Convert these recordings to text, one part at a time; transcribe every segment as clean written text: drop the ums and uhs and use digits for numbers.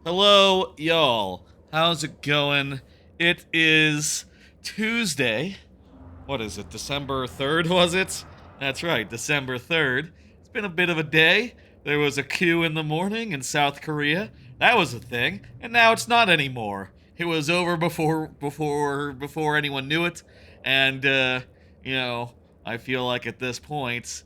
Hello, y'all. How's it going? It is Tuesday. What is it? December 3rd, was it? That's right, December 3rd. It's been a bit of a day. There was a coup in the morning in South Korea. That was a thing, and now it's not anymore. It was over before anyone knew it, and you know, I feel like at this point,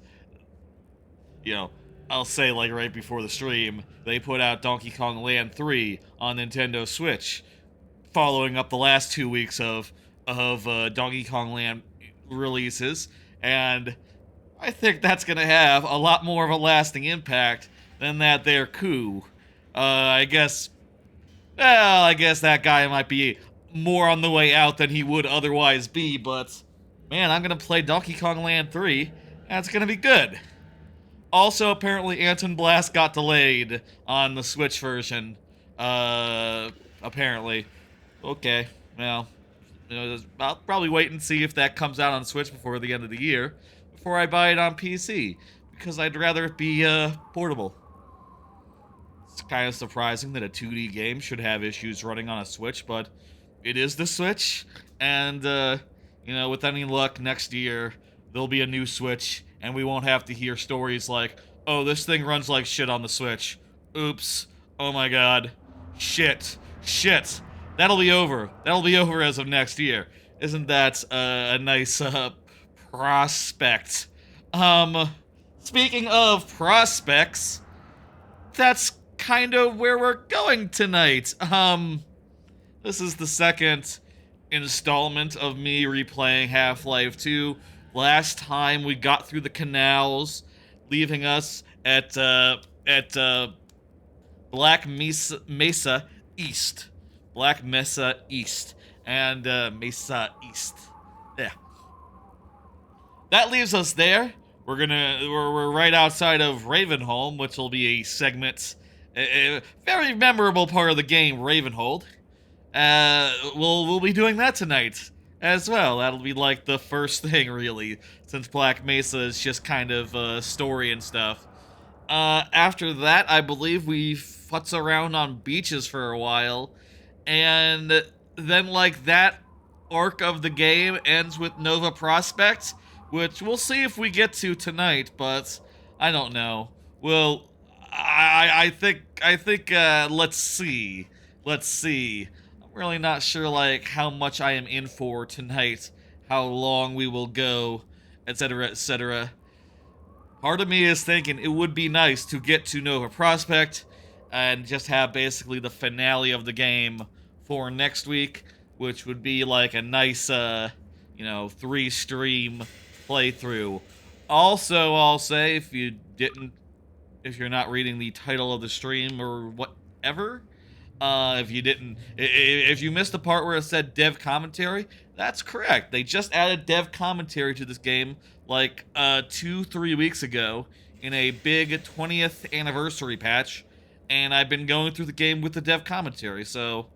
you know, I'll say like right before the stream, they put out Donkey Kong Land 3 on Nintendo Switch, following up the last 2 weeks of Donkey Kong Land releases, and I think that's gonna have a lot more of a lasting impact than that there coup. I guess, well, I guess that guy might be more on the way out than he would otherwise be, but man, I'm gonna play Donkey Kong Land 3, and it's gonna be good. Also, apparently, Anton Blast got delayed on the Switch version. Apparently. Okay, well, I'll probably wait and see if that comes out on Switch before the end of the year, before I buy it on PC, because I'd rather it be, portable. It's kind of surprising that a 2D game should have issues running on a Switch, but it is the Switch, and, with any luck, next year, there'll be a new Switch, and we won't have to hear stories like, oh, this thing runs like shit on the Switch. Oops. Oh my god. Shit. Shit. That'll be over. That'll be over as of next year. Isn't that a nice prospect? Speaking of prospects, that's kind of where we're going tonight. This is the second installment of me replaying Half-Life 2. Last time we got through the canals, leaving us at Black Mesa East. Black Mesa East. And Mesa East. Yeah. That leaves us there. We're right outside of Ravenholm, which will be a segment, a very memorable part of the game, Ravenhold. We'll be doing that tonight as well. That'll be like the first thing, really, since Black Mesa is just kind of story and stuff. After that, I believe we futz around on beaches for a while, and then like that arc of the game ends with Nova Prospekt, which we'll see if we get to tonight, but I don't know. Well, I think let's see. I'm really not sure like how much I am in for tonight, how long we will go, etc., etc. Part of me is thinking it would be nice to get to Nova Prospekt and just have basically the finale of the game for next week, which would be like a nice, 3 stream playthrough. Also, I'll say if you're not reading the title of the stream or whatever, if you missed the part where it said dev commentary, that's correct. They just added dev commentary to this game like 2-3 weeks ago in a big 20th anniversary patch, and I've been going through the game with the dev commentary. So,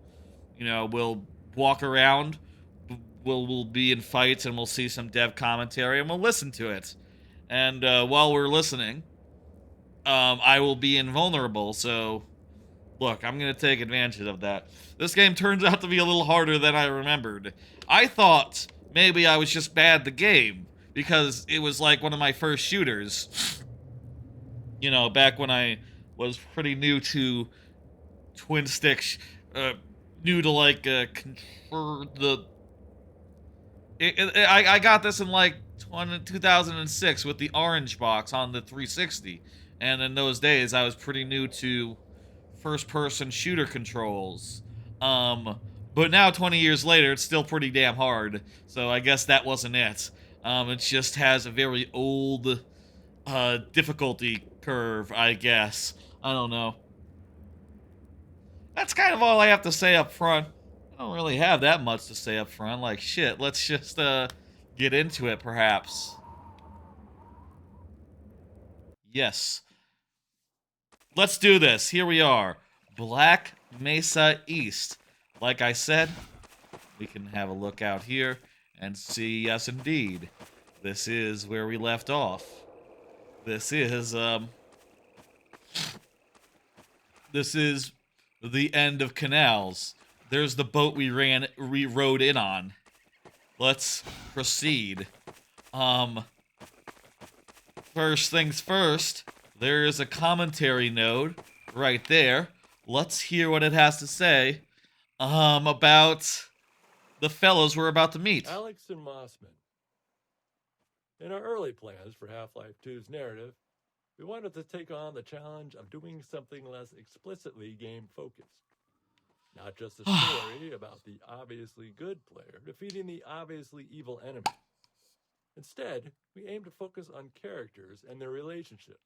we'll walk around, we'll be in fights, and we'll see some dev commentary, and we'll listen to it. And while we're listening, I will be invulnerable. So look, I'm going to take advantage of that. This game turns out to be a little harder than I remembered. I thought maybe I was just bad at the game, because it was like one of my first shooters. Back when I was pretty new to twin stick, new to like the. I got this in like 2006 with the orange box on the 360, and in those days I was pretty new to first-person shooter controls. But now 20 years later, it's still pretty damn hard. So I guess that wasn't it. It just has a very old difficulty curve, I guess. I don't know. That's kind of all I have to say up front. I don't really have that much to say up front. Like, shit, let's just get into it, perhaps. Yes. Let's do this. Here we are. Black Mesa East. Like I said, we can have a look out here and see, yes indeed, this is where we left off. This is the end of canals. There's the boat we rode in on. Let's proceed. First things first, there is a commentary node right there. Let's hear what it has to say about the fellows we're about to meet. Alex and Mossman. In our early plans for Half-Life 2's narrative, we wanted to take on the challenge of doing something less explicitly game-focused. Not just a story about the obviously good player defeating the obviously evil enemy. Instead, we aimed to focus on characters and their relationships.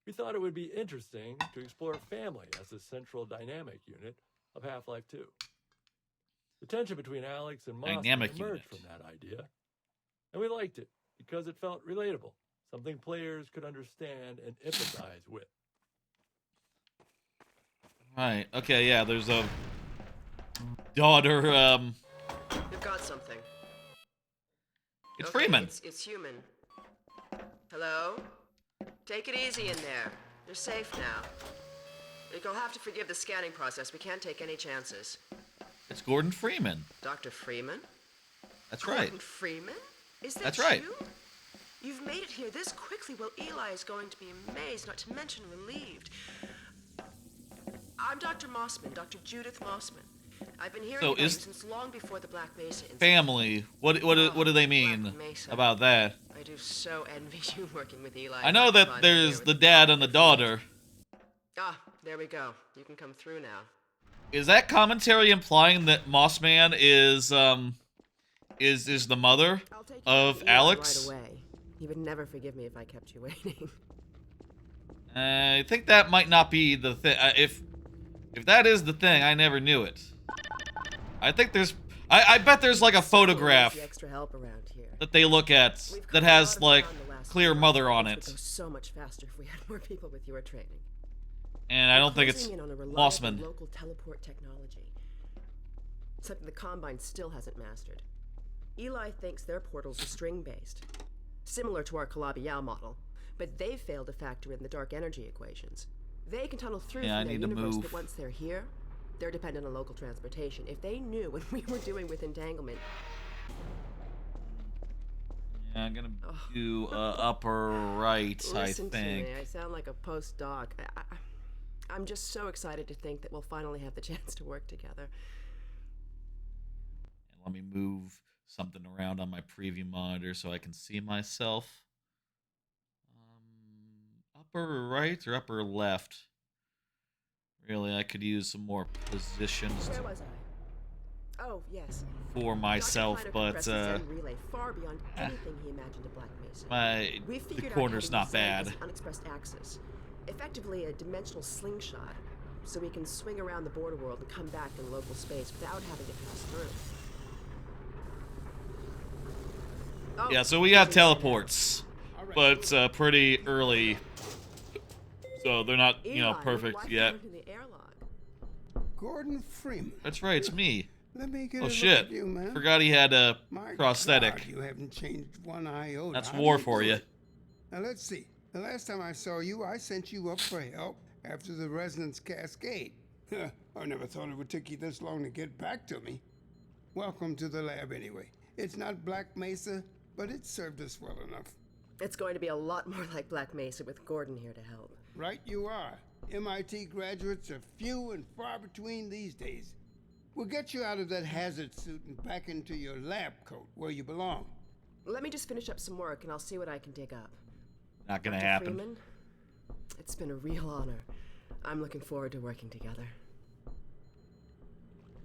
We thought it would be interesting to explore family as a central dynamic unit of Half-Life 2. The tension between Alex and Mossman emerged from that idea, and we liked it because it felt relatable, something players could understand and empathize with. Right, okay, yeah, there's a daughter, You've got something. It's okay, Freeman. It's human. Hello? Take it easy in there. You're safe now. You'll have to forgive the scanning process. We can't take any chances. It's Gordon Freeman. Dr. Freeman? That's right. Gordon Freeman? Is that That's right. you? You've made it here this quickly. Well, Eli is going to be amazed, not to mention relieved. I'm Dr. Mossman, Dr. Judith Mossman. I've been hearing about you since long before the Black Mesa incident. Family. What do they mean about that? I do so envy you working with Eli. I know that there's the dad and the daughter. Ah, there we go. You can come through now. Is that commentary implying that Mossman is the mother of Alex? Right away. He would never forgive me if I kept you waiting. I think that might not be the thing. If that is the thing, I never knew it. I think there's... I bet there's like a photograph extra help around here. that they look at that has like clear mother on it. Go so much faster if we had more people with your training. And I don't think it's Mossman. Local teleport technology. Something the Combine still hasn't mastered. Eli thinks their portals are string-based, similar to our Calabi-Yau model, but they failed to factor in the dark energy equations. They can tunnel through from their universe, but once they're here, they're dependent on local transportation. If they knew what we were doing with entanglement... Yeah, I'm gonna do upper right, I think. Listen to me, I sound like a postdoc. I'm just so excited to think that we'll finally have the chance to work together. And let me move something around on my preview monitor so I can see myself. Upper right or upper left? Really, I could use some more positions. Where was I? Oh, yes. For myself, but relay far beyond anything he imagined at Black Mesa. The corner's not bad. Unexpressed axis, effectively a dimensional slingshot, so we can swing around the border world and come back in local space without having to pass through. Oh, yeah, so we got teleports, but pretty early, so they're not, perfect yet. Gordon Freeman. That's right, it's me. Let me get oh shit! At you, man. Forgot he had a prosthetic. God, you haven't changed one iota. That's war for you. Now let's see. The last time I saw you, I sent you up for help after the resonance cascade. I never thought it would take you this long to get back to me. Welcome to the lab, anyway. It's not Black Mesa, but it served us well enough. It's going to be a lot more like Black Mesa with Gordon here to help. Right you are. MIT graduates are few and far between these days. We'll get you out of that hazard suit and back into your lab coat where you belong. Let me just finish up some work and I'll see what I can dig up. Not gonna Dr. happen. Freeman, it's been a real honor. I'm looking forward to working together.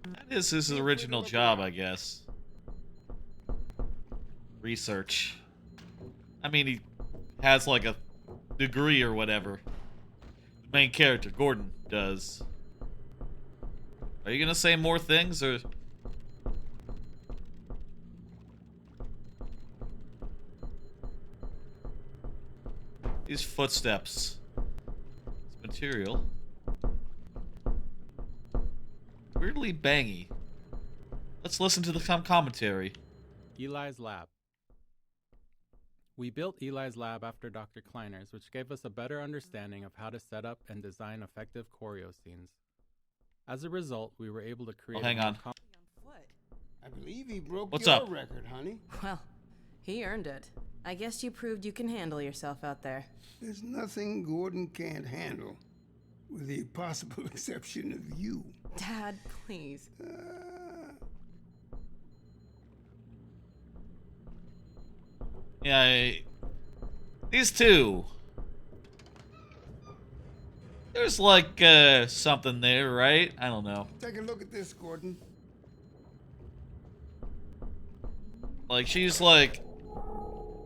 That is his original job, I guess. Research. I mean, he has like a degree or whatever. The main character, Gordon, does. Are you gonna say more things, or...? These footsteps. It's material. Weirdly bangy. Let's listen to the commentary. Eli's lab. We built Eli's lab after Dr. Kleiner's, which gave us a better understanding of how to set up and design effective choreo scenes. As a result, we were able to create hang on. I believe he broke What's your up? record, honey. Well, he earned it. I guess you proved you can handle yourself out there. There's nothing Gordon can't handle, with the possible exception of you. Dad, please. Yeah, these two. There's like something there, right? I don't know. Take a look at this, Gordon. Like she's like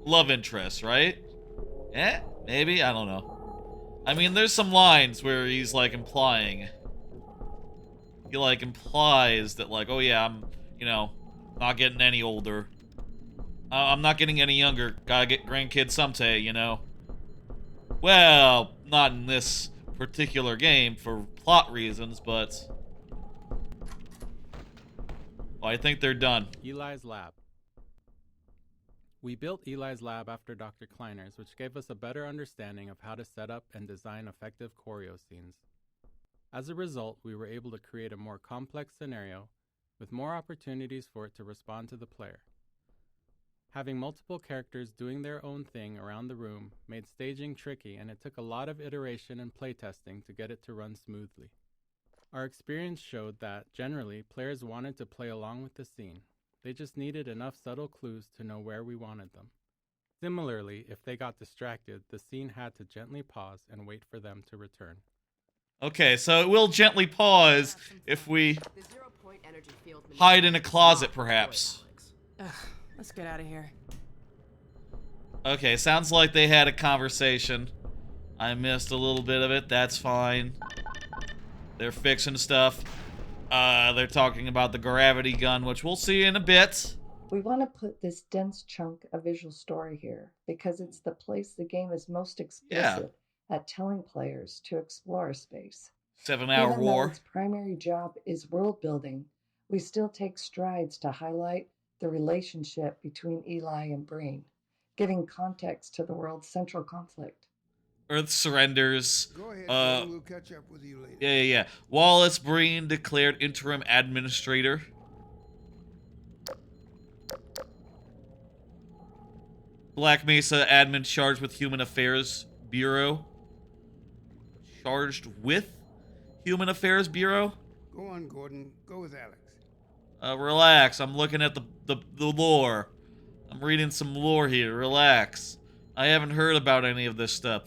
love interest, right? Eh? Maybe? I don't know. I mean, there's some lines where he's like implying. He like implies that like, oh yeah, I'm, you know, not getting any older. I'm not getting any younger. Gotta get grandkids someday, you know? Well, not in this particular game for plot reasons, but... Well, I think they're done. Eli's lab. We built Eli's lab after Dr. Kleiner's, which gave us a better understanding of how to set up and design effective choreo scenes. As a result, we were able to create a more complex scenario with more opportunities for it to respond to the player. Having multiple characters doing their own thing around the room made staging tricky, and it took a lot of iteration and playtesting to get it to run smoothly. Our experience showed that, generally, players wanted to play along with the scene. They just needed enough subtle clues to know where we wanted them. Similarly, if they got distracted, the scene had to gently pause and wait for them to return. Okay, so it will gently pause if we The zero-point energy field hide in a closet, perhaps. Ugh, let's get out of here. Okay, sounds like they had a conversation. I missed a little bit of it. That's fine. They're fixing stuff. They're talking about the gravity gun, which we'll see in a bit. We want to put this dense chunk of visual story here because it's the place the game is most explicit at telling players to explore space. 7-hour Even though war. its primary job is world building, we still take strides to highlight the relationship between Eli and Breen, giving context to the world's central conflict. Earth surrenders. Go ahead, Gordon. We'll catch up with you later. Yeah. Wallace Breen declared interim administrator. Black Mesa admin charged with Human Affairs Bureau. Charged with Human Affairs Bureau? Go on, Gordon. Go with Alex. Relax. I'm looking at the lore. I'm reading some lore here. Relax. I haven't heard about any of this stuff.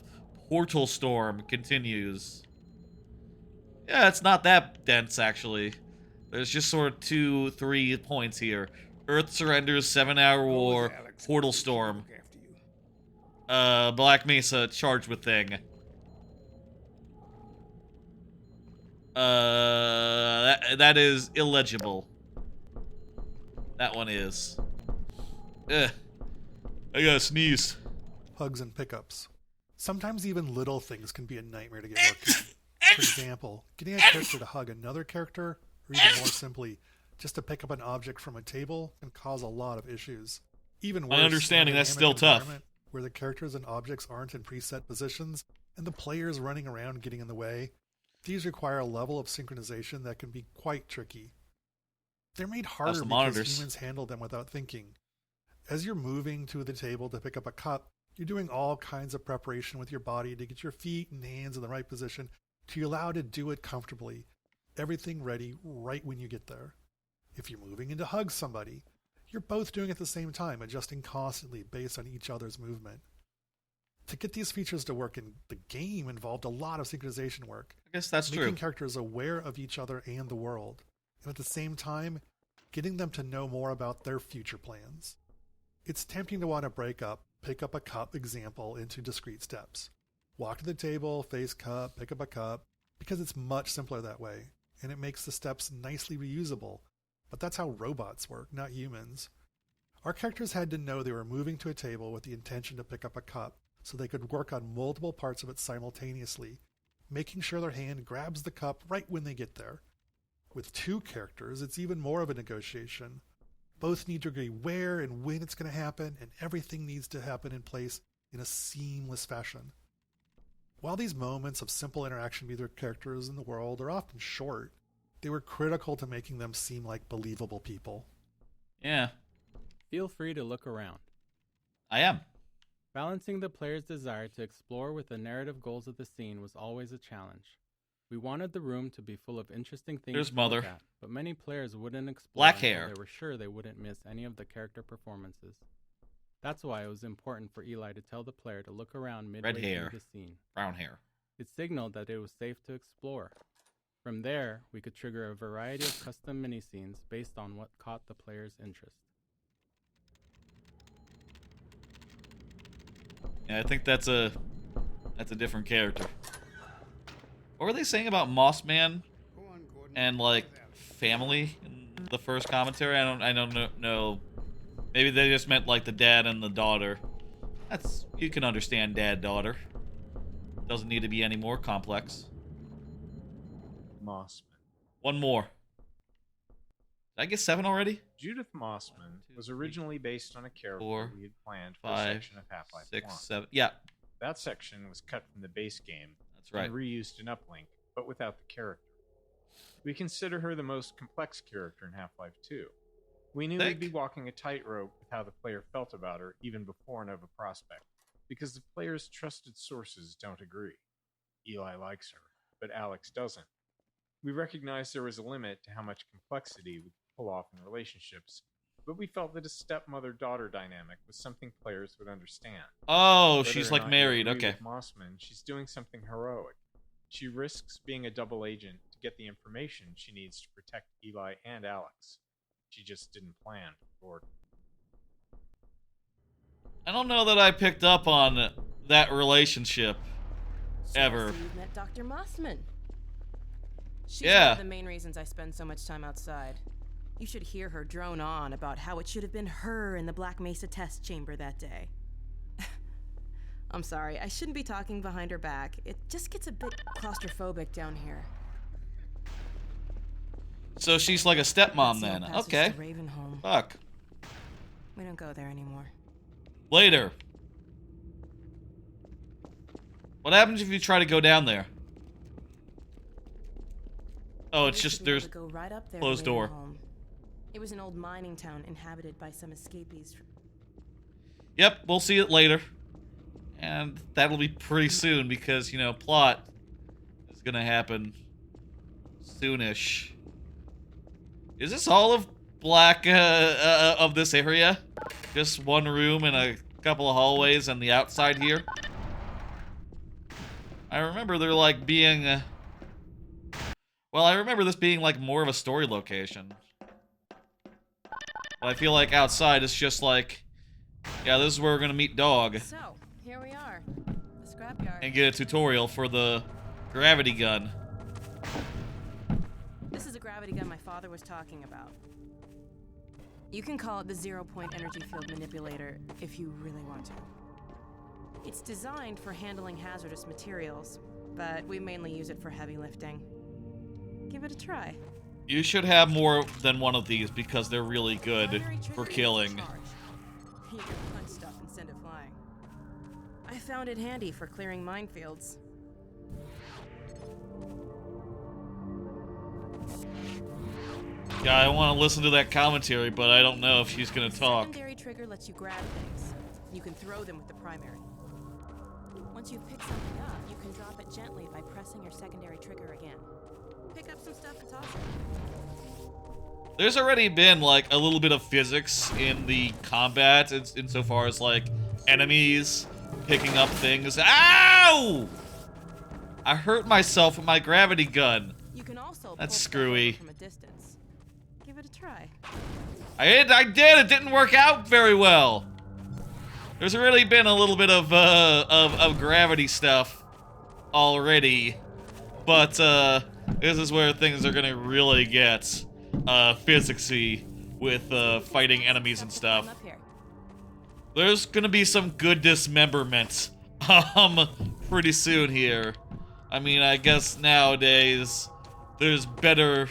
Portal Storm continues. Yeah, it's not that dense, actually. There's just sort of 2-3 points here. Earth surrenders, 7-hour war, Portal Storm. Black Mesa charged with thing. That is illegible. That one is. Ugh. I gotta sneeze. Hugs and pickups. Sometimes even little things can be a nightmare to get working. For example, getting a character to hug another character, or even more simply, just to pick up an object from a table, can cause a lot of issues. Even worse, My understanding, in a that's still dynamic tough. environment where the characters and objects aren't in preset positions, and the players running around getting in the way, these require a level of synchronization that can be quite tricky. They're made harder because monitors. humans handle them without thinking. As you're moving to the table to pick up a cup, you're doing all kinds of preparation with your body to get your feet and hands in the right position to be allowed to do it comfortably. Everything ready right when you get there. If you're moving in to hug somebody, you're both doing it at the same time, adjusting constantly based on each other's movement. To get these features to work in the game involved a lot of synchronization work. I guess that's making true. characters aware of each other and the world, and at the same time, getting them to know more about their future plans. It's tempting to want to pick up a cup example into discrete steps. Walk to the table, face cup, pick up a cup, because it's much simpler that way, and it makes the steps nicely reusable. But that's how robots work, not humans. Our characters had to know they were moving to a table with the intention to pick up a cup, so they could work on multiple parts of it simultaneously, making sure their hand grabs the cup right when they get there. With two characters, it's even more of a negotiation. Both need to agree where and when it's going to happen, and everything needs to happen in place in a seamless fashion. While these moments of simple interaction with their characters in the world are often short, They were critical to making them seem like believable people. Yeah, Feel free to look around. I am. Balancing the player's desire to explore with the narrative goals of the scene was always a challenge. We wanted the room to be full of interesting things There's to Mother. look at, but many players wouldn't explore Black until hair. they were sure they wouldn't miss any of the character performances. That's why it was important for Eli to tell the player to look around midway hair. through the scene. Brown hair. It signaled that it was safe to explore. From there, we could trigger a variety of custom mini-scenes based on what caught the player's interest. Yeah, I think that's a different character. What were they saying about Mossman and like family in the first commentary? I don't know. Maybe they just meant like the dad and the daughter. You can understand dad-daughter. Doesn't need to be any more complex. Mossman. One more. Did I get 7 already? Judith Mossman was originally based on a character 4, we had planned for a 5, section of Half-Life 6, 1. 7. Yeah, That section was cut from the base game that's right. and reused in Uplink, but without the character. We consider her the most complex character in Half-Life 2. We knew we'd be walking a tightrope with how the player felt about her even before Nova Prospekt, because the player's trusted sources don't agree. Eli likes her, but Alex doesn't. We recognized there was a limit to how much complexity we could pull off in relationships, but we felt that a stepmother-daughter dynamic was something players would understand. Oh, Whether she's or like not you married. agree Okay. with Mossman, she's doing something heroic. She risks being a double agent to get the information she needs to protect Eli and Alex. She just didn't plan for it. I don't know that I picked up on that relationship ever. So you've met Dr. Mossman. She's Yeah. one of the main reasons I spend so much time outside. You should hear her drone on about how it should have been her in the Black Mesa test chamber that day. I'm sorry, I shouldn't be talking behind her back. It just gets a bit claustrophobic down here. So she's like a stepmom That's the then. old passage Okay. to Ravenholm. Fuck. We don't go there anymore. Later. What happens if you try to go down there? Oh, it's We just should be able there's to go right up there to closed door. Ravenholm. It was an old mining town inhabited by some escapees. Yep, we'll see it later. And that'll be pretty soon because, you know, plot is gonna happen soonish. Is this all of Black, of this area? Just one room and a couple of hallways and the outside here? I remember there, like, being, well, I remember this being, like, more of a story location. But I feel like outside it's just like, yeah, this is where we're gonna meet Dog So, here we are. The scrapyard. and get a tutorial for the gravity gun. This is a gravity gun my father was talking about. You can call it the zero-point energy field manipulator if you really want to. It's designed for handling hazardous materials, but we mainly use it for heavy lifting. Give it a try. You should have more than one of these because they're really good Primary for trigger killing. charge. You can punch stuff and send it flying. I found it handy for clearing minefields. Yeah, I want to listen to that commentary, but I don't know if she's gonna The talk. secondary trigger lets you grab things. You can throw them with the primary. Once you've picked something up, you can drop it gently by pressing your secondary trigger again. Pick up some stuff and toss it. There's already been, like, a little bit of physics in the combat, insofar as, like, enemies picking up things. Ow! I hurt myself with my gravity gun. You can also That's pull stuff screwy. over from a distance. Give it a try. I did! It didn't work out very well. There's already been a little bit of gravity stuff already. But, this is where things are gonna really get, physicsy with, fighting enemies and stuff. Climb up here. There's gonna be some good dismemberment, pretty soon here. I mean, I guess nowadays, there's better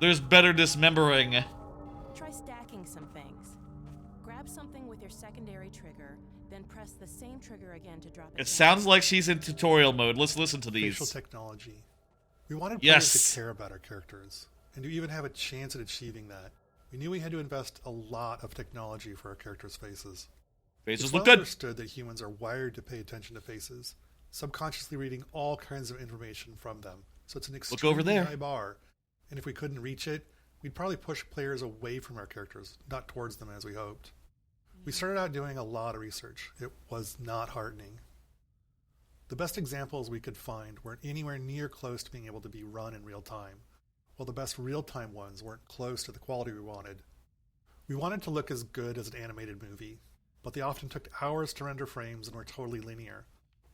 dismembering. Try stacking some things. Grab something with your secondary trigger, then press the same trigger again to drop it. It down. sounds like she's in tutorial mode. Let's listen to Facial these. technology. We wanted players Yes. to care about our characters. and to even have a chance at achieving that, we knew we had to invest a lot of technology for our characters' faces. Faces It's look well good. understood that humans are wired to pay attention to faces, subconsciously reading all kinds of information from them. So it's an Look over extremely there. high bar, and if we couldn't reach it, we'd probably push players away from our characters, not towards them as we hoped. We started out doing a lot of research. It was not heartening. The best examples we could find weren't anywhere near close to being able to be run in real time, while the best real-time ones weren't close to the quality we wanted. We wanted to look as good as an animated movie, but they often took hours to render frames and were totally linear,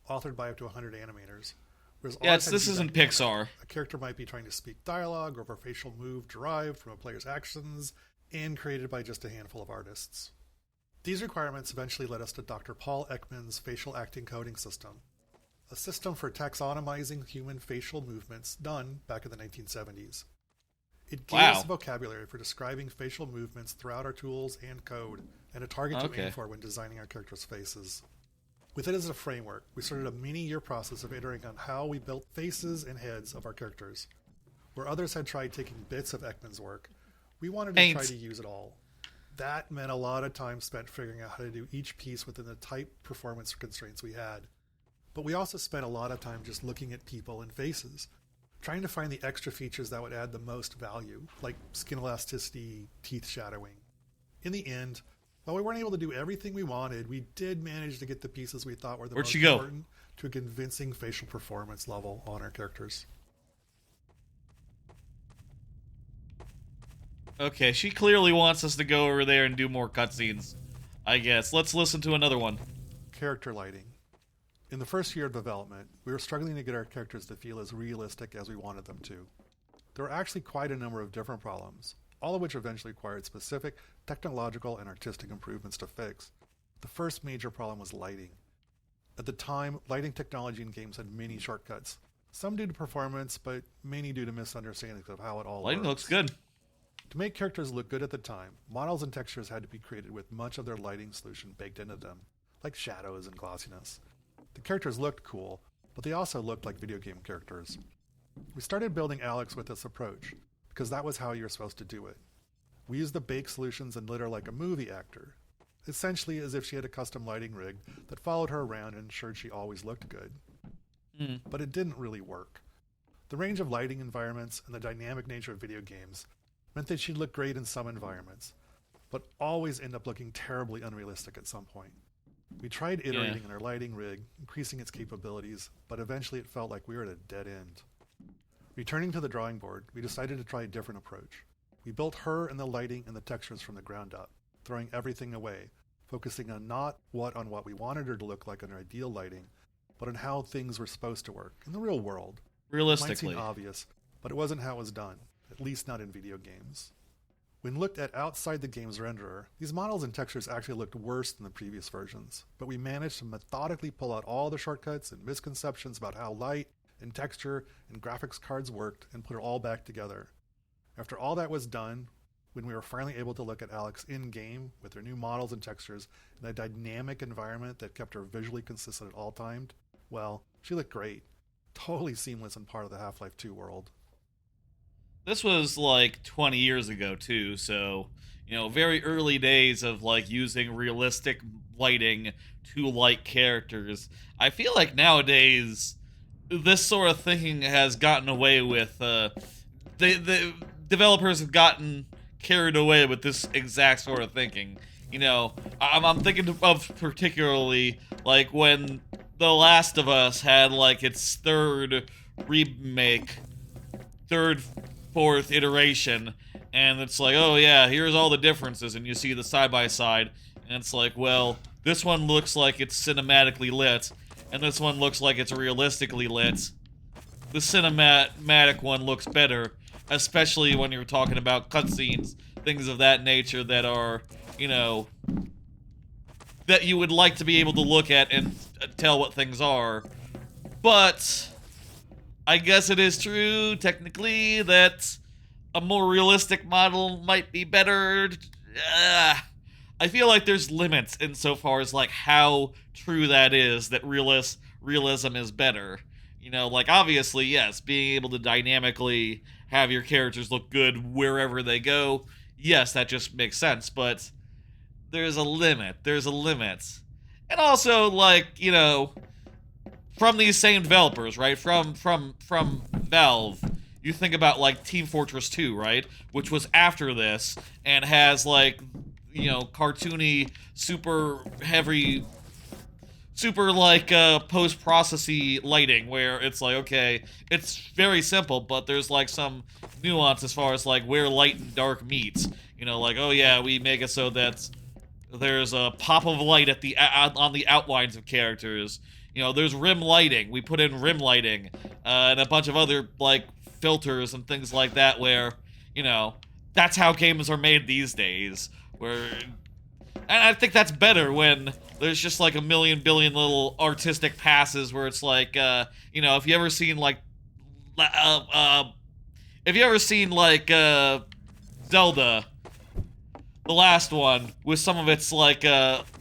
authored by up to 100 animators. Whereas Yeah, ours had to this be isn't dynamic. Pixar. A character might be trying to speak dialogue or a facial move derived from a player's actions and created by just a handful of artists. These requirements eventually led us to Dr. Paul Ekman's facial acting coding system, a system for taxonomizing human facial movements done back in the 1970s. It gave us a vocabulary for describing facial movements throughout our tools and code, and a target to aim for when designing our characters' faces. With it as a framework, we started a many-year process of iterating on how we built faces and heads of our characters. Where others had tried taking bits of Ekman's work, we wanted to try to use it all. That meant a lot of time spent figuring out how to do each piece within the tight performance constraints we had. But we also spent a lot of time just looking at people and faces, trying to find the extra features that would add the most value, like skin elasticity, teeth shadowing. In the end, while we weren't able to do everything we wanted, we did manage to get the pieces we thought were the most important to a convincing facial performance level on our characters. Okay, she clearly wants us to go over there and do more cutscenes, I guess. Let's listen to another one. Character lighting. In the first year of development, we were struggling to get our characters to feel as realistic as we wanted them to. There were actually quite a number of different problems, all of which eventually required specific technological and artistic improvements to fix. The first major problem was lighting. At the time, lighting technology in games had many shortcuts, some due to performance, but many due to misunderstandings of how it all Lighting works. looks good. To make characters look good at the time, models and textures had to be created with much of their lighting solution baked into them, like shadows and glossiness. The characters looked cool, but they also looked like video game characters. We started building Alex with this approach, because that was how you were supposed to do it. We used the bake solutions and lit her like a movie actor, essentially as if she had a custom lighting rig that followed her around and ensured she always looked good. But it didn't really work. The range of lighting environments and the dynamic nature of video games meant that she'd look great in some environments, but always end up looking terribly unrealistic at some point. We tried iterating on our lighting rig, increasing its capabilities, but eventually it felt like we were at a dead end. Returning to the drawing board, we decided to try a different approach. We built her and the lighting and the textures from the ground up, throwing everything away, focusing on not on what we wanted her to look like under ideal lighting, but on how things were supposed to work in the real world. Realistically. It might seem obvious, but it wasn't how it was done, at least not in video games. When looked at outside the game's renderer, these models and textures actually looked worse than the previous versions, but we managed to methodically pull out all the shortcuts and misconceptions about how light and texture and graphics cards worked and put it all back together. After all that was done, when we were finally able to look at Alex in-game with her new models and textures in a dynamic environment that kept her visually consistent at all times, well, she looked great. Totally seamless and part of the Half-Life 2 world. This was like 20 years ago too, so very early days of like using realistic lighting to light characters. I feel like nowadays this sort of thinking has gotten away with the developers have gotten carried away with this exact sort of thinking. I'm thinking of particularly like when The Last of Us had like its third remake, fourth iteration, and it's like, oh yeah, here's all the differences, and you see the side-by-side, and it's like, well, this one looks like it's cinematically lit, and this one looks like it's realistically lit. The cinematic one looks better, especially when you're talking about cutscenes, things of that nature that are, that you would like to be able to look at and tell what things are. But I guess it is true, technically, that a more realistic model might be better. I feel like there's limits insofar as, like, how true that is, that realism is better. Like, obviously, yes, being able to dynamically have your characters look good wherever they go. Yes, that just makes sense, but there's a limit. There's a limit. And also, like, you know, from these same developers, right? From Valve, you think about, like, Team Fortress 2, right? Which was after this, and has, like, you know, cartoony, super heavy, super, like, post-processy lighting, where it's like, okay, it's very simple, but there's, like, some nuance as far as, like, where light and dark meet. You know, like, oh yeah, we make it so that there's a pop of light at the on the outlines of characters. You know, there's rim lighting. We put in rim lighting, and a bunch of other, like, filters and things like that where, you know, that's how games are made these days. Where, and I think that's better when there's just, like, a million billion little artistic passes where it's like, you know, if you ever seen, like, Zelda, the last one, with some of its, like,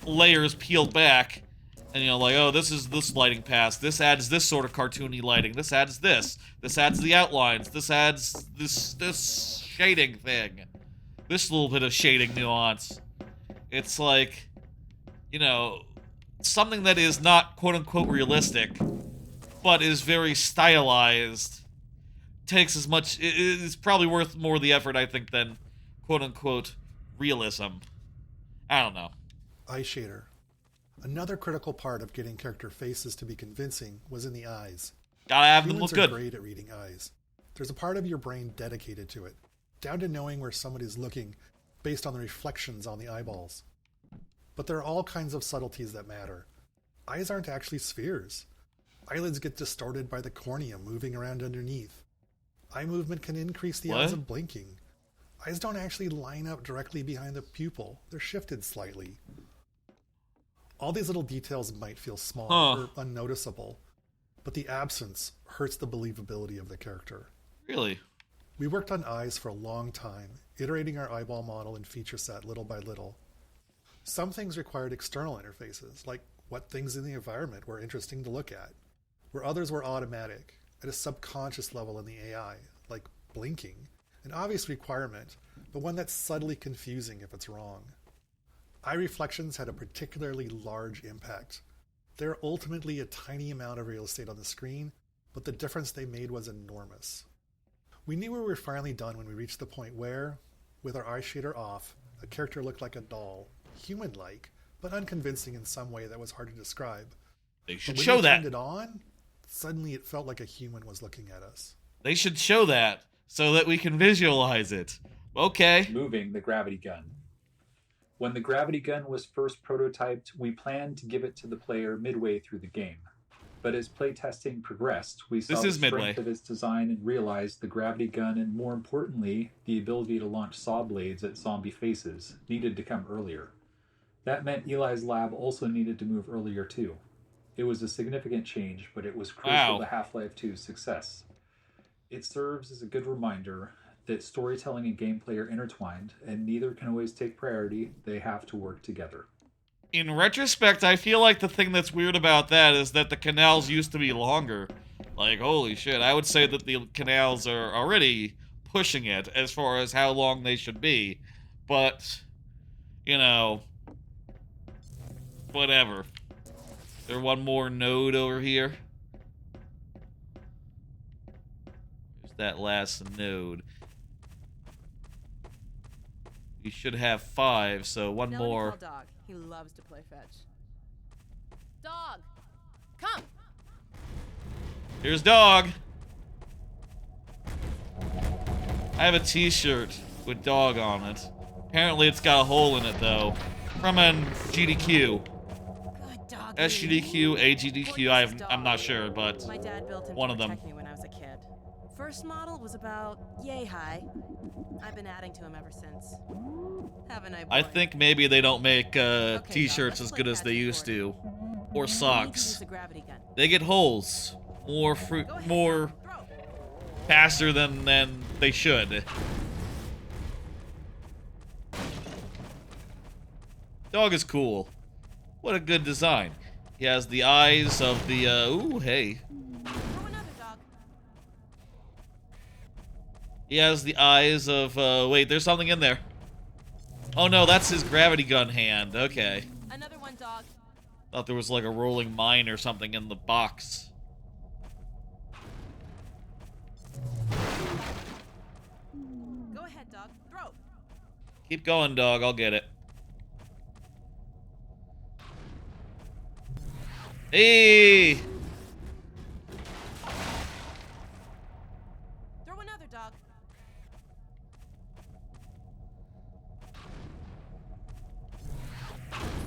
layers peeled back, and, you know, like, oh, this is this lighting pass, this adds this sort of cartoony lighting, this adds this adds the outlines, this adds this shading thing, this little bit of shading nuance. It's like, you know, something that is not quote-unquote realistic, but is very stylized, takes as much, it's probably worth more of the effort, I think, than quote-unquote realism. I don't know. Eye shader. Another critical part of getting character faces to be convincing was in the eyes. Gotta have them Humans look good. are great at reading eyes. There's a part of your brain dedicated to it, down to knowing where somebody's looking based on the reflections on the eyeballs. But there are all kinds of subtleties that matter. Eyes aren't actually spheres. Eyelids get distorted by the cornea moving around underneath. Eye movement can increase the odds of blinking. Eyes don't actually line up directly behind the pupil. They're shifted slightly. All these little details might feel small or unnoticeable, but the absence hurts the believability of the character. Really? We worked on eyes for a long time, iterating our eyeball model and feature set little by little. Some things required external interfaces, like what things in the environment were interesting to look at, where others were automatic, at a subconscious level in the AI, like blinking, an obvious requirement, but one that's subtly confusing if it's wrong. Eye reflections had a particularly large impact. They're ultimately a tiny amount of real estate on the screen, but the difference they made was enormous. We knew we were finally done when we reached the point where, with our eye shader off, a character looked like a doll, human-like, but unconvincing in some way that was hard to describe. They should but when show we that. turned it on, suddenly it felt like a human was looking at us. They should show that so that we can visualize it. Okay. Moving the gravity gun. When the gravity gun was first prototyped, we planned to give it to the player midway through the game. But as playtesting progressed, we saw the strength of its design and realized the gravity gun and, more importantly, the ability to launch saw blades at zombie faces needed to come earlier. That meant Eli's lab also needed to move earlier too. It was a significant change, but it was crucial to Half-Life 2's success. It serves as a good reminder that storytelling and gameplay are intertwined, and neither can always take priority. They have to work together. In retrospect, I feel like the thing that's weird about that is that the canals used to be longer. Like, holy shit, I would say that the canals are already pushing it as far as how long they should be. But, you know, whatever. There one more node over here. There's that last node. We should have 5, so one more. Dog. He loves to play fetch. Dog, come. Here's Dog. I have a t-shirt with Dog on it. Apparently it's got a hole in it, though. From an GDQ. Good dog. SGDQ, AGDQ, I'm not sure, but my dad built him one to of them. protect me when I was a kid. First model was about yay high. I've been adding to him ever since. Haven't I, boy? I think maybe they don't make t-shirts Dog, as good as they used to. Or You socks. can use the gravity gun. They get holes. More more faster than they should. Dog is cool. What a good design. He has the eyes of the ooh, hey. He has the eyes of, wait, there's something in there. Oh no, that's his gravity gun hand. Okay. Another one, dog. Thought there was like a rolling mine or something in the box. Go ahead, dog. Throw. Keep going, dog. I'll get it. Hey! Throw another, dog.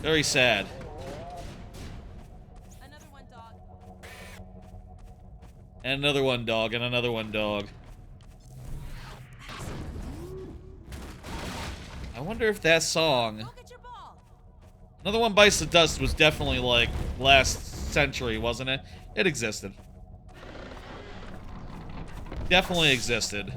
Very sad. Another one, dog. And another one, dog. And another one, dog. I wonder if that song... Go get your ball. Another One Bites the Dust was definitely, like, last century, wasn't it? It existed. Definitely existed.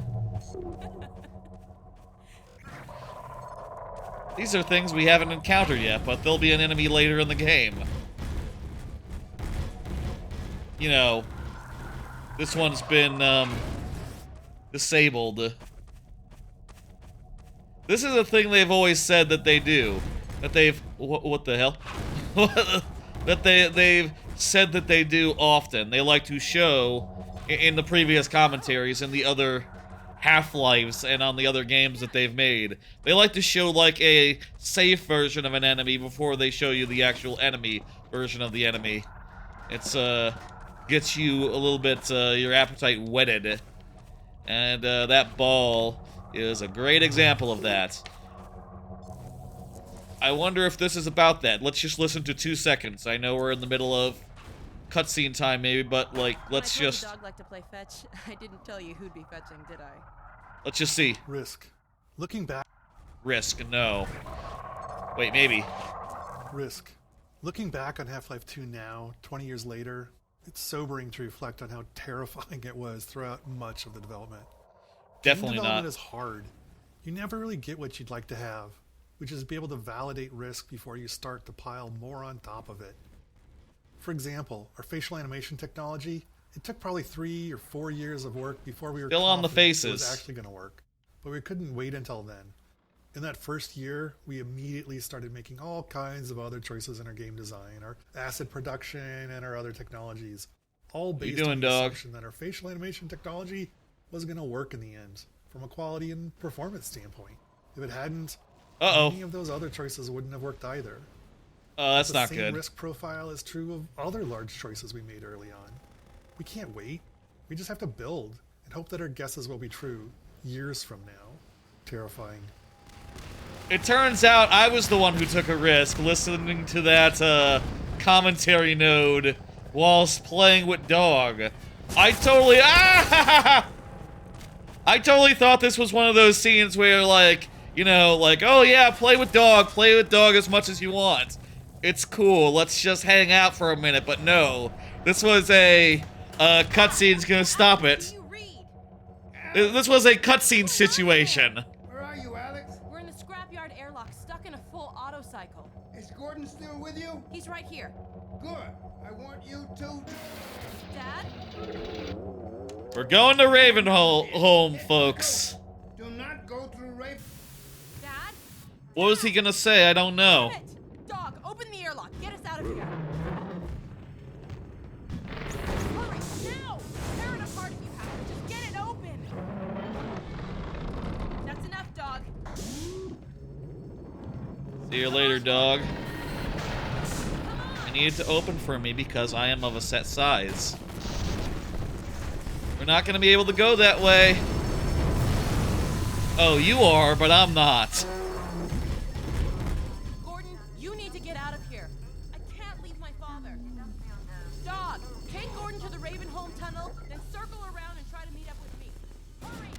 These are things we haven't encountered yet, but they'll be an enemy later in the game. You know, this one's been, disabled. This is a thing they've always said that they do. That they've... What the hell? That they've said that they do often. They like to show, in the previous commentaries and the other Half-Lives and on the other games that they've made, they like to show, like, a safe version of an enemy before they show you the actual enemy version of the enemy. It's, gets you a little bit, your appetite whetted. And, that ball is a great example of that. I wonder if this is about that. Let's just listen to 2 seconds. I know we're in the middle of cutscene time, maybe, but, like, let's just... Dog liked to play fetch. I didn't tell you who'd be fetching, did I? Let's just see. Risk. Looking back. Risk, no. Wait, maybe. Risk. Looking back on Half-Life 2 now, 20 years later, it's sobering to reflect on how terrifying it was throughout much of the development. Definitely Game not. development is hard. You never really get what you'd like to have, which is be able to validate risk before you start to pile more on top of it. For example, our facial animation technology, it took probably 3 or 4 years of work before we were still on the faces. It was actually going to work. But we couldn't wait until then. In that first year, we immediately started making all kinds of other choices in our game design, our asset production, and our other technologies. All based on the assumption that our facial animation technology was going to work in the end, from a quality and performance standpoint. If it hadn't, any of those other choices wouldn't have worked either. That's not good. The same risk profile is true of other large choices we made early on. We can't wait. We just have to build and hope that our guesses will be true years from now. Terrifying. It turns out I was the one who took a risk listening to that commentary node whilst playing with dog. I totally I totally thought this was one of those scenes where, like, you know, like, oh yeah, play with dog as much as you want. It's cool, let's just hang out for a minute, but no. This was a cutscene's gonna stop it. This was a cutscene situation. Where are you, Alex? We're in the scrapyard airlock, stuck in a full auto cycle. Is Gordon still with you? He's right here. Good. I want you to... Dad? We're going to Ravenholm, folks. Do not go through Raven... Dad? What was he gonna say? I don't know. Dog, open the airlock. Get us out of here. Hurry, now! Tear it apart if you have to. Just get it open. That's enough, dog. See you later, dog. I need it to open for me because I am of a set size. We're not gonna be able to go that way. Oh, you are, but I'm not. Gordon, you need to get out of here. I can't leave my father. Dog, take Gordon to the Ravenholm tunnel, then circle around and try to meet up with me. Hurry!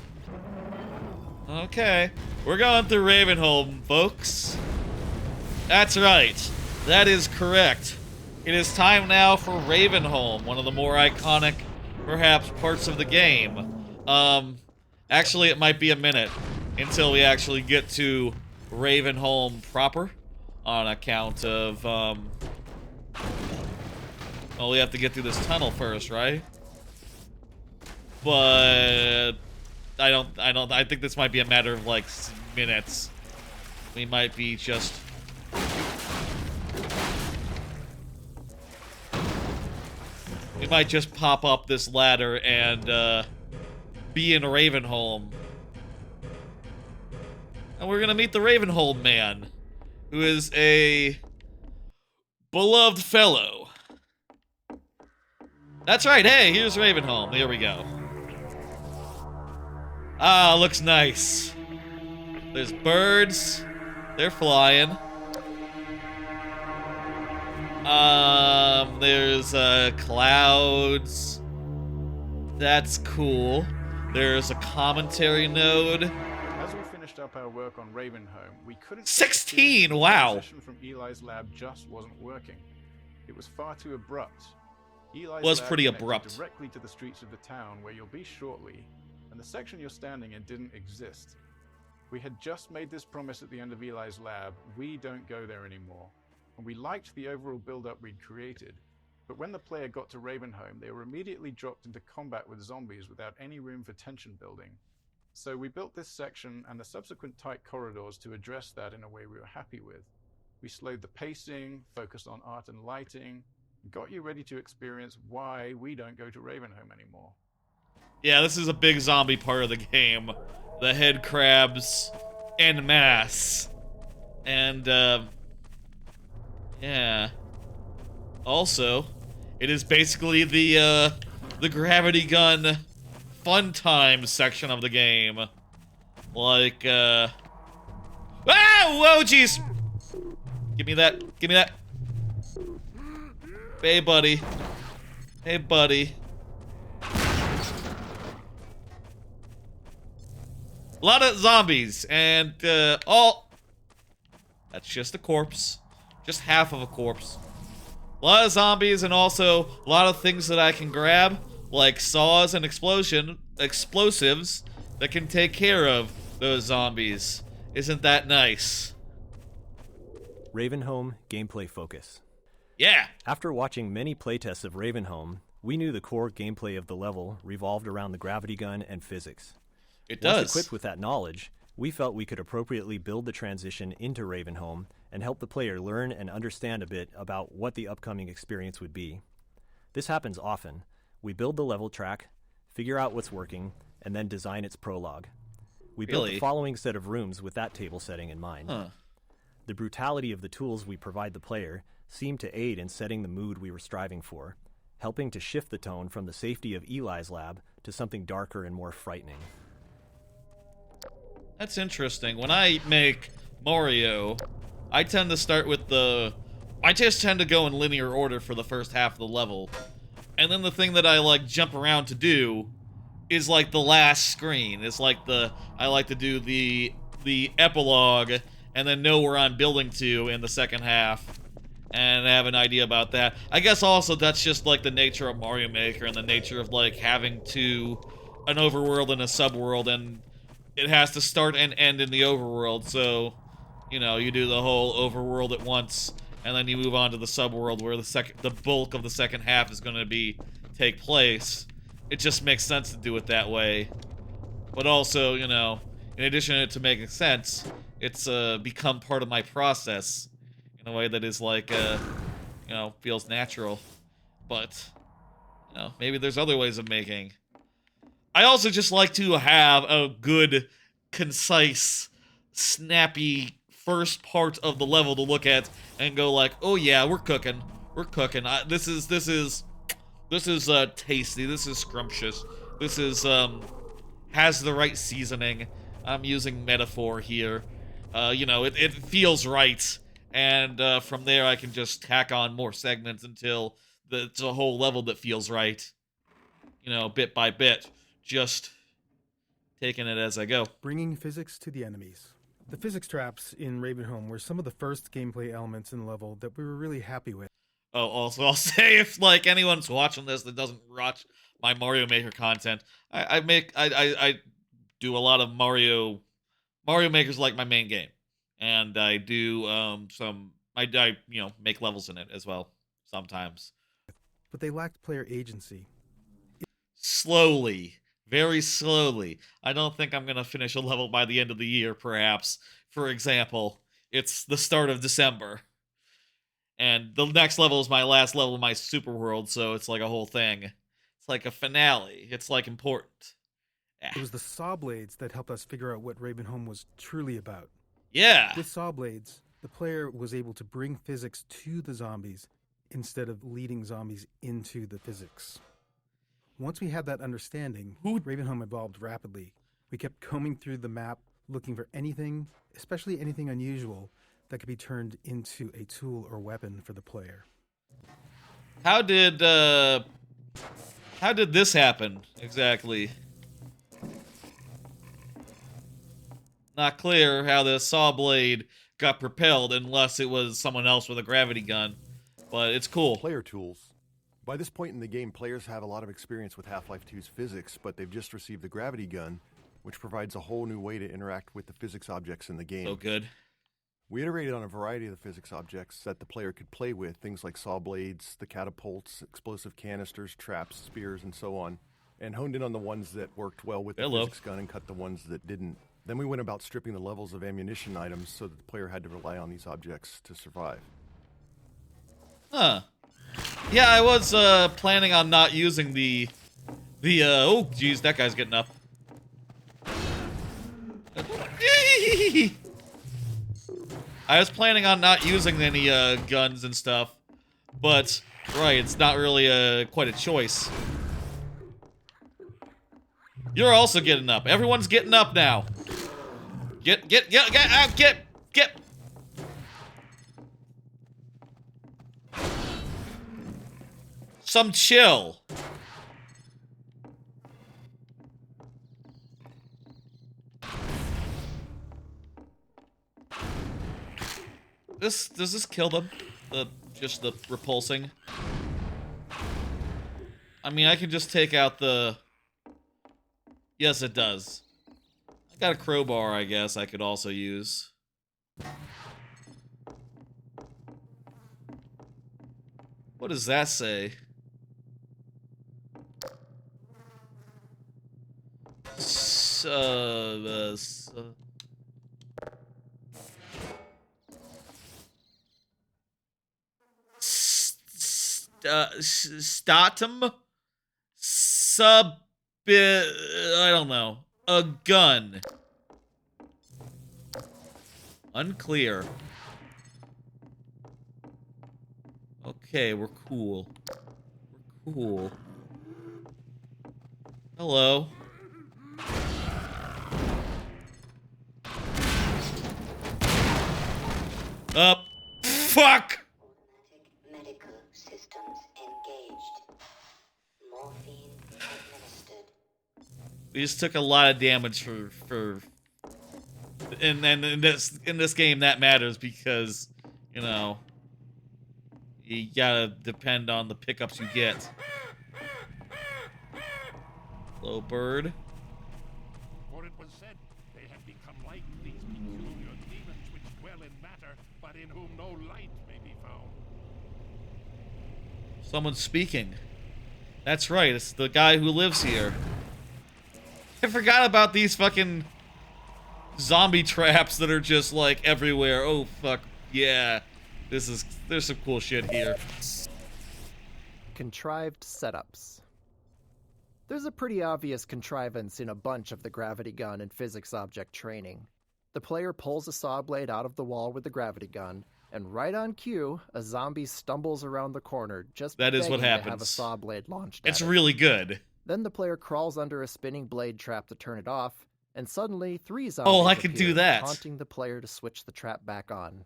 Okay. We're going through Ravenholm, folks. That's right. That is correct. It is time now for Ravenholm, one of the more iconic, perhaps, parts of the game. Actually, it might be a minute until we actually get to Ravenholm proper, on account of, well, we have to get through this tunnel first, right? But I think this might be a matter of, like, minutes. We might be just... We might just pop up this ladder and, be in Ravenholm. And we're gonna meet the Ravenholm man, who is a beloved fellow. That's right, hey, here's Ravenholm. Here we go. Ah, looks nice. There's birds. They're flying. There's, clouds. That's cool. There's a commentary node. As we finished up our work on Ravenholm, we couldn't... 16, wow! The transition from Eli's lab just wasn't working. It was far too abrupt. Eli's was lab pretty connected abrupt. Directly to the streets of the town where you'll be shortly, and the section you're standing in didn't exist. We had just made this promise at the end of Eli's lab: we don't go there anymore. And we liked the overall build-up we'd created, but when the player got to Ravenholm, they were immediately dropped into combat with zombies without any room for tension building. So we built this section and the subsequent tight corridors to address that in a way we were happy with. We slowed the pacing, focused on art and lighting, and got you ready to experience why we don't go to Ravenholm anymore. Yeah, this is a big zombie part of the game. The head crabs en masse. And, yeah. Also, it is basically the gravity gun fun time section of the game. Like, ah! Whoa, jeez! Give me that. Give me that. Hey, buddy. Hey, buddy. A lot of zombies, and, all... That's just a corpse. Just half of a corpse. A lot of zombies, and also a lot of things that I can grab, like saws and explosives, that can take care of those zombies. Isn't that nice? Ravenholm gameplay focus. Yeah! After watching many playtests of Ravenholm, we knew the core gameplay of the level revolved around the gravity gun and physics. It does. Once equipped with that knowledge, we felt we could appropriately build the transition into Ravenholm and help the player learn and understand a bit about what the upcoming experience would be. This happens often. We build the level track, figure out what's working, and then design its prologue. We built the following set of rooms with that table setting in mind. The brutality of the tools we provide the player seemed to aid in setting the mood we were striving for, helping to shift the tone from the safety of Eli's lab to something darker and more frightening. That's interesting. When I make Mario, I tend to start with I just tend to go in linear order for the first half of the level. And then the thing that I, like, jump around to do is, like, the last screen. It's like I like to do the epilogue and then know where I'm building to in the second half. And have an idea about that. I guess also that's just, like, the nature of Mario Maker and the nature of, like, having an overworld and a subworld, and it has to start and end in the overworld, so, you know, you do the whole overworld at once, and then you move on to the subworld where the bulk of the second half is going to take place. It just makes sense to do it that way. But also, you know, in addition to making sense, it's become part of my process in a way that is like, you know, feels natural. But, you know, maybe there's other ways of making. I also just like to have a good, concise, snappy first part of the level to look at and go like, oh yeah, we're cooking. We're cooking. This is tasty. This is scrumptious. This is, has the right seasoning. I'm using metaphor here. You know, it feels right. And, from there I can just tack on more segments until it's a whole level that feels right. You know, bit by bit. Just taking it as I go. Bringing physics to the enemies. The physics traps in Ravenholm were some of the first gameplay elements in the level that we were really happy with. Oh, also, I'll say if, like, anyone's watching this that doesn't watch my Mario Maker content, I do a lot of Mario Maker's like my main game. And I do, I you know, make levels in it as well, sometimes. But they lacked player agency. Slowly, very slowly. I don't think I'm going to finish a level by the end of the year, perhaps. For example, it's the start of December. And the next level is my last level of my super world, so it's like a whole thing. It's like a finale. It's like important. It was the saw blades that helped us figure out what Ravenholm was truly about. Yeah. With saw blades, the player was able to bring physics to the zombies instead of leading zombies into the physics. Once we had that understanding, Ravenholm evolved rapidly. We kept combing through the map, looking for anything, especially anything unusual, that could be turned into a tool or weapon for the player. How did this happen exactly? Not clear how the saw blade got propelled unless it was someone else with a gravity gun, but it's cool. Player tools. By this point in the game, players have a lot of experience with Half-Life 2's physics, but they've just received the gravity gun, which provides a whole new way to interact with the physics objects in the game. So good. We iterated on a variety of the physics objects that the player could play with, things like saw blades, the catapults, explosive canisters, traps, spears, and so on, and honed in on the ones that worked well with the physics gun and cut the ones that didn't. Then we went about stripping the levels of ammunition items so that the player had to rely on these objects to survive. Huh. Yeah, I was planning on not using the oh geez, that guy's getting up. I was planning on not using any guns and stuff, but right, it's not really quite a choice. You're also getting up. Everyone's getting up now. Get. Some chill. Does this kill them? Just the repulsing? I mean, I can just take out the... Yes, it does. I got a crowbar, I guess, I could also use. What does that say? Statum? I don't know. A gun. Unclear. Okay, we're cool. We're cool. Hello. Up. Fuck! Medical systems engaged. Morphine administered. We just took a lot of damage for and in this game that matters because, you know, you gotta depend on the pickups you get. Hello, bird. For it was said they had become like these peculiar demons which dwell in matter, but in whom no light may be found. Someone's speaking. That's right, it's the guy who lives here. I forgot about these fucking zombie traps that are just like everywhere. Oh fuck, yeah. There's some cool shit here. Contrived setups. There's a pretty obvious contrivance in a bunch of the gravity gun and physics object training. The player pulls a saw blade out of the wall with the gravity gun, and right on cue, a zombie stumbles around the corner just that is what happens. To have a saw blade launched it's at it. Really good. Then the player crawls under a spinning blade trap to turn it off, and suddenly 3 zombies I can do that, taunting the player to switch the trap back on.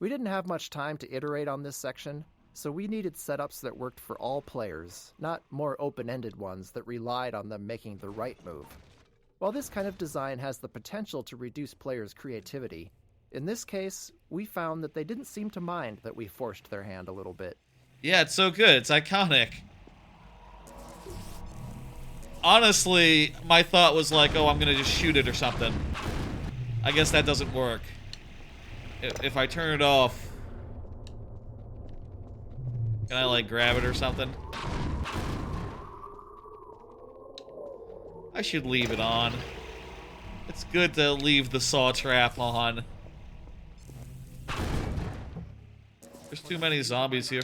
We didn't have much time to iterate on this section, so we needed setups that worked for all players, not more open-ended ones that relied on them making the right move. While this kind of design has the potential to reduce players' creativity, in this case, we found that they didn't seem to mind that we forced their hand a little bit. Yeah, it's so good. It's iconic. Honestly, my thought was like, oh, I'm gonna just shoot it or something. I guess that doesn't work. If I turn it off... Can I, like, grab it or something? I should leave it on. It's good to leave the saw trap on. There's too many zombies here.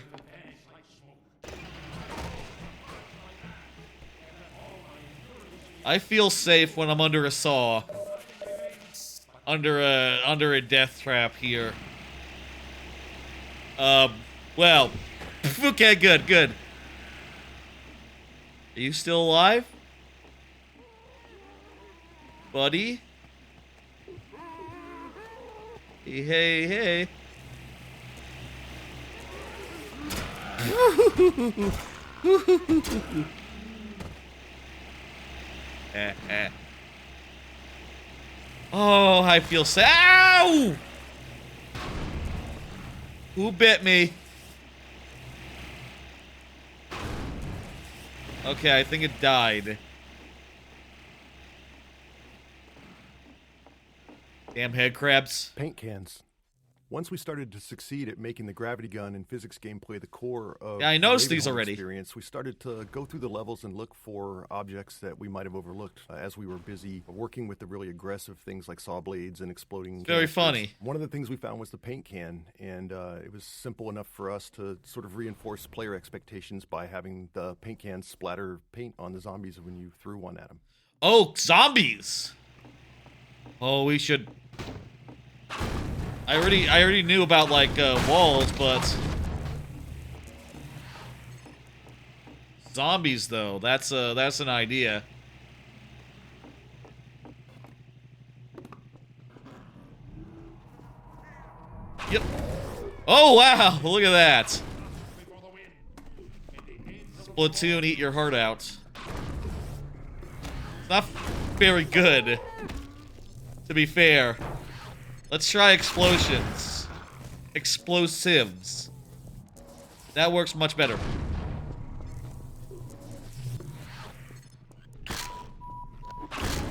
I feel safe when I'm under a saw. Under a death trap here. Well. Okay, good. Are you still alive? Buddy? Hey. Oh, I feel sad. Ow! Who bit me? Okay, I think it died. Damn head crabs. Paint cans. Once we started to succeed at making the gravity gun and physics gameplay the core of I noticed the these Ravenholm already. Experience, we started to go through the levels and look for objects that we might have overlooked as we were busy working with the really aggressive things like saw blades and exploding. Very canisters. funny. One of the things we found was the paint can, and it was simple enough for us to sort of reinforce player expectations by having the paint can splatter paint on the zombies when you threw one at them. Oh, zombies! Oh, we should... I already knew about, like, walls, but... Zombies, though. That's an idea. Yep. Oh, wow! Look at that. Splatoon, eat your heart out. It's not very good, to be fair. Let's try explosions. Explosives. That works much better.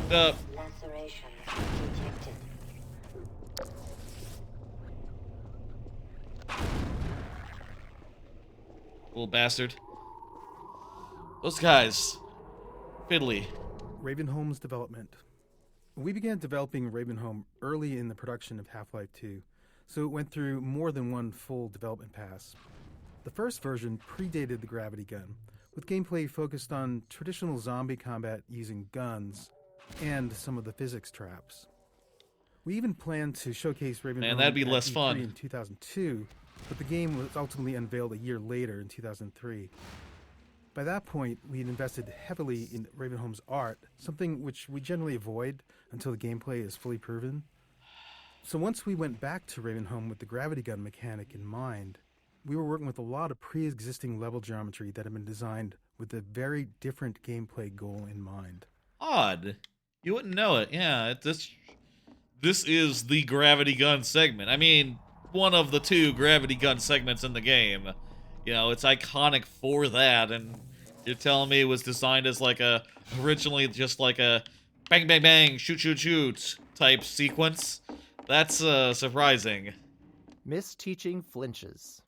Laceration detected. Little bastard. Those guys. Fiddly. Ravenholm's development. We began developing Ravenholm early in the production of Half-Life 2, so it went through more than one full development pass. The first version predated the gravity gun, with gameplay focused on traditional zombie combat using guns and some of the physics traps. We even planned to showcase Ravenholm Man, that'd be at less E3 fun. in 2002, but the game was ultimately unveiled a year later in 2003. By that point, we had invested heavily in Ravenholm's art, something which we generally avoid until the gameplay is fully proven. So once we went back to Ravenholm with the gravity gun mechanic in mind, we were working with a lot of pre-existing level geometry that had been designed with a very different gameplay goal in mind. Odd. You wouldn't know it. Yeah, this is the gravity gun segment. I mean, one of the two gravity gun segments in the game. You know, it's iconic for that, and you're telling me it was designed as like originally just like a bang, bang, bang, shoot, shoot, shoot type sequence? That's surprising. Misteaching flinches.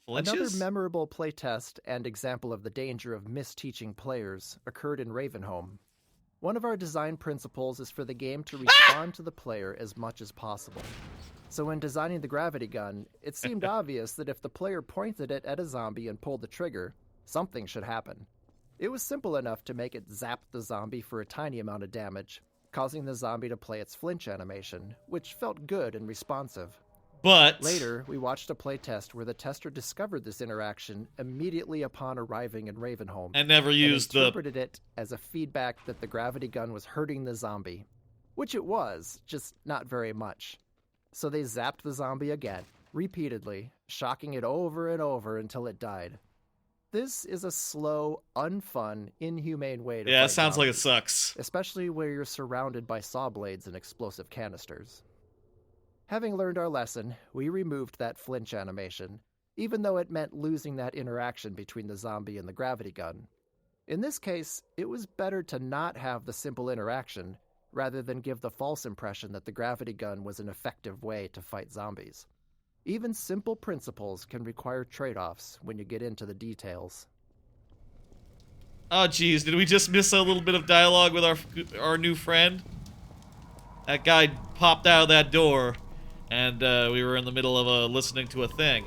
Flinches? Another memorable playtest and example of the danger of misteaching players occurred in Ravenholm. One of our design principles is for the game to respond to the player as much as possible. So when designing the gravity gun, it seemed obvious that if the player pointed it at a zombie and pulled the trigger, something should happen. It was simple enough to make it zap the zombie for a tiny amount of damage, causing the zombie to play its flinch animation, which felt good and responsive. But later, we watched a playtest where the tester discovered this interaction immediately upon arriving in Ravenholm and never used interpreted it as a feedback that the gravity gun was hurting the zombie, which it was, just not very much. So they zapped the zombie again, repeatedly, shocking it over and over until it died. This is a slow, unfun, inhumane way to Yeah, it fight sounds like it zombies, sucks. especially where you're surrounded by saw blades and explosive canisters. Having learned our lesson, we removed that flinch animation, even though it meant losing that interaction between the zombie and the gravity gun. In this case, it was better to not have the simple interaction, rather than give the false impression that the gravity gun was an effective way to fight zombies. Even simple principles can require trade-offs when you get into the details. Oh, geez, did we just miss a little bit of dialogue with our new friend? That guy popped out of that door, and we were in the middle of listening to a thing.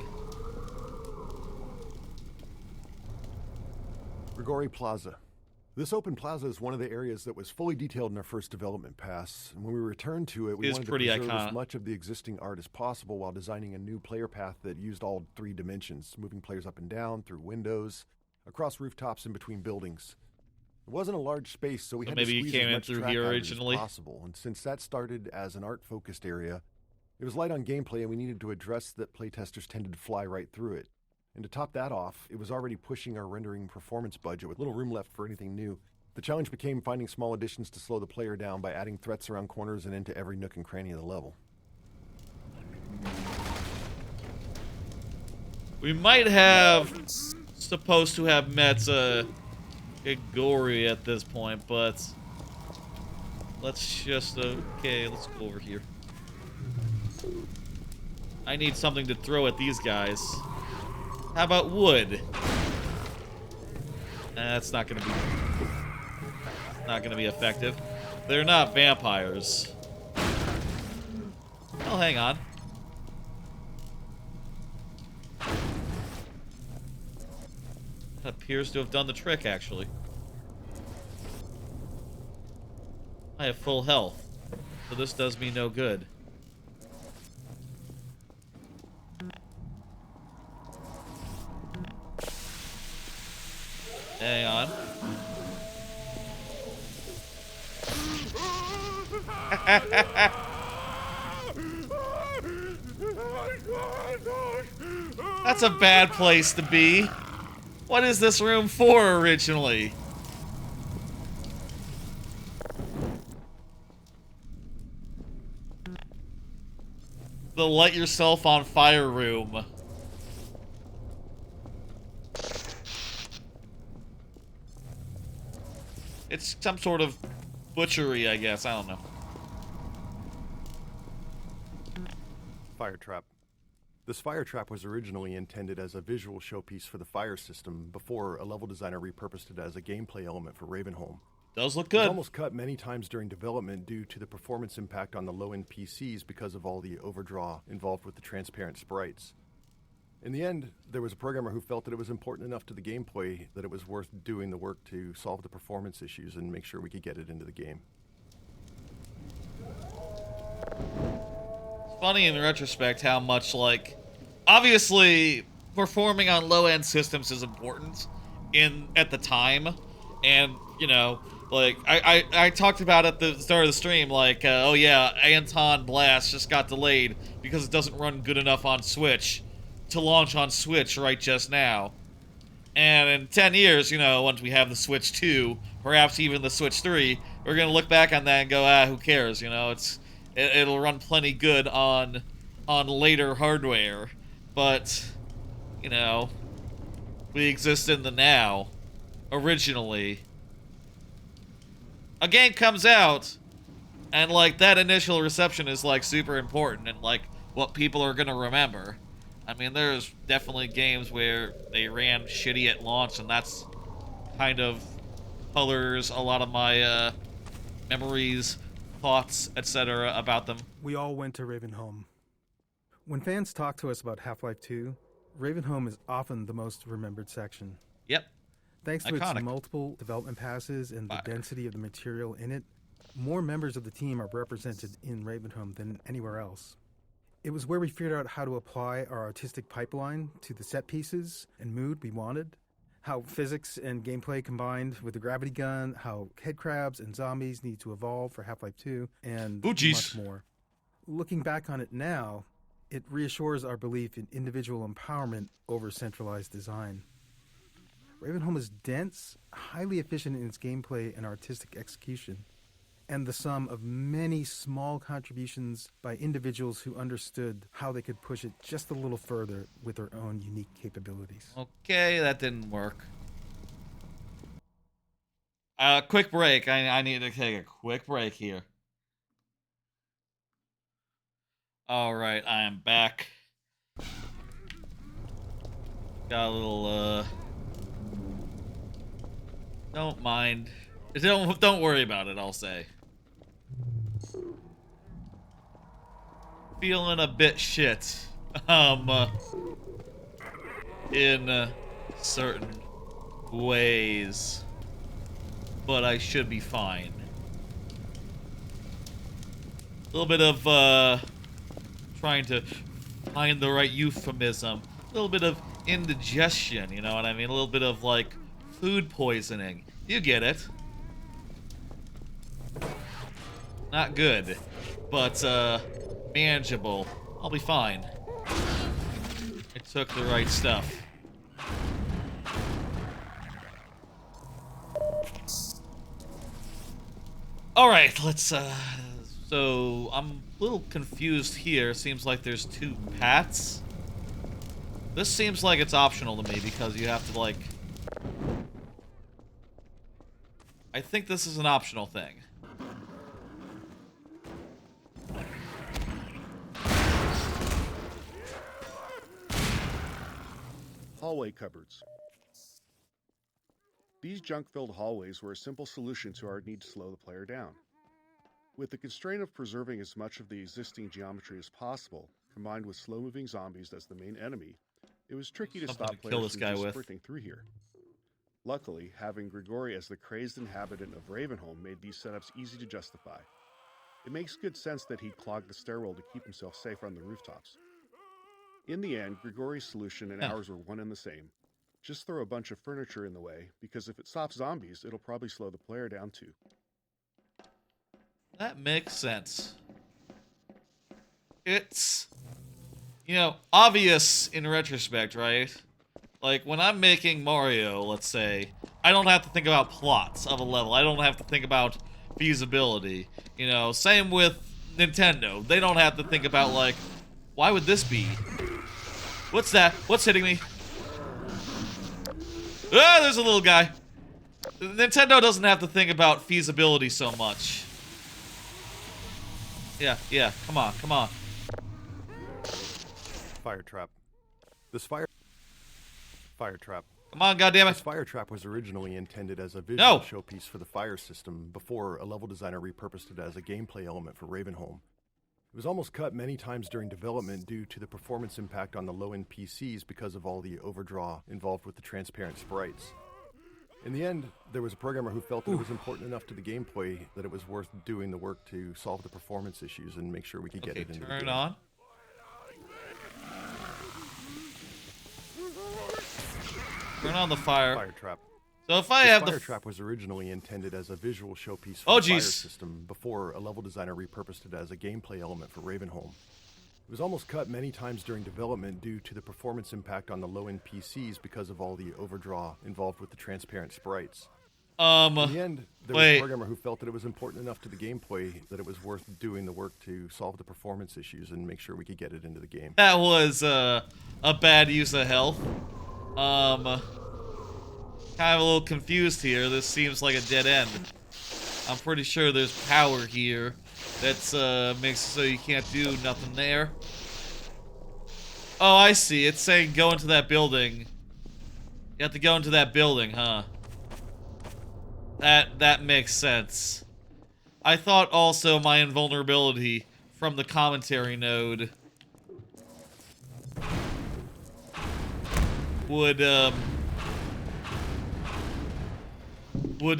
Grigori Plaza. This open plaza is one of the areas that was fully detailed in our first development pass, and when we returned to it, we wanted to preserve as much of the existing art as possible while designing a new player path that used all 3 dimensions, moving players up and down, through windows, across rooftops, and between buildings. It wasn't a large space, so we had to squeeze as much track out of it as possible, and since that started as an art-focused area, it was light on gameplay, and we needed to address that playtesters tended to fly right through it. And to top that off, it was already pushing our rendering performance budget with little room left for anything new. The challenge became finding small additions to slow the player down by adding threats around corners and into every nook and cranny of the level. We might have supposed to have met Grigori at this point, but let's just okay, let's go over here. I need something to throw at these guys. How about wood? That's not gonna be effective. They're not vampires. Oh, hang on. That appears to have done the trick, actually. I have full health, so this does me no good. Hang on. That's a bad place to be. What is this room for originally? The light yourself on fire room. It's some sort of butchery, I guess. I don't know. Fire trap. This fire trap was originally intended as a visual showpiece for the fire system before a level designer repurposed it as a gameplay element for Ravenholm. Does look good. It was almost cut many times during development due to the performance impact on the low-end PCs because of all the overdraw involved with the transparent sprites. In the end, there was a programmer who felt that it was important enough to the gameplay that it was worth doing the work to solve the performance issues and make sure we could get it into the game. It's funny in retrospect how much, like, obviously performing on low-end systems is important at the time, and, you know, like, I talked about at the start of the stream, like, oh yeah, Anton Blast just got delayed because it doesn't run good enough on Switch to launch on Switch right just now. And in 10 years, you know, once we have the Switch 2, perhaps even the Switch 3, we're gonna look back on that and go, who cares, you know, it'll run plenty good on later hardware. But, you know, we exist in the now. Originally. A game comes out, and, like, that initial reception is, like, super important, and, like, what people are gonna remember. I mean, there's definitely games where they ran shitty at launch, and that's kind of colors a lot of my memories, thoughts, etc. about them. We all went to Ravenholm. When fans talk to us about Half-Life 2, Ravenholm is often the most remembered section. Yep. Thanks to its multiple development passes and the density of the material in it, more members of the team are represented in Ravenholm than anywhere else. It was where we figured out how to apply our artistic pipeline to the set pieces and mood we wanted, how physics and gameplay combined with the gravity gun, how headcrabs and zombies need to evolve for Half-Life 2, and much more. Looking back on it now, it reassures our belief in individual empowerment over centralized design. Ravenholm is dense, highly efficient in its gameplay and artistic execution, and the sum of many small contributions by individuals who understood how they could push it just a little further with their own unique capabilities. Okay, that didn't work. Quick break. I need to take a quick break here. Alright, I am back. Got a little, Don't mind. Don't worry about it, I'll say. Feeling a bit shit. In certain ways. But I should be fine. A little bit of, trying to find the right euphemism. A little bit of indigestion, you know what I mean? A little bit of, like, food poisoning. You get it. Not good, but, manageable. I'll be fine. I took the right stuff. Alright, let's, so I'm a little confused here. Seems like there's 2 paths. This seems like it's optional to me because you have to, like... I think this is an optional thing. Hallway cupboards. These junk-filled hallways were a simple solution to our need to slow the player down. With the constraint of preserving as much of the existing geometry as possible, combined with slow-moving zombies as the main enemy, it was tricky to stop players from just sprinting through here. Luckily, having Grigori as the crazed inhabitant of Ravenholm made these setups easy to justify. It makes good sense that he'd clog the stairwell to keep himself safe on the rooftops. In the end, Grigori's solution and ours were one and the same. Just throw a bunch of furniture in the way, because if it stops zombies, it'll probably slow the player down too. That makes sense. It's, you know, obvious in retrospect, right? Like, when I'm making Mario, let's say, I don't have to think about plots of a level. I don't have to think about feasibility. You know, same with Nintendo. They don't have to think about, like, why would this be? What's that? What's hitting me? Ah, there's a little guy. Nintendo doesn't have to think about feasibility so much. Yeah, come on. Fire trap. This fire trap. Come on, goddammit. This fire trap was originally intended as a visual showpiece for the fire system before a level designer repurposed it as a gameplay element for Ravenholm. It was almost cut many times during development due to the performance impact on the low-end PCs because of all the overdraw involved with the transparent sprites. In the end, there was a programmer who felt that it was important enough to the gameplay that it was worth doing the work to solve the performance issues and make sure we could get it into the game. Turn on. Turn on the fire trap. So if I have the fire trap was originally intended as a visual showpiece for the fire system before a level designer repurposed it as a gameplay element for Ravenholm. It was almost cut many times during development due to the performance impact on the low-end PCs because of all the overdraw involved with the transparent sprites. In the end, there was a programmer who felt that it was important enough to the gameplay that it was worth doing the work to solve the performance issues and make sure we could get it into the game. That was a bad use of health. Kind of a little confused here. This seems like a dead end. I'm pretty sure there's power here that's makes it so you can't do nothing there. Oh, I see. It's saying go into that building. You have to go into that building, huh? That makes sense. I thought also my invulnerability from the commentary node would,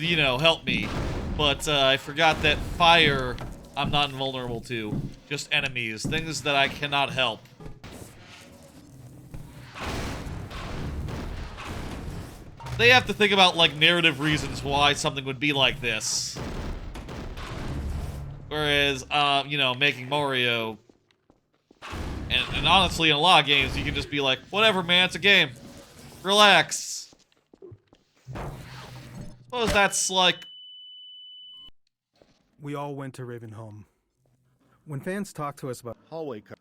you know, help me. But I forgot that fire I'm not invulnerable to. Just enemies. Things that I cannot help. They have to think about, like, narrative reasons why something would be like this. Whereas, you know, making Mario... And honestly, in a lot of games, you can just be like, whatever, man, it's a game. Relax. Suppose that's like... We all went to Ravenholm. When fans talk to us about hallway cut.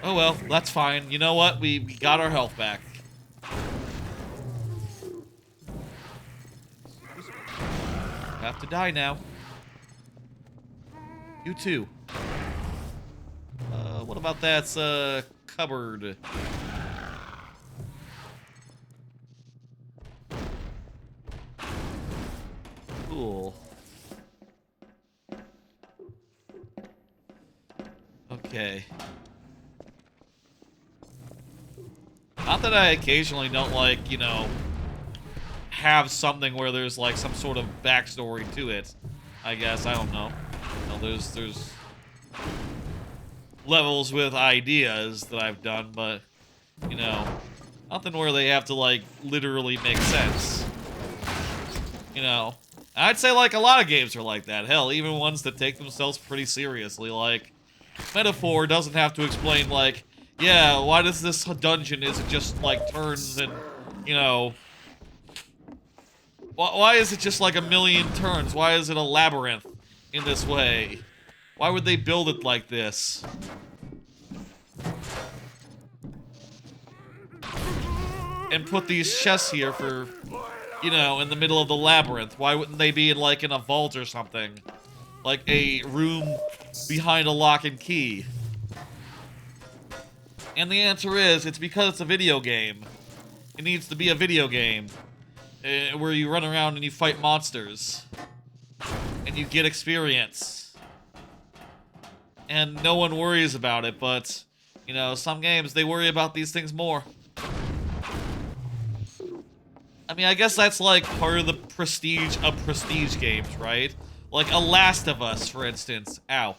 Oh well, that's fine. You know what? We got our health back. Have to die now. You too. What about that cupboard. Cool. Okay. Not that I occasionally don't, like, you know, have something where there's, like, some sort of backstory to it. I guess, I don't know. You know, there's levels with ideas that I've done, but, you know, nothing where they have to, like, literally make sense. You know, I'd say, like, a lot of games are like that. Hell, even ones that take themselves pretty seriously, like, Metaphor doesn't have to explain, like, yeah, why does this dungeon, is it just, like, turns and, you know, why is it just, like, a million turns? Why is it a labyrinth in this way? Why would they build it like this? And put these chests here for, you know, in the middle of the labyrinth. Why wouldn't they be in, like, in a vault or something? Like a room behind a lock and key. And the answer is, it's because it's a video game. It needs to be a video game. Where you run around and you fight monsters. And you get experience. And no one worries about it, but, you know, some games, they worry about these things more. I mean, I guess that's, like, part of the prestige of prestige games, right? Like, A Last of Us, for instance. Ow.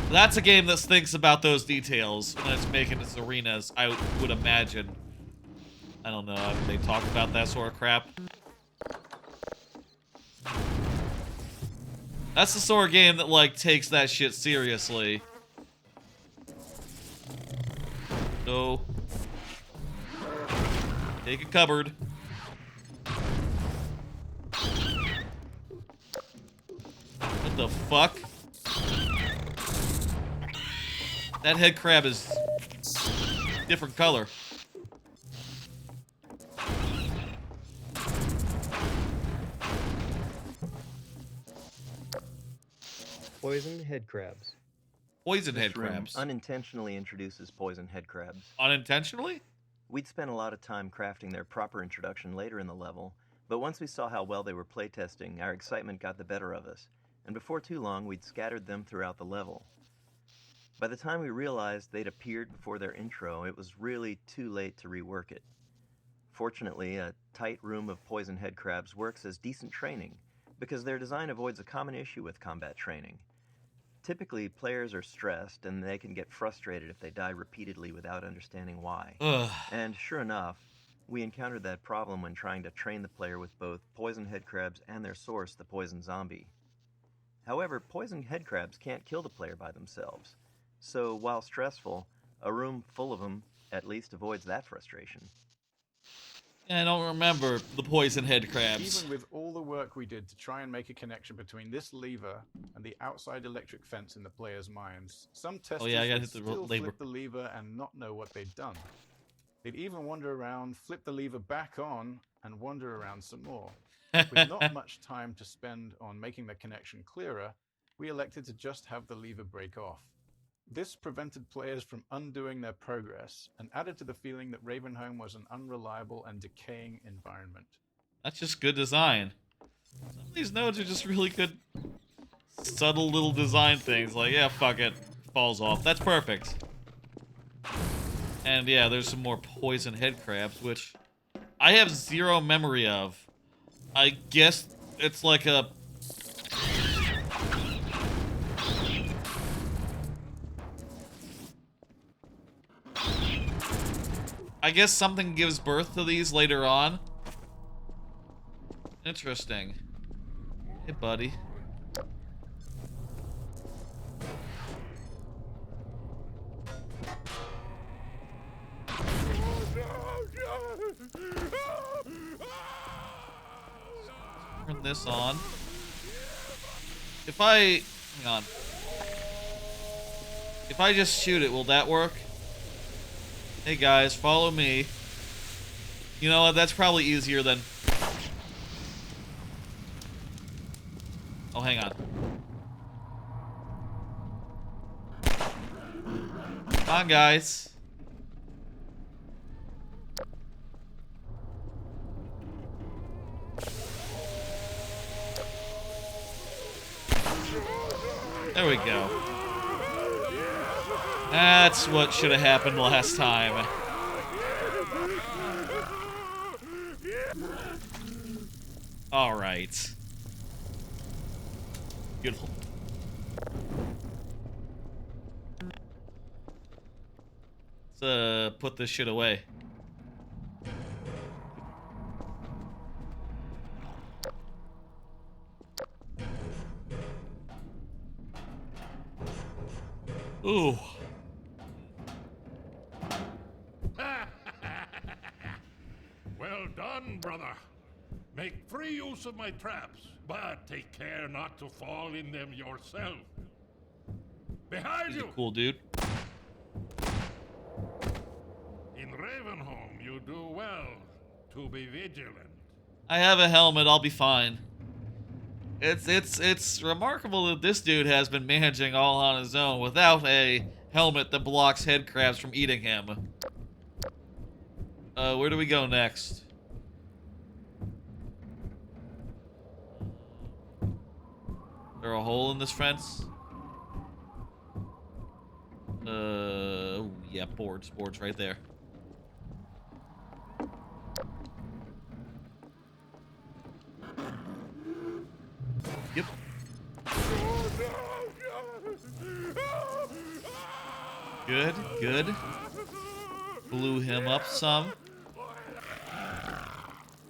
That's a game that thinks about those details when it's making its arenas, I would imagine. I don't know, have they talked about that sort of crap? That's the sort of game that, like, takes that shit seriously. No. Take a cupboard. What the fuck? That head crab is different color. Poison head crabs. Poison This head room crabs. unintentionally introduces poison head crabs. Unintentionally? We'd spent a lot of time crafting their proper introduction later in the level, but once we saw how well they were playtesting, our excitement got the better of us, and before too long we'd scattered them throughout the level. By the time we realized they'd appeared before their intro, it was really too late to rework it. Fortunately, a tight room of poison head crabs works as decent training, because their design avoids a common issue with combat training. Typically, players are stressed, and they can get frustrated if they die repeatedly without understanding why. Ugh. And sure enough, we encountered that problem when trying to train the player with both poison head crabs and their source, the poison zombie. However, poison head crabs can't kill the player by themselves, so while stressful, a room full of them at least avoids that frustration. I don't remember the poison head crabs. Even with all the work we did to try and make a connection between this lever and the outside electric fence in the players' minds, some testers would still flip the lever and not know what they'd done. They'd even wander around, flip the lever back on, and wander around some more. With not much time to spend on making the connection clearer, we elected to just have the lever break off. This prevented players from undoing their progress and added to the feeling that Ravenholm was an unreliable and decaying environment. That's just good design. Some of these nodes are just really good, subtle little design things. Like, yeah, fuck it. Falls off. That's perfect. And yeah, there's some more poison head crabs, which I have zero memory of. I guess it's like a... I guess something gives birth to these later on. Interesting. Hey, buddy. Turn this on. If I... Hang on. If I just shoot it, will that work? Hey guys, follow me. You know what, that's probably easier than... Oh, hang on. Come on, guys. There we go. That's what should have happened last time. All right. Beautiful. Let's put this shit away. Ooh. Well done, brother. Make free use of my traps, but take care not to fall in them yourself. Behind you! Cool dude. In Ravenholm, you do well to be vigilant. I have a helmet, I'll be fine. It's remarkable that this dude has been managing all on his own without a helmet that blocks head crabs from eating him. Where do we go next? Is there a hole in this fence? Yeah, boards right there. Yep. Good, good. Blew him up some.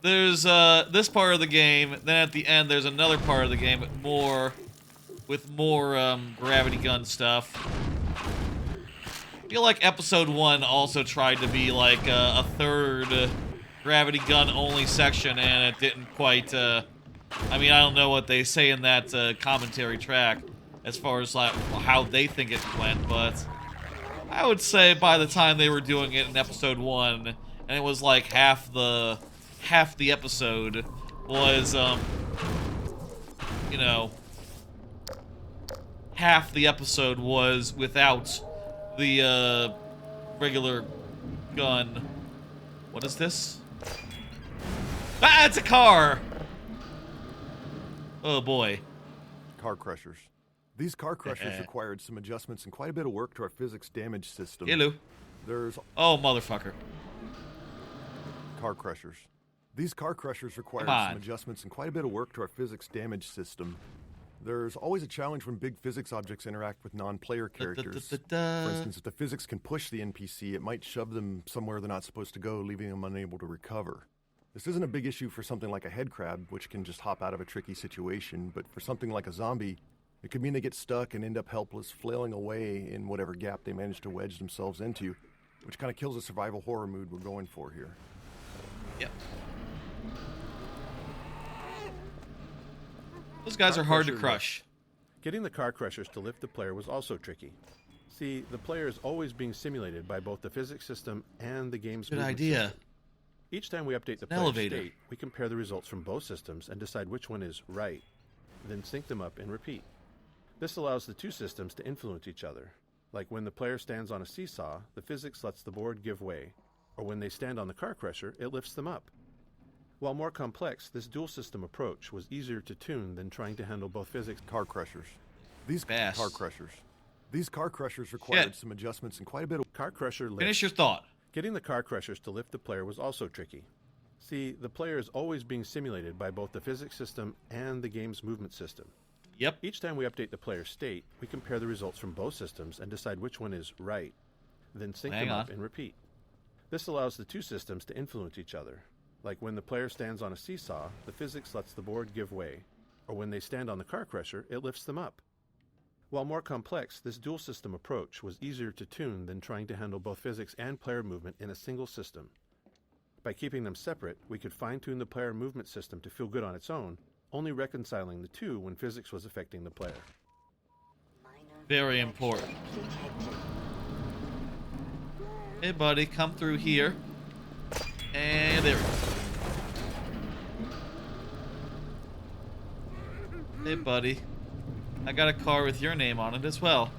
There's this part of the game, then at the end there's another part of the game with more gravity gun stuff. I feel like episode 1 also tried to be like a third gravity gun only section, and it didn't quite I mean, I don't know what they say in that commentary track as far as like how they think it went, but I would say by the time they were doing it in episode 1, and it was like half the episode was you know, half the episode was without the regular gun. What is this? Ah, it's a car! Oh boy. Car crushers. These car crushers required some adjustments and quite a bit of work to our physics damage system. Hello. There's... Oh, motherfucker. Car crushers. These car crushers required some adjustments and quite a bit of work to our physics damage system. There's always a challenge when big physics objects interact with non-player characters. For instance, if the physics can push the NPC, it might shove them somewhere they're not supposed to go, leaving them unable to recover. This isn't a big issue for something like a head crab, which can just hop out of a tricky situation, but for something like a zombie, it could mean they get stuck and end up helpless, flailing away in whatever gap they manage to wedge themselves into, which kind of kills the survival horror mood we're going for here. Yep. Those guys are hard to crush. Getting the car crushers to lift the player was also tricky. See, the player is always being simulated by both the physics system and the game's movement idea. system. Each time we update the player's state, we compare the results from both systems and decide which one is right, then sync them up and repeat. This allows the two systems to influence each other. Like when the player stands on a seesaw, the physics lets the board give way, or when they stand on the car crusher, it lifts them up. While more complex, this dual system approach was easier to tune than trying to handle both physics. Car crushers. These car crushers. These car crushers required some adjustments and quite a bit of car crusher lift. Finish your thought. Getting the car crushers to lift the player was also tricky. See, the player is always being simulated by both the physics system and the game's movement system. Yep. Each time we update the player's state, we compare the results from both systems and decide which one is right, then sync them up and repeat. This allows the two systems to influence each other. Like when the player stands on a seesaw, the physics lets the board give way, or when they stand on the car crusher, it lifts them up. While more complex, this dual system approach was easier to tune than trying to handle both physics and player movement in a single system. By keeping them separate, we could fine-tune the player movement system to feel good on its own, only reconciling the two when physics was affecting the player. Very important. Hey buddy, come through here. And there we go. Hey buddy. I got a car with your name on it as well.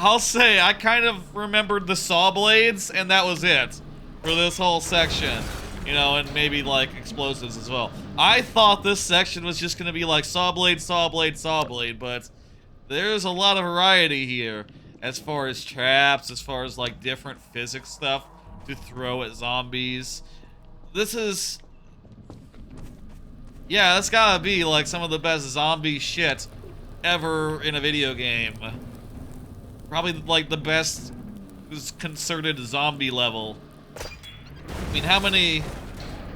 I'll say I kind of remembered the saw blades, and that was it for this whole section. You know, and maybe like explosives as well. I thought this section was just gonna be like saw blade, saw blade, saw blade, but there's a lot of variety here as far as traps, as far as like different physics stuff to throw at zombies. This is, yeah, that's gotta be like some of the best zombie shit ever in a video game. Probably like the best concerted zombie level. I mean, how many,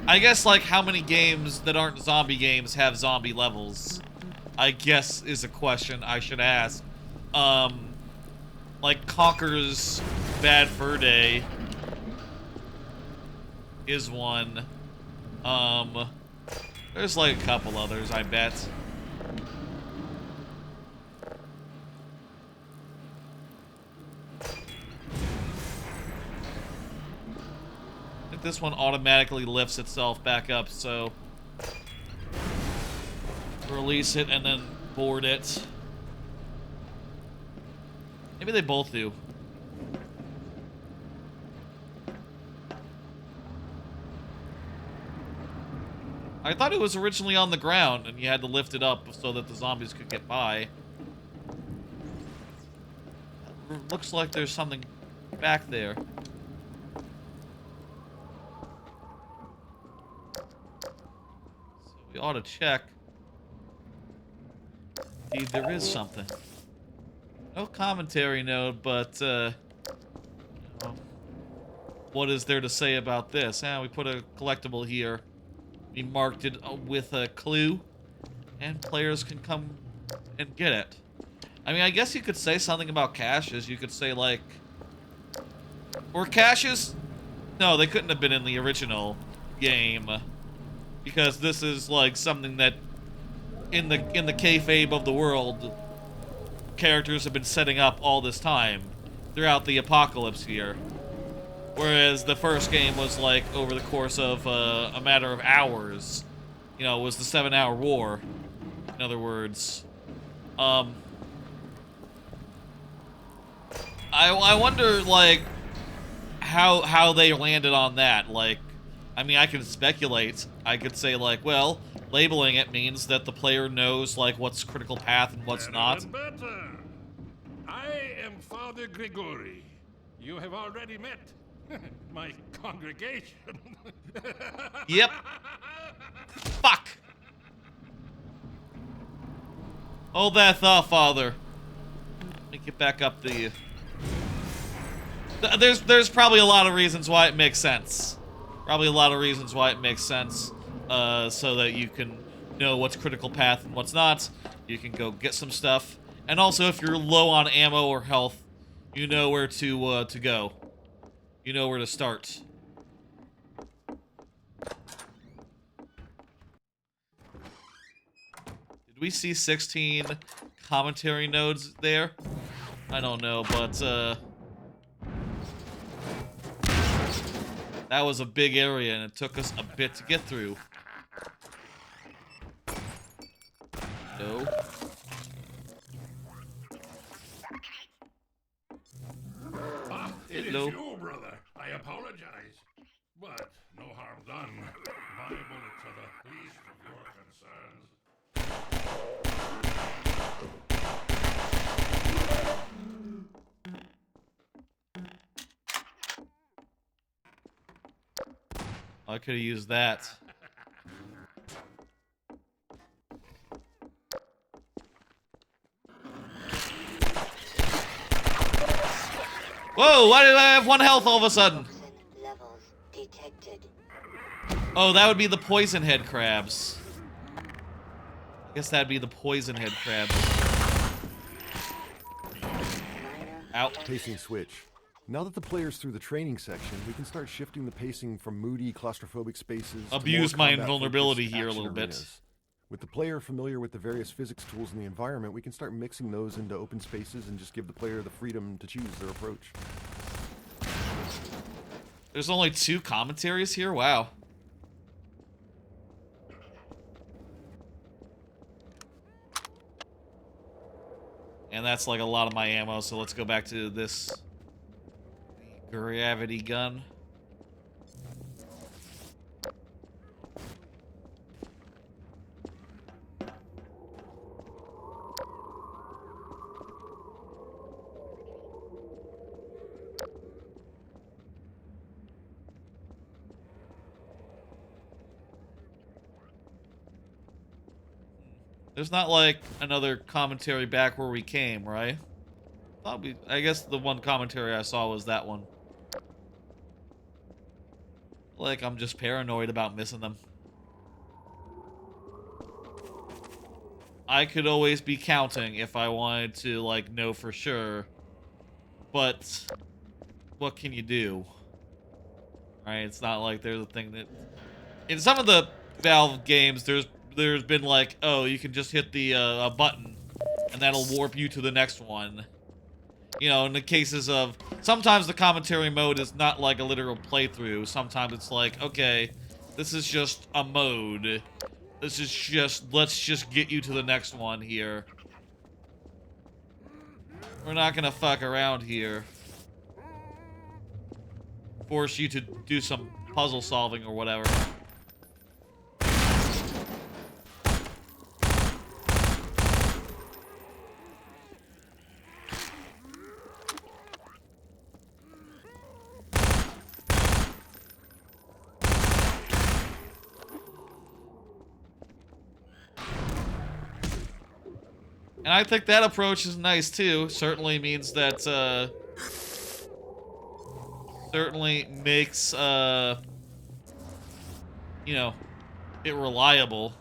I guess like how many games that aren't zombie games have zombie levels? I guess is a question I should ask. Like Conker's Bad Fur Day is one. There's like a couple others, I bet. I think this one automatically lifts itself back up, so release it and then board it. Maybe they both do. I thought it was originally on the ground and you had to lift it up so that the zombies could get by. Looks like there's something back there. So we ought to check. Indeed, there is something. No commentary note, but, what is there to say about this? We put a collectible here. We marked it with a clue, and players can come and get it. I mean, I guess you could say something about caches. You could say, like... Were caches? No, they couldn't have been in the original game. Because this is, like, something that, in the kayfabe of the world, characters have been setting up all this time throughout the apocalypse here. Whereas the first game was like over the course of a matter of hours. You know, it was the 7-hour war. In other words. I wonder like how they landed on that. Like, I mean, I can speculate. I could say like, well, labeling it means that the player knows like what's critical path and what's not. Better. I am Father Grigori. You have already met my congregation. Yep. Fuck. Hold that thought, Father. Let me get back up the... There's probably a lot of reasons why it makes sense. Probably a lot of reasons why it makes sense. So that you can know what's critical path and what's not. You can go get some stuff. And also, if you're low on ammo or health, you know where to go. You know where to start. Did we see 16 commentary nodes there? I don't know, but that was a big area and it took us a bit to get through. No. It is you, brother. I apologize. But no harm done. My bullets are the least of your concerns. I could have used that. Whoa, why did I have 1 health all of a sudden? Levels detected. Oh, that would be the poison head crabs. I guess that'd be the poison head crabs. Ow. Pacing switch. Now that the player's through the training section, we can start shifting the pacing from moody, claustrophobic spaces Abuse to my more invulnerability combat-focused here a action little bit. arenas. With the player familiar with the various physics tools in the environment, we can start mixing those into open spaces and just give the player the freedom to choose their approach. There's only 2 commentaries here? Wow. And that's like a lot of my ammo, so let's go back to this gravity gun. There's not like another commentary back where we came, right? I guess the one commentary I saw was that one. Like, I'm just paranoid about missing them. I could always be counting if I wanted to, like, know for sure. But what can you do? Right? It's not like there's a thing that... In some of the Valve games, there's been like, oh, you can just hit the a button and that'll warp you to the next one. You know, in the cases of, sometimes the commentary mode is not like a literal playthrough. Sometimes it's like, okay, this is just a mode. This is just, let's just get you to the next one here. We're not gonna fuck around here. Force you to do some puzzle solving or whatever. And I think that approach is nice too. Certainly means that, certainly makes, you know, it reliable.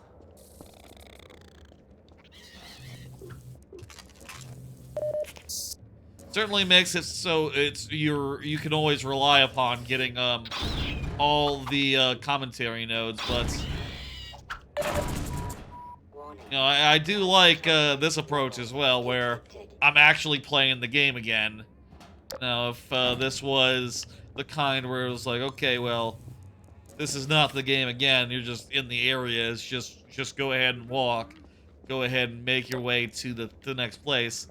Certainly makes it so you can always rely upon getting, all the, commentary nodes, but... You know, I do like this approach as well, where I'm actually playing the game again. Now, if this was the kind where it was like, okay, well, this is not the game again, you're just in the areas, just go ahead and walk. Go ahead and make your way to the next place.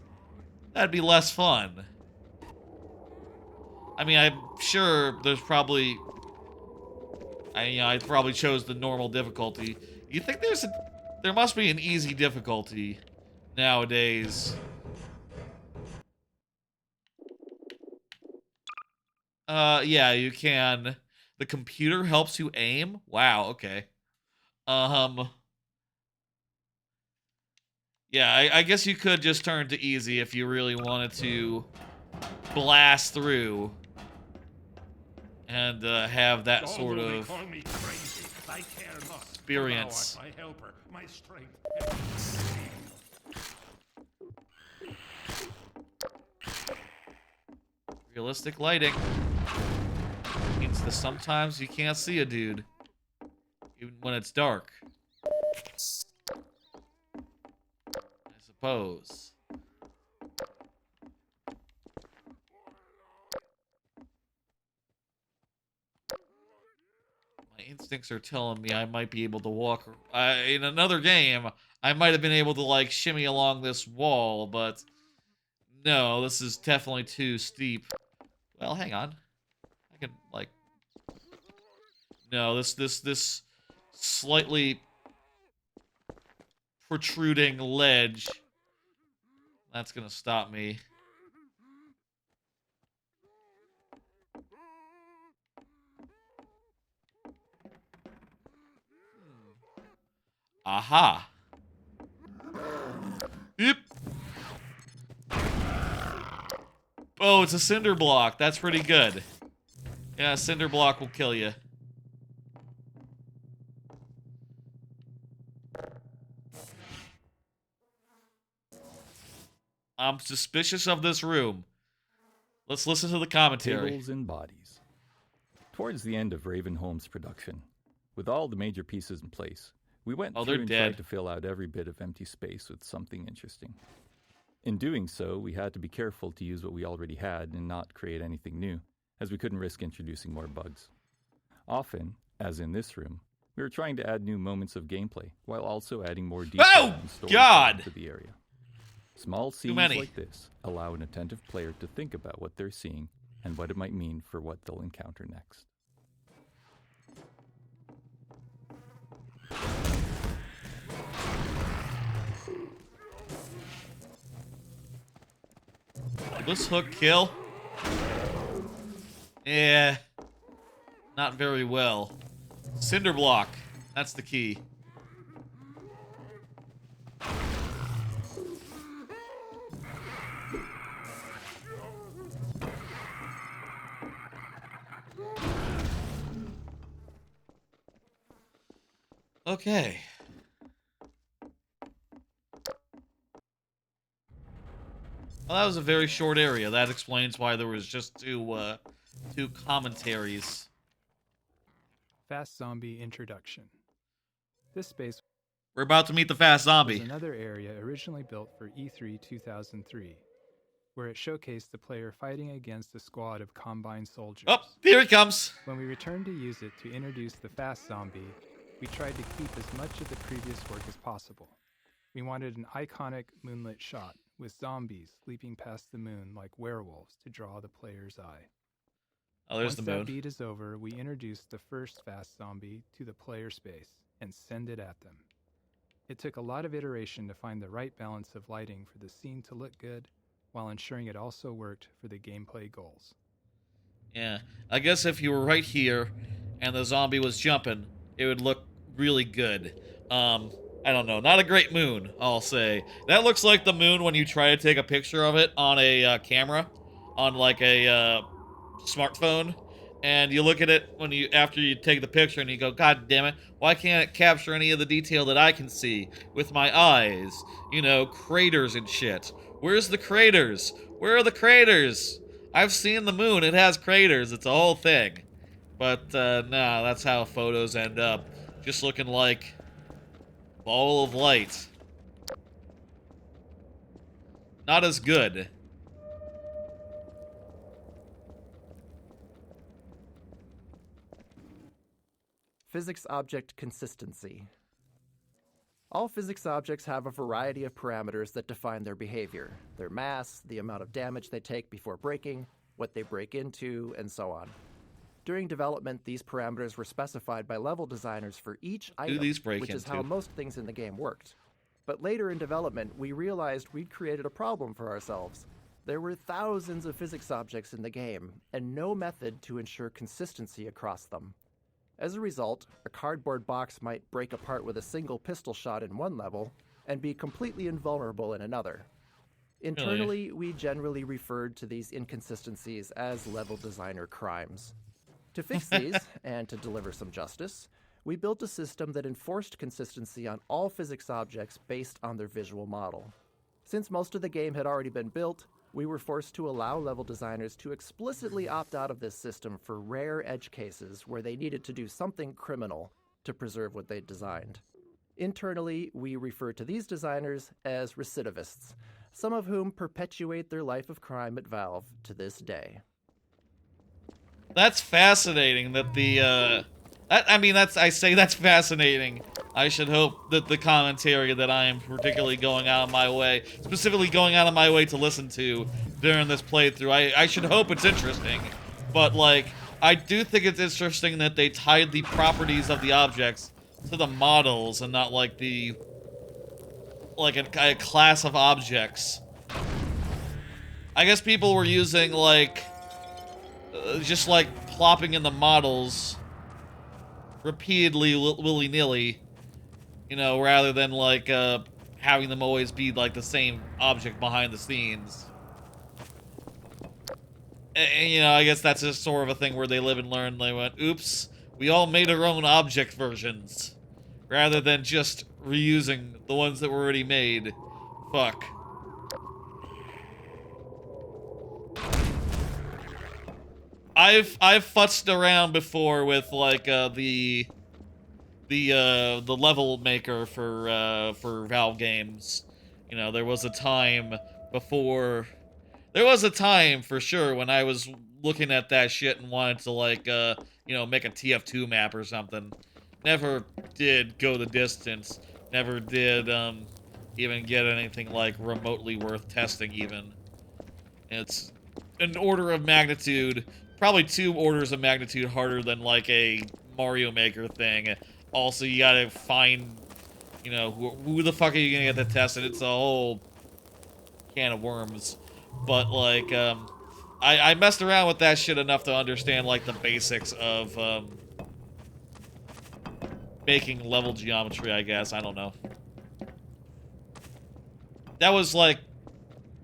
That'd be less fun. I mean, I'm sure there's probably... I probably chose the normal difficulty. You think there must be an easy difficulty nowadays. Yeah, you can. The computer helps you aim? Wow, okay. Yeah, I guess you could just turn to easy if you really wanted to blast through and have that sort of experience. My helper, my strength. Realistic lighting means that sometimes you can't see a dude, even when it's dark. I suppose. My instincts are telling me I might be able to walk. In another game, I might have been able to, like, shimmy along this wall, but no, this is definitely too steep. Well, hang on. I can, like... No, this slightly protruding ledge. That's gonna stop me. Aha. Yep. Oh, it's a cinder block. That's pretty good. Yeah, a cinder block will kill you. I'm suspicious of this room. Let's listen to the commentary. Tables and bodies. Towards the end of Ravenholm's production, with all the major pieces in place, we went through and tried to fill out every bit of empty space with something interesting. In doing so, we had to be careful to use what we already had and not create anything new, as we couldn't risk introducing more bugs. Often, as in this room, we were trying to add new moments of gameplay, while also adding more detail and story to the area. Small scenes like this allow an attentive player to think about what they're seeing and what it might mean for what they'll encounter next. Will this hook kill? Yeah. Not very well. Cinder block. That's the key. Okay. Well, that was a very short area. That explains why there was just two commentaries. Fast zombie introduction. This space. We're about to meet the fast zombie. Was another area originally built for E3 2003, where it showcased the player fighting against a squad of combined soldiers. Oh, here it comes. When we returned to use it to introduce the fast zombie, we tried to keep as much of the previous work as possible. We wanted an iconic moonlit shot with zombies leaping past the moon like werewolves to draw the player's eye. Oh, there's Once the moon. that beat is over, we introduce the first fast zombie to the player space and send it at them. It took a lot of iteration to find the right balance of lighting for the scene to look good, while ensuring it also worked for the gameplay goals. Yeah, I guess if you were right here and the zombie was jumping, it would look really good. I don't know, not a great moon, I'll say. That looks like the moon when you try to take a picture of it on a camera, on like a smartphone, and you look at it after you take the picture and you go, God damn it, why can't it capture any of the detail that I can see with my eyes? You know, craters and shit. Where's the craters? Where are the craters? I've seen the moon, it has craters, it's a whole thing. But nah, that's how photos end up. Just looking like a ball of light. Not as good. Physics object consistency. All physics objects have a variety of parameters that define their behavior. Their mass, the amount of damage they take before breaking, what they break into, and so on. During development, these parameters were specified by level designers for each item, which is how most things in the game worked. But later in development, we realized we'd created a problem for ourselves. There were thousands of physics objects in the game, and no method to ensure consistency across them. As a result, a cardboard box might break apart with a single pistol shot in one level, and be completely invulnerable in another. Internally, we generally referred to these inconsistencies as level designer crimes. To fix these, and to deliver some justice, we built a system that enforced consistency on all physics objects based on their visual model. Since most of the game had already been built, we were forced to allow level designers to explicitly opt out of this system for rare edge cases where they needed to do something criminal to preserve what they'd designed. Internally, we refer to these designers as recidivists, some of whom perpetuate their life of crime at Valve to this day. That's fascinating that that's fascinating. I should hope that the commentary that I am particularly going out of my way, specifically going out of my way to listen to during this playthrough, I should hope it's interesting. But, like, I do think it's interesting that they tied the properties of the objects to the models and not, like, a class of objects. I guess people were using, like, just, like, plopping in the models repeatedly, willy-nilly, you know, rather than, like, having them always be, like, the same object behind the scenes. And, you know, I guess that's just sort of a thing where they live and learn. They went, oops, we all made our own object versions, rather than just reusing the ones that were already made. Fuck. I've futzed around before with, like, the level maker for Valve games. You know, there was a time for sure when I was looking at that shit and wanted to, like, you know, make a TF2 map or something. Never did go the distance. Never did even get anything like remotely worth testing even. It's an order of magnitude, probably 2 orders of magnitude harder than like a Mario Maker thing. Also, you gotta find, you know, who the fuck are you gonna get to test it? It's a whole can of worms. But like, I messed around with that shit enough to understand like the basics of making level geometry, I guess. I don't know. That was like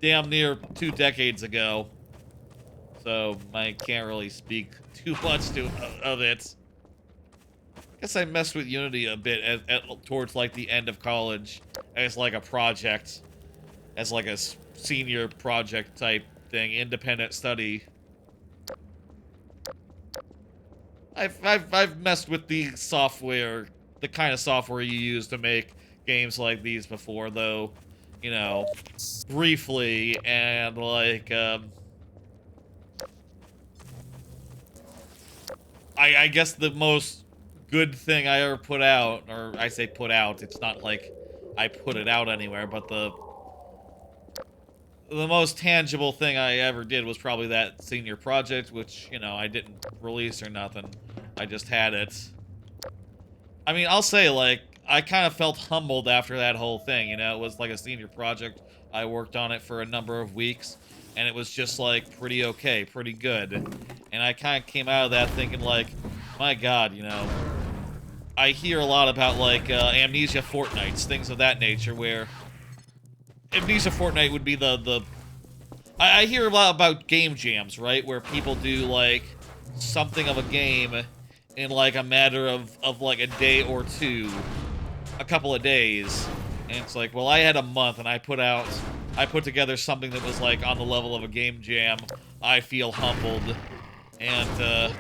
damn near 2 decades ago, so I can't really speak too much of it. I guess I messed with Unity a bit towards like the end of college as like a project, as like a senior project type thing, independent study. I've messed with the software, the kind of software you use to make games like these before, though, you know, briefly, and like, I guess the most good thing I ever put out, or I say put out, it's not like I put it out anywhere, but the most tangible thing I ever did was probably that senior project, which, you know, I didn't release or nothing. I just had it. I mean, I'll say, like, I kind of felt humbled after that whole thing, you know? It was like a senior project. I worked on it for a number of weeks, and it was just, like, pretty okay, pretty good. And I kind of came out of that thinking, like, my god, you know, I hear a lot about, like, Amnesia Fortnights, things of that nature, where Amnesia Fortnite would be I hear a lot about game jams, right? Where people do, like, something of a game in, like, a matter of like, a day or two. A couple of days. And it's like, well, I had a month, and I put together something that was, like, on the level of a game jam. I feel humbled. And,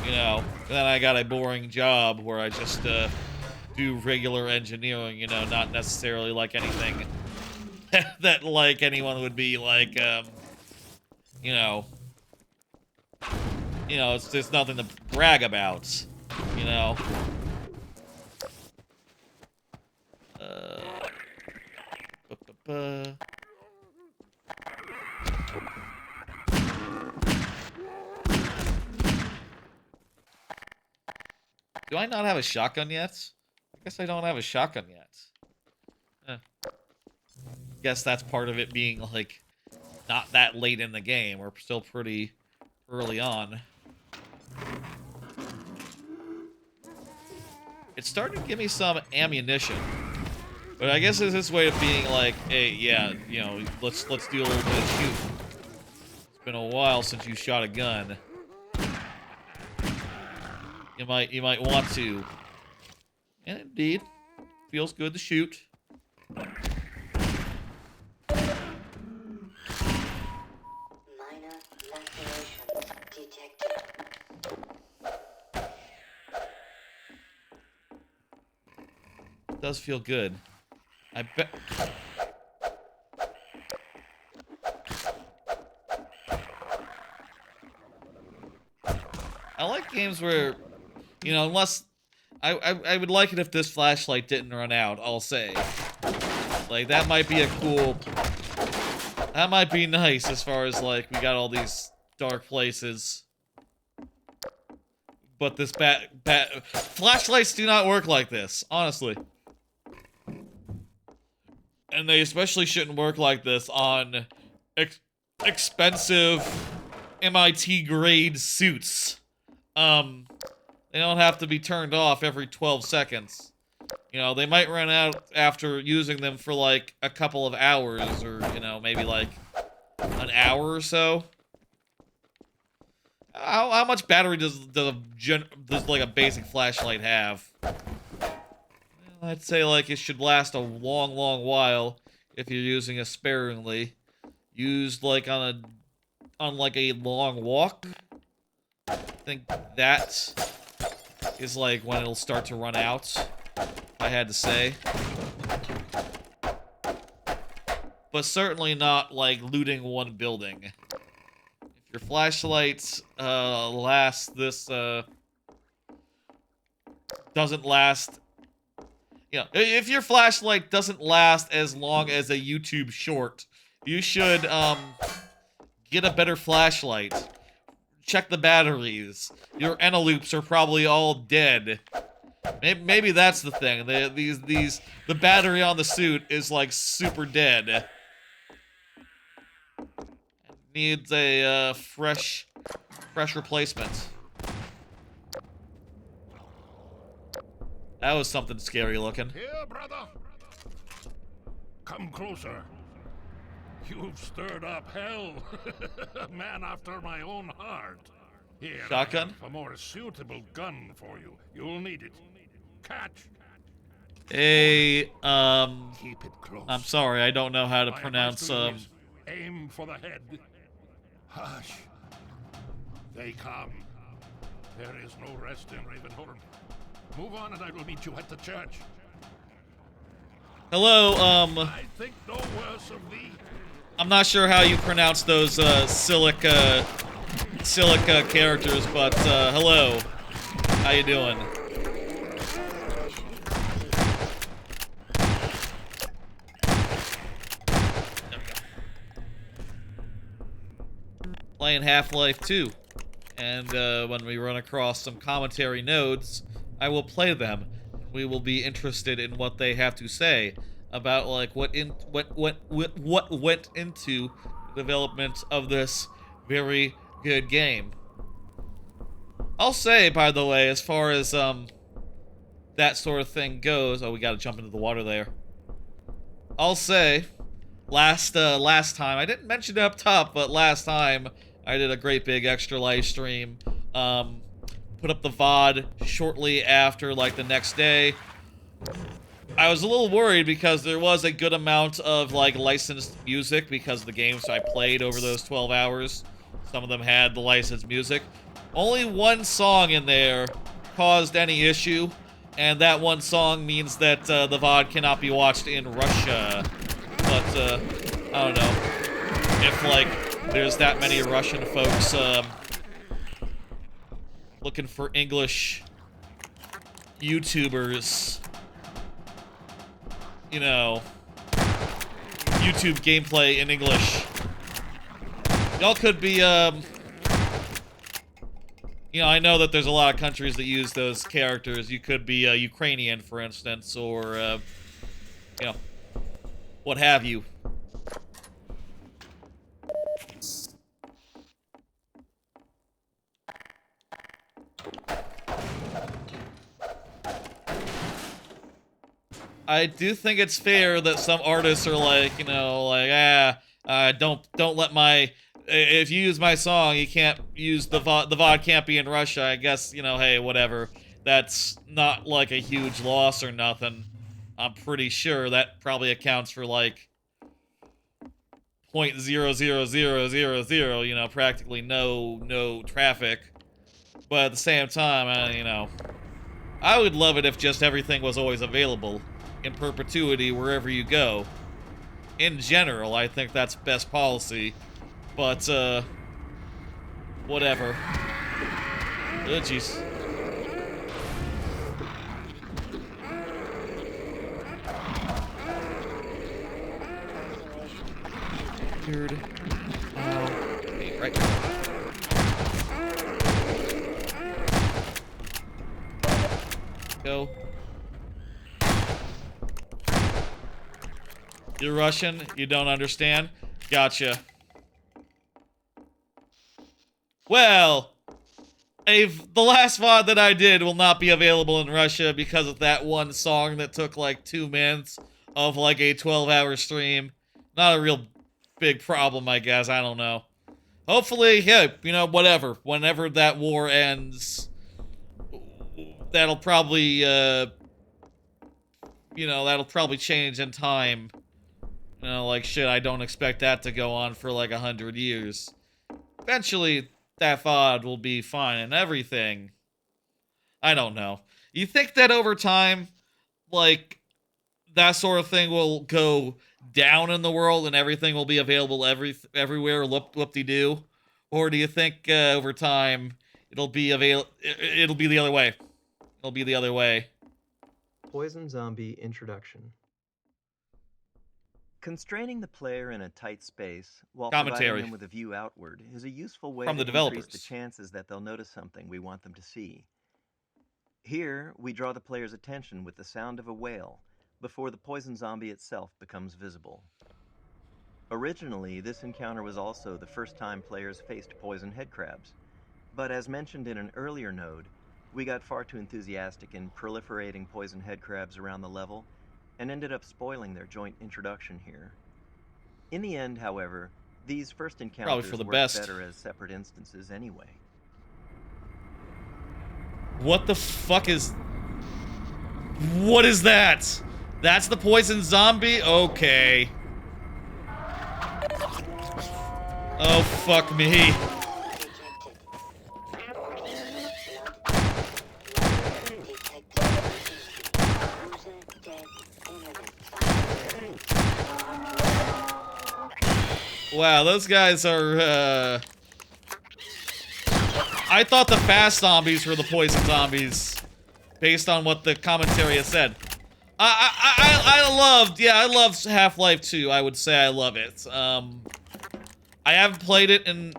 you know, then I got a boring job where I just, do regular engineering, you know, not necessarily, like, anything that, like, anyone would be, like, you know, it's just nothing to brag about, you know. Do I not have a shotgun yet? I guess I don't have a shotgun yet. Guess that's part of it being, like, not that late in the game. We're still pretty early on. It's starting to give me some ammunition. But I guess it's this way of being like, hey, yeah, you know, let's do a little bit of shooting. It's been a while since you shot a gun. You might want to. And indeed, feels good to shoot. It does feel good. I bet. I like games where, you know, unless I would like it if this flashlight didn't run out, I'll say. Like, that might be a cool, that might be nice as far as, like, we got all these dark places. But this flashlights do not work like this, honestly. And they especially shouldn't work like this on expensive MIT grade suits. They don't have to be turned off every 12 seconds. You know, they might run out after using them for like a couple of hours, or, you know, maybe like an hour or so. How much battery does like a basic flashlight have? I'd say, like, it should last a long, long while if you're using it sparingly. Used, like, on like, a long walk. I think that is, like, when it'll start to run out, if I had to say. But certainly not, like, looting one building. If your flashlight lasts this, doesn't last you know, if your flashlight doesn't last as long as a YouTube short, you should get a better flashlight. Check the batteries. Your envelopes are probably all dead. Maybe that's the thing. The battery on the suit is like super dead. Needs a fresh replacement. That was something scary looking. Here, brother. Come closer. You've stirred up hell. A man after my own heart. Here, shotgun? a more suitable gun for you. You'll need it. Catch. Hey, Keep it close. I'm sorry, I don't know how to My pronounce, advice to you is aim for the head. Hush. They come. There is no rest in Ravenholm. Move on and I will meet you at the church. Hello, I think no worse of thee. I'm not sure how you pronounce those, silica characters, but, hello. How you doing? Playing Half-Life 2, and when we run across some commentary nodes, I will play them. We will be interested in what they have to say about like what went into the development of this very good game. I'll say, by the way, as far as that sort of thing goes, oh, we got to jump into the water there. I'll say, last time I didn't mention it up top, but last time I did a great big extra live stream. Put up the VOD shortly after, like, the next day. I was a little worried because there was a good amount of, like, licensed music because the games I played over those 12 hours, some of them had the licensed music. Only one song in there caused any issue, and that one song means that the VOD cannot be watched in Russia. But, I don't know. If, like, there's that many Russian folks, looking for English YouTubers, you know, YouTube gameplay in English. Y'all could be, you know, I know that there's a lot of countries that use those characters. You could be Ukrainian, for instance, or, you know, what have you. I do think it's fair that some artists are like, you know, like, don't let my, if you use my song, you can't use the VOD can't be in Russia. I guess, you know, hey, whatever. That's not like a huge loss or nothing. I'm pretty sure that probably accounts for like 0.00000, you know, practically no traffic. But at the same time, you know, I would love it if just everything was always available in perpetuity wherever you go. In general, I think that's best policy. But, whatever. Oh, jeez. Weird. Hey, right. Go. You're Russian? You don't understand? Gotcha. Well, the last VOD that I did will not be available in Russia because of that one song that took like 2 minutes of like a 12-hour stream. Not a real big problem, I guess. I don't know. Hopefully, yeah, you know, whatever. Whenever that war ends, that'll probably, you know, that'll probably change in time. You know, like, shit, I don't expect that to go on for, like, 100 years. Eventually, that VOD will be fine and everything. I don't know. You think that over time, like, that sort of thing will go down in the world and everything will be available everywhere, whoop-de-doo? Or do you think, over time, it'll be the other way? It'll be the other way. Poison Zombie Introduction. Constraining the player in a tight space while providing them with a view outward is a useful way to increase the chances that they'll notice something we want them to see. Here, we draw the player's attention with the sound of a whale before the poison zombie itself becomes visible. Originally, this encounter was also the first time players faced poison headcrabs, but as mentioned in an earlier node, we got far too enthusiastic in proliferating poison headcrabs around the level and ended up spoiling their joint introduction here. In the end, however, these first encounters work better as separate instances anyway. What the fuck is... What is that? That's the poison zombie? Okay. Oh, fuck me. Wow, those guys are, I thought the fast zombies were the poison zombies, based on what the commentary has said. I love Half-Life 2, I would say I love it. I haven't played it in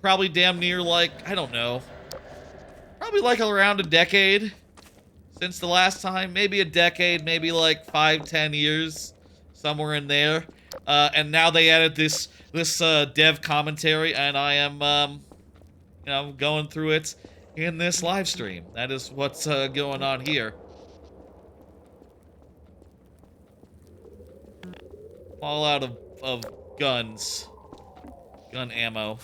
probably damn near, like, I don't know, probably like around a decade since the last time. Maybe a decade, maybe like 5-10 years, somewhere in there. And now they added this dev commentary, and I am, you know, going through it in this live stream. That is what's going on here. All out of guns. Gun ammo.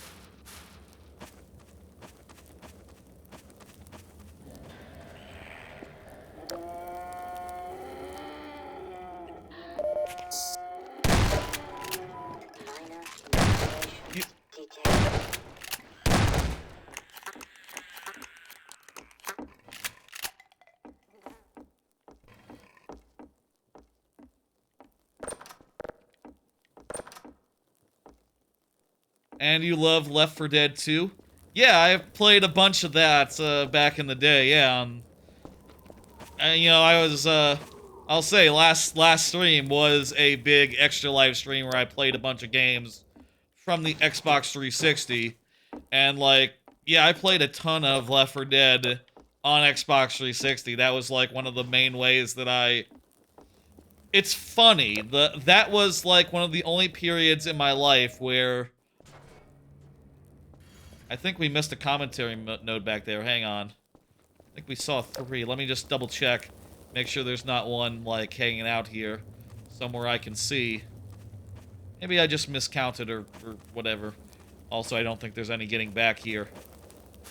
And you love Left 4 Dead 2? Yeah, I've played a bunch of that back in the day, yeah. And, you know, I was, I'll say, last stream was a big extra live stream where I played a bunch of games from the Xbox 360. And, like, yeah, I played a ton of Left 4 Dead on Xbox 360. That was, like, one of the main ways that I... It's funny. That was, like, one of the only periods in my life where... I think we missed a commentary node back there. Hang on. I think we saw 3. Let me just double check. Make sure there's not one, like, hanging out here. Somewhere I can see. Maybe I just miscounted or whatever. Also, I don't think there's any getting back here.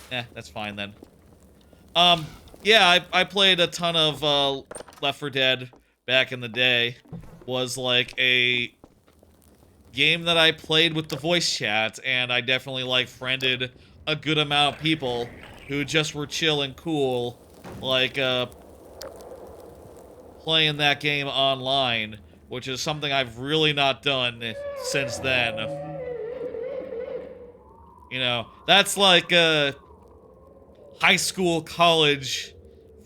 That's fine then. Yeah, I played a ton of Left 4 Dead back in the day. Was like a game that I played with the voice chat, and I definitely, like, friended a good amount of people who just were chill and cool, like, playing that game online, which is something I've really not done since then. You know, that's like, high school, college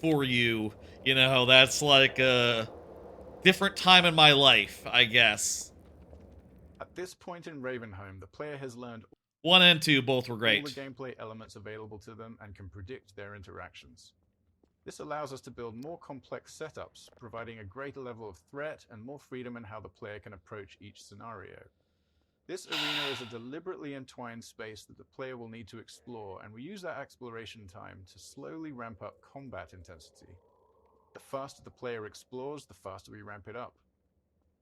for you. You know, that's like a different time in my life, I guess. At this point in Ravenholm, the player has learned 1 and 2 both were great. All the gameplay elements available to them and can predict their interactions. This allows us to build more complex setups, providing a greater level of threat and more freedom in how the player can approach each scenario. This arena is a deliberately entwined space that the player will need to explore, and we use that exploration time to slowly ramp up combat intensity. The faster the player explores, the faster we ramp it up.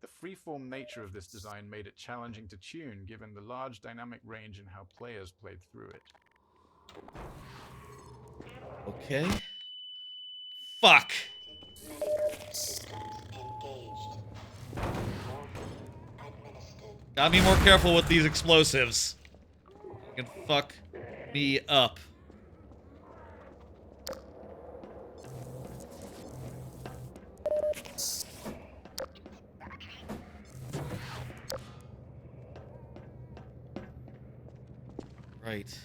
The freeform nature of this design made it challenging to tune, given the large dynamic range in how players played through it. Okay. Fuck! Gotta be more careful with these explosives. They can fuck me up. Right.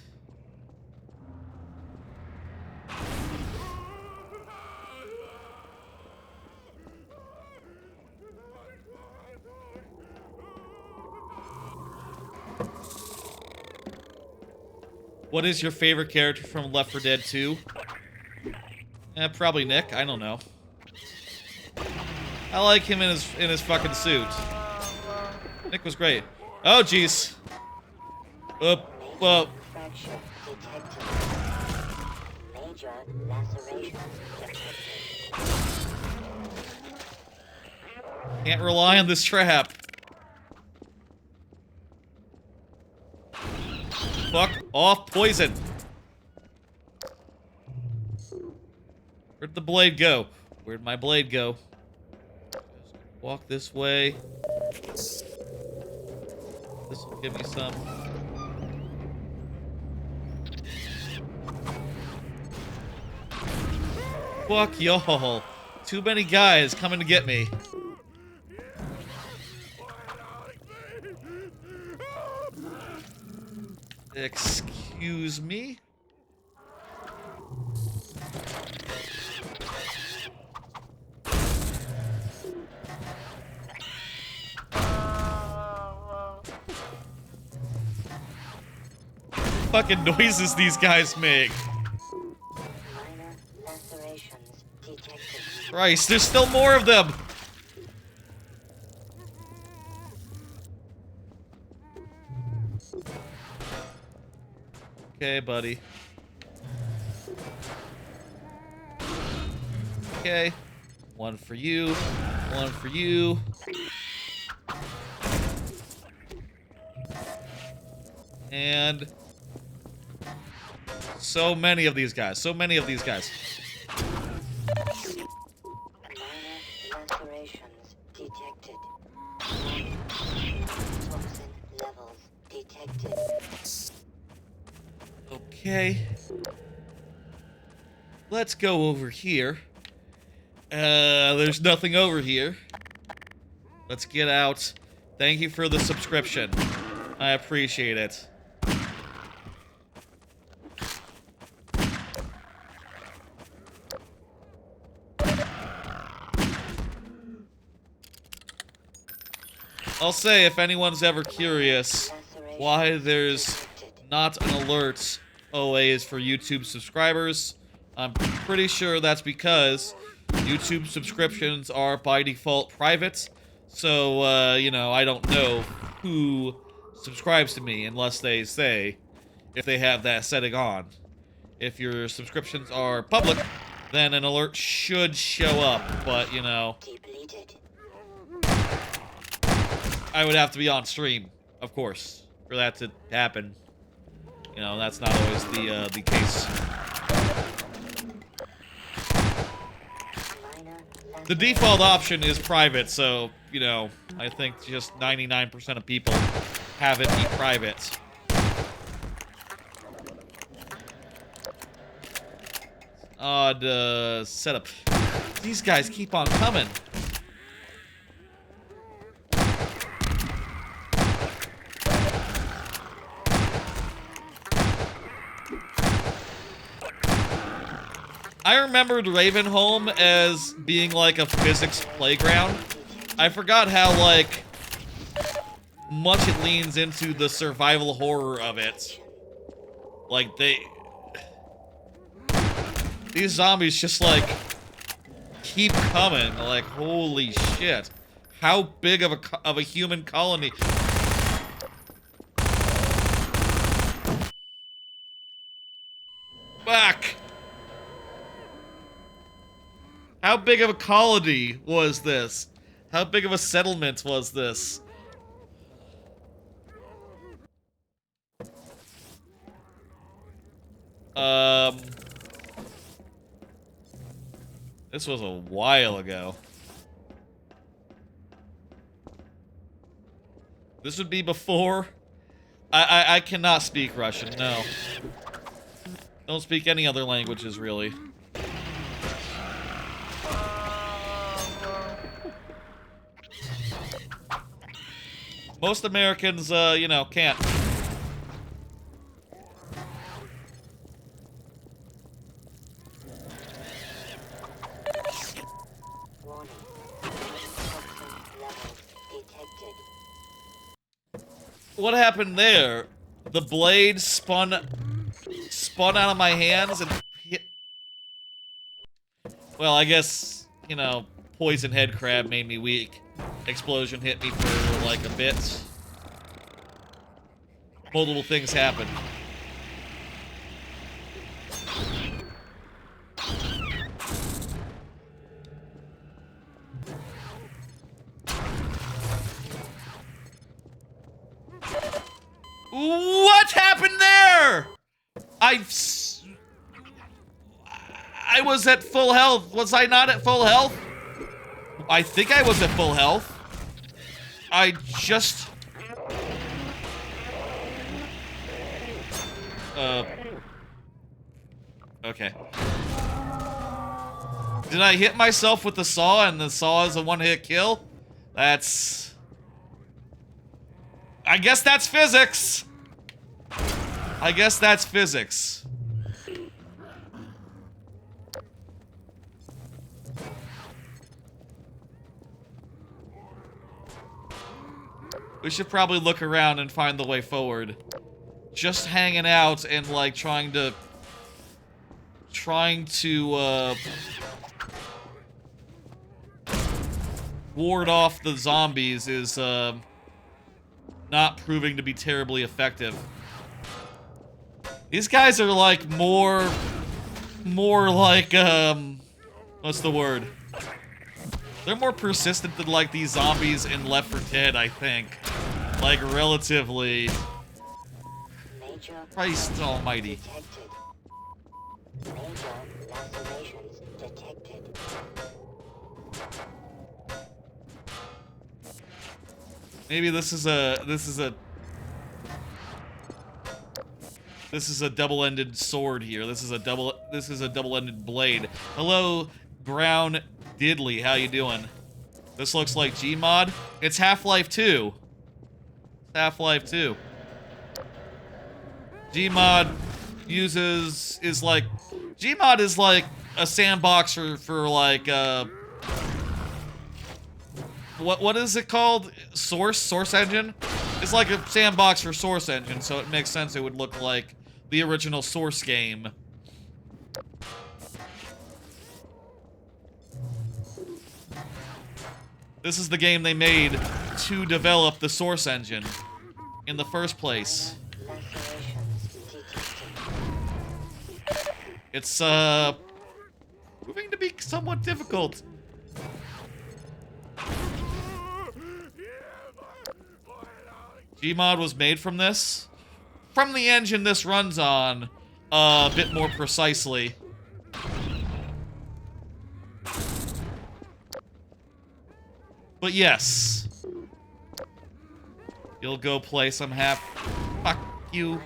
What is your favorite character from Left 4 Dead 2? Probably Nick. I don't know. I like him in his fucking suit. Nick was great. Oh, jeez. Well. Can't rely on this trap. Fuck off, poison. Where'd the blade go? Where'd my blade go? Walk this way. This will give me some. Fuck y'all. Too many guys coming to get me. Excuse me? Fucking noises these guys make. Christ, there's still more of them! Okay, buddy. Okay. One for you. One for you. And... so many of these guys. So many of these guys. Lacerations detected. Toxin levels detected. Okay. Let's go over here. There's nothing over here. Let's get out. Thank you for the subscription. I appreciate it. I'll say, if anyone's ever curious why there's not an alert always for YouTube subscribers, I'm pretty sure that's because YouTube subscriptions are by default private. So, you know, I don't know who subscribes to me unless they say if they have that setting on. If your subscriptions are public, then an alert should show up, but, you know, I would have to be on stream, of course, for that to happen. You know, that's not always the case. The default option is private, so, you know, I think just 99% of people have it be private. Odd, setup. These guys keep on coming. I remembered Ravenholm as being like a physics playground. I forgot how, like, much it leans into the survival horror of it. Like, these zombies just, like, keep coming. Like, holy shit. How big of a human colony... Back! How big of a colony was this? How big of a settlement was this? This was a while ago. This would be before... I cannot speak Russian, no. Don't speak any other languages, really. Most Americans, you know, can't. What happened there? The blade spun spun out of my hands and hit... Well, I guess, you know, poison head crab made me weak. Explosion hit me for, like, a bit. Multiple things happened. What happened there? I was at full health. Was I not at full health? I think I was at full health. I just... Okay. Did I hit myself with the saw and the saw is a one-hit kill? That's... I guess that's physics. I guess that's physics. We should probably look around and find the way forward. Just hanging out and, like, trying to ward off the zombies is, not proving to be terribly effective. These guys are, like, more like, what's the word? They're more persistent than, like, these zombies in Left 4 Dead, I think. Like, relatively. Christ almighty. Maybe this is a double-ended sword here. This is a double-ended blade. Hello, Brown Diddley. How you doing? This looks like Gmod. It's Half-Life 2. Half-Life 2. Gmod is like a sandbox for like what is it called? Source engine? It's like a sandbox for Source engine, so it makes sense it would look like the original Source game. This is the game they made to develop the Source engine in the first place. It's proving to be somewhat difficult. Gmod was made from this. From the engine this runs on, a bit more precisely. But yes. You'll go play some half... Fuck you.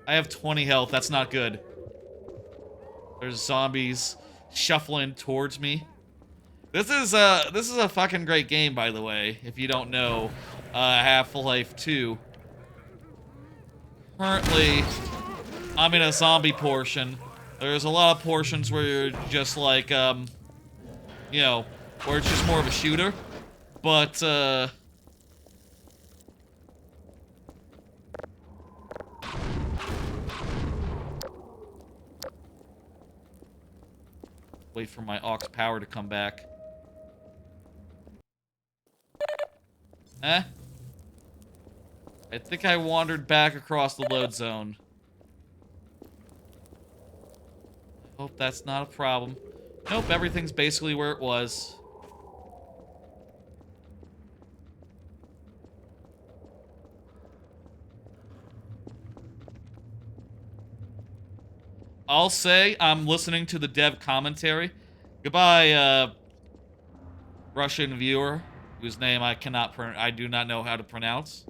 I have 20 health, that's not good. There's zombies shuffling towards me. This is a fucking great game, by the way, if you don't know. Half-Life 2. Currently, I'm in a zombie portion. There's a lot of portions where you're just like, you know, where it's just more of a shooter. But, wait for my aux power to come back. Eh? I think I wandered back across the load zone. I hope that's not a problem. Nope, everything's basically where it was. I'll say I'm listening to the dev commentary. Goodbye, Russian viewer, whose name I do not know how to pronounce.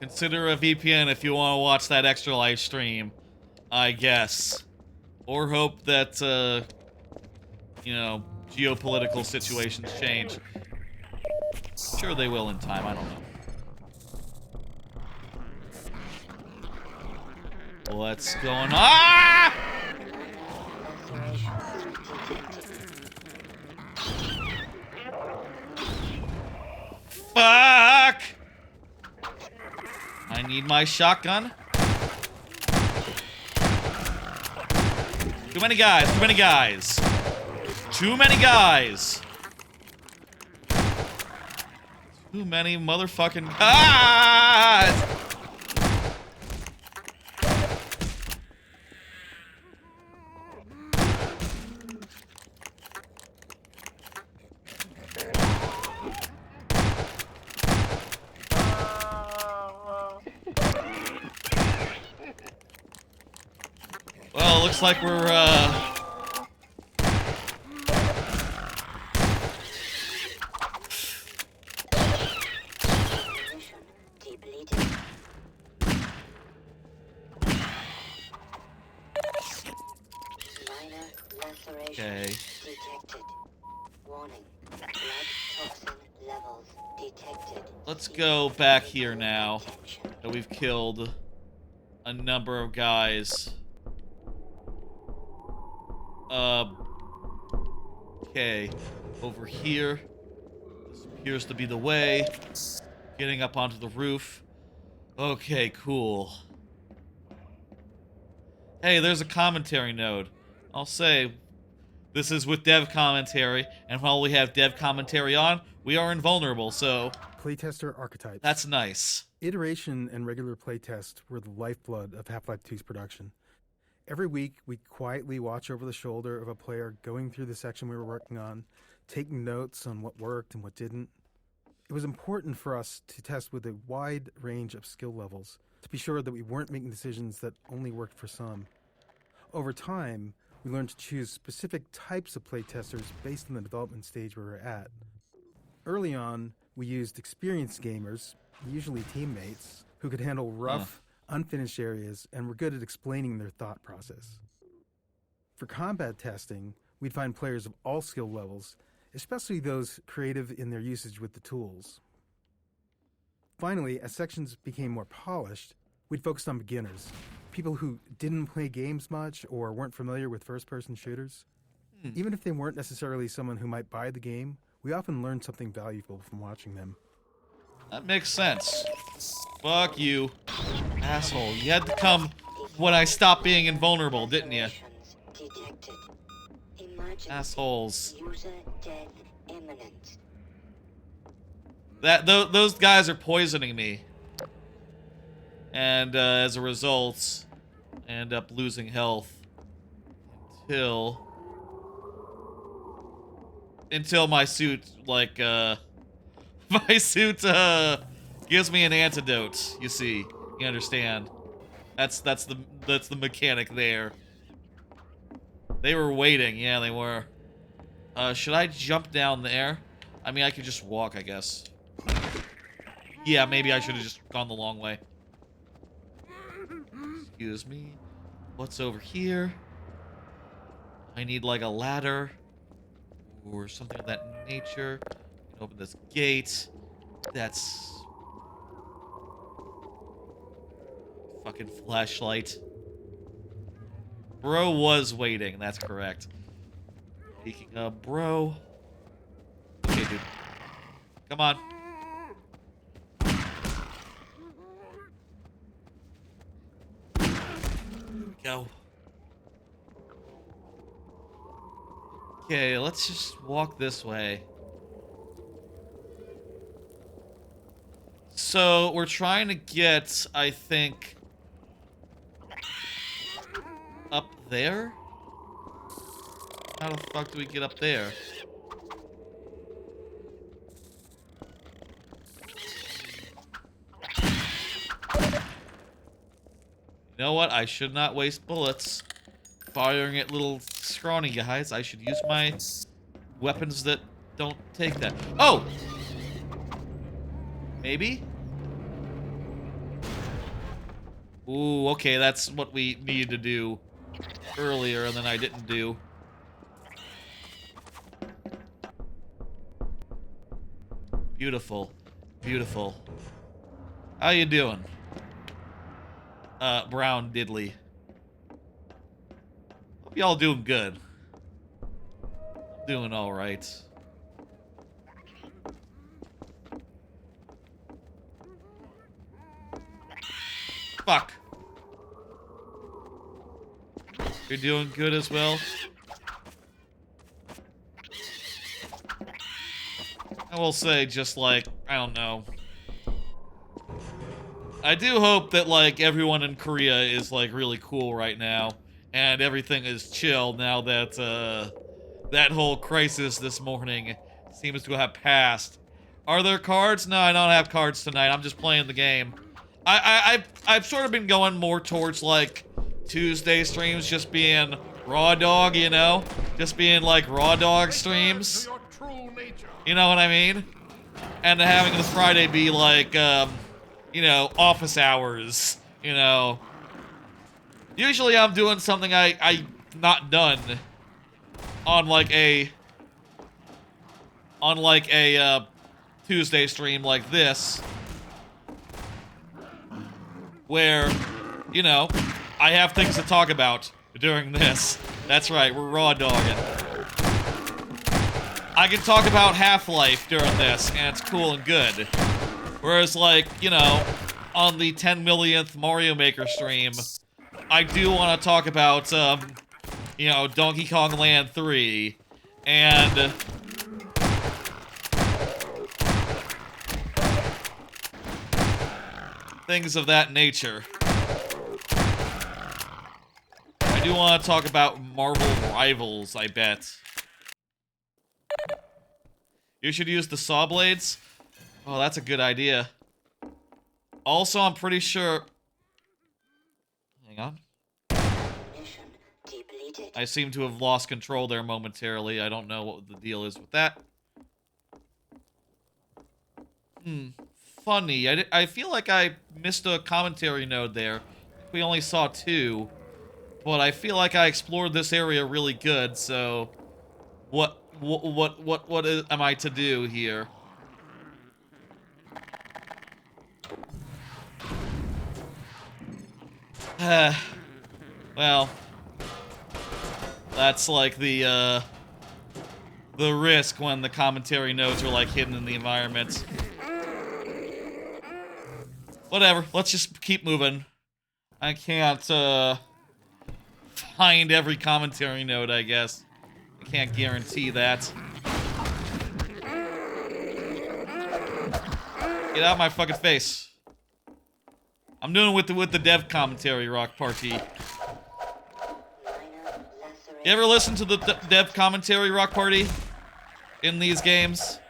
Consider a VPN if you want to watch that extra live stream, I guess. Or hope that, you know, geopolitical situations change. Sure they will in time, I don't know. What's going on? Ah! Fuck! I need my shotgun. Too many guys, too many guys. Too many guys. Too many motherfucking guys! Well, looks like we're, okay. Detected. Warning. Blood toxin levels detected. Let's go back here now that we've killed a number of guys. Okay. Over here. This appears to be the way. Getting up onto the roof. Okay, cool. Hey, there's a commentary node. I'll say, this is with dev commentary, and while we have dev commentary on, we are invulnerable, so... Playtester archetypes. That's nice. Iteration and regular playtest were the lifeblood of Half-Life 2's production. Every week, we'd quietly watch over the shoulder of a player going through the section we were working on, taking notes on what worked and what didn't. It was important for us to test with a wide range of skill levels, to be sure that we weren't making decisions that only worked for some. Over time, we learned to choose specific types of playtesters based on the development stage we were at. Early on, we used experienced gamers, usually teammates, who could handle rough, unfinished areas and were good at explaining their thought process. For combat testing, we'd find players of all skill levels, especially those creative in their usage with the tools. Finally, as sections became more polished, we'd focused on beginners, people who didn't play games much or weren't familiar with first-person shooters. Even if they weren't necessarily someone who might buy the game, we often learned something valuable from watching them. That makes sense. Fuck you. Asshole. You had to come when I stopped being invulnerable, didn't you? Assholes. Those guys are poisoning me. And as a result, I end up losing health until my suit, like, my suit, gives me an antidote, you see. You understand. That's the mechanic there. They were waiting, yeah, they were. Should I jump down there? I mean, I could just walk, I guess. Yeah, maybe I should have just gone the long way. Excuse me. What's over here? I need, like, a ladder. Or something of that nature. Open this gate. That's... fucking flashlight. Bro was waiting, that's correct. Speaking of bro... Okay, dude. Come on. Go. Okay, let's just walk this way. So, we're trying to get, I think, up there? How the fuck do we get up there? You know what? I should not waste bullets firing at little scrawny guys. I should use my weapons that don't take that. Oh! Maybe? Ooh, okay, that's what we needed to do earlier and then I didn't do. Beautiful. Beautiful. How you doing? Brown Diddley. Hope y'all doing good. Doing alright. Fuck. You're doing good as well. I will say, just like, I don't know. I do hope that, like, everyone in Korea is, like, really cool right now. And everything is chill now that, that whole crisis this morning seems to have passed. Are there cards? No, I don't have cards tonight. I'm just playing the game. I've sort of been going more towards, like, Tuesday streams just being raw dog, you know? Just being, like, raw dog streams. You know what I mean? And having this Friday be, like, you know, office hours, you know? Usually I'm doing something I not done on, like, a Tuesday stream like this, where, you know, I have things to talk about during this. That's right, we're raw dogging. I can talk about Half-Life during this, and it's cool and good. Whereas, like, you know, on the 10 millionth Mario Maker stream, I do want to talk about, you know, Donkey Kong Land 3, and things of that nature. I do want to talk about Marvel Rivals, I bet. You should use the saw blades. Oh, that's a good idea. Also, I'm pretty sure... Hang on. I seem to have lost control there momentarily. I don't know what the deal is with that. Funny. I feel like I missed a commentary node there. We only saw 2. But I feel like I explored this area really good, so... What am I to do here? Well, that's like the risk when the commentary nodes are like hidden in the environment. Whatever, let's just keep moving. I can't find every commentary node, I guess. I can't guarantee that. Get out of my fucking face. I'm doing with the dev commentary, Rock Party. You ever listen to the dev commentary, Rock Party? In these games?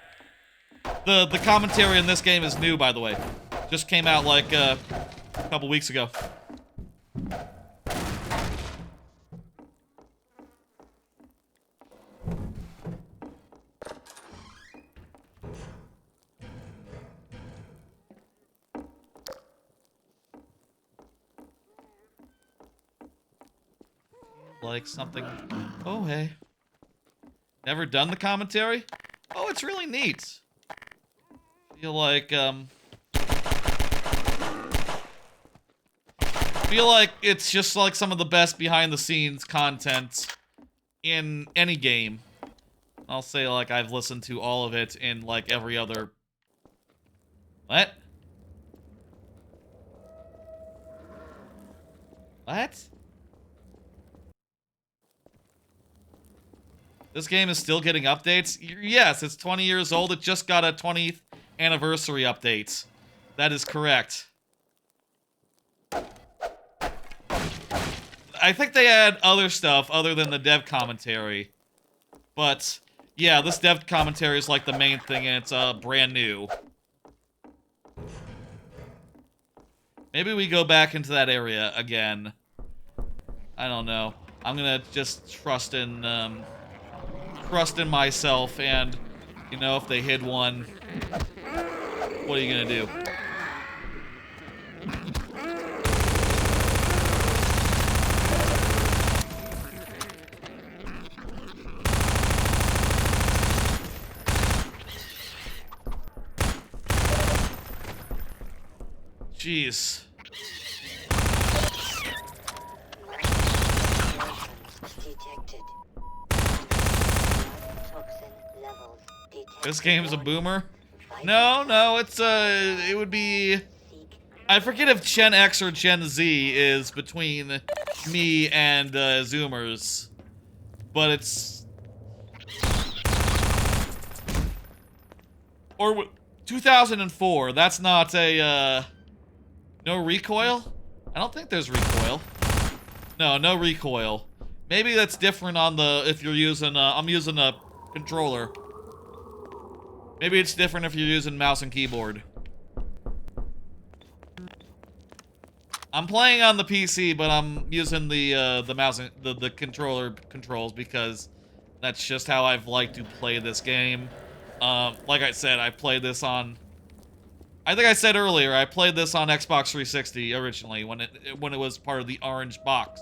The commentary in this game is new, by the way. Just came out like a couple weeks ago. Like something. Oh, hey. Never done the commentary? Oh, it's really neat. Feel like it's just like some of the best behind the scenes content in any game. I'll say like I've listened to all of it in like every other... What? What? This game is still getting updates? Yes, it's 20 years old. It just got a 20th anniversary update. That is correct. I think they add other stuff other than the dev commentary. But, yeah, this dev commentary is like the main thing, and it's brand new. Maybe we go back into that area again. I don't know. I'm gonna just trust in myself, and, you know, if they hid one, what are you gonna do? Jeez. This game's a boomer? No, it's it would be... I forget if Gen X or Gen Z is between me and Zoomers, but it's... Or 2004, that's not a, no recoil? I don't think there's recoil. No recoil. Maybe that's different on the, if you're using, I'm using a controller. Maybe it's different if you're using mouse and keyboard. I'm playing on the PC, but I'm using the mouse and the controller controls because that's just how I've liked to play this game. Like I said, I played this on... I think I said earlier, I played this on Xbox 360 originally when it was part of the orange box.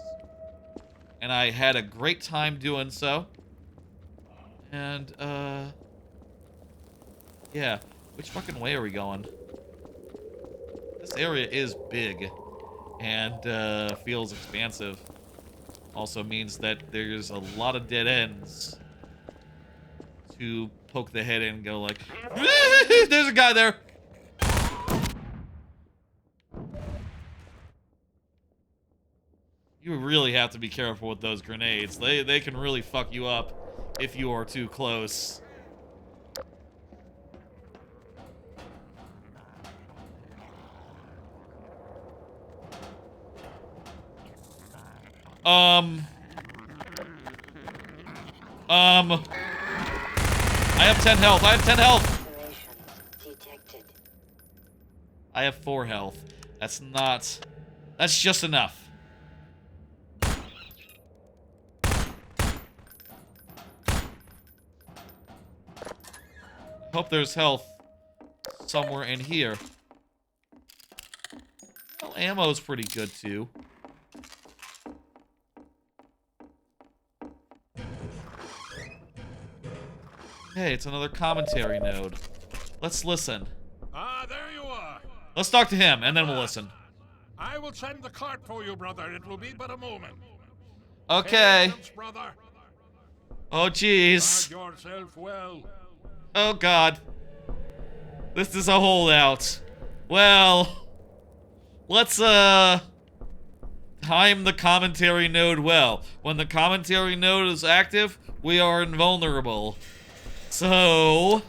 And I had a great time doing so. And, yeah. Which fucking way are we going? This area is big. And, feels expansive. Also means that there's a lot of dead ends. To poke the head in and go like, there's a guy there! You really have to be careful with those grenades. They can really fuck you up if you are too close. I have 10 health. I have 10 health. I have 4 health. That's not... That's just enough. Hope there's health somewhere in here. Well, ammo's pretty good too. Hey, it's another commentary node. Let's listen. Ah, there you are. Let's talk to him, and then we'll listen. I will send the cart for you, brother. It will be but a moment. Okay. Patience, brother. Oh, jeez. Guard yourself well. Oh, God. This is a holdout. Well, let's, time the commentary node well. When the commentary node is active, we are invulnerable. So...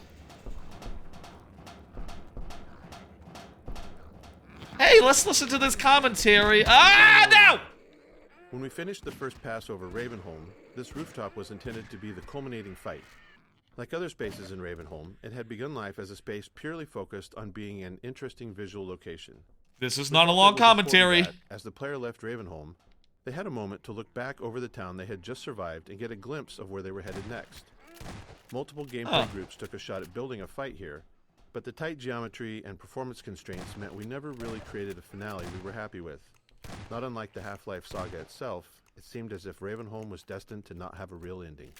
Hey, let's listen to this commentary. Ah, no! When we finished the first pass over Ravenholm, this rooftop was intended to be the culminating fight. Like other spaces in Ravenholm, it had begun life as a space purely focused on being an interesting visual location. This is not a long commentary. As the player left Ravenholm, they had a moment to look back over the town they had just survived and get a glimpse of where they were headed next. Multiple gameplay groups took a shot at building a fight here, but the tight geometry and performance constraints meant we never really created a finale we were happy with. Not unlike the Half-Life saga itself, it seemed as if Ravenholm was destined to not have a real ending.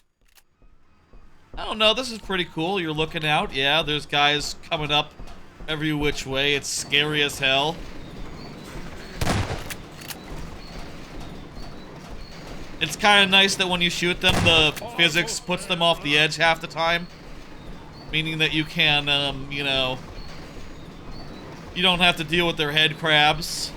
I don't know, this is pretty cool. You're looking out. Yeah, there's guys coming up every which way. It's scary as hell. It's kind of nice that when you shoot them, the physics puts them off the edge half the time. Meaning that you can, you know, you don't have to deal with their head crabs.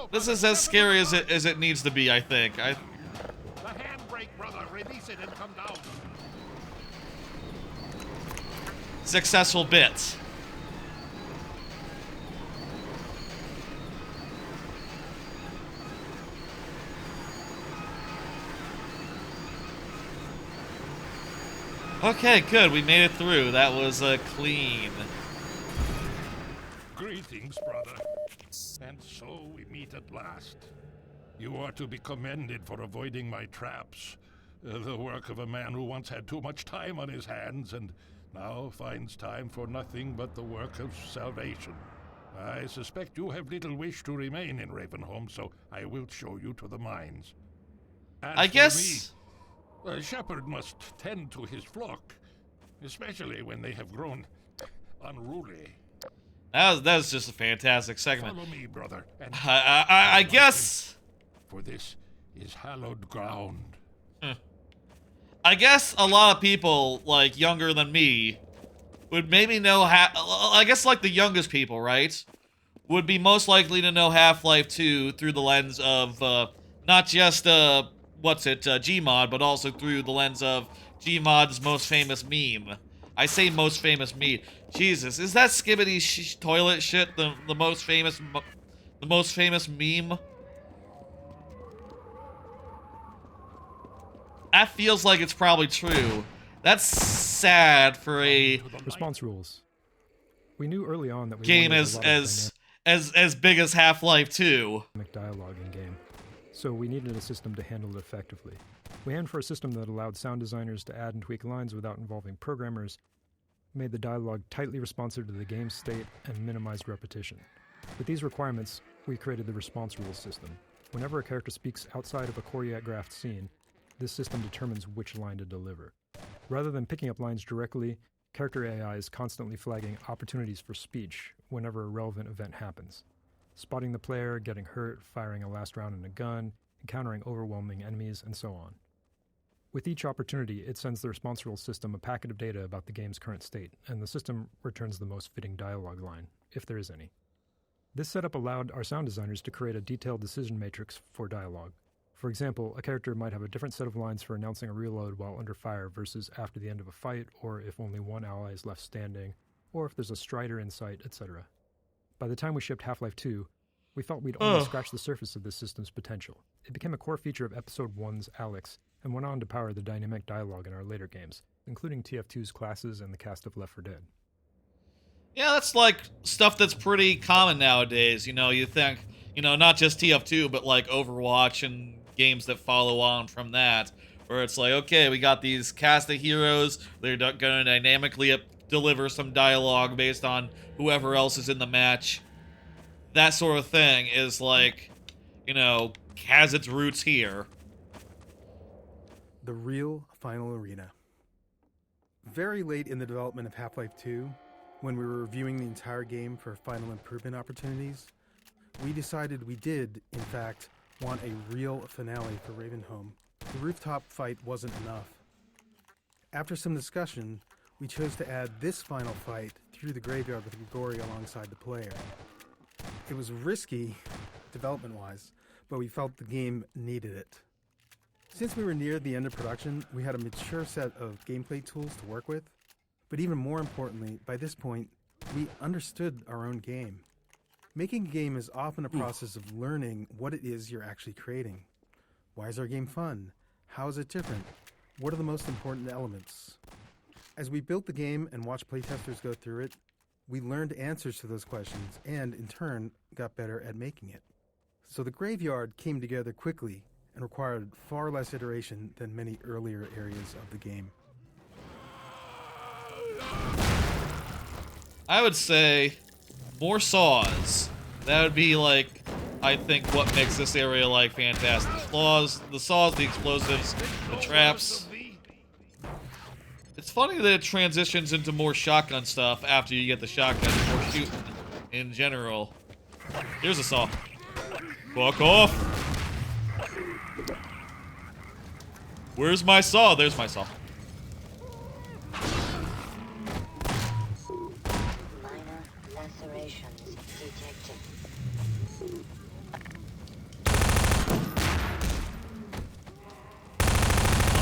This is as scary as it needs to be, I think. The handbrake, brother. Release it and come down. Successful bit. Okay, good. We made it through. That was clean. Greetings, brother. And so we meet at last. You are to be commended for avoiding my traps. The work of a man who once had too much time on his hands and now finds time for nothing but the work of salvation. I suspect you have little wish to remain in Ravenholm, so I will show you to the mines. I guess... A shepherd must tend to his flock, especially when they have grown unruly. That was just a fantastic segment. Follow me, brother. And I guess... For this is hallowed ground. I guess a lot of people, like, younger than me, would maybe know I guess like the youngest people, right? Would be most likely to know Half-Life 2 through the lens of not just Gmod, but also through the lens of Gmod's most famous meme. I say most famous meme. Jesus, is that Skibbity toilet shit the most famous meme? That feels like it's probably true. That's sad for a response rules. We knew early on that we game as big as Half-Life 2. Dialogue in game, so we needed a system to handle it effectively. We aimed for a system that allowed sound designers to add and tweak lines without involving programmers, made the dialogue tightly responsive to the game's state, and minimized repetition. With these requirements, we created the response rules system. Whenever a character speaks outside of a choreographed scene, this system determines which line to deliver. Rather than picking up lines directly, character AI is constantly flagging opportunities for speech whenever a relevant event happens. Spotting the player, getting hurt, firing a last round in a gun, encountering overwhelming enemies, and so on. With each opportunity, it sends the response rules system a packet of data about the game's current state, and the system returns the most fitting dialogue line, if there is any. This setup allowed our sound designers to create a detailed decision matrix for dialogue. For example, a character might have a different set of lines for announcing a reload while under fire versus after the end of a fight, or if only one ally is left standing, or if there's a strider in sight, etc. By the time we shipped Half-Life 2, we felt we'd only scratched the surface of this system's potential. It became a core feature of Episode 1's Alex, and went on to power the dynamic dialogue in our later games, including TF2's classes and the cast of Left 4 Dead. Yeah, that's like stuff that's pretty common nowadays. You know, you think, not just TF2, but like Overwatch and games that follow on from that, where it's like, okay, we got these cast of heroes, they're going to dynamically deliver some dialogue based on whoever else is in the match. That sort of thing is like, has its roots here. The real final arena. Very late in the development of Half-Life 2, when we were reviewing the entire game for final improvement opportunities, we decided we did, in fact, want a real finale for Ravenholm. The rooftop fight wasn't enough. After some discussion, we chose to add this final fight through the graveyard with Grigori alongside the player. It was risky, development-wise, but we felt the game needed it. Since we were near the end of production, we had a mature set of gameplay tools to work with, but even more importantly, by this point, we understood our own game. Making a game is often a process of learning what it is you're actually creating. Why is our game fun? How is it different? What are the most important elements? As we built the game and watched playtesters go through it, we learned answers to those questions and, in turn, got better at making it. So the graveyard came together quickly and required far less iteration than many earlier areas of the game. I would say more saws. That would be like, I think, what makes this area like fantastic. The saws, the explosives, the traps. It's funny that it transitions into more shotgun stuff after you get the shotgun, more shooting in general. Here's a saw. Fuck off! Where's my saw? There's my saw. Minor lacerations detected. I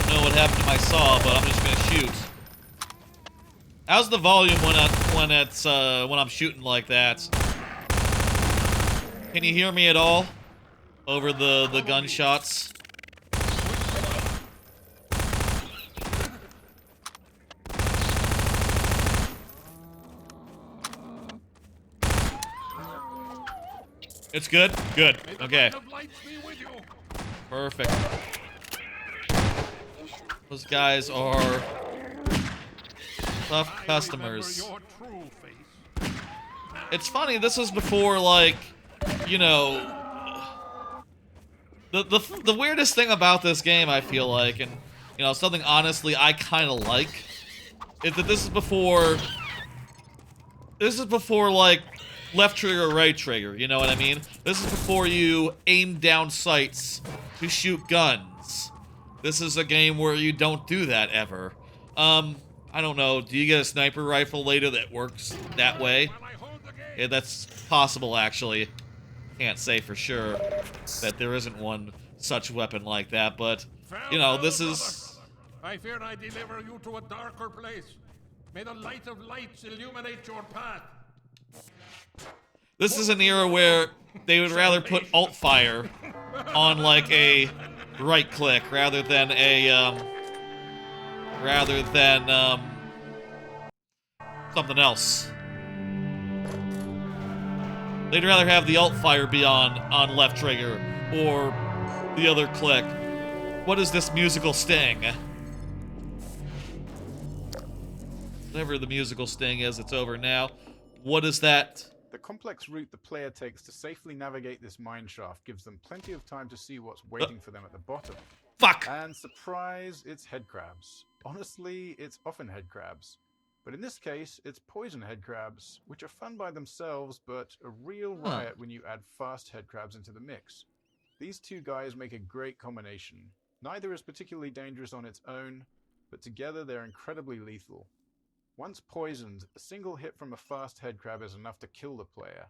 don't know what happened to my saw, but I'm just gonna shoot. How's the volume when I'm shooting like that? Can you hear me at all over the gunshots? It's good? Good. Okay. Perfect. Those guys are tough customers. It's funny, this was before, like, the weirdest thing about this game, I feel like, and, something honestly I kind of like, is that this is before, like, left trigger, right trigger, you know what I mean? This is before you aim down sights to shoot guns. This is a game where you don't do that ever. I don't know, do you get a sniper rifle later that works that way? Yeah, that's possible, actually. Can't say for sure that there isn't one such weapon like that, but, you know, this is... I fear I deliver you to a darker place. May the light of lights illuminate your path. This is an era where they would rather put alt fire on, like, a right-click rather than a, something else. They'd rather have the alt fire be on left trigger or the other click. What is this musical sting? Whatever the musical sting is, it's over now. What is that? The complex route the player takes to safely navigate this mine shaft gives them plenty of time to see what's waiting for them at the bottom. Fuck! And surprise, it's head crabs. Honestly, it's often head crabs. But in this case, it's poison head crabs, which are fun by themselves, but a real riot when you add fast head crabs into the mix. These two guys make a great combination. Neither is particularly dangerous on its own, but together they're incredibly lethal. Once poisoned, a single hit from a fast head crab is enough to kill the player.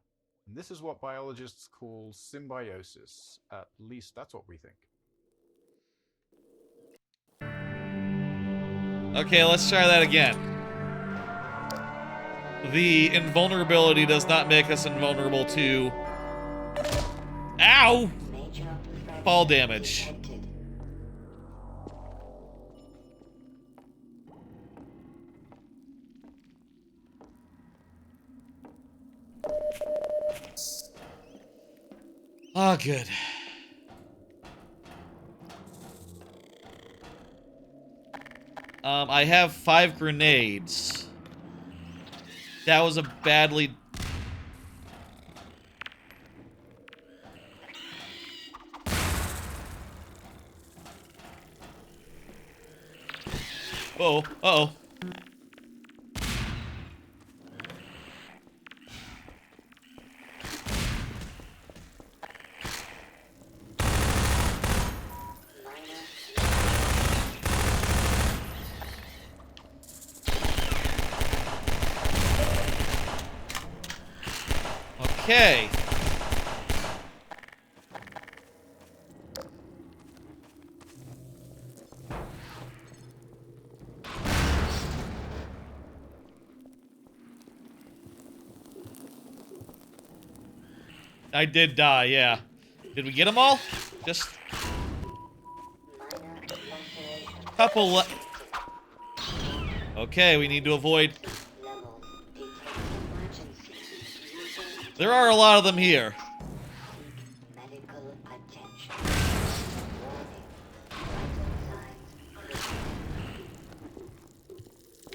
And this is what biologists call symbiosis. At least that's what we think. Okay, let's try that again. The invulnerability does not make us invulnerable to... Ow! Fall damage. Oh, good. I have 5 grenades. That was a badly... Oh, uh-oh. Okay. I did die, yeah. Did we get them all? Just... couple Okay, we need to avoid... There are a lot of them here.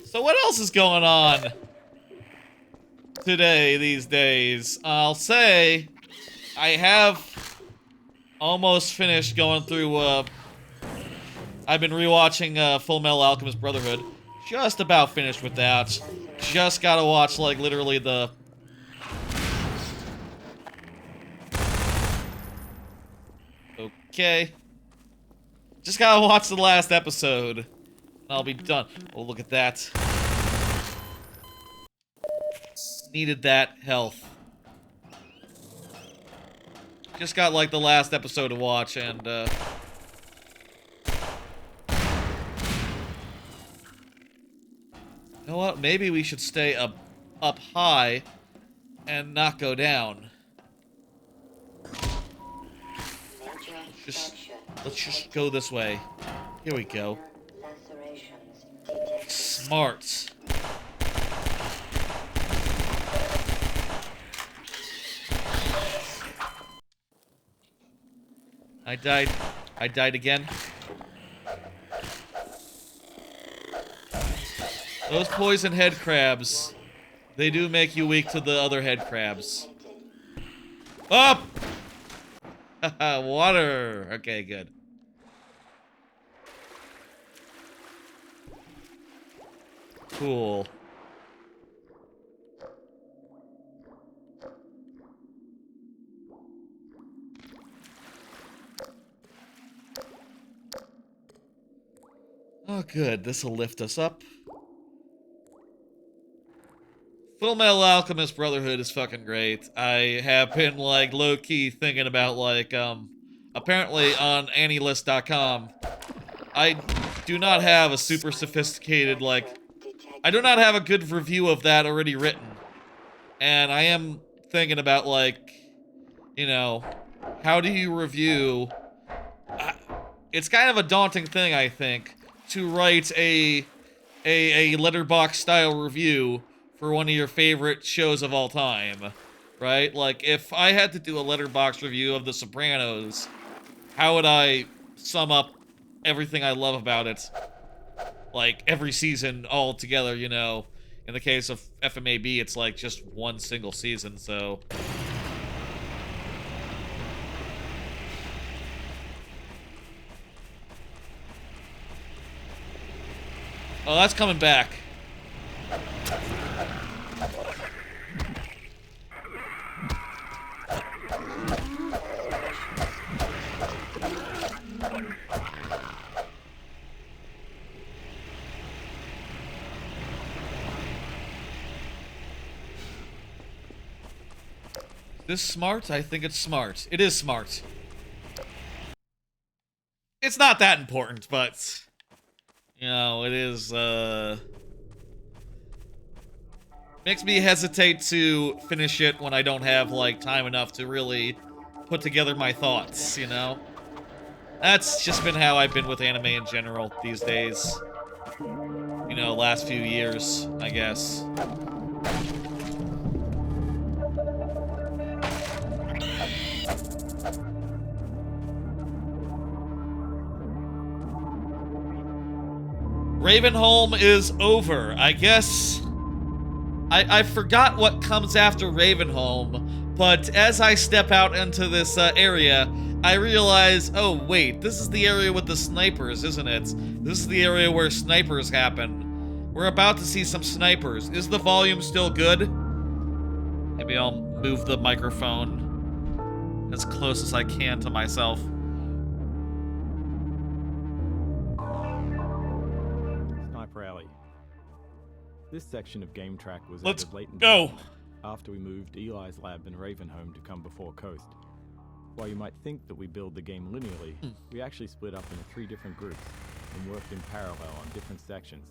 So what else is going on today, these days? I'll say I have almost finished going through, I've been rewatching Full Metal Alchemist Brotherhood. Just about finished with that. Just gotta watch, like, literally the... Okay. Just gotta watch the last episode. I'll be done. Oh, look at that. Needed that health. Just got, like, the last episode to watch, and, you know what? Maybe we should stay up high and not go down. Let's just go this way. Here we go. Smart. I died again. Those poison head crabs, they do make you weak to the other head crabs. Up! Water. Okay, good. Cool. Oh, good. This'll lift us up. Full Metal Alchemist Brotherhood is fucking great. I have been, like, low-key thinking about, like, apparently on Annilist.com, I do not have a super sophisticated, like, I do not have a good review of that already written. And I am thinking about, like, you know, how do you review... it's kind of a daunting thing, I think, to write a letterbox style review for one of your favorite shows of all time, right? Like, if I had to do a letterbox review of The Sopranos, how would I sum up everything I love about it? Like, every season all together, you know? In the case of FMAB, it's like just one single season, so... Oh, that's coming back. Is this smart? I think it's smart. It is smart. It's not that important, but... You know, it is, makes me hesitate to finish it when I don't have, like, time enough to really put together my thoughts, you know? That's just been how I've been with anime in general these days. You know, last few years, I guess. Ravenholm is over. I guess I forgot what comes after Ravenholm, but as I step out into this area, I realize, oh wait, this is the area with the snipers, isn't it? This is the area where snipers happen. We're about to see some snipers. Is the volume still good? Maybe I'll move the microphone as close as I can to myself. This section of game track was Let's added late in go. After we moved Eli's lab and Ravenholm to come before Coast. While you might think that we build the game linearly, we actually split up into 3 different groups and worked in parallel on different sections,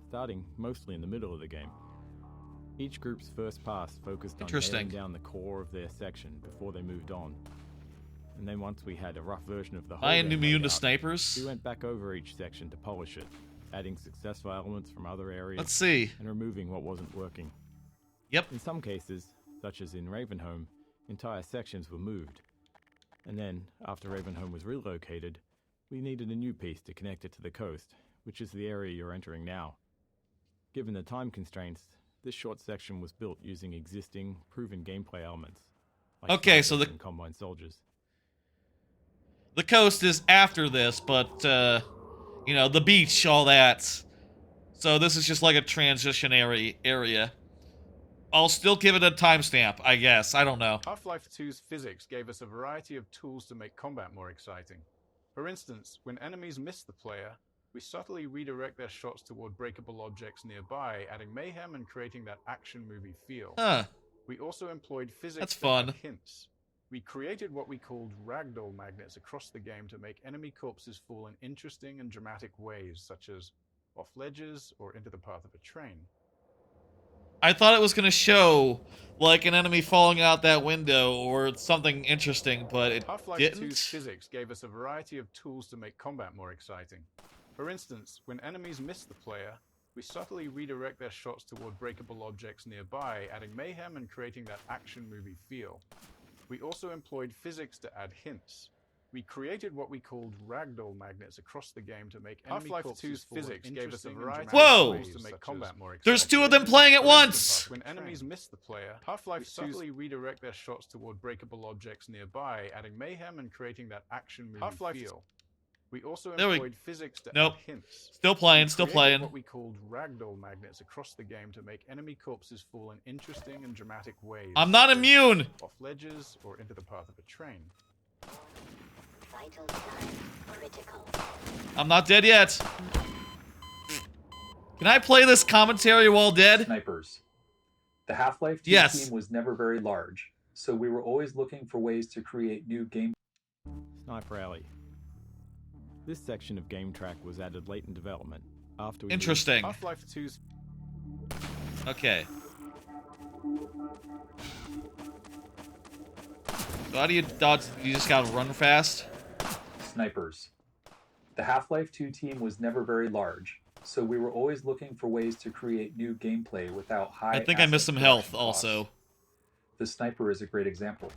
starting mostly in the middle of the game. Each group's first pass focused on nailing down the core of their section before they moved on. And then once we had a rough version of the whole game immune to snipers? We went back over each section to polish it, adding successful elements from other areas. Let's see. And removing what wasn't working. Yep. In some cases, such as in Ravenholm, entire sections were moved. And then, after Ravenholm was relocated, we needed a new piece to connect it to the coast, which is the area you're entering now. Given the time constraints, this short section was built using existing, proven gameplay elements. Like okay, so the combine soldiers. The coast is after this, but you know, the beach, all that. So this is just like a transitionary area. I'll still give it a timestamp, I guess. I don't know. Half-Life 2's physics gave us a variety of tools to make combat more exciting. For instance, when enemies miss the player, we subtly redirect their shots toward breakable objects nearby, adding mayhem and creating that action movie feel. Huh. We also employed physics That's fun. that had hints. We created what we called ragdoll magnets across the game to make enemy corpses fall in interesting and dramatic ways, such as off ledges or into the path of a train. I thought it was going to show, like, an enemy falling out that window or something interesting, but it Half-Life didn't. 2's physics gave us a variety of tools to make combat more exciting. For instance, when enemies miss the player, we subtly redirect their shots toward breakable objects nearby, adding mayhem and creating that action movie feel. We also employed physics to add hints. We created what we called ragdoll magnets across the game to make enemy corpses 2's physics gave us a variety of ways to make combat more exciting. There's 2 of them playing at once! When enemies miss the player, Half-Life 2 subtly redirect their shots toward breakable objects nearby, adding mayhem and creating that action movie feel. We also employed physics to add hints. Still playing, We still created playing. what we called ragdoll magnets across the game to make enemy corpses fall in interesting and dramatic ways. I'm not immune! Off ledges or into the path of a train. Vital sign critical. I'm not dead yet. Can I play this commentary while dead? Snipers. The Half-Life 2 team was never very large, so we were always looking for ways to create new game. Sniper Alley. This section of game track was added late in development after we Interesting. Half-Life 2's. Okay. So how do you dodge? You just gotta run fast? Snipers. The Half-Life 2 team was never very large, so we were always looking for ways to create new gameplay without high. I think I missed some health also. The sniper is a great example.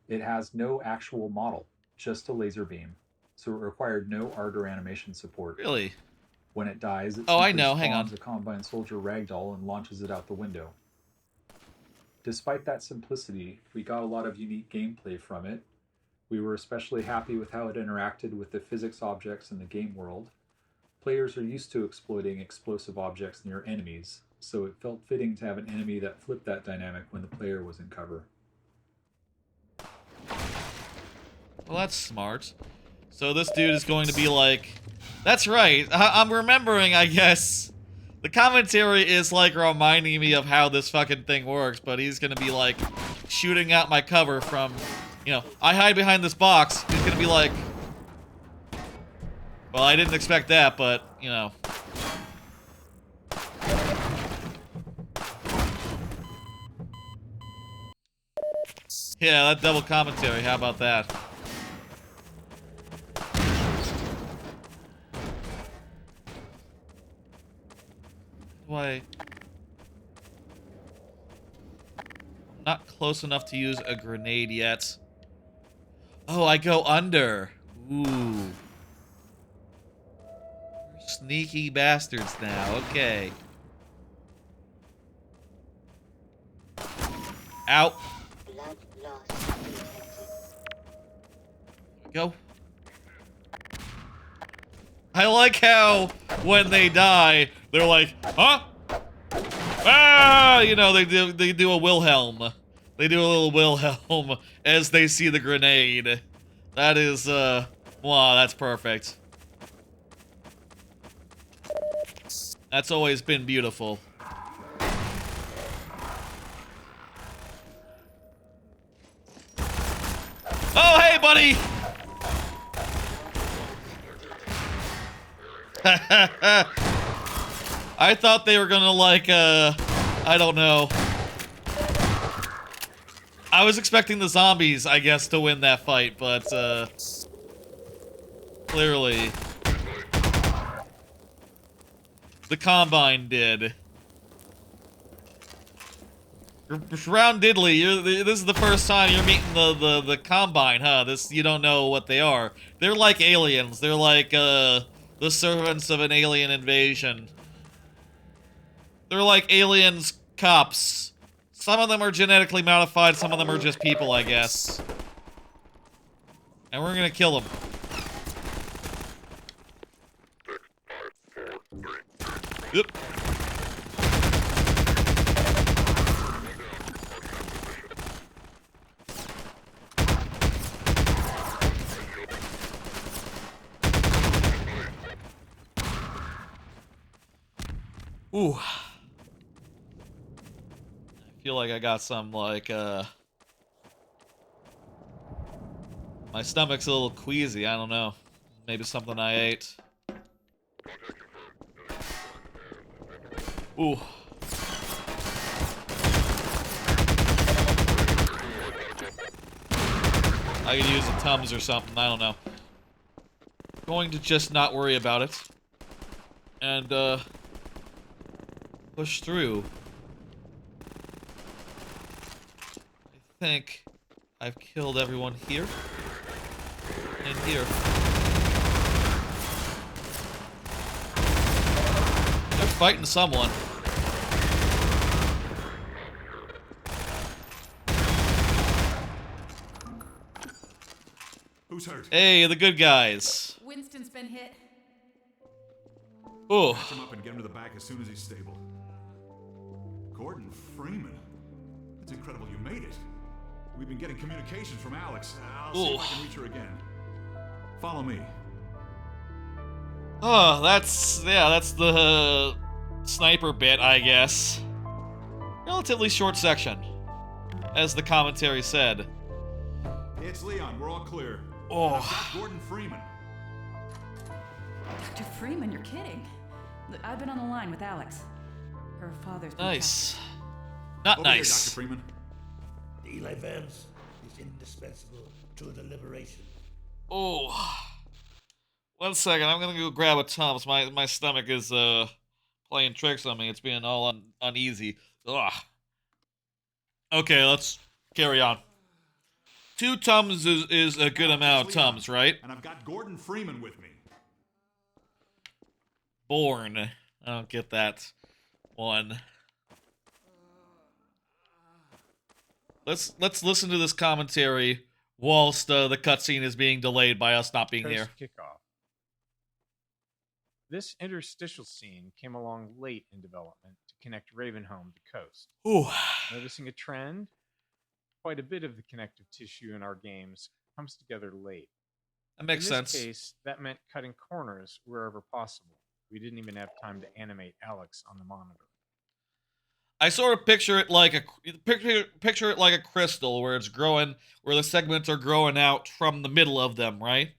It has no actual model, just a laser beam, so it required no art or animation support. Really? When it dies, it I know. Hang on. a Combine soldier ragdoll and launches it out the window. Despite that simplicity, we got a lot of unique gameplay from it. We were especially happy with how it interacted with the physics objects in the game world. Players are used to exploiting explosive objects near enemies, so it felt fitting to have an enemy that flipped that dynamic when the player was in cover. Well, that's smart. So this dude is going to be like... That's right. I'm remembering, I guess. The commentary is like reminding me of how this fucking thing works, but he's going to be like shooting out my cover from... You know, I hide behind this box. He's going to be like... Well, I didn't expect that, but, you know... Yeah, that double commentary, how about that? Why? I'm not close enough to use a grenade yet. Oh, I go under. Ooh. We're sneaky bastards now, okay. Ow. Go. I like how when they die, they're like, huh? Ah! You know, they do a Wilhelm. They do a little Wilhelm as they see the grenade. That is, wow, that's perfect. That's always been beautiful. Oh, hey, buddy! I thought they were gonna, like, I don't know. I was expecting the zombies, I guess, to win that fight, but, clearly the Combine did. Round Diddley, this is the first time you're meeting the Combine, huh? You don't know what they are. They're like aliens. They're like, the servants of an alien invasion. They're like aliens cops. Some of them are genetically modified, some of them are just people, I guess. And we're gonna kill them. Yep. Ooh. I feel like I got some, like, my stomach's a little queasy, I don't know. Maybe something I ate. Ooh. I could use a Tums or something, I don't know. Going to just not worry about it. And, push through. I think I've killed everyone here. And here. They're fighting someone. Who's hurt? Hey, the good guys. Winston's been hit. Oh. Patch him up and get him to the back as soon as he's stable. Gordon Freeman. It's incredible you made it. We've been getting communications from Alex. I'll see if I can reach her again. Follow me. Oh, that's the sniper bit, I guess. Well, relatively short section, as the commentary said. It's Leon. We're all clear. Oh. I've got Gordon Freeman. Dr. Freeman, you're kidding. Look, I've been on the line with Alex. Her father's been nice. Not Over nice. Here, Dr. Freeman. Eli Vance is indispensable to the liberation. Oh. 1 second, I'm gonna go grab a Tums. My stomach is playing tricks on me. It's being all uneasy. Ugh. Okay, let's carry on. 2 Tums is a good amount of Tums, right? And I've got Gordon Freeman with me. Born. I don't get that one. Let's listen to this commentary whilst the cutscene is being delayed by us not being here. Kickoff. This interstitial scene came along late in development to connect Ravenholm to coast. Ooh. Noticing a trend? Quite a bit of the connective tissue in our games comes together late. That makes sense. In this case, that meant cutting corners wherever possible. We didn't even have time to animate Alex on the monitor. I sort of picture it like a crystal where it's growing, where the segments are growing out from the middle of them, right?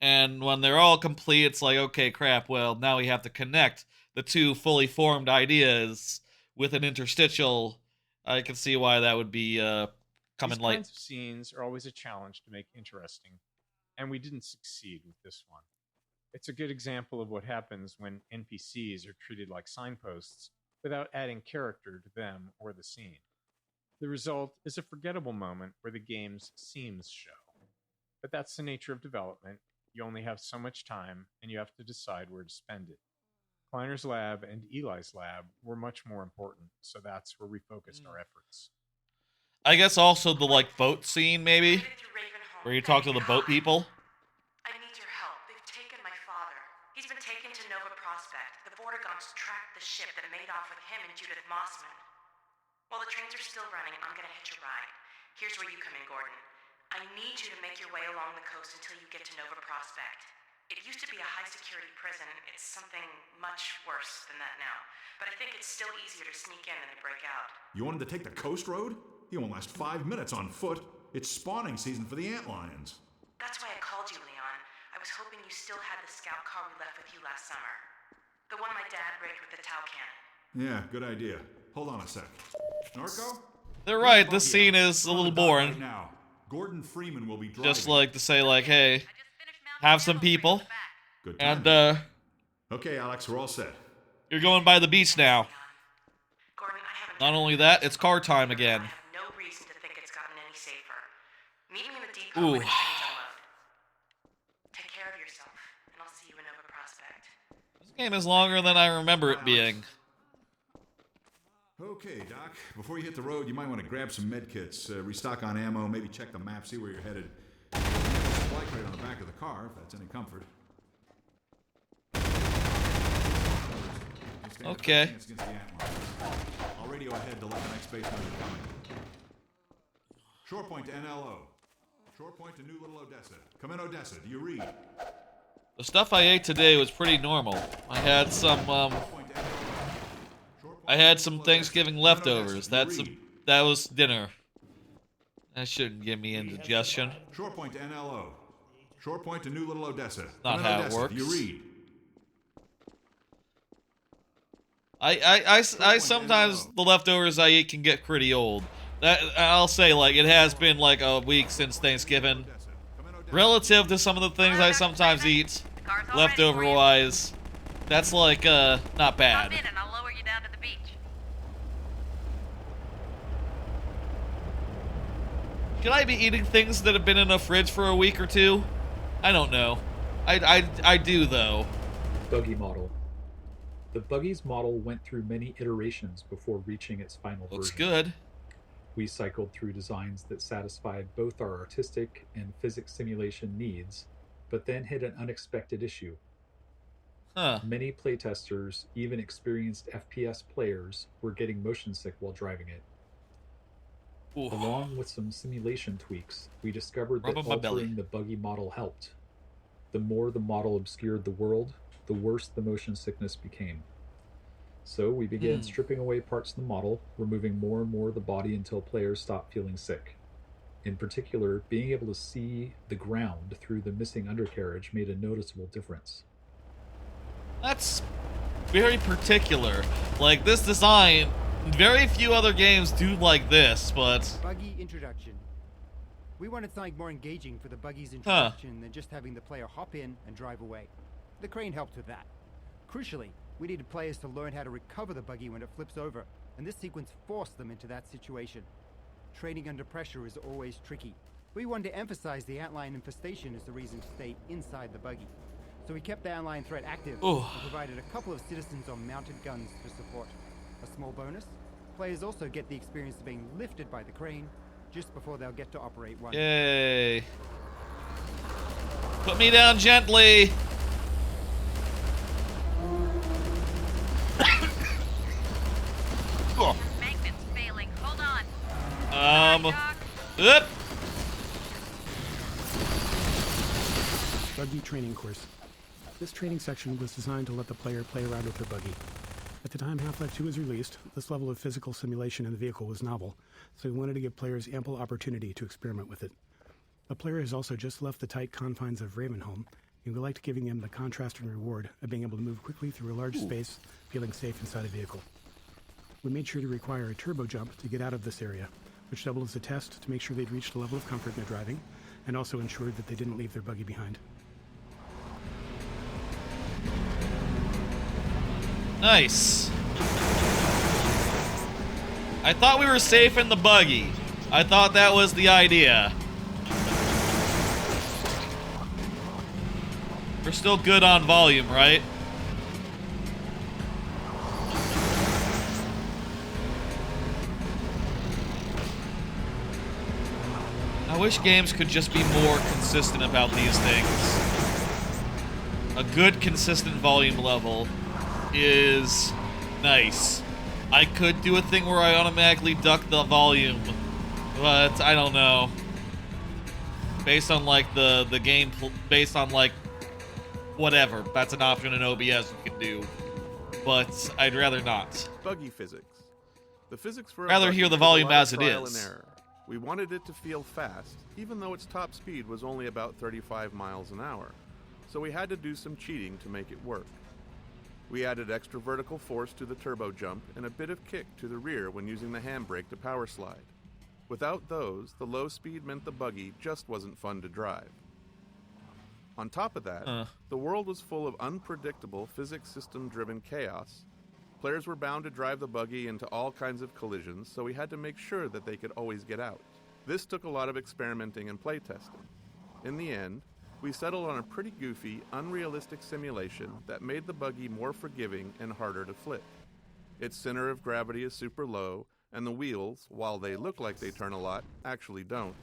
And when they're all complete, it's like, okay, crap, well, now we have to connect the 2 fully formed ideas with an interstitial. I can see why that would be coming late. These kinds of scenes are always a challenge to make interesting, and we didn't succeed with this one. It's a good example of what happens when NPCs are treated like signposts without adding character to them or the scene. The result is a forgettable moment where the game's seams show. But that's the nature of development. You only have so much time, and you have to decide where to spend it. Kleiner's lab and Eli's lab were much more important, so that's where we focused our efforts. I guess also the, boat scene, maybe? Where you talk to the boat people? I need your help. They've taken my father. He's been taken to Nova Prospekt. The Vortigaunts tracked the ship that made off with him and Judith Mossman. While the trains are still running, I'm gonna hitch a ride. Here's where you come in, Gordon. I need you to make your way along the coast until you get to Nova Prospekt. It used to be a high-security prison. It's something much worse than that now. But I think it's still easier to sneak in than to break out. You want him to take the coast road? He won't last 5 minutes on foot. It's spawning season for the Antlions. That's why I called you, Leon. I was hoping you still had the scout car we left with you last summer. The one my dad rigged with the Tau cannon. Yeah, good idea. Hold on a sec. Norco? They're right, this scene is a little boring. Right now. Gordon Freeman will be driving. Just like to say, hey, have some people. Good time. And, okay, Alex, we're all set. You're going by the beach now. Not only that, it's car time again. No reason to think it's gotten any safer. Meet me in the depot when the trains unload. Take care of yourself, and I'll see you in Nova Prospekt. This game is longer than I remember it being. Okay, Doc. Before you hit the road, you might want to grab some med kits, restock on ammo, maybe check the map, see where you're headed. There's a supply crate on the back of the car, if that's any comfort. Okay. I'll radio ahead to let the next base know you're coming. Shore point to NLO. Shore point to New Little Odessa. Come in, Odessa. Do you read? The stuff I ate today was pretty normal. I had some Thanksgiving leftovers. That was dinner. That shouldn't give me indigestion. Shore point to NLO. Shore point to New Little Odessa. Not how Odessa. it works. Do you read? I sometimes the leftovers I eat can get pretty old. That I'll say, it has been a week since Thanksgiving. Relative to some of the things I sometimes eat, leftover-wise, that's not bad. Come in and I'll lower you down to the beach. Should I be eating things that have been in a fridge for a week or two? I don't know. I do, though. Buggy model. The Buggy's model went through many iterations before reaching its final version. Looks good. We cycled through designs that satisfied both our artistic and physics simulation needs, but then hit an unexpected issue. Many playtesters, even experienced FPS players, were getting motion sick while driving it. Ooh. Along with some simulation tweaks, we discovered that altering the Buggy model helped. The more the model obscured the world, the worse the motion sickness became. So we began stripping away parts of the model, removing more and more of the body until players stopped feeling sick. In particular, being able to see the ground through the missing undercarriage made a noticeable difference. That's very particular. Like, this design, very few other games do like this, but... Buggy introduction. We wanted something more engaging for the buggy's introduction than just having the player hop in and drive away. The crane helped with that. Crucially, we needed players to learn how to recover the buggy when it flips over, and this sequence forced them into that situation. Training under pressure is always tricky. We wanted to emphasize the Antlion infestation as the reason to stay inside the buggy. So we kept the Antlion threat active and provided a couple of citizens on mounted guns for support. A small bonus, players also get the experience of being lifted by the crane just before they'll get to operate one. Yay. Put me down gently. Magnet's failing. Hold on. Oop. Buggy training course. This training section was designed to let the player play around with their buggy. At the time Half-Life 2 was released, this level of physical simulation in the vehicle was novel, so we wanted to give players ample opportunity to experiment with it. The player has also just left the tight confines of Ravenholm, and we liked giving them the contrast and reward of being able to move quickly through a large space, feeling safe inside a vehicle. We made sure to require a turbo jump to get out of this area, which doubled as a test to make sure they'd reached a level of comfort in their driving, and also ensured that they didn't leave their buggy behind. Nice. I thought we were safe in the buggy. I thought that was the idea. We're still good on volume, right? I wish games could just be more consistent about these things. A good, consistent volume level is nice. I could do a thing where I automatically duck the volume, but I don't know. Based on like the game, based on like whatever. That's an option in OBS you can do, but I'd rather not. Buggy physics. The physics for rather hear the volume as it is. We wanted it to feel fast, even though its top speed was only about 35 miles an hour. So we had to do some cheating to make it work. We added extra vertical force to the turbo jump and a bit of kick to the rear when using the handbrake to power slide. Without those, the low speed meant the buggy just wasn't fun to drive. On top of that, the world was full of unpredictable physics system-driven chaos. Players were bound to drive the buggy into all kinds of collisions, so we had to make sure that they could always get out. This took a lot of experimenting and playtesting. In the end, we settled on a pretty goofy, unrealistic simulation that made the buggy more forgiving and harder to flip. Its center of gravity is super low, and the wheels, while they look like they turn a lot, actually don't.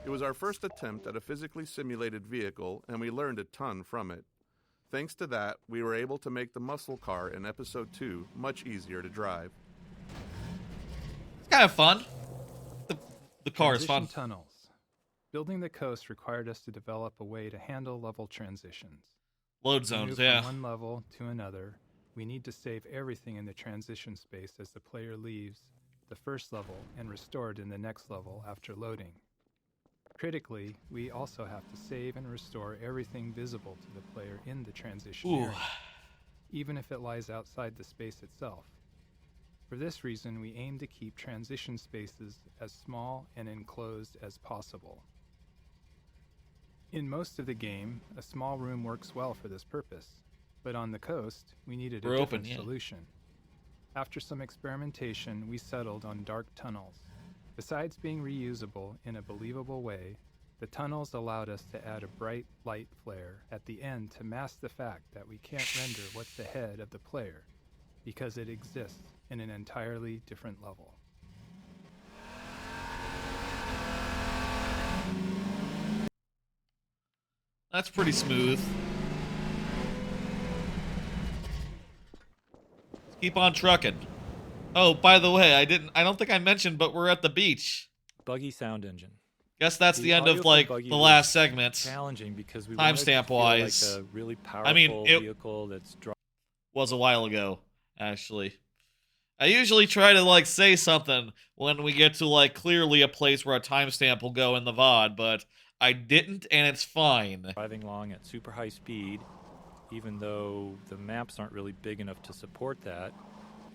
It was our first attempt at a physically simulated vehicle, and we learned a ton from it. Thanks to that, we were able to make the muscle car in Episode 2 much easier to drive. It's kind of fun. The car is fun. Tunnels. Building the coast required us to develop a way to handle level transitions. Load zones, From one level to another, we need to save everything in the transition space as the player leaves the first level and restored in the next level after loading. Critically, we also have to save and restore everything visible to the player in the transition area, even if it lies outside the space itself. For this reason, we aim to keep transition spaces as small and enclosed as possible. In most of the game, a small room works well for this purpose, but on the coast, we needed a different solution. After some experimentation, we settled on dark tunnels. Besides being reusable in a believable way, the tunnels allowed us to add a bright light flare at the end to mask the fact that we can't render what's ahead of the player, because it exists in an entirely different level. That's pretty smooth. Let's keep on trucking. Oh, by the way, I don't think I mentioned, but we're at the beach. Buggy sound engine. Guess that's the end of like the last segment. Challenging because we timestamp wise, like a really powerful vehicle that's was a while ago. actually. I usually try to, like, say something when we get to, like, clearly a place where a timestamp will go in the VOD, but I didn't, and it's fine. Driving along at super high speed, even though the maps aren't really big enough to support that,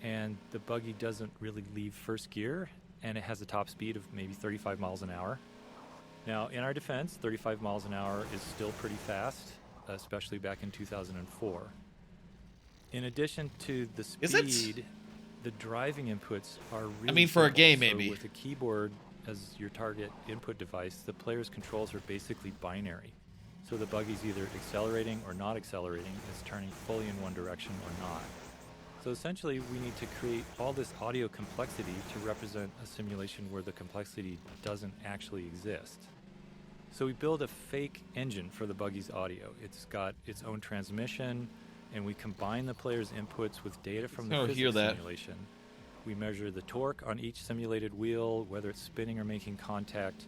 and the buggy doesn't really leave first gear, and it has a top speed of maybe 35 miles an hour. Now, in our defense, 35 miles an hour is still pretty fast, especially back in 2004. In addition to the speed, the driving inputs are really I mean, for a game, simple. maybe. So with a keyboard as your target input device, the player's controls are basically binary. So the buggy's either accelerating or not accelerating, it's turning fully in one direction or not. So essentially, we need to create all this audio complexity to represent a simulation where the complexity doesn't actually exist. So we build a fake engine for the buggy's audio. It's got its own transmission, and we combine the player's inputs with data from the physics simulation. We measure the torque on each simulated wheel, whether it's spinning or making contact,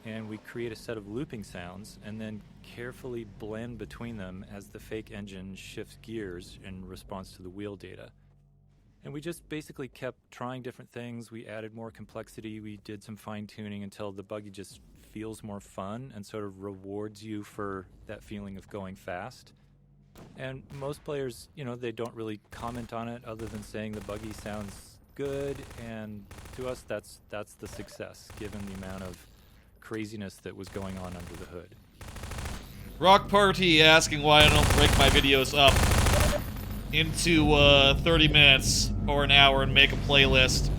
and we create a set of looping sounds and then carefully blend between them as the fake engine shifts gears in response to the wheel data. And we just basically kept trying different things. We added more complexity. We did some fine-tuning until the buggy just feels more fun and sort of rewards you for that feeling of going fast. And most players, you know, they don't really comment on it other than saying the buggy sounds good, and to us that's the success, given the amount of craziness that was going on under the hood. Rock Party asking why I don't break my videos up into 30 minutes or an hour and make a playlist.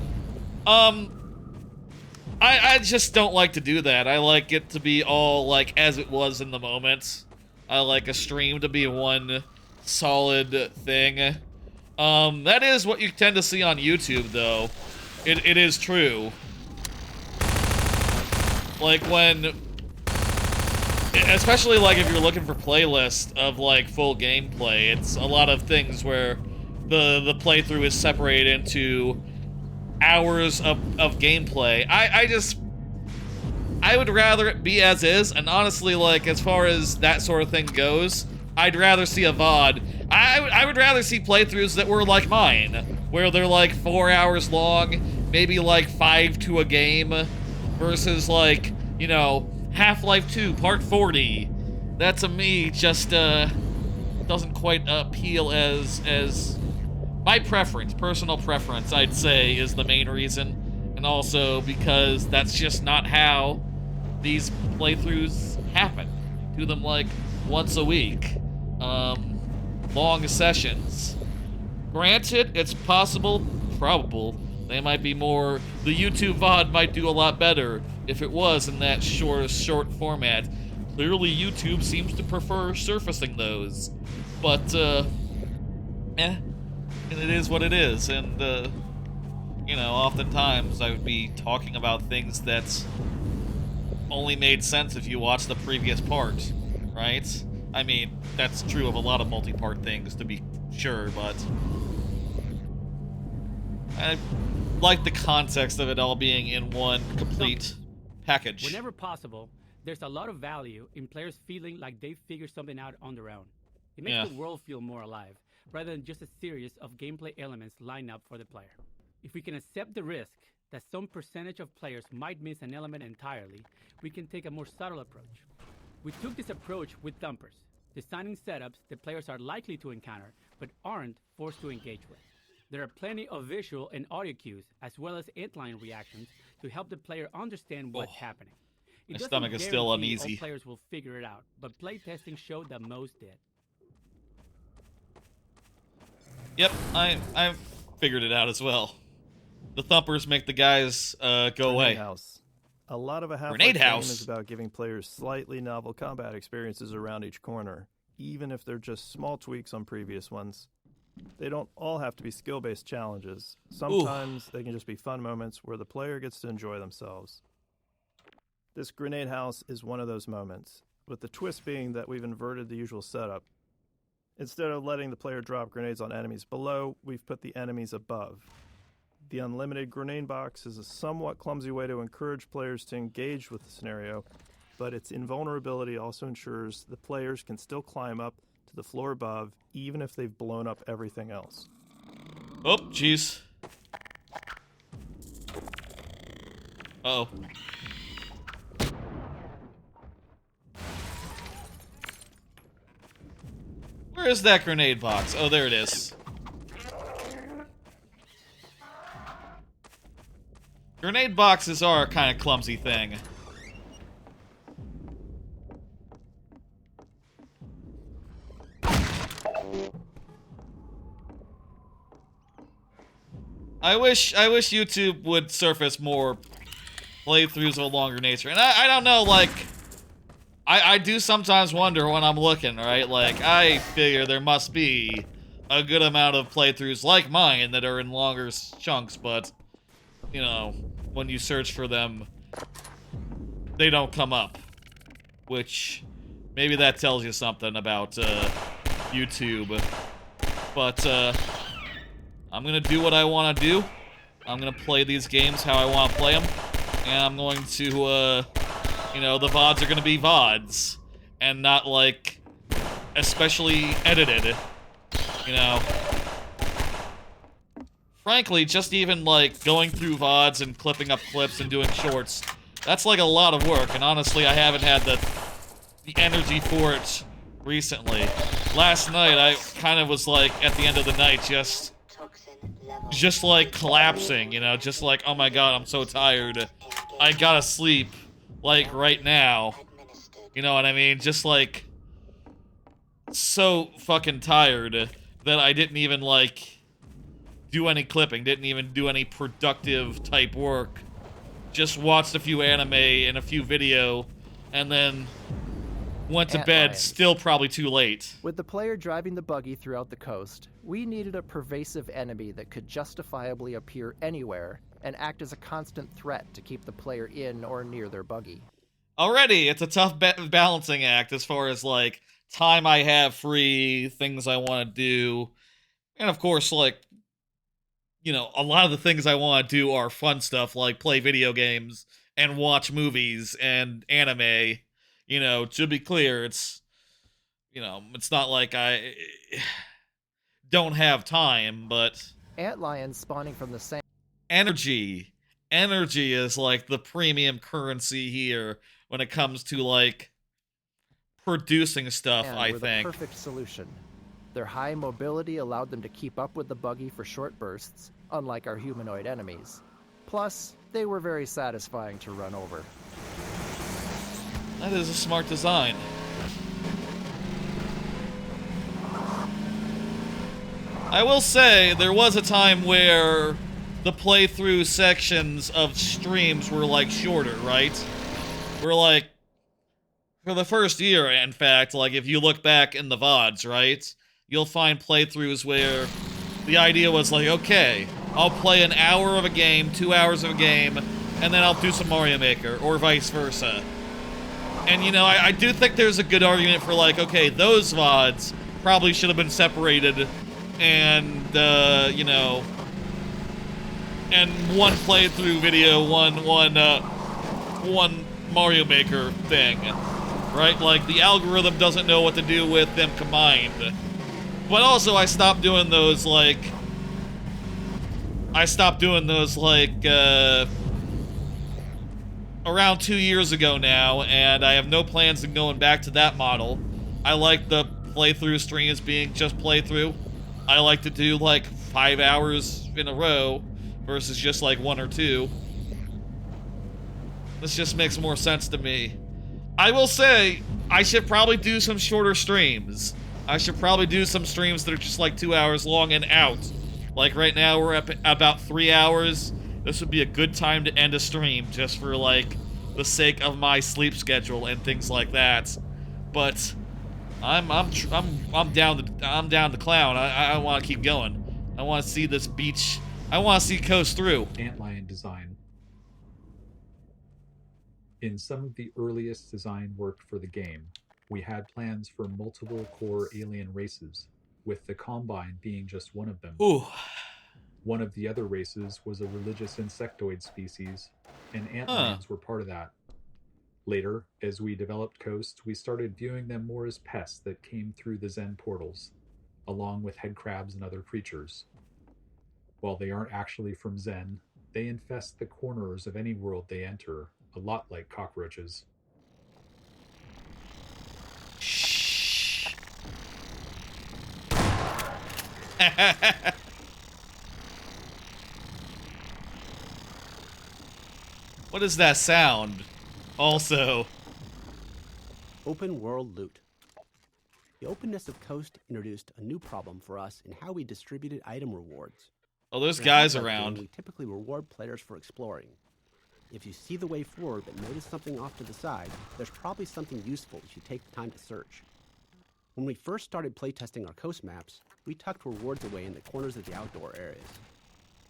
I just don't like to do that. I like it to be all, like, as it was in the moment. I like a stream to be one solid thing. That is what you tend to see on YouTube, though. It is true. Like, when... Especially, like, if you're looking for playlists of, like, full gameplay, it's a lot of things where the playthrough is separated into hours of gameplay. I would rather it be as is, and honestly, like, as far as that sort of thing goes, I'd rather see a VOD. I would rather see playthroughs that were like mine, where they're like 4 hours long, maybe like 5 to a game, versus like, you know, Half-Life 2 Part 40. That to me just doesn't quite appeal as my preference, personal preference, I'd say, is the main reason, and also because that's just not how these playthroughs happen. Do them like once a week. Long sessions. Granted, it's possible, probable, they might be more, the YouTube VOD might do a lot better if it was in that short format. Clearly YouTube seems to prefer surfacing those. But, and it is what it is, and, you know, oftentimes I would be talking about things that only made sense if you watched the previous part, right? I mean, that's true of a lot of multi-part things, to be sure, but I like the context of it all being in one complete package. Whenever possible, there's a lot of value in players feeling like they figured something out on their own. It makes the world feel more alive, rather than just a series of gameplay elements lined up for the player. If we can accept the risk that some percentage of players might miss an element entirely, we can take a more subtle approach. We took this approach with thumpers, designing setups that players are likely to encounter, but aren't forced to engage with. There are plenty of visual and audio cues, as well as Antlion reactions, to help the player understand what's happening. My stomach is still uneasy. All players will figure it out, but playtesting showed that most did. Yep, I've figured it out as well. The thumpers make the guys go away. House. A lot of a Half-Life Grenade game House is about giving players slightly novel combat experiences around each corner, even if they're just small tweaks on previous ones. They don't all have to be skill-based challenges. Sometimes they can just be fun moments where the player gets to enjoy themselves. This grenade house is one of those moments, with the twist being that we've inverted the usual setup. Instead of letting the player drop grenades on enemies below, we've put the enemies above. The unlimited grenade box is a somewhat clumsy way to encourage players to engage with the scenario, but its invulnerability also ensures the players can still climb up to the floor above, even if they've blown up everything else. Oh, jeez. Uh-oh. Where is that grenade box? Oh, there it is. Grenade boxes are a kind of clumsy thing. I wish YouTube would surface more playthroughs of a longer nature. And I don't know, like, I do sometimes wonder when I'm looking, right? Like, I figure there must be a good amount of playthroughs like mine that are in longer chunks, but, you know, when you search for them, they don't come up. Which, maybe that tells you something about YouTube. But, I'm gonna do what I want to do. I'm gonna play these games how I want to play them. And I'm going to, you know, the VODs are gonna be VODs. And not, like, especially edited. You know. Frankly, just even, like, going through VODs and clipping up clips and doing shorts, that's, like, a lot of work. And honestly, I haven't had the energy for it recently. Last night, I kind of was, like, at the end of the night, just like collapsing, you know, just like, oh my god, I'm so tired. I gotta sleep, like, right now. You know what I mean? Just like, so fucking tired that I didn't even, like, do any clipping, didn't even do any productive type work. Just watched a few anime and a few video, and then went to bed, still probably too late. With the player driving the buggy throughout the coast, we needed a pervasive enemy that could justifiably appear anywhere and act as a constant threat to keep the player in or near their buggy. Already, it's a tough balancing act as far as, like, time I have free, things I want to do, and of course, like, you know, a lot of the things I want to do are fun stuff, like play video games and watch movies and anime. You know, to be clear, it's, you know, it's not like I don't have time, but Antlion spawning from the same energy is like the premium currency here when it comes to, like, producing stuff, I think. The perfect solution. Their high mobility allowed them to keep up with the buggy for short bursts, unlike our humanoid enemies. Plus, they were very satisfying to run over. That is a smart design. I will say, there was a time where the playthrough sections of streams were, like, shorter, right? We're like, for the first year, in fact, like, if you look back in the VODs, right? You'll find playthroughs where the idea was like, okay, I'll play an hour of a game, 2 hours of a game, and then I'll do some Mario Maker, or vice versa. And, you know, I do think there's a good argument for, like, okay, those VODs probably should have been separated, and, you know, and one playthrough video, one Mario Maker thing, right? Like, the algorithm doesn't know what to do with them combined. But also, I stopped doing those, like, around 2 years ago now, and I have no plans of going back to that model. I like the playthrough streams being just playthrough. I like to do, like, 5 hours in a row versus just, like, 1 or 2. This just makes more sense to me. I will say, I should probably do some shorter streams. I should probably do some streams that are just, like, 2 hours long and out. Like, right now, we're at about 3 hours. This would be a good time to end a stream, just for, like, the sake of my sleep schedule and things like that. But I'm down to clown. I want to keep going. I want to see this beach. I want to see coast through. Antlion design. In some of the earliest design work for the game, we had plans for multiple core alien races, with the Combine being just one of them. Ooh. One of the other races was a religious insectoid species, and Antlions were part of that. Later, as we developed Coast, we started viewing them more as pests that came through the Zen portals, along with head crabs and other creatures. While they aren't actually from Zen, they infest the corners of any world they enter, a lot like cockroaches. Shh. What is that sound? Also, open world loot. The openness of Coast introduced a new problem for us in how we distributed item rewards. Oh, there's guys around. We typically reward players for exploring. If you see the way forward but notice something off to the side, there's probably something useful if you take the time to search. When we first started playtesting our coast maps, we tucked rewards away in the corners of the outdoor areas.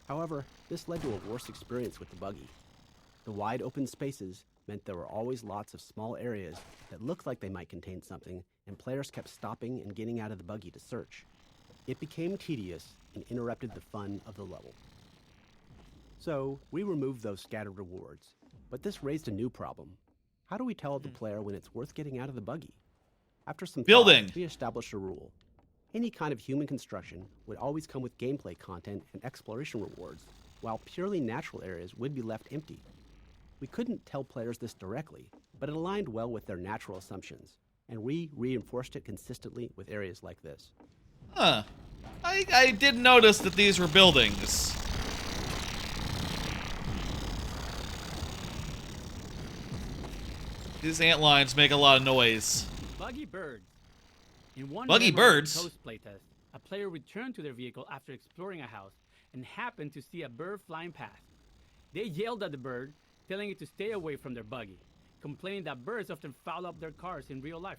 However, this led to a worse experience with the buggy. The wide open spaces meant there were always lots of small areas that looked like they might contain something, and players kept stopping and getting out of the buggy to search. It became tedious and interrupted the fun of the level. So, we removed those scattered rewards, but this raised a new problem. How do we tell the player when it's worth getting out of the buggy? After some thought, we established a rule. Any kind of human construction would always come with gameplay content and exploration rewards, while purely natural areas would be left empty. We couldn't tell players this directly, but it aligned well with their natural assumptions, and we reinforced it consistently with areas like this. Huh. I did notice that these were buildings. These ant lines make a lot of noise. Buggy birds. In one Buggy birds? Coast playtest, a player returned to their vehicle after exploring a house and happened to see a bird flying past. They yelled at the bird, telling it to stay away from their buggy, complaining that birds often foul up their cars in real life.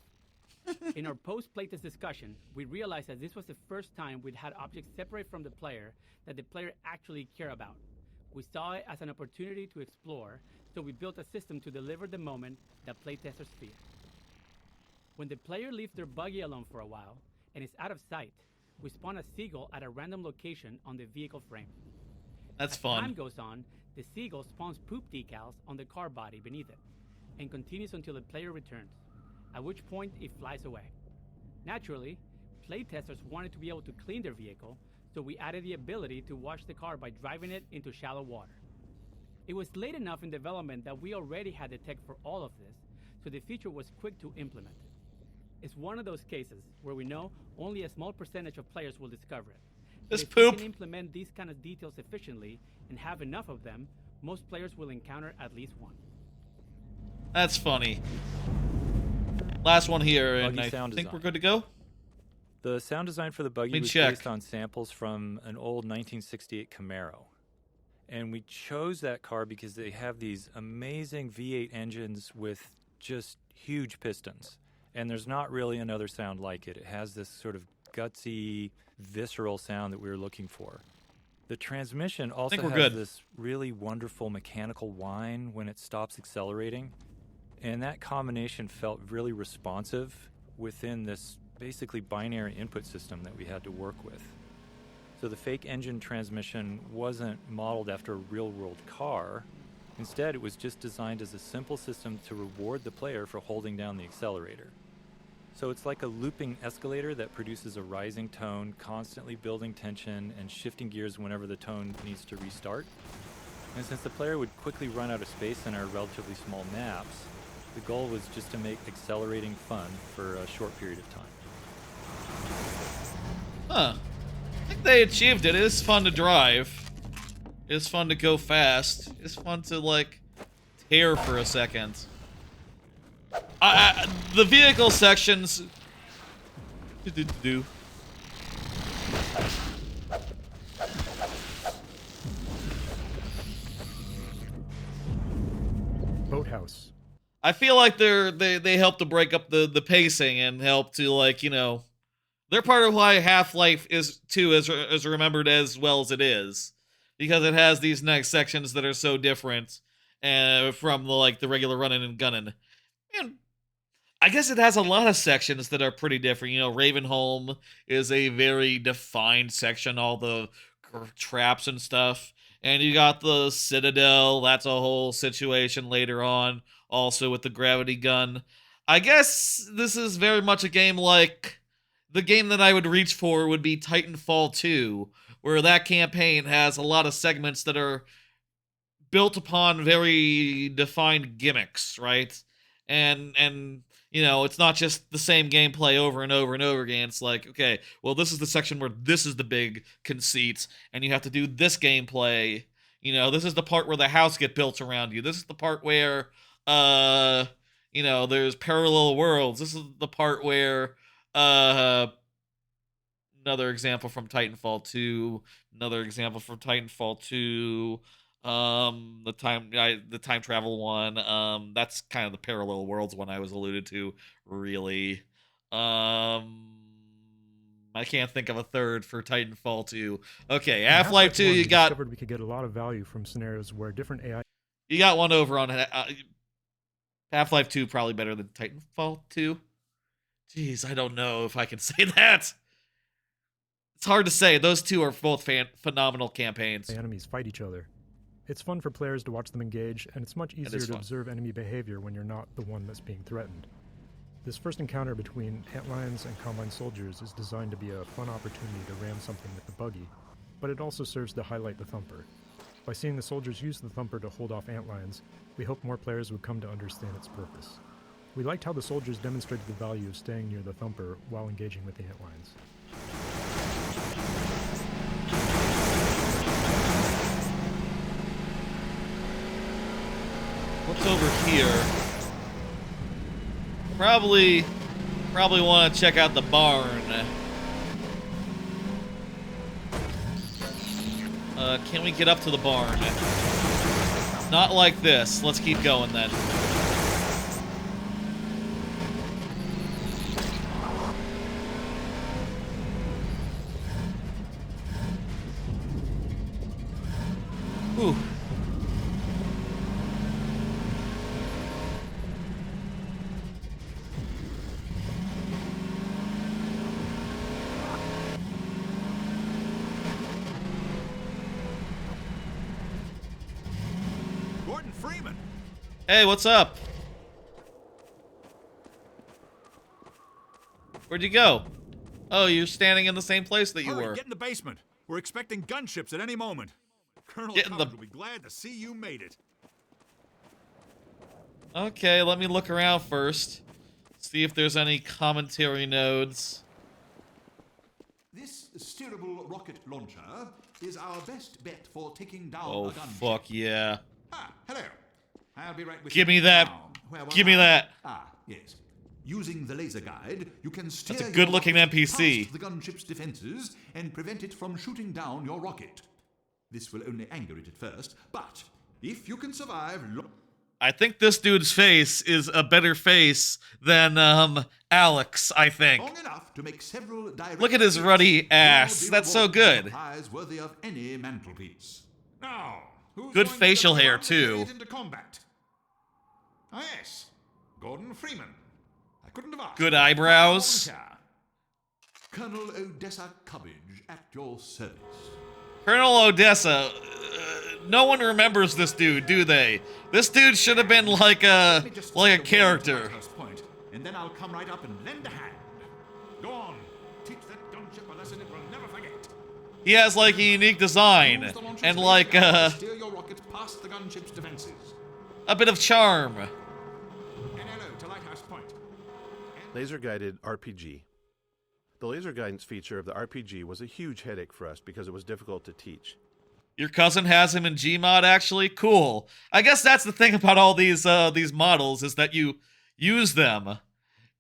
In our post-playtest discussion, we realized that this was the first time we'd had objects separate from the player that the player actually cared about. We saw it as an opportunity to explore, so we built a system to deliver the moment that playtesters fear. When the player leaves their buggy alone for a while and is out of sight, we spawn a seagull at a random location on the vehicle frame. That's As fun. time goes on, the seagull spawns poop decals on the car body beneath it, and continues until the player returns, at which point it flies away. Naturally, playtesters wanted to be able to clean their vehicle, so we added the ability to wash the car by driving it into shallow water. It was late enough in development that we already had the tech for all of this, so the feature was quick to implement. It's one of those cases where we know only a small percentage of players will discover it. This If poop. we can implement these kind of details efficiently and have enough of them, most players will encounter at least one. That's funny. Last one here, and Buggy I sound think design. we're good to go. The sound design for the buggy was check. based on samples from an old 1968 Camaro. And we chose that car because they have these amazing V8 engines with just huge pistons. And there's not really another sound like it. It has this sort of gutsy, visceral sound that we were looking for. The transmission also has this really wonderful mechanical whine when it stops accelerating. And that combination felt really responsive within this basically binary input system that we had to work with. So the fake engine transmission wasn't modeled after a real-world car. Instead, it was just designed as a simple system to reward the player for holding down the accelerator. So it's like a looping escalator that produces a rising tone, constantly building tension and shifting gears whenever the tone needs to restart. And since the player would quickly run out of space in our relatively small maps, the goal was just to make accelerating fun for a short period of time. Huh. I think they achieved it. It is fun to drive. It's fun to go fast. It's fun to, like, tear for a second. The vehicle sections... Boathouse. I feel like they help to break up the pacing and help to, like, you know, they're part of why Half-Life is remembered as well as it is, because it has these next sections that are so different from the regular running and gunning. And I guess it has a lot of sections that are pretty different. You know, Ravenholm is a very defined section, all the traps and stuff. And you got the Citadel, that's a whole situation later on, also with the gravity gun. I guess this is very much a game like... The game that I would reach for would be Titanfall 2, where that campaign has a lot of segments that are built upon very defined gimmicks, right? And you know, it's not just the same gameplay over and over and over again. It's like, okay, well, this is the section where this is the big conceit, and you have to do this gameplay. You know, this is the part where the house get built around you. This is the part where, you know, there's parallel worlds. This is the part where, another example from Titanfall 2, another example from Titanfall 2, the time travel one, that's kind of the parallel worlds one I was alluded to, really. I can't think of a third for Titanfall 2. Okay, Half-Life 2, you got... discovered we could get a lot of value from scenarios where different AI... You got one over on Half-Life 2, probably better than Titanfall 2. Jeez, I don't know if I can say that. It's hard to say. Those two are both phenomenal campaigns. Enemies fight each other. It's fun for players to watch them engage, and it's much easier to observe enemy behavior when you're not the one that's being threatened. This first encounter between Antlions and Combine soldiers is designed to be a fun opportunity to ram something with the buggy, but it also serves to highlight the Thumper. By seeing the soldiers use the Thumper to hold off Antlions, we hope more players would come to understand its purpose. We liked how the soldiers demonstrated the value of staying near the Thumper while engaging with the Antlions. What's over here? Probably want to check out the barn. Can we get up to the barn? Not like this. Let's keep going then. Ooh. Hey, what's up? Where'd you go? Oh, you're standing in the same place that you were. Get in the basement. We're expecting gunships at any moment. Colonel Cubbage will be glad to see you made it. Okay, let me look around first. See if there's any commentary nodes. This steerable rocket launcher is our best bet for taking down a gunship. Oh, fuck yeah. Ah, hello. I'll be right with you. Give me that. Give me that. Ah, yes. Using the laser guide, you can steer That's a good-looking NPC. Past the gunship's defenses and prevent it from shooting down your rocket. This will only anger it at first, but if you can survive... I think this dude's face is a better face than, Alex, I think. Long enough to make several direct Look at his ruddy ass. That's so good. Worthy of any mantelpiece. Now, good facial hair, too. Into combat? Ah, yes. Gordon Freeman. I couldn't have asked. Good eyebrows. Colonel Odessa Cubbage at your service. Colonel Odessa. No one remembers this dude, do they? This dude should have been like a character. Point, and then I'll come right up and lend a hand. Go on. Teach that gunship a lesson it will never forget. He has like a unique design and like steer your rocket past the gunship's defenses. A bit of charm. Laser-guided RPG. The laser guidance feature of the RPG was a huge headache for us because it was difficult to teach. Your cousin has him in Gmod, actually? Cool. I guess that's the thing about all these models, is that you use them.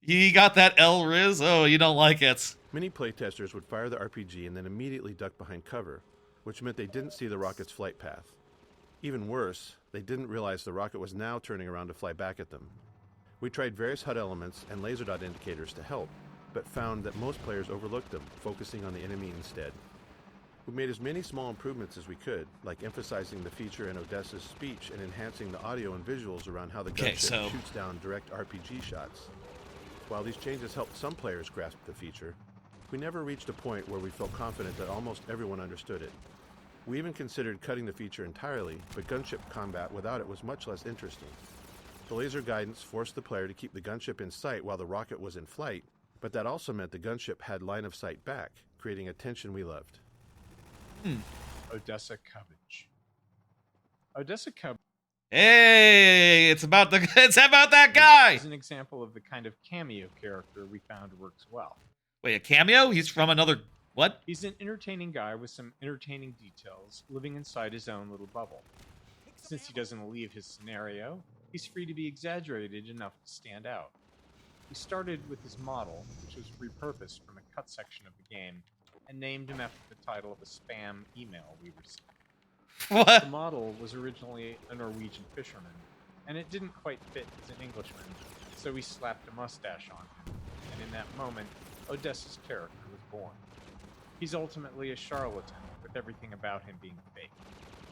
He got that L-Riz? Oh, you don't like it. Many playtesters would fire the RPG and then immediately duck behind cover, which meant they didn't see the rocket's flight path. Even worse, they didn't realize the rocket was now turning around to fly back at them. We tried various HUD elements and laser dot indicators to help, but found that most players overlooked them, focusing on the enemy instead. We made as many small improvements as we could, like emphasizing the feature in Odessa's speech and enhancing the audio and visuals around how the gunship shoots down direct RPG shots. While these changes helped some players grasp the feature, we never reached a point where we felt confident that almost everyone understood it. We even considered cutting the feature entirely, but gunship combat without it was much less interesting. The laser guidance forced the player to keep the gunship in sight while the rocket was in flight, but that also meant the gunship had line of sight back, creating a tension we loved. Odessa Cubbage. Odessa Cubbage. Hey, it's about that guy. Is an example of the kind of cameo character we found works well. Wait, a cameo? He's from another what? He's an entertaining guy with some entertaining details, living inside his own little bubble. Since he doesn't leave his scenario, he's free to be exaggerated enough to stand out. We started with his model, which was repurposed from a cut section of the game, and named him after the title of a spam email we received. What? The model was originally a Norwegian fisherman, and it didn't quite fit as an Englishman, so we slapped a mustache on him, and in that moment, Odessa's character was born. He's ultimately a charlatan, with everything about him being fake.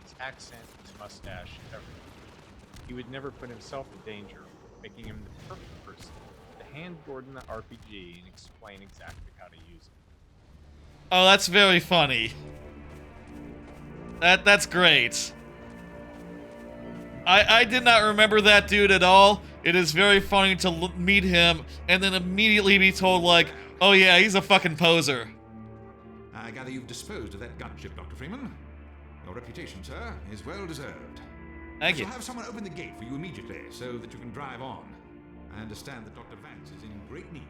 His accent, his mustache, everything. He would never put himself in danger, making him the perfect person to hand Gordon the RPG and explain exactly how to use it. Oh, that's very funny. That's great. I did not remember that dude at all. It is very funny to meet him and then immediately be told, like, oh yeah, he's a fucking poser. I gather you've disposed of that gunship, Dr. Freeman. Your reputation, sir, is well deserved. Thank you. I shall have someone open the gate for you immediately so that you can drive on. I understand that Dr. Vance is in great need.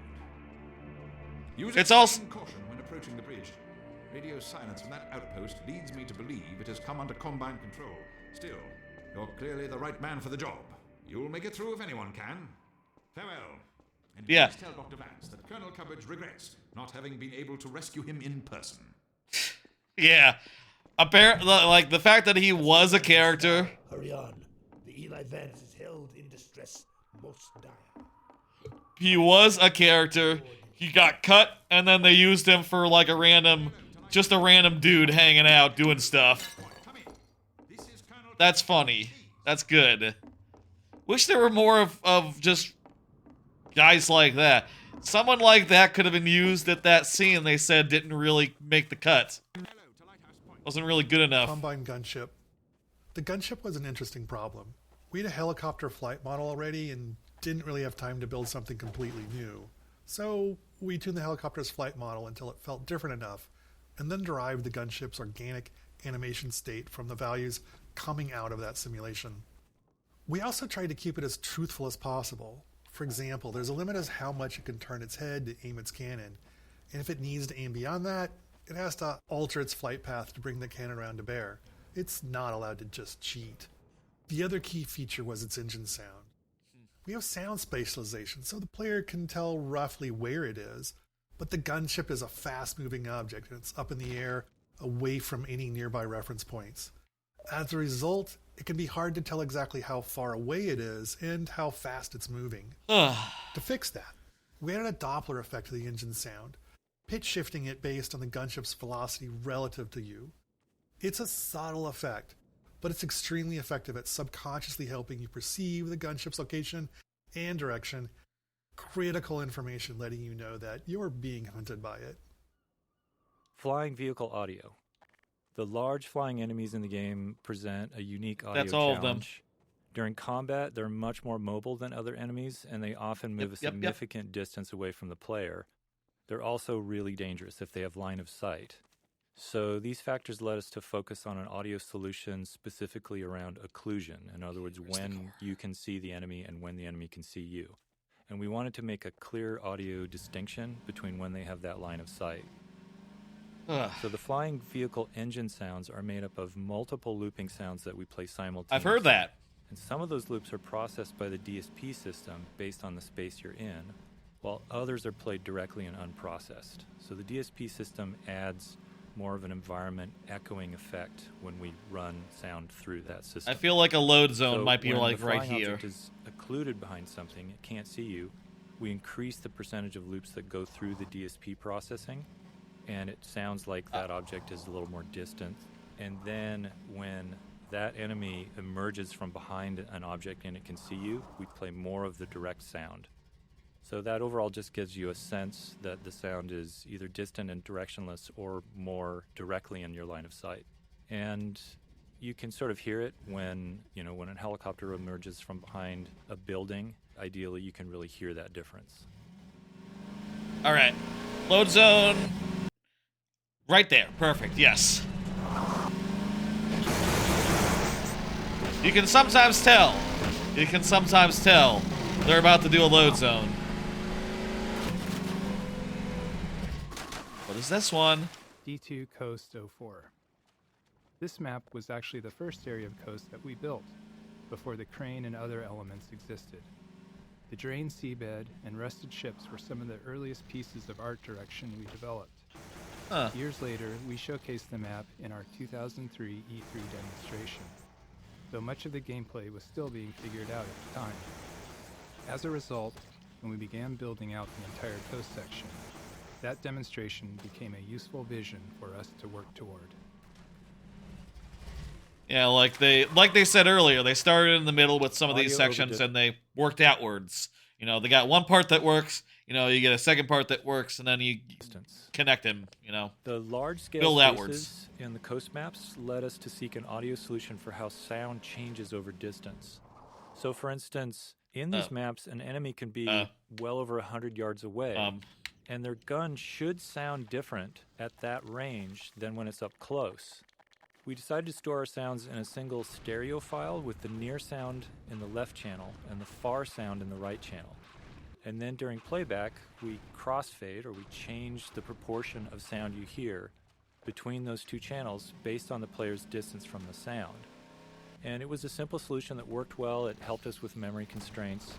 Use extreme caution when approaching the bridge. Radio silence from that outpost leads me to believe it has come under Combine control. Still, you're clearly the right man for the job. You'll make it through if anyone can. Farewell. And please tell Dr. Vance that Colonel Cubbage regrets not having been able to rescue him in person. Yeah. Apparently, like, the fact that he was a character. Hurry on. The Eli Vance is held in distress most dire. He was a character. He got cut, and then they used him for, like, just a random dude hanging out doing stuff. That's funny. That's good. Wish there were more of just guys like that. Someone like that could have been used at that scene they said didn't really make the cut. Wasn't really good enough. Combine gunship. The gunship was an interesting problem. We had a helicopter flight model already and didn't really have time to build something completely new. So we tuned the helicopter's flight model until it felt different enough, and then derived the gunship's organic animation state from the values coming out of that simulation. We also tried to keep it as truthful as possible. For example, there's a limit as how much it can turn its head to aim its cannon, and if it needs to aim beyond that, it has to alter its flight path to bring the cannon around to bear. It's not allowed to just cheat. The other key feature was its engine sound. We have sound spatialization, so the player can tell roughly where it is, but the gunship is a fast-moving object, and it's up in the air, away from any nearby reference points. As a result, it can be hard to tell exactly how far away it is and how fast it's moving. To fix that, we added a Doppler effect to the engine sound, pitch shifting it based on the gunship's velocity relative to you. It's a subtle effect, but it's extremely effective at subconsciously helping you perceive the gunship's location and direction, critical information letting you know that you're being hunted by it. Flying vehicle audio. The large flying enemies in the game present a unique audio That's all challenge. of them. During combat, they're much more mobile than other enemies, and they often move a significant distance away from the player. They're also really dangerous if they have line of sight. So these factors led us to focus on an audio solution specifically around occlusion. In other words, when you can see the enemy and when the enemy can see you. And we wanted to make a clear audio distinction between when they have that line of sight. So the flying vehicle engine sounds are made up of multiple looping sounds that we play simultaneously. I've heard that. And some of those loops are processed by the DSP system based on the space you're in, while others are played directly and unprocessed. So the DSP system adds more of an environment echoing effect when we run sound through that system. I feel like a load zone might be when like the right flying here. object is occluded behind something, it can't see you. We increase the percentage of loops that go through the DSP processing, and it sounds like that object is a little more distant. And then when that enemy emerges from behind an object and it can see you, we play more of the direct sound. So that overall just gives you a sense that the sound is either distant and directionless or more directly in your line of sight. And you can sort of hear it when a helicopter emerges from behind a building. Ideally, you can really hear that difference. All right. Load zone. Right there. Perfect. Yes. You can sometimes tell. You can sometimes tell they're about to do a load zone. What is this one? D2 Coast 04. This map was actually the first area of coast that we built, before the crane and other elements existed. The drained seabed and rusted ships were some of the earliest pieces of art direction we developed. Years later, we showcased the map in our 2003 E3 demonstration, though much of the gameplay was still being figured out at the time. As a result, when we began building out the entire coast section, that demonstration became a useful vision for us to work toward. Yeah, like they said earlier, they started in the middle with some of these sections and they worked outwards. You know, they got one part that works, you know, you get a second part that works, and then you connect them, you know. The large-scale build spaces outwards. in the coast maps led us to seek an audio solution for how sound changes over distance. So, for instance, in these maps, an enemy can be well over 100 yards away, and their gun should sound different at that range than when it's up close. We decided to store our sounds in a single stereo file with the near sound in the left channel and the far sound in the right channel. And then during playback, we crossfade, or we change the proportion of sound you hear between those two channels based on the player's distance from the sound. And it was a simple solution that worked well. It helped us with memory constraints.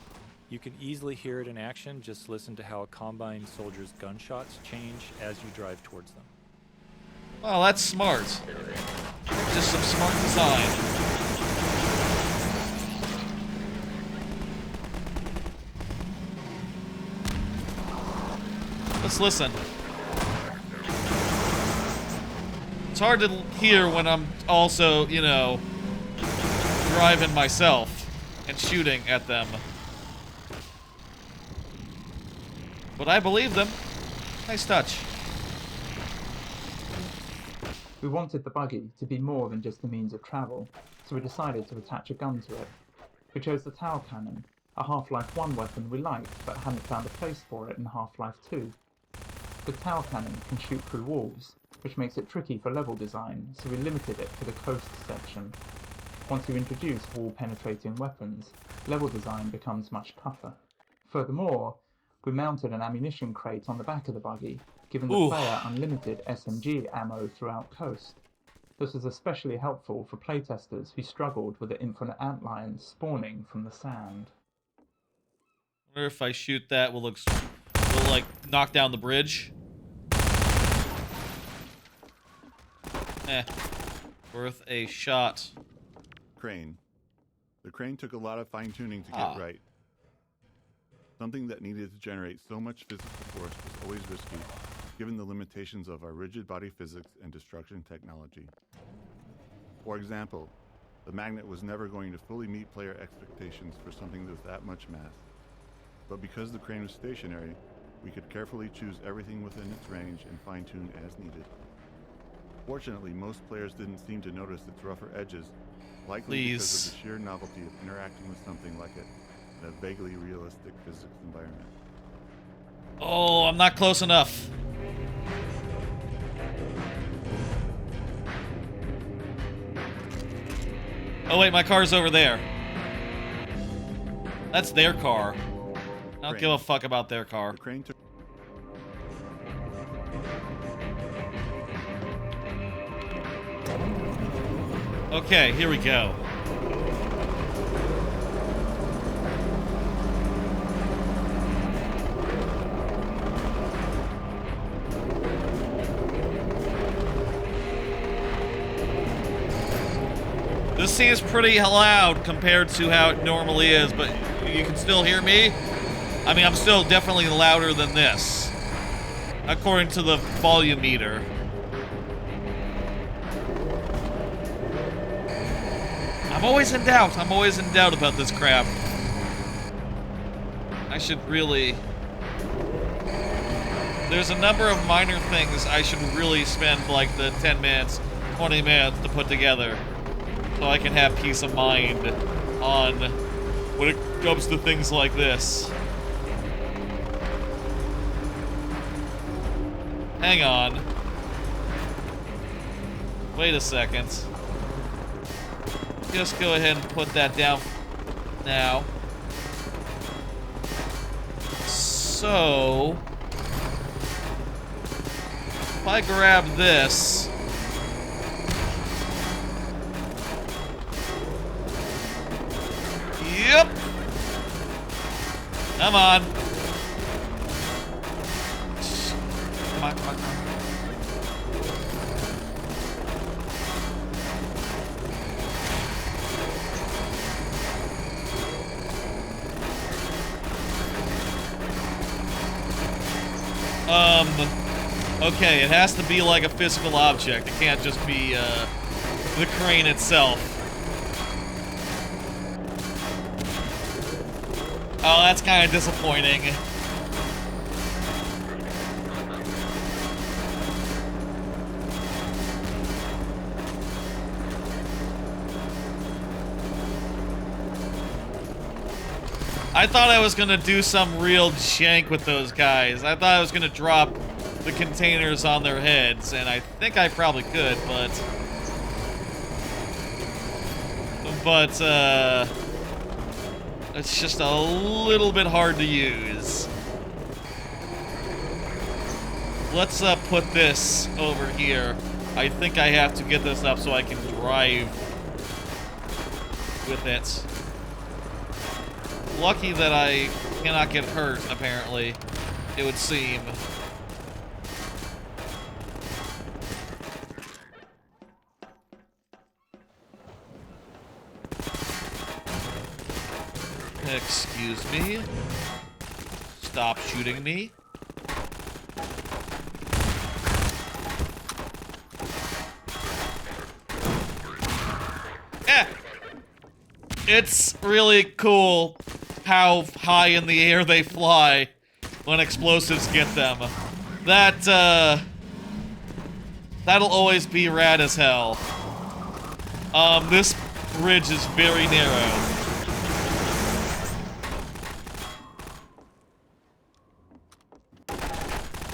You can easily hear it in action. Just listen to how a Combine soldier's gunshots change as you drive towards them. Well, that's smart. Just some smart design. Let's listen. It's hard to hear when I'm also, you know, driving myself and shooting at them. But I believe them. Nice touch. We wanted the buggy to be more than just a means of travel, so we decided to attach a gun to it. We chose the Tower Cannon, a Half-Life 1 weapon we liked but hadn't found a place for it in Half-Life 2. The Tower Cannon can shoot through walls, which makes it tricky for level design, so we limited it to the coast section. Once you introduce wall-penetrating weapons, level design becomes much tougher. Furthermore, we mounted an ammunition crate on the back of the buggy, giving the player unlimited SMG ammo throughout coast. This is especially helpful for playtesters who struggled with the infinite antlions spawning from the sand. I wonder if I shoot that, will like knock down the bridge. Worth a shot. Crane. The crane took a lot of fine-tuning to get right. Something that needed to generate so much physical force was always risky, given the limitations of our rigid body physics and destruction technology. For example, the magnet was never going to fully meet player expectations for something with that much mass. But because the crane was stationary, we could carefully choose everything within its range and fine-tune as needed. Fortunately, most players didn't seem to notice its rougher edges, likely because of the sheer novelty of interacting with something like it in a vaguely realistic physics environment. Oh, I'm not close enough. Oh wait, my car's over there. That's their car. I don't give a fuck about their car. Okay, here we go. This seems pretty loud compared to how it normally is, but you can still hear me? I mean, I'm still definitely louder than this, according to the volume meter. I'm always in doubt. I'm always in doubt about this crap. I should really... There's a number of minor things I should really spend like the 10 minutes, 20 minutes to put together, so I can have peace of mind on when it comes to things like this. Hang on. just go ahead and put that down now. So, if I grab this, yep. Come on. Come on, come on, come on. Okay, it has to be like a physical object. It can't just be, the crane itself. Oh, that's kind of disappointing. I thought I was gonna do some real jank with those guys. I thought I was gonna drop the containers on their heads, and I think I probably could, but it's just a little bit hard to use. Let's put this over here. I think I have to get this up so I can drive with it. Lucky that I cannot get hurt, apparently, it would seem. Excuse me. Stop shooting me. It's really cool how high in the air they fly when explosives get them. That'll always be rad as hell. This bridge is very narrow.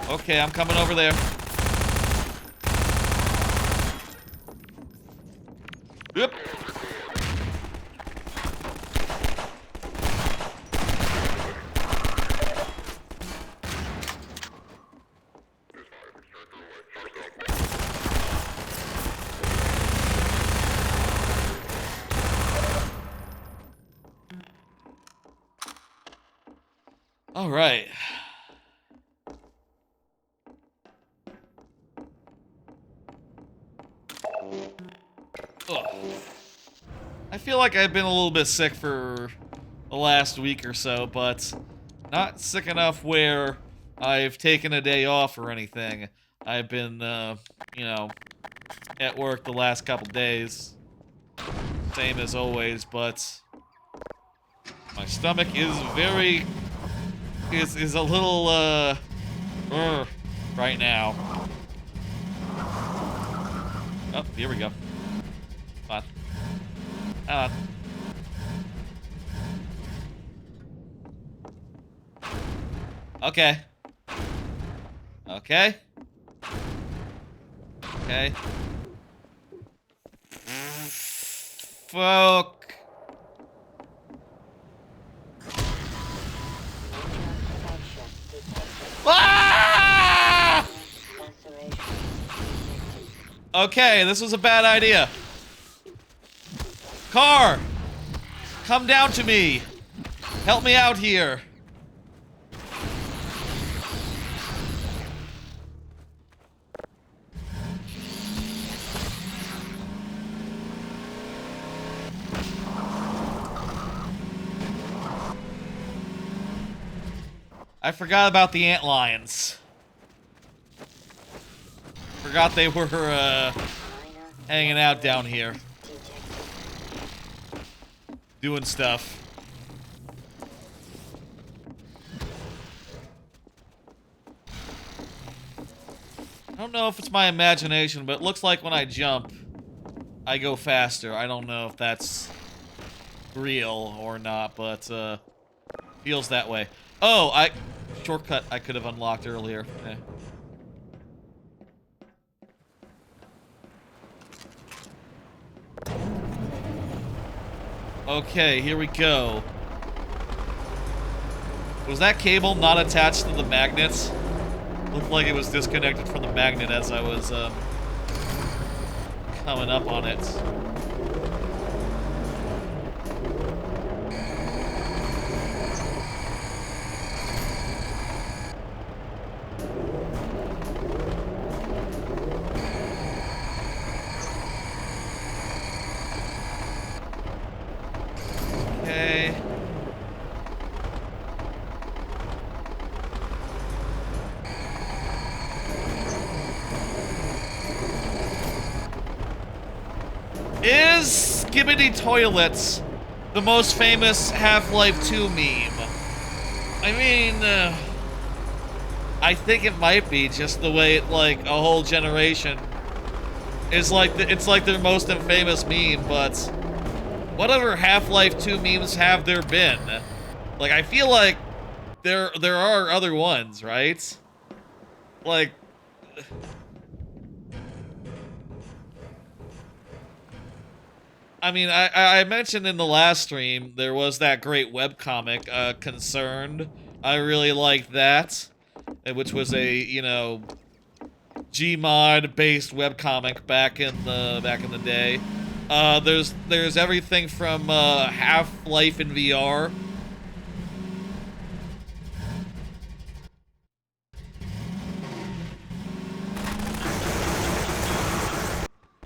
Okay, I'm coming over there. Yep. All right. Ugh. I feel like I've been a little bit sick for the last week or so, but not sick enough where I've taken a day off or anything. I've been, you know, at work the last couple days. Same as always, but my stomach is is a little, right now. Oh, here we go. Come on. Okay. Okay. Okay. Fuck. Ah! Okay, this was a bad idea. Car! Come down to me! Help me out here! I forgot about the Antlions. Forgot they were, hanging out down here. Doing stuff. I don't know if it's my imagination, but it looks like when I jump, I go faster. I don't know if that's real or not, but, feels that way. Oh, shortcut I could have unlocked earlier. Okay, here we go. Was that cable not attached to the magnets? Looked like it was disconnected from the magnet as I was coming up on it. Okay. Is Skibbity Toilets the most famous Half-Life 2 meme? I mean, I think it might be, just the way it, like, a whole generation is like, it's like their most infamous meme, but whatever Half-Life 2 memes have there been? Like, I feel like there are other ones, right? Like, I mean, I mentioned in the last stream, there was that great webcomic, Concerned. I really liked that, which was a, you know, Gmod-based webcomic back in the day. There's everything from Half-Life in VR.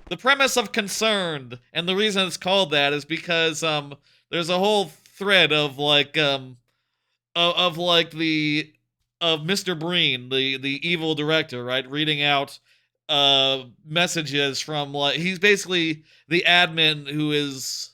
The premise of Concerned, and the reason it's called that is because there's a whole thread of like Mr. Breen, the evil director, right, reading out messages from, like, he's basically the admin who is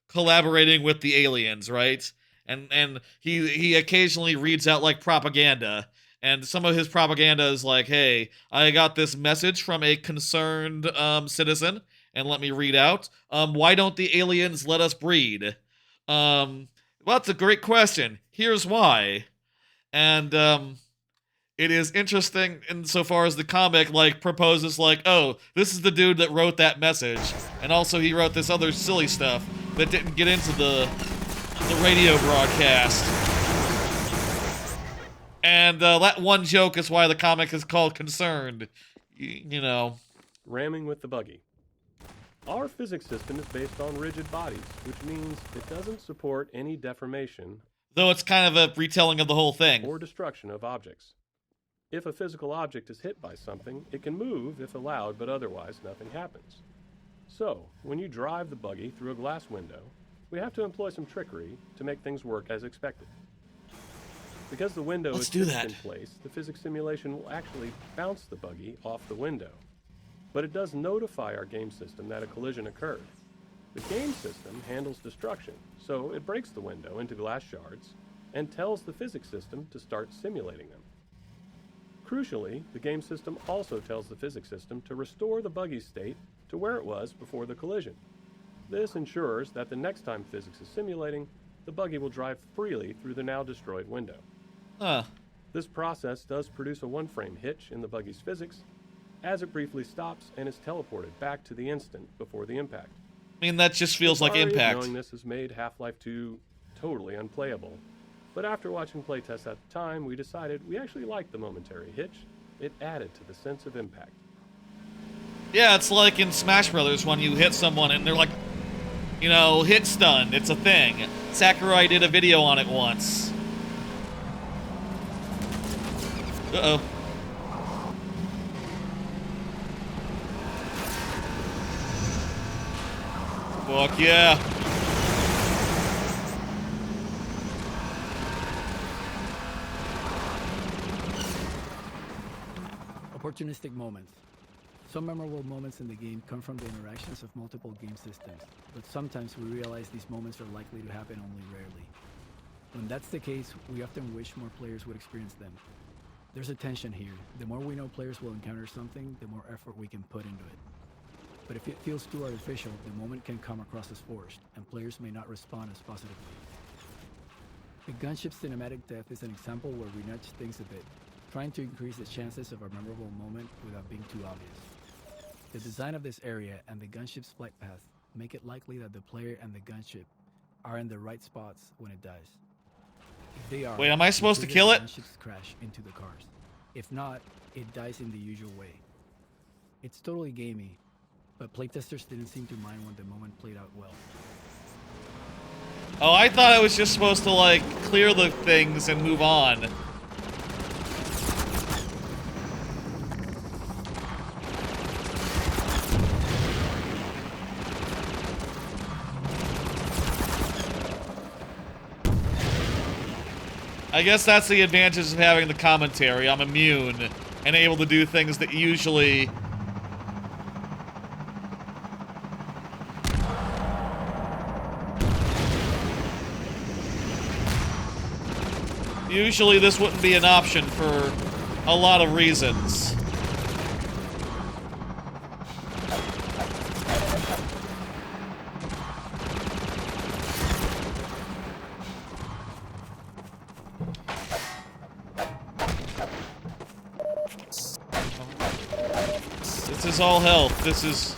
collaborating with the aliens, right? And he occasionally reads out like propaganda. And some of his propaganda is like, hey, I got this message from a concerned citizen, and let me read out. Why don't the aliens let us breed? Well, that's a great question. Here's why. And it is interesting insofar as the comic, like, proposes, like, oh, this is the dude that wrote that message. And also he wrote this other silly stuff that didn't get into the radio broadcast. And that one joke is why the comic is called Concerned. You know. Ramming with the buggy. Our physics system is based on rigid bodies, which means it doesn't support any deformation. Though it's kind of a retelling of the whole thing. Or destruction of objects. If a physical object is hit by something, it can move if allowed, but otherwise nothing happens. So, when you drive the buggy through a glass window, we have to employ some trickery to make things work as expected. Because the window is fixed in place, the physics simulation will actually bounce the buggy off the window. But it does notify our game system that a collision occurred. The game system handles destruction, so it breaks the window into glass shards and tells the physics system to start simulating them. Crucially, the game system also tells the physics system to restore the buggy's state to where it was before the collision. This ensures that the next time physics is simulating, the buggy will drive freely through the now destroyed window. This process does produce a one-frame hitch in the buggy's physics, as it briefly stops and is teleported back to the instant before the impact. I mean, that just feels like impact. Knowing this has made Half-Life 2 totally unplayable. But after watching playtests at the time, we decided we actually liked the momentary hitch. It added to the sense of impact. Yeah, it's like in Smash Brothers when you hit someone and they're like, you know, hit stun. It's a thing. Sakurai did a video on it once. Uh-oh. Fuck yeah. Opportunistic moments. Some memorable moments in the game come from the interactions of multiple game systems, but sometimes we realize these moments are likely to happen only rarely. When that's the case, we often wish more players would experience them. There's a tension here. The more we know players will encounter something, the more effort we can put into it. But if it feels too artificial, the moment can come across as forced, and players may not respond as positively. The gunship cinematic death is an example where we nudge things a bit, trying to increase the chances of a memorable moment without being too obvious. The design of this area and the gunship's flight path make it likely that the player and the gunship are in the right spots when it dies. If they are, wait, am I supposed to kill it? Gunships crash into the cars. If not, it dies in the usual way. It's totally gamey, but playtesters didn't seem to mind when the moment played out well. Oh, I thought I was just supposed to, like, clear the things and move on. I guess that's the advantage of having the commentary. I'm immune and able to do things that usually... Usually this wouldn't be an option for a lot of reasons. This is all health. This is...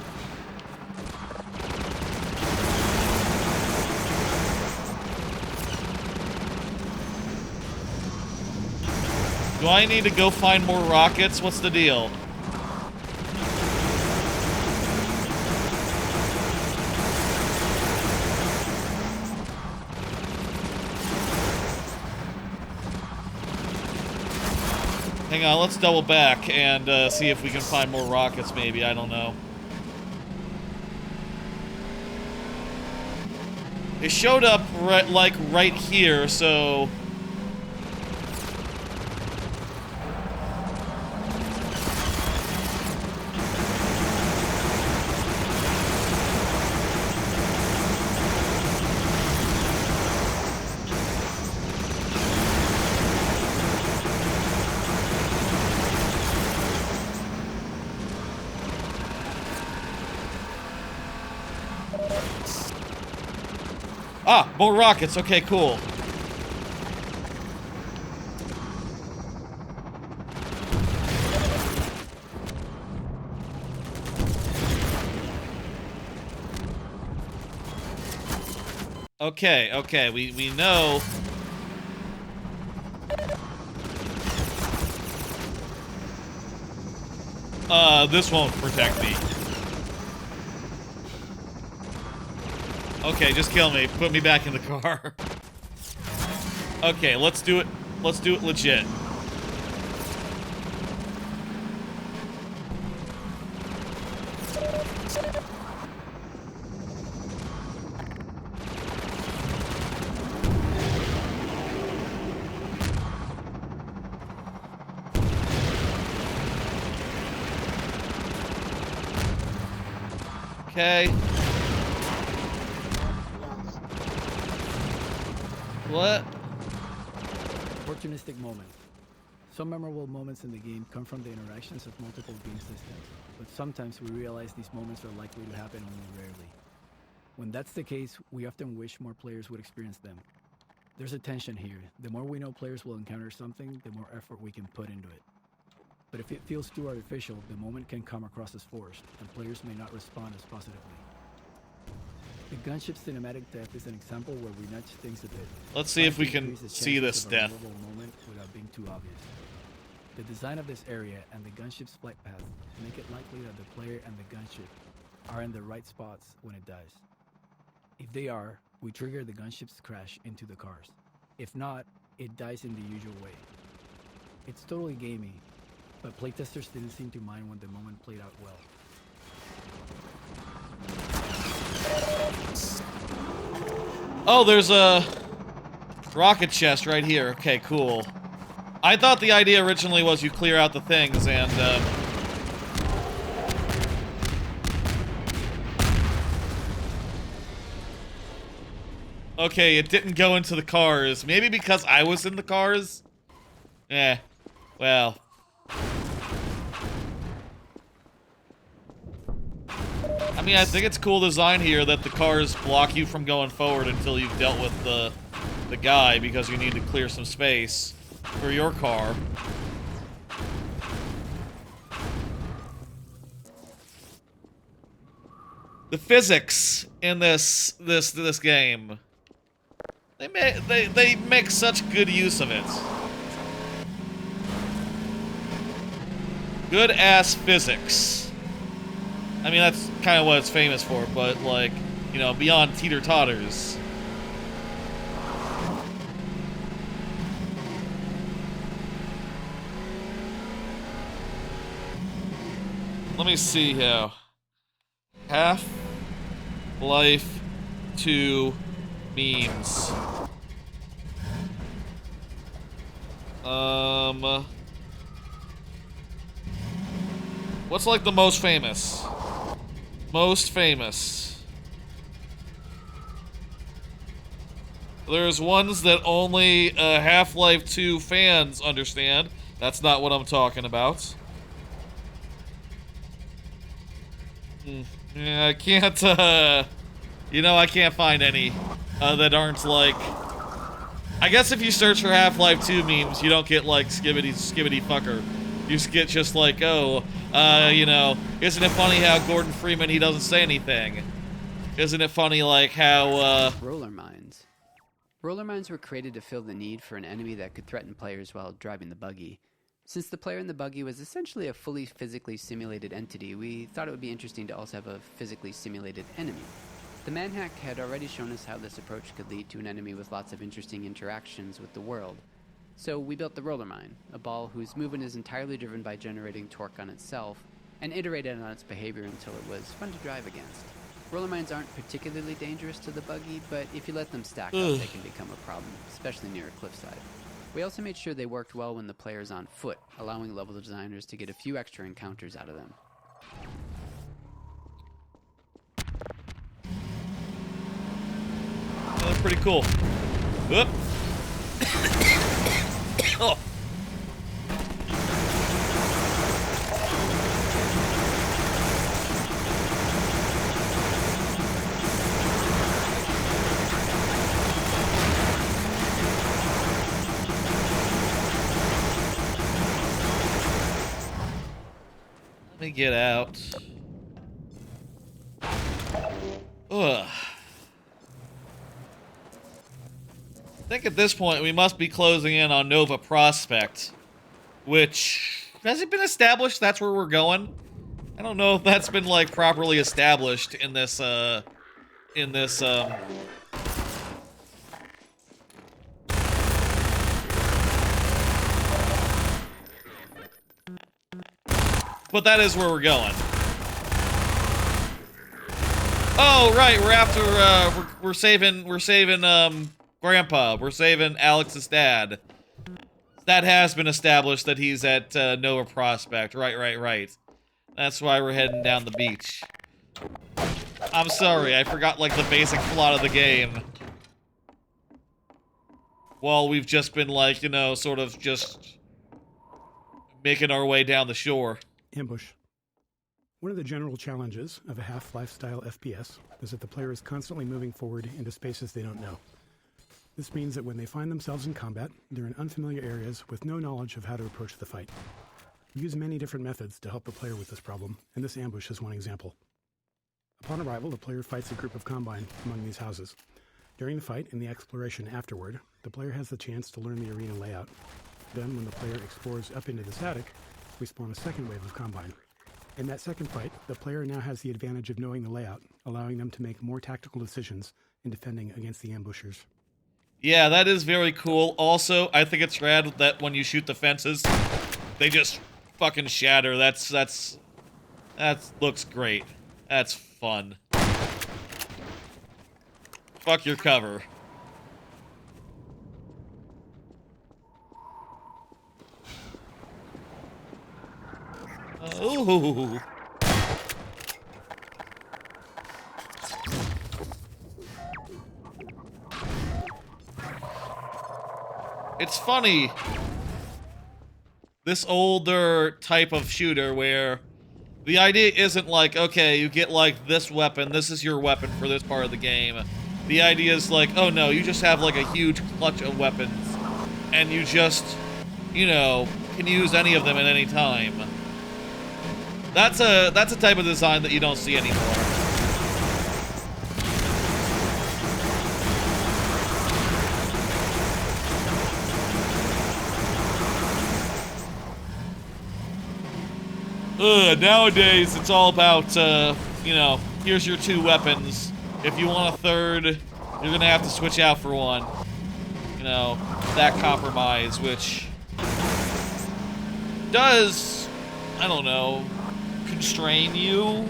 Do I need to go find more rockets? What's the deal? Hang on, let's double back and see if we can find more rockets, maybe. I don't know. It showed up right here, so... Ah, more rockets. Okay, cool. Okay, we know. This won't protect me. Okay, just kill me. Put me back in the car. Okay, let's do it. Let's do it legit. Okay. What? Opportunistic moment. Some memorable moments in the game come from the interactions of multiple game systems, but sometimes we realize these moments are likely to happen only rarely. When that's the case, we often wish more players would experience them. There's a tension here. The more we know players will encounter something, the more effort we can put into it. But if it feels too artificial, the moment can come across as forced, and players may not respond as positively. The gunship cinematic death is an example where we nudge things a bit. Let's see if we can see this death. Moment without being too obvious. The design of this area and the gunship's flight path make it likely that the player and the gunship are in the right spots when it dies. If they are, we trigger the gunship's crash into the cars. If not, it dies in the usual way. It's totally gamey, but playtesters didn't seem to mind when the moment played out well. Oh, there's a rocket chest right here. Okay, cool. I thought the idea originally was you clear out the things and, Okay, it didn't go into the cars. Maybe because I was in the cars? Well. I mean, I think it's cool design here that the cars block you from going forward until you've dealt with the guy, because you need to clear some space for your car. The physics in this game They make such good use of it. Good ass physics. I mean, that's kind of what it's famous for, but like, you know, beyond teeter-totters. Let me see here. Half-Life 2 memes. What's like the most famous? Most famous. There's ones that only Half-Life 2 fans understand. That's not what I'm talking about. Yeah, I can't, you know, I can't find any that aren't like... I guess if you search for Half-Life 2 memes, you don't get like skibbity fucker. You just get just like, oh, you know, isn't it funny how Gordon Freeman, he doesn't say anything? Isn't it funny like how, Roller mines. Roller mines were created to fill the need for an enemy that could threaten players while driving the buggy. Since the player in the buggy was essentially a fully physically simulated entity, we thought it would be interesting to also have a physically simulated enemy. The manhack had already shown us how this approach could lead to an enemy with lots of interesting interactions with the world. So we built the roller mine, a ball whose movement is entirely driven by generating torque on itself, and iterated on its behavior until it was fun to drive against. Roller mines aren't particularly dangerous to the buggy, but if you let them stack up, they can become a problem, especially near a cliffside. We also made sure they worked well when the player's on foot, allowing level designers to get a few extra encounters out of them. That's pretty cool. Whoop. Oh. Let me get out. Ugh. I think at this point we must be closing in on Nova Prospekt, which has it been established that's where we're going? I don't know if that's been like properly established in this but that is where we're going. Oh right, we're after we're saving Grandpa. We're saving Alex's dad. That has been established that he's at Nova Prospekt. Right. That's why we're heading down the beach. I'm sorry, I forgot like the basic plot of the game. While we've just been like, you know, sort of just making our way down the shore. Ambush. One of the general challenges of a Half-Life style FPS is that the player is constantly moving forward into spaces they don't know. This means that when they find themselves in combat, they're in unfamiliar areas with no knowledge of how to approach the fight. We use many different methods to help the player with this problem, and this ambush is one example. Upon arrival, the player fights a group of Combine among these houses. During the fight and the exploration afterward, the player has the chance to learn the arena layout. Then, when the player explores up into this attic, we spawn a second wave of Combine. In that second fight, the player now has the advantage of knowing the layout, allowing them to make more tactical decisions in defending against the ambushers. Yeah, that is very cool. Also, I think it's rad that when you shoot the fences, they just fucking shatter. That looks great. That's fun. Fuck your cover. Oh. It's funny, this older type of shooter where the idea isn't like, okay, you get like this weapon, this is your weapon for this part of the game. The idea is like, oh no, you just have like a huge clutch of weapons and you just, you know, can use any of them at any time. That's a type of design that you don't see anymore. Nowadays, it's all about, you know, here's your 2 weapons. If you want a third, you're gonna have to switch out for one. You know, that compromise, which does, I don't know, constrain you.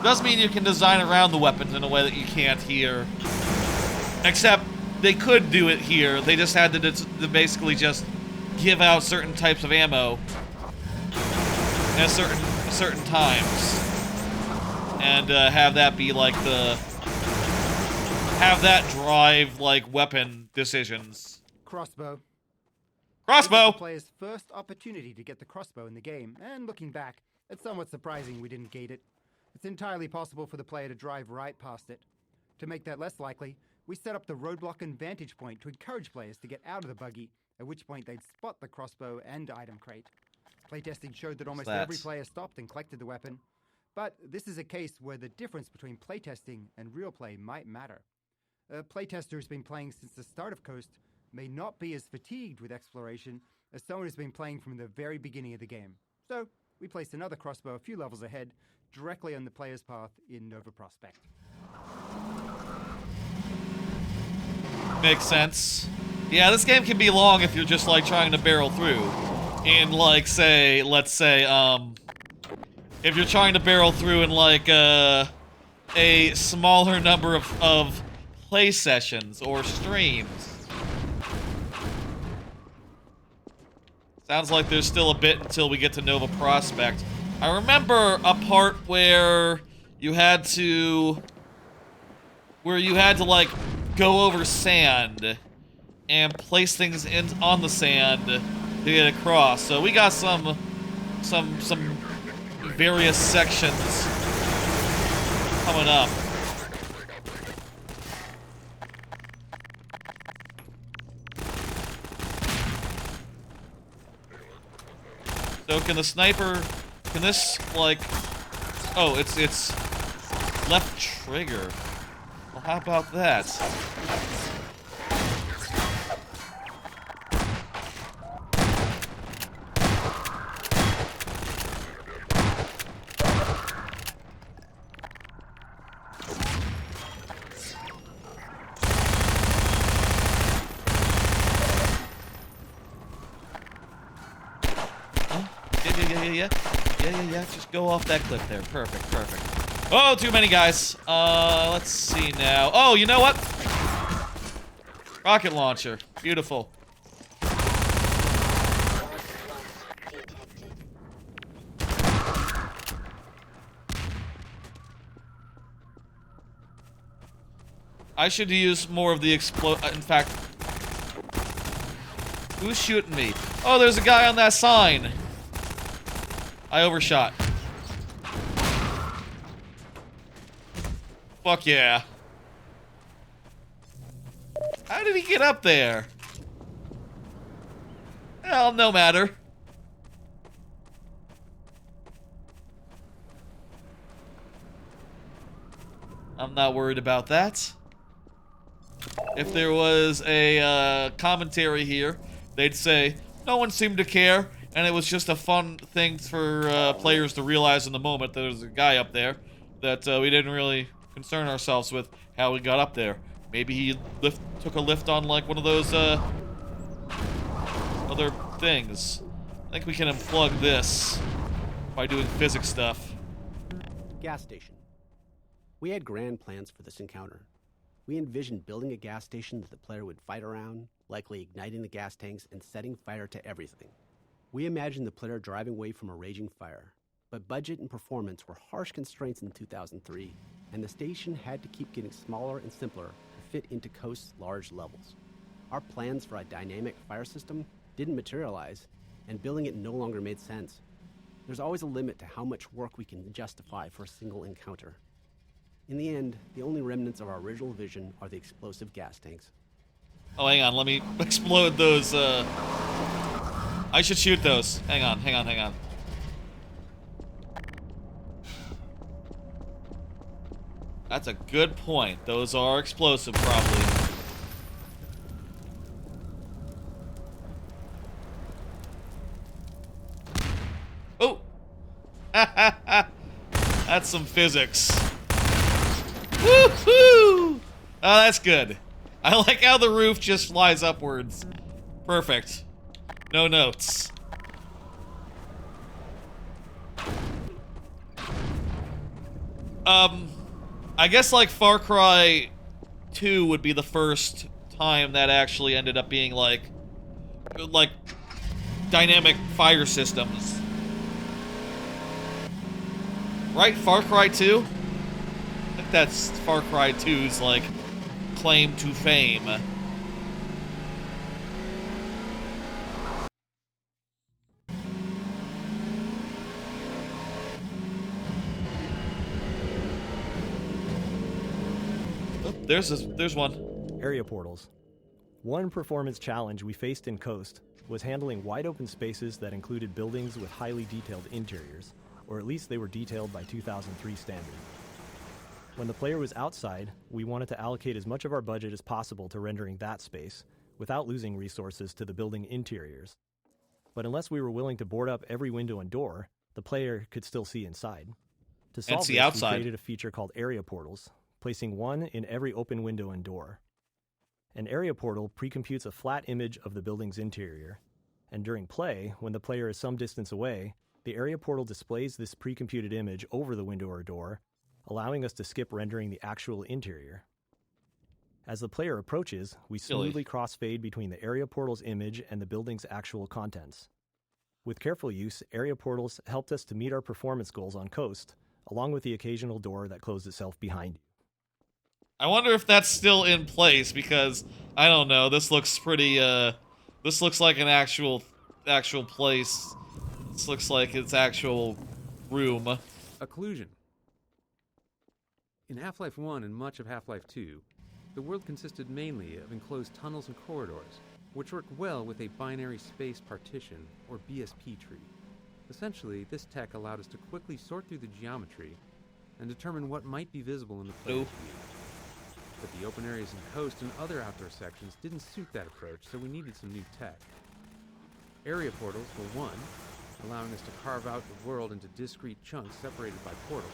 Does mean you can design around the weapons in a way that you can't here. Except, they could do it here. They just had to basically just give out certain types of ammo at certain times, and have that be like have that drive like weapon decisions. Crossbow. Crossbow! This is the player's first opportunity to get the crossbow in the game, and looking back, it's somewhat surprising we didn't gate it. It's entirely possible for the player to drive right past it. To make that less likely, we set up the roadblock and vantage point to encourage players to get out of the buggy, at which point they'd spot the crossbow and item crate. Playtesting showed that almost every player stopped and collected the weapon, but this is a case where the difference between playtesting and real play might matter. A playtester who's been playing since the start of Coast may not be as fatigued with exploration as someone who's been playing from the very beginning of the game. So, we placed another crossbow a few levels ahead, directly on the player's path in Nova Prospekt. Makes sense. Yeah, this game can be long if you're just, like, trying to barrel through. In, like, say, let's say, if you're trying to barrel through in, like, a smaller number of play sessions or streams. Sounds like there's still a bit until we get to Nova Prospekt. I remember a part where you had to, like, go over sand and place things on the sand to get across. So we got some various sections coming up. So can the sniper, can this, like, oh, it's left trigger. Well, how about that? Yeah. Just go off that cliff there. Perfect. Oh, too many guys. Let's see now. Oh, you know what? Rocket launcher. Beautiful. I should use more of the in fact, who's shooting me? Oh, there's a guy on that sign. I overshot. Fuck yeah. How did he get up there? Well, no matter. I'm not worried about that. If there was a commentary here, they'd say, no one seemed to care, and it was just a fun thing for players to realize in the moment that there was a guy up there that we didn't really concern ourselves with how we got up there. Maybe he took a lift on like one of those other things. I think we can unplug this by doing physics stuff. Gas station. We had grand plans for this encounter. We envisioned building a gas station that the player would fight around, likely igniting the gas tanks and setting fire to everything. We imagined the player driving away from a raging fire, but budget and performance were harsh constraints in 2003, and the station had to keep getting smaller and simpler to fit into Coast's large levels. Our plans for a dynamic fire system didn't materialize, and building it no longer made sense. There's always a limit to how much work we can justify for a single encounter. In the end, the only remnants of our original vision are the explosive gas tanks. Oh, hang on, let me explode those, I should shoot those. Hang on. That's a good point. Those are explosive, probably. Oh! That's some physics. Woohoo! Oh, that's good. I like how the roof just flies upwards. Perfect. No notes. I guess like Far Cry 2 would be the first time that actually ended up being like dynamic fire systems. Right? Far Cry 2? I think that's Far Cry 2's like claim to fame. There's one. Area portals. One performance challenge we faced in Coast was handling wide open spaces that included buildings with highly detailed interiors, or at least they were detailed by 2003 standard. When the player was outside, we wanted to allocate as much of our budget as possible to rendering that space, without losing resources to the building interiors. But unless we were willing to board up every window and door, the player could still see inside. To solve this, we created a feature called area portals, placing one in every open window and door. An area portal precomputes a flat image of the building's interior, and during play, when the player is some distance away, the area portal displays this precomputed image over the window or door, allowing us to skip rendering the actual interior. As the player approaches, we smoothly crossfade between the area portal's image and the building's actual contents. With careful use, area portals helped us to meet our performance goals on Coast, along with the occasional door that closed itself behind you. I wonder if that's still in place, because I don't know. This looks pretty. This looks like an actual place. This looks like its actual room. Occlusion. In Half-Life 1 and much of Half-Life 2, the world consisted mainly of enclosed tunnels and corridors, which worked well with a binary space partition, or BSP tree. Essentially, this tech allowed us to quickly sort through the geometry and determine what might be visible in the player's view. But the open areas in Coast and other outdoor sections didn't suit that approach, so we needed some new tech. Area portals were one, allowing us to carve out the world into discrete chunks separated by portals.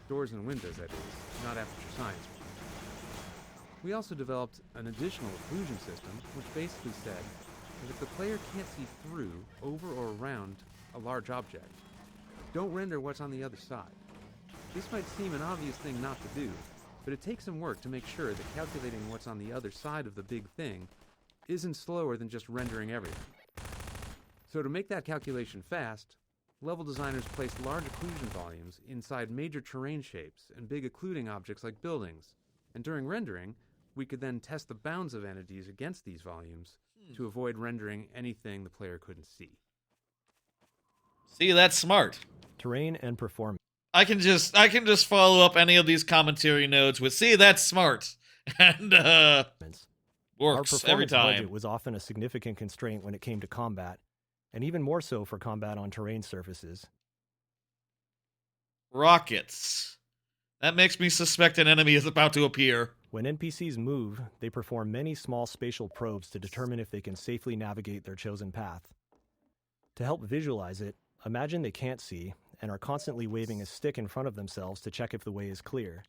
Doors and windows, that is, not aperture science. We also developed an additional occlusion system, which basically said that if the player can't see through, over, or around a large object, don't render what's on the other side. This might seem an obvious thing not to do, but it takes some work to make sure that calculating what's on the other side of the big thing isn't slower than just rendering everything. So to make that calculation fast, level designers placed large occlusion volumes inside major terrain shapes and big occluding objects like buildings, and during rendering, we could then test the bounds of entities against these volumes to avoid rendering anything the player couldn't see. See, that's smart. Terrain and performance. I can just follow up any of these commentary notes with, see, that's smart. And, works every time. Our budget was often a significant constraint when it came to combat, and even more so for combat on terrain surfaces. Rockets. That makes me suspect an enemy is about to appear. When NPCs move, they perform many small spatial probes to determine if they can safely navigate their chosen path. To help visualize it, imagine they can't see and are constantly waving a stick in front of themselves to check if the way is clear.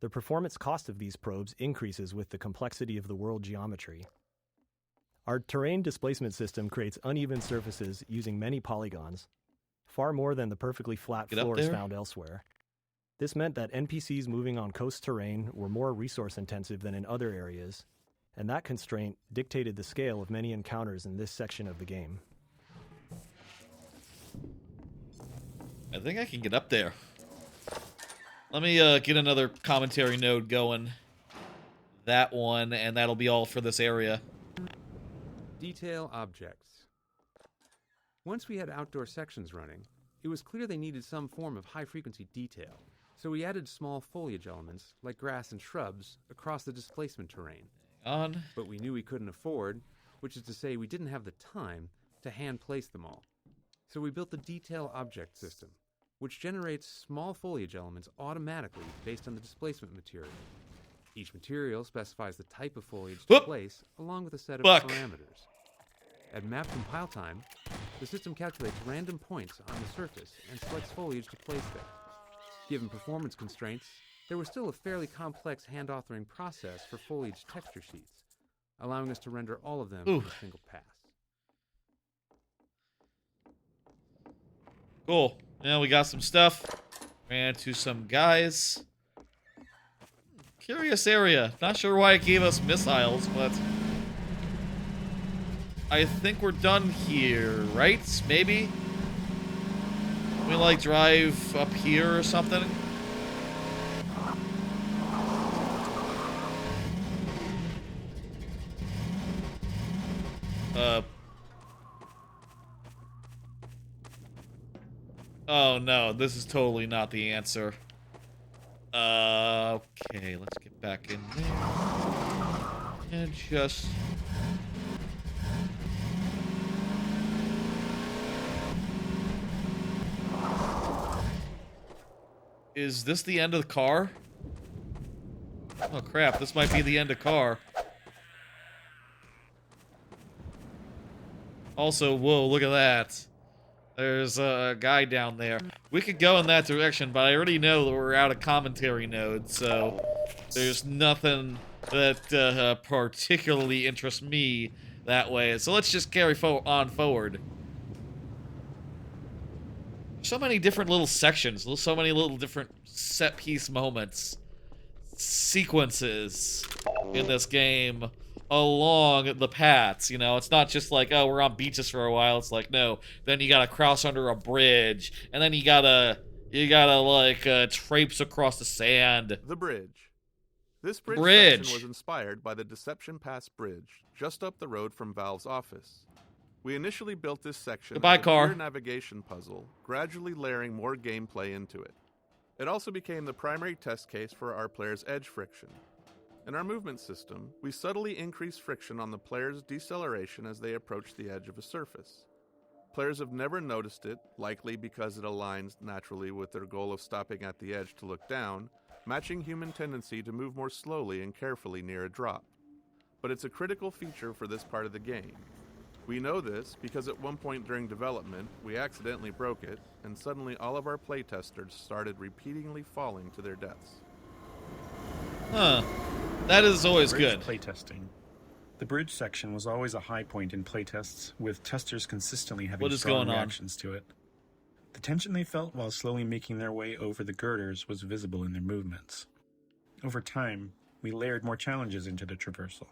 The performance cost of these probes increases with the complexity of the world geometry. Our terrain displacement system creates uneven surfaces using many polygons, far more than the perfectly flat floors found elsewhere. This meant that NPCs moving on coast terrain were more resource-intensive than in other areas, and that constraint dictated the scale of many encounters in this section of the game. I think I can get up there. Let me get another commentary node going. That one, and that'll be all for this area. Detail objects. Once we had outdoor sections running, it was clear they needed some form of high-frequency detail, so we added small foliage elements, like grass and shrubs, across the displacement terrain. But we knew we couldn't afford, which is to say we didn't have the time, to hand-place them all. So we built the detail object system, which generates small foliage elements automatically based on the displacement material. Each material specifies the type of foliage to place, along with a set of parameters. At map compile time, the system calculates random points on the surface and selects foliage to place there. Given performance constraints, there was still a fairly complex hand-authoring process for foliage texture sheets, allowing us to render all of them in a single pass. Cool. Now we got some stuff. Ran into some guys. Curious area. Not sure why it gave us missiles, but I think we're done here, right? Maybe? We like drive up here or something? Oh no, this is totally not the answer. Okay, let's get back in there. And just... Is this the end of the car? Oh crap, this might be the end of car. Also, whoa, look at that. There's a guy down there. We could go in that direction, but I already know that we're out of commentary mode, so there's nothing that particularly interests me that way. So let's just carry on forward. So many different little sections, so many little different set-piece moments, sequences in this game along the paths, you know? It's not just like, oh, we're on beaches for a while. It's like, no, then you gotta cross under a bridge, and then you gotta like, traipse across the sand. The bridge. This bridge section was inspired by the Deception Pass Bridge, just up the road from Valve's office. We initially built this section as a pure navigation puzzle, gradually layering more gameplay into it. It also became the primary test case for our players' edge friction. In our movement system, we subtly increase friction on the player's deceleration as they approach the edge of a surface. Players have never noticed it, likely because it aligns naturally with their goal of stopping at the edge to look down, matching human tendency to move more slowly and carefully near a drop. But it's a critical feature for this part of the game. We know this because at one point during development, we accidentally broke it, and suddenly all of our playtesters started repeatedly falling to their deaths. Huh. That is always good. Playtesting. The bridge section was always a high point in playtests, with testers consistently having strong reactions to it. The tension they felt while slowly making their way over the girders was visible in their movements. Over time, we layered more challenges into the traversal,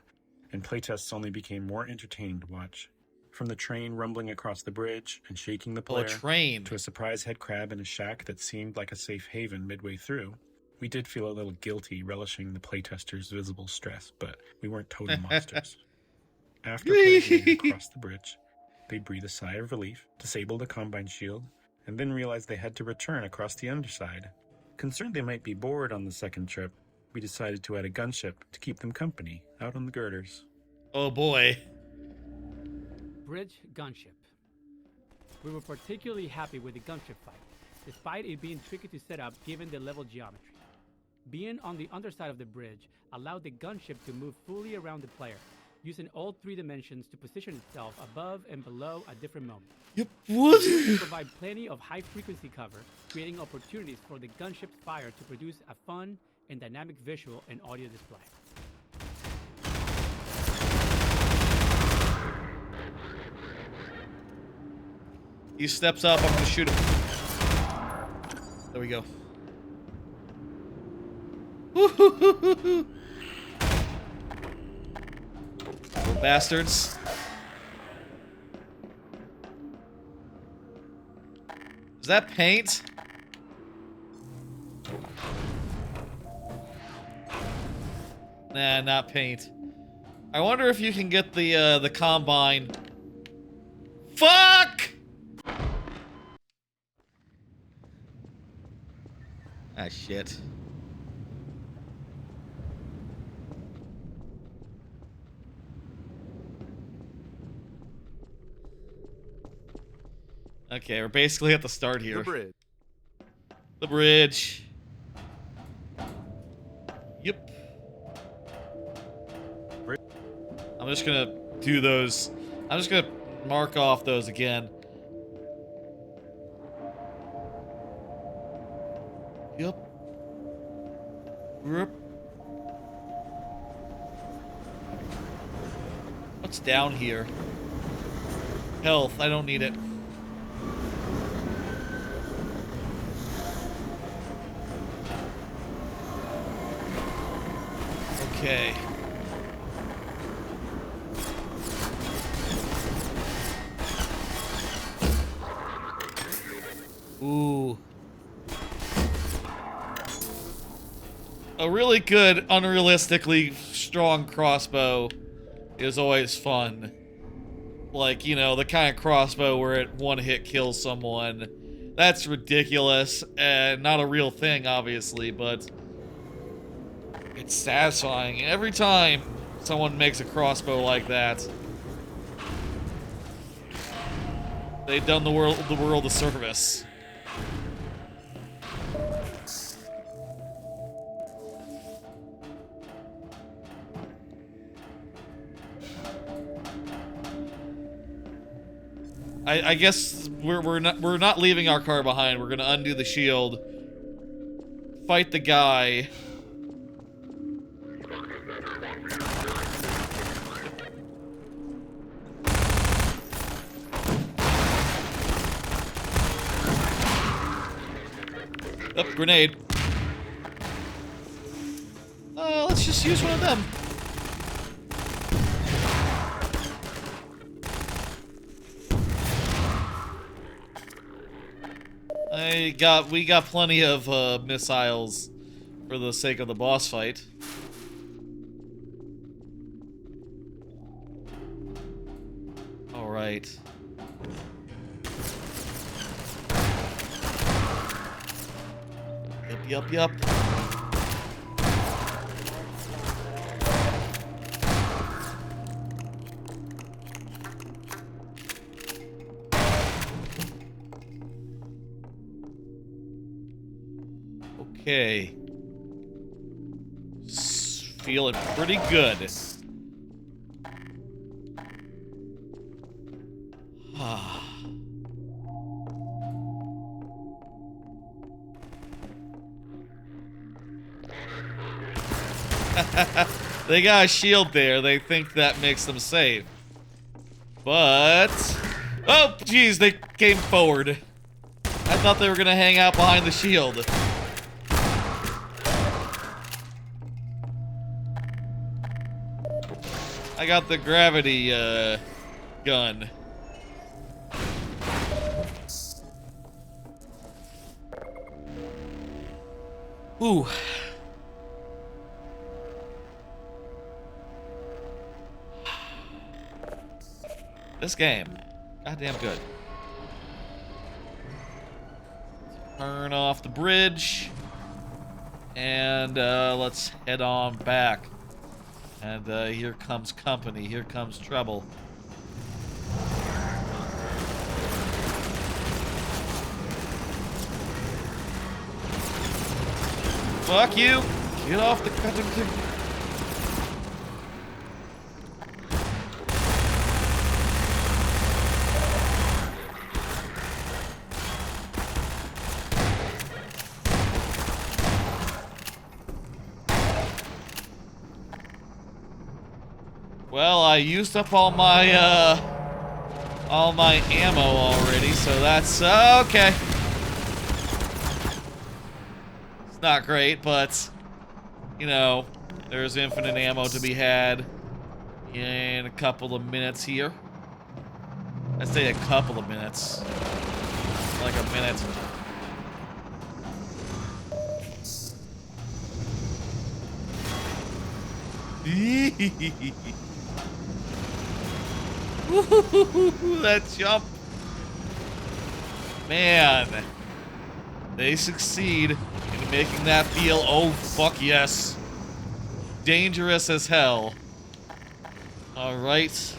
and playtests only became more entertaining to watch. From the train rumbling across the bridge and shaking the player, to a surprise head crab in a shack that seemed like a safe haven midway through, we did feel a little guilty relishing the playtesters' visible stress, but we weren't total monsters. After players made it across the bridge, they'd breathe a sigh of relief, disable the Combine shield, and then realize they had to return across the underside. Concerned they might be bored on the second trip, we decided to add a gunship to keep them company out on the girders. Oh boy. Bridge gunship. We were particularly happy with the gunship fight, despite it being tricky to set up given the level geometry. Being on the underside of the bridge allowed the gunship to move fully around the player, using all 3 dimensions to position itself above and below at different moments. Yep. What? It provide plenty of high-frequency cover, creating opportunities for the gunship's fire to produce a fun and dynamic visual and audio display. He steps up, I'm gonna shoot him. There we go. Little bastards. Is that paint? Nah, not paint. I wonder if you can get the Combine. Fuck! Ah, shit. Okay, we're basically at the start here. The bridge. The bridge. Yep. I'm just gonna do those. I'm just gonna mark off those again. Yep. Yep. What's down here? Health. I don't need it. Okay. Ooh. A really good, unrealistically strong crossbow is always fun. Like, you know, the kind of crossbow where it one hit kills someone. That's ridiculous and not a real thing, obviously, but it's satisfying every time someone makes a crossbow like that. They've done the world a service. I guess we're not leaving our car behind. We're gonna undo the shield, fight the guy. Oh, grenade. Let's just use one of them. We got plenty of missiles for the sake of the boss fight. All right. Yup. Okay. Feeling pretty good. They got a shield there. They think that makes them safe. But... oh, geez, they came forward. I thought they were gonna hang out behind the shield. I got the gravity, gun. Ooh. This game, goddamn good. Turn off the bridge, and let's head on back. And here comes company. Here comes trouble. Fuck you! Get off the cutting thing. Well, I used up all my ammo already, so that's okay. It's not great, but you know, there's infinite ammo to be had in a couple of minutes here. I say a couple of minutes, like a minute. That jump. Man. They succeed in making that feel, oh fuck yes, dangerous as hell. Alright.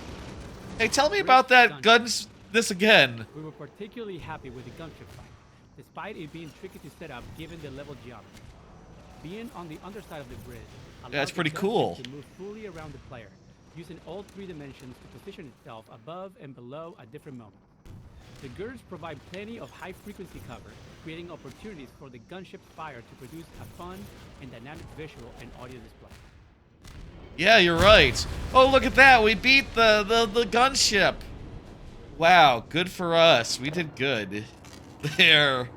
Hey, tell me about that guns this again. We were particularly happy with the gunship fight, despite it being tricky to set up given the level geometry. Being on the underside of the bridge, that's pretty cool. To move fully around the player, using all 3 dimensions to position itself above and below at different moments. The girders provide plenty of high-frequency cover, creating opportunities for the gunship's fire to produce a fun and dynamic visual and audio display. Yeah, you're right. Oh, look at that. We beat the gunship. Wow, good for us. We did good. There.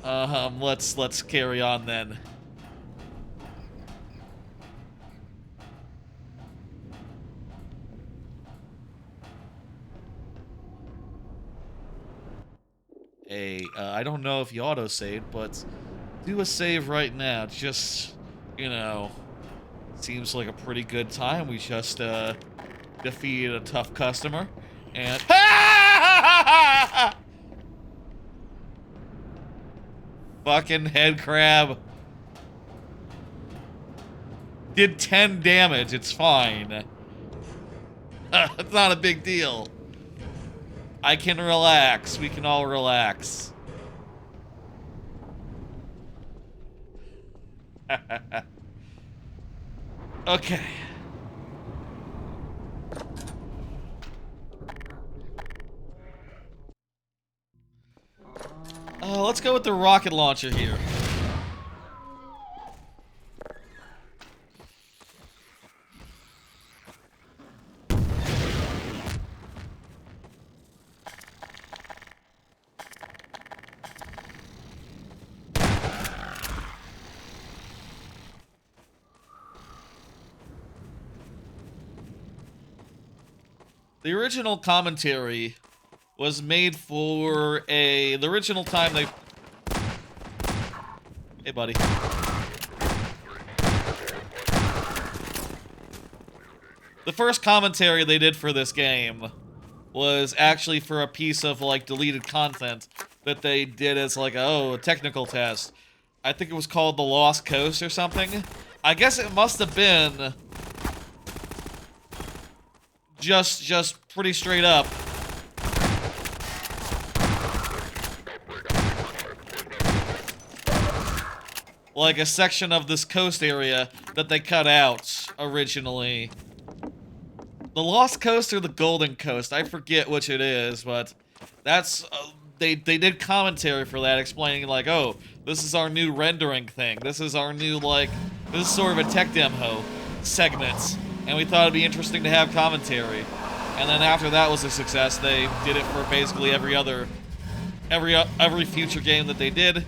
Let's carry on then. I don't know if you auto-saved, but do a save right now. Just, you know, seems like a pretty good time. We just defeated a tough customer, and fucking head crab did 10 damage. It's fine. It's not a big deal. I can relax. We can all relax. Okay. Let's go with the rocket launcher here. The original commentary was made for the original time they... Hey, buddy. The first commentary they did for this game was actually for a piece of, like, deleted content that they did as, like, a technical test. I think it was called The Lost Coast or something. I guess it must have been... Just pretty straight up. Like a section of this coast area that they cut out originally. The Lost Coast or the Golden Coast, I forget which it is, but that's they did commentary for that, explaining like, oh, this is our new rendering thing. This is our new, like, this is sort of a tech demo segment. And we thought it'd be interesting to have commentary. And then after that was a success, they did it for basically every future game that they did.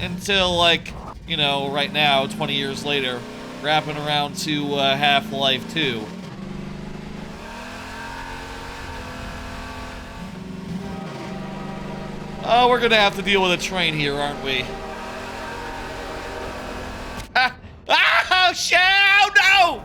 Until, like, you know, right now, 20 years later, wrapping around to Half-Life 2. Oh, we're gonna have to deal with a train here, aren't we? Oh, shit! No!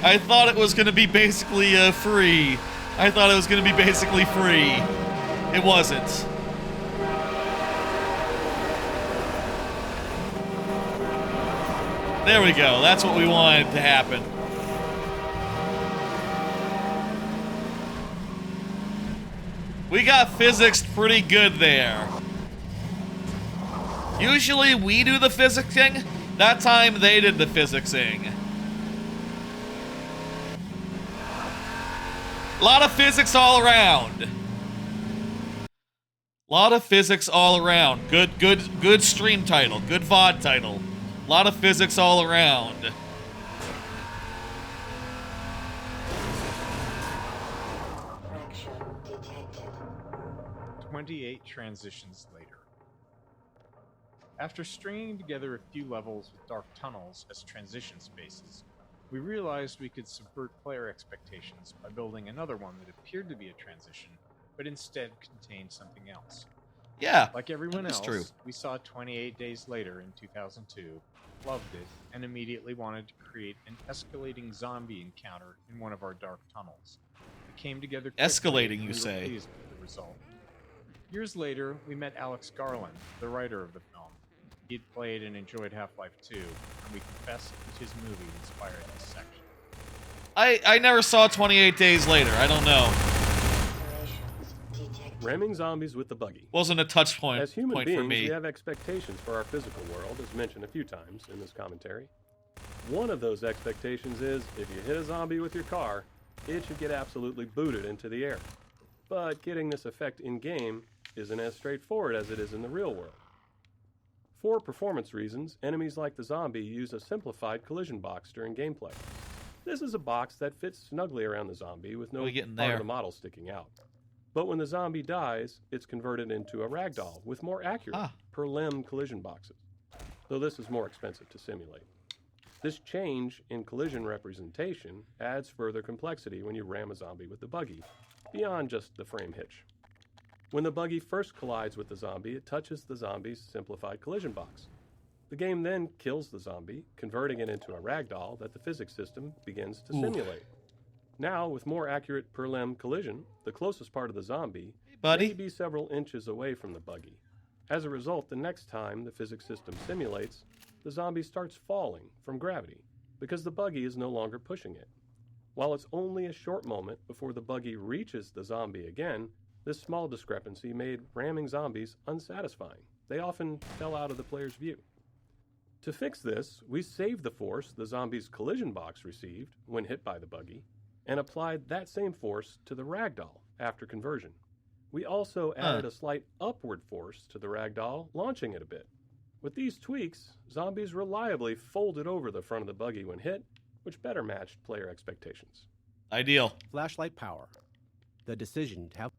I thought it was gonna be basically free. I thought it was gonna be basically free. It wasn't. There we go. That's what we wanted to happen. We got physics pretty good there. Usually we do the physicsing. That time they did the physicsing. A lot of physics all around. Lot of physics all around. Good stream title. Good VOD title. A lot of physics all around. Action detected. 28 transitions later. After stringing together a few levels with dark tunnels as transition spaces, we realized we could subvert player expectations by building another one that appeared to be a transition, but instead contained something else. Yeah, like everyone else, true. We saw 28 Days Later in 2002, loved it, and immediately wanted to create an escalating zombie encounter in one of our dark tunnels. It came together quickly, Escalating, and you we say? were pleased with the result. Years later, we met Alex Garland, the writer of the film. He'd played and enjoyed Half-Life 2, and we confessed that his movie inspired this section. I never saw 28 Days Later. I don't know. Operations detected. Ramming zombies with the buggy. Wasn't a touch point. As human point beings, for me. we have expectations for our physical world, as mentioned a few times in this commentary. One of those expectations is, if you hit a zombie with your car, it should get absolutely booted into the air. But getting this effect in-game isn't as straightforward as it is in the real world. For performance reasons, enemies like the zombie use a simplified collision box during gameplay. This is a box that fits snugly around the zombie with no part of the model sticking out. But when the zombie dies, it's converted into a ragdoll with more accurate per-limb collision boxes, though this is more expensive to simulate. This change in collision representation adds further complexity when you ram a zombie with the buggy, beyond just the frame hitch. When the buggy first collides with the zombie, it touches the zombie's simplified collision box. The game then kills the zombie, converting it into a ragdoll that the physics system begins to simulate. Now, with more accurate per-limb collision, the closest part of the zombie may be several inches away from the buggy. As a result, the next time the physics system simulates, the zombie starts falling from gravity because the buggy is no longer pushing it. While it's only a short moment before the buggy reaches the zombie again, this small discrepancy made ramming zombies unsatisfying. They often fell out of the player's view. To fix this, we saved the force the zombie's collision box received when hit by the buggy, and applied that same force to the ragdoll after conversion. We also added a slight upward force to the ragdoll, launching it a bit. With these tweaks, zombies reliably folded over the front of the buggy when hit, which better matched player expectations. Ideal. Flashlight power. The decision to have...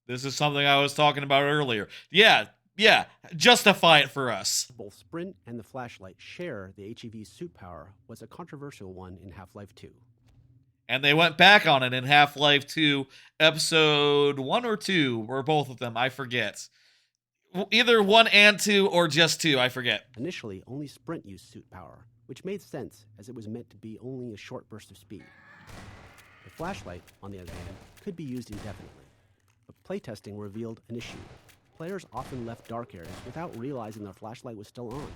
This is something I was talking about earlier. Yeah, justify it for us. Both Sprint and the flashlight share the HEV's suit power was a controversial one in Half-Life 2. And they went back on it in Half-Life 2, episode 1 or 2, or both of them, I forget. Either 1 and 2, or just 2, I forget. Initially, only Sprint used suit power, which made sense as it was meant to be only a short burst of speed. The flashlight, on the other hand, could be used indefinitely. But playtesting revealed an issue. Players often left dark areas without realizing their flashlight was still on.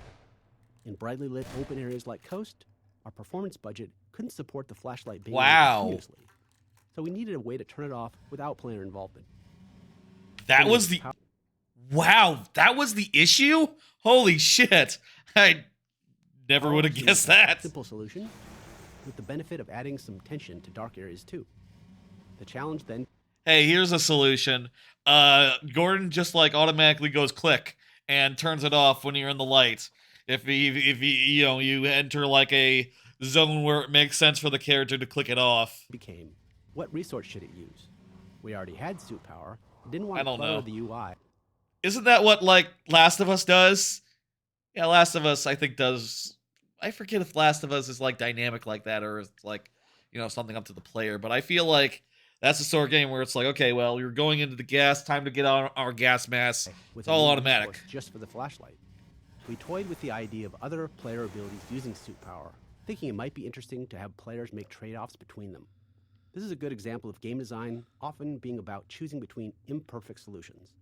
In brightly lit open areas like Coast, our performance budget couldn't support the flashlight being on continuously. So we needed a way to turn it off without player involvement. That was the... Wow, that was the issue? Holy shit. I never would have guessed that. Simple solution, with the benefit of adding some tension to dark areas too. The challenge then... Hey, here's a solution. Gordon just like automatically goes click and turns it off when you're in the light. If you enter like a zone where it makes sense for the character to click it off. Became, what resource should it use? We already had suit power. Didn't want to clutter the UI. Isn't that what like Last of Us does? Yeah, Last of Us I think does. I forget if Last of Us is like dynamic like that or it's like something up to the player. But I feel like that's the sort of game where it's like, okay, well, you're going into the gas, time to get on our gas mask. It's all automatic. Just for the flashlight. We toyed with the idea of other player abilities using suit power, thinking it might be interesting to have players make trade-offs between them. This is a good example of game design often being about choosing between imperfect solutions.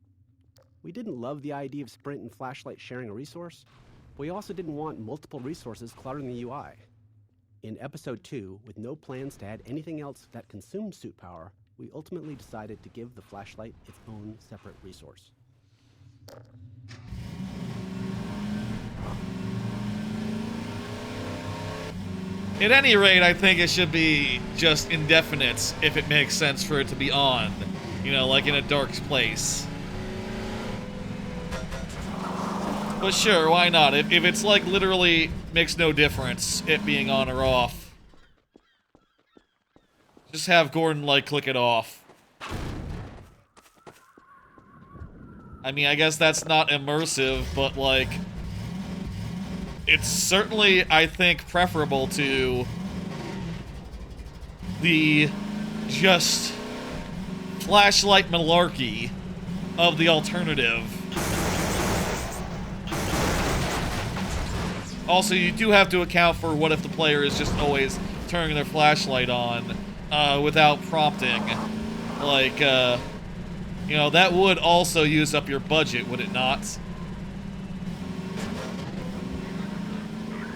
We didn't love the idea of Sprint and flashlight sharing a resource, but we also didn't want multiple resources cluttering the UI. In Episode 2, with no plans to add anything else that consumed suit power, we ultimately decided to give the flashlight its own separate resource. At any rate, I think it should be just indefinite if it makes sense for it to be on. Like in a dark place. But sure, why not? If it's like literally makes no difference, it being on or off. Just have Gordon like click it off. I mean, I guess that's not immersive, but like... It's certainly, I think, preferable to the just flashlight malarkey of the alternative. Also, you do have to account for what if the player is just always turning their flashlight on without prompting. Like, that would also use up your budget, would it not?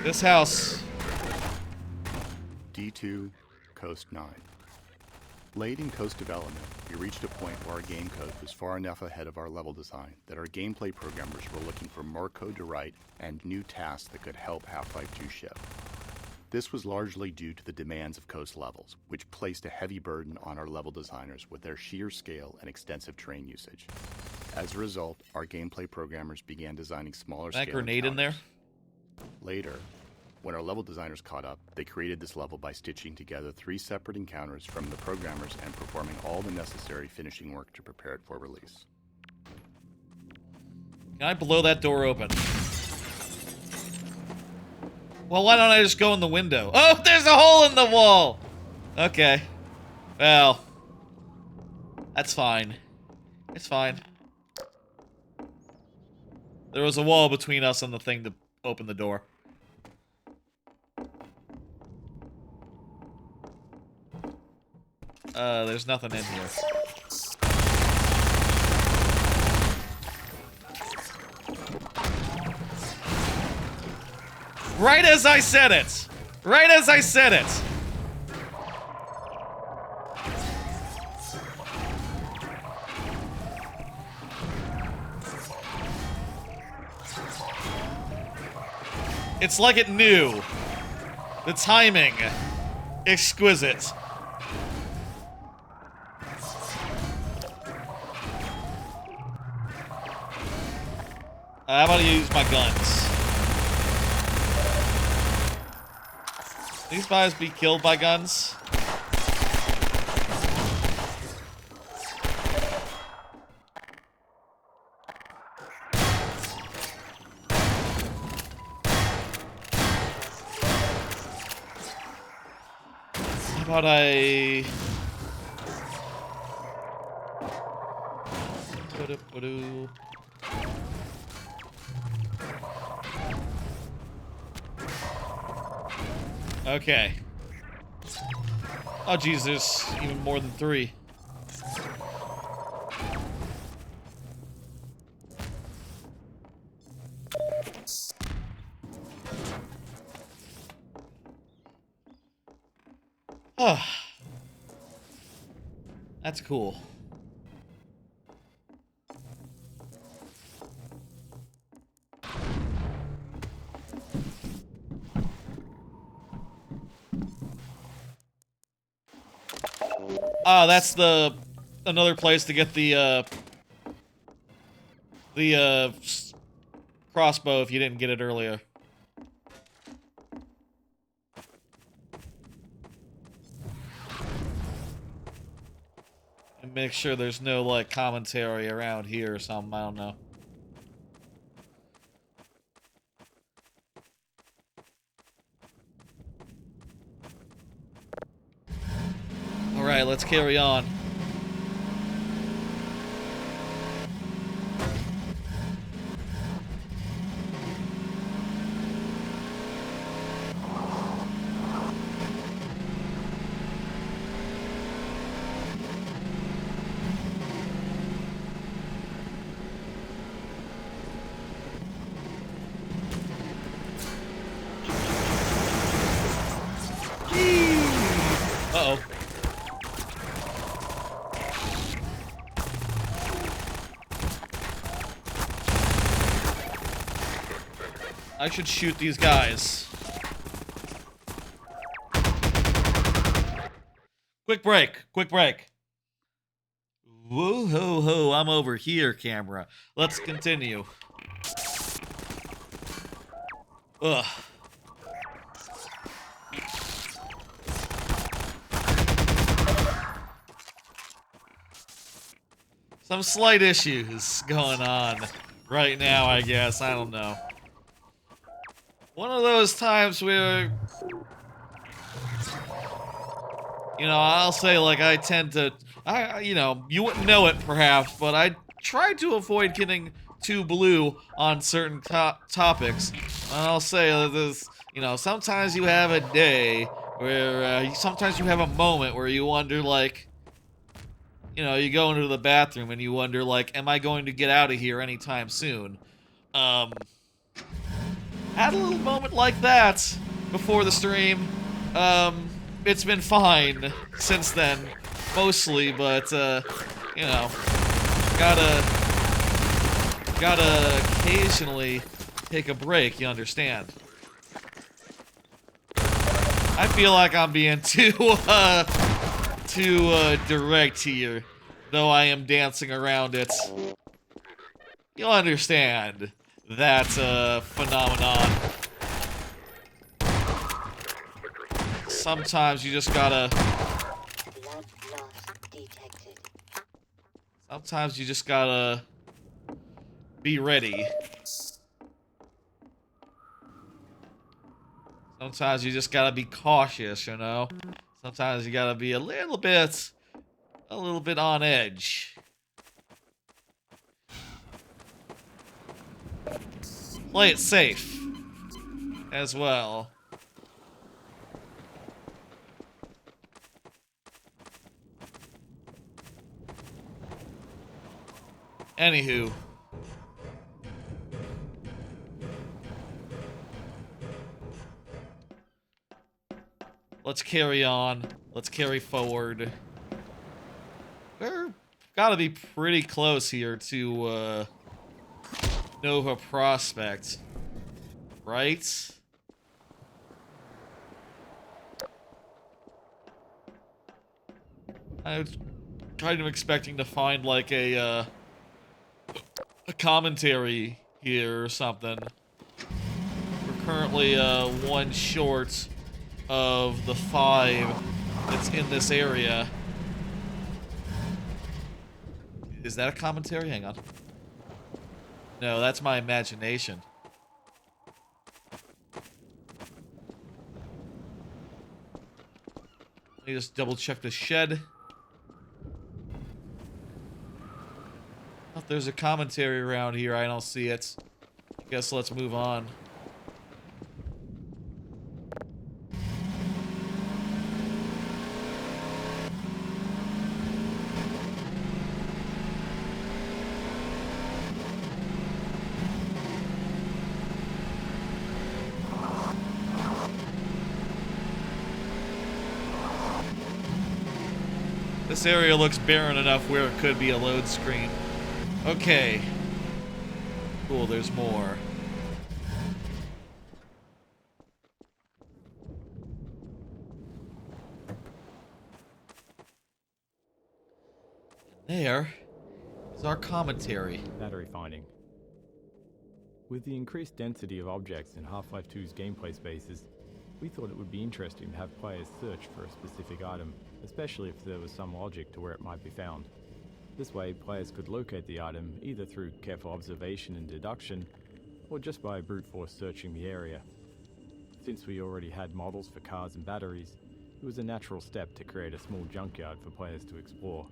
This house. D2, Coast 9. Late in Coast development, we reached a point where our game code was far enough ahead of our level design that our gameplay programmers were looking for more code to write and new tasks that could help Half-Life 2 ship. This was largely due to the demands of Coast levels, which placed a heavy burden on our level designers with their sheer scale and extensive terrain usage. As a result, our gameplay programmers began designing smaller scale grenade in there? Later, when our level designers caught up, they created this level by stitching together 3 separate encounters from the programmers and performing all the necessary finishing work to prepare it for release. Can I blow that door open? Well, why don't I just go in the window? Oh, there's a hole in the wall! Okay. Well. That's fine. It's fine. There was a wall between us and the thing to open the door. There's nothing in here. Right as I said it! Right as I said it! It's like it knew. The timing. Exquisite. How about I use my guns? These guys be killed by guns? How about I... Okay. Oh, geez, there's even more than 3. Oh. That's cool. Ah, that's another place to get the crossbow if you didn't get it earlier. And make sure there's no, like, commentary around here or something, I don't know. Alright, let's carry on. Uh-oh. I should shoot these guys. Quick break. Quick break. Whoa ho ho, I'm over here, camera. Let's continue. Ugh. Some slight issues going on right now, I guess. I don't know. One of those times where, you know, I'll say, like, I tend to, you know, you wouldn't know it perhaps, but I try to avoid getting too blue on certain topics. And I'll say this, you know, sometimes you have a day where, sometimes you have a moment where you wonder, like, you know, you go into the bathroom and you wonder, like, am I going to get out of here anytime soon? Had a little moment like that before the stream. It's been fine since then. mostly, but, you know, gotta occasionally take a break, you understand. I feel like I'm being too direct here, though I am dancing around it. You'll understand that, phenomenon. Sometimes you just gotta... Sometimes you just gotta be ready. Sometimes you just gotta be cautious, you know? Sometimes you gotta be a little bit on edge. Play it safe as well. Anywho. Let's carry on. Let's carry forward. We're gotta be pretty close here to Nova Prospekt, right? I was kind of expecting to find like a commentary here or something. We're currently one short of the 5 that's in this area. Is that a commentary? Hang on. No, that's my imagination. Let me just double check the shed. If there's a commentary around here, I don't see it. Guess let's move on. This area looks barren enough where it could be a load screen. Okay. Cool, there's more. There is our commentary. Battery finding. With the increased density of objects in Half-Life 2's gameplay spaces, we thought it would be interesting to have players search for a specific item, especially if there was some logic to where it might be found. This way, players could locate the item either through careful observation and deduction, or just by brute force searching the area. Since we already had models for cars and batteries, it was a natural step to create a small junkyard for players to explore.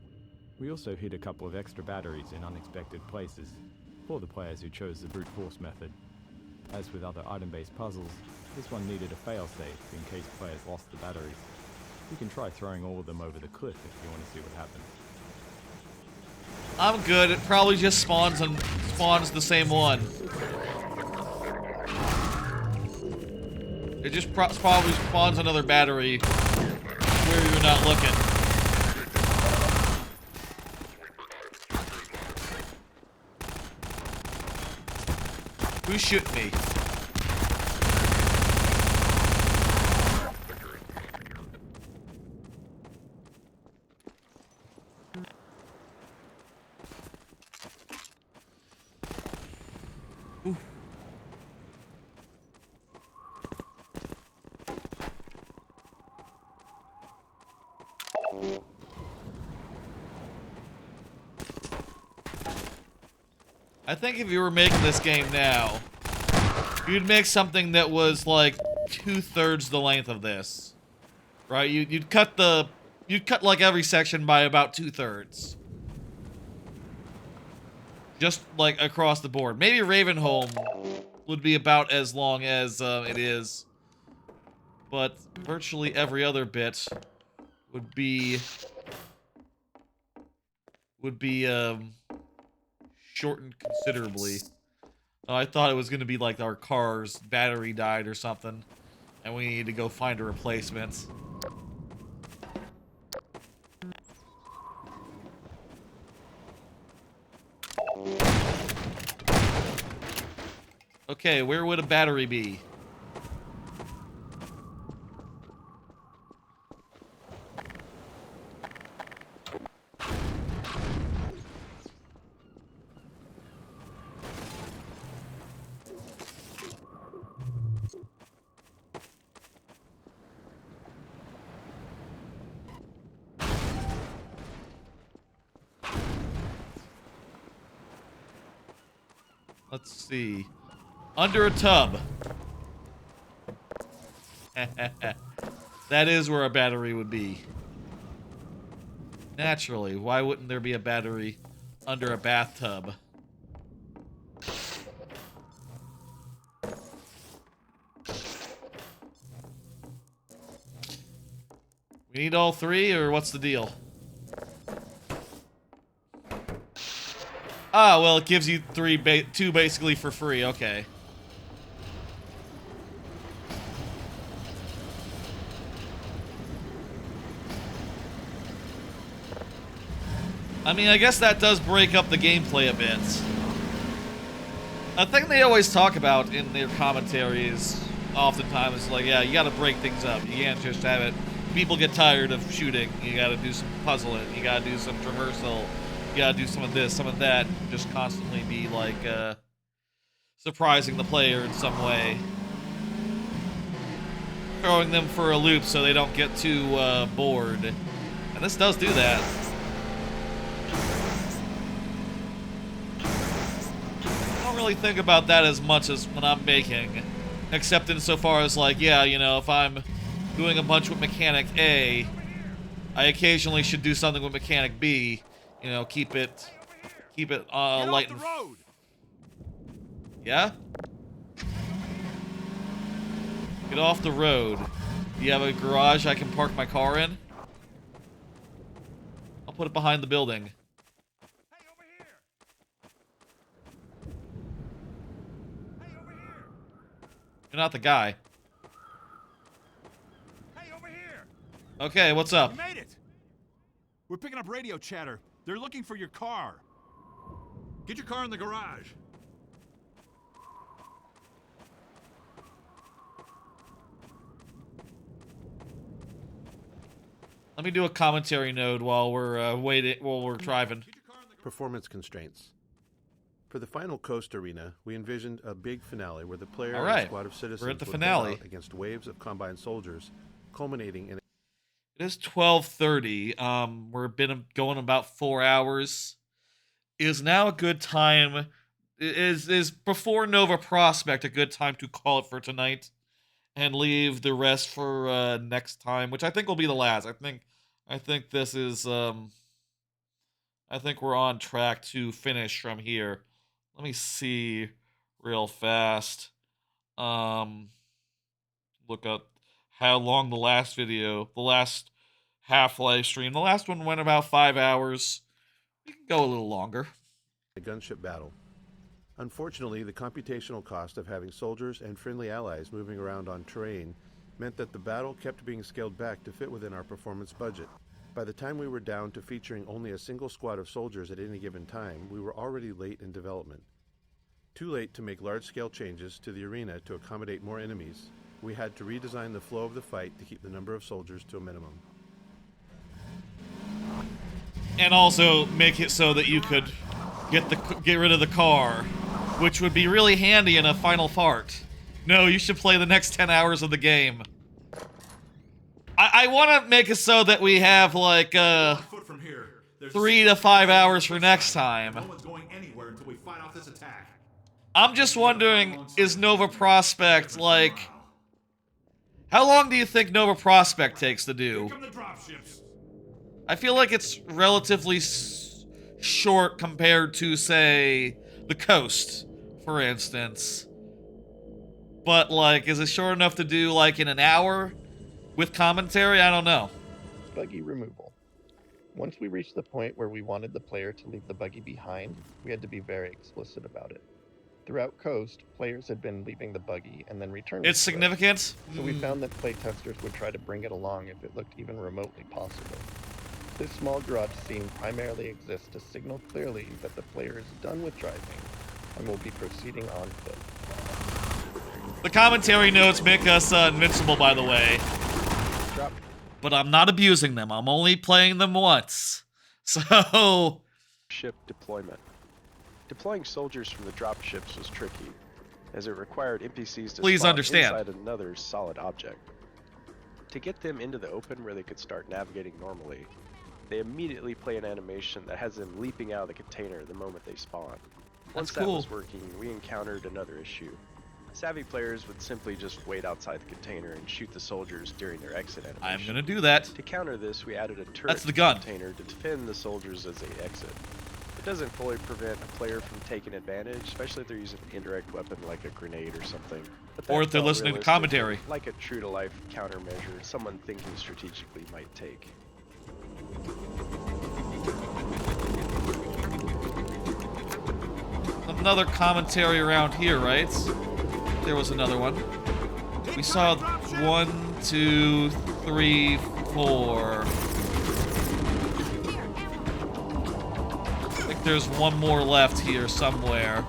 We also hid a couple of extra batteries in unexpected places, for the players who chose the brute force method. As with other item-based puzzles, this one needed a failsafe in case players lost the batteries. You can try throwing all of them over the cliff if you want to see what happens. I'm good. It probably just spawns the same one. It just probably spawns another battery where you're not looking. Who's shooting me? I think if you were making this game now, you'd make something that was like 2/3 the length of this, right? You'd cut like every section by about 2/3, just like across the board. Maybe Ravenholm would be about as long as it is, but virtually every other bit would be shortened considerably. I thought it was going to be like our car's battery died or something, and we need to go find a replacement. Okay, where would a battery be? Let's see. Under a tub. That is where a battery would be. Naturally, why wouldn't there be a battery under a bathtub? We need all three, or what's the deal? Ah, well, it gives you two basically for free. Okay. I mean, I guess that does break up the gameplay a bit. A thing they always talk about in their commentaries oftentimes is like, yeah, you gotta break things up. You can't just have it. People get tired of shooting. You gotta do some puzzling. You gotta do some traversal. You gotta do some of this, some of that. Just constantly be like surprising the player in some way, throwing them for a loop so they don't get too bored. And this does do that. I don't really think about that as much as when I'm making, except insofar as like, yeah, you know, if I'm doing a bunch with mechanic A, I occasionally should do something with mechanic B. You know, keep it light and road. Yeah? Get off the road. Do you have a garage I can park my car in? I'll put it behind the building. Hey, over here. Hey, over here. You're not the guy. Hey, over here. Okay, what's up? You made it. We're picking up radio chatter. They're looking for your car. Get your car in the garage. Let me do a commentary node while we're driving. Performance constraints. For the final coast arena, we envisioned a big finale where the player and a squad of citizens we're at the would finale battle against waves of combined soldiers, culminating in. It is 12:30. We've been going about 4 hours. Is now a good time? Is before Nova Prospekt a good time to call it for tonight, and leave the rest for next time, which I think will be the last. I think this is I think we're on track to finish from here. Let me see real fast. Look up how long the last Half-Life stream. The last one went about 5 hours. We can go a little longer. A gunship battle. Unfortunately, the computational cost of having soldiers and friendly allies moving around on terrain meant that the battle kept being scaled back to fit within our performance budget. By the time we were down to featuring only a single squad of soldiers at any given time, we were already late in development. Too late to make large-scale changes to the arena to accommodate more enemies, we had to redesign the flow of the fight to keep the number of soldiers to a minimum. And also make it so that you could get rid of the car, which would be really handy in a final fart. No, you should play the next 10 hours of the game. I want to make it so that we have like 3 to 5 hours for next time. No one's going anywhere until we fight off this attack. I'm just wondering, is Nova Prospekt like... How long do you think Nova Prospekt takes to do? Here come the dropships. I feel like it's relatively short compared to, say, the coast, for instance. But, like, is it short enough to do, like, in an hour with commentary? I don't know. Buggy removal. Once we reached the point where we wanted the player to leave the buggy behind, we had to be very explicit about it. Throughout Coast, players had been leaving the buggy and then returning. It's significant? So we found that playtesters would try to bring it along if it looked even remotely possible. This small garage scene primarily exists to signal clearly that the player is done with driving and will be proceeding on foot. The commentary notes make us invincible, by the way. Drop. But I'm not abusing them. I'm only playing them once. So... Ship deployment. Deploying soldiers from the drop ships was tricky, as it required NPCs to Please spawn understand. inside another solid object. To get them into the open where they could start navigating normally, they immediately play an animation that has them leaping out of the container the moment they spawn. Once that was working, we encountered another issue. Savvy players would simply just wait outside the container and shoot the soldiers during their exit animation. I'm gonna do that. To counter this, we added a turret That's the to gun. the container to defend the soldiers as they exit. It doesn't fully prevent a player from taking advantage, especially if they're using an indirect weapon like a grenade or something. But Or that if they're felt listening to realistic, commentary. like a true-to-life countermeasure someone thinking strategically might take. Another commentary around here, right? There was another one. We saw 1, 2, 3, 4. I think there's one more left here somewhere.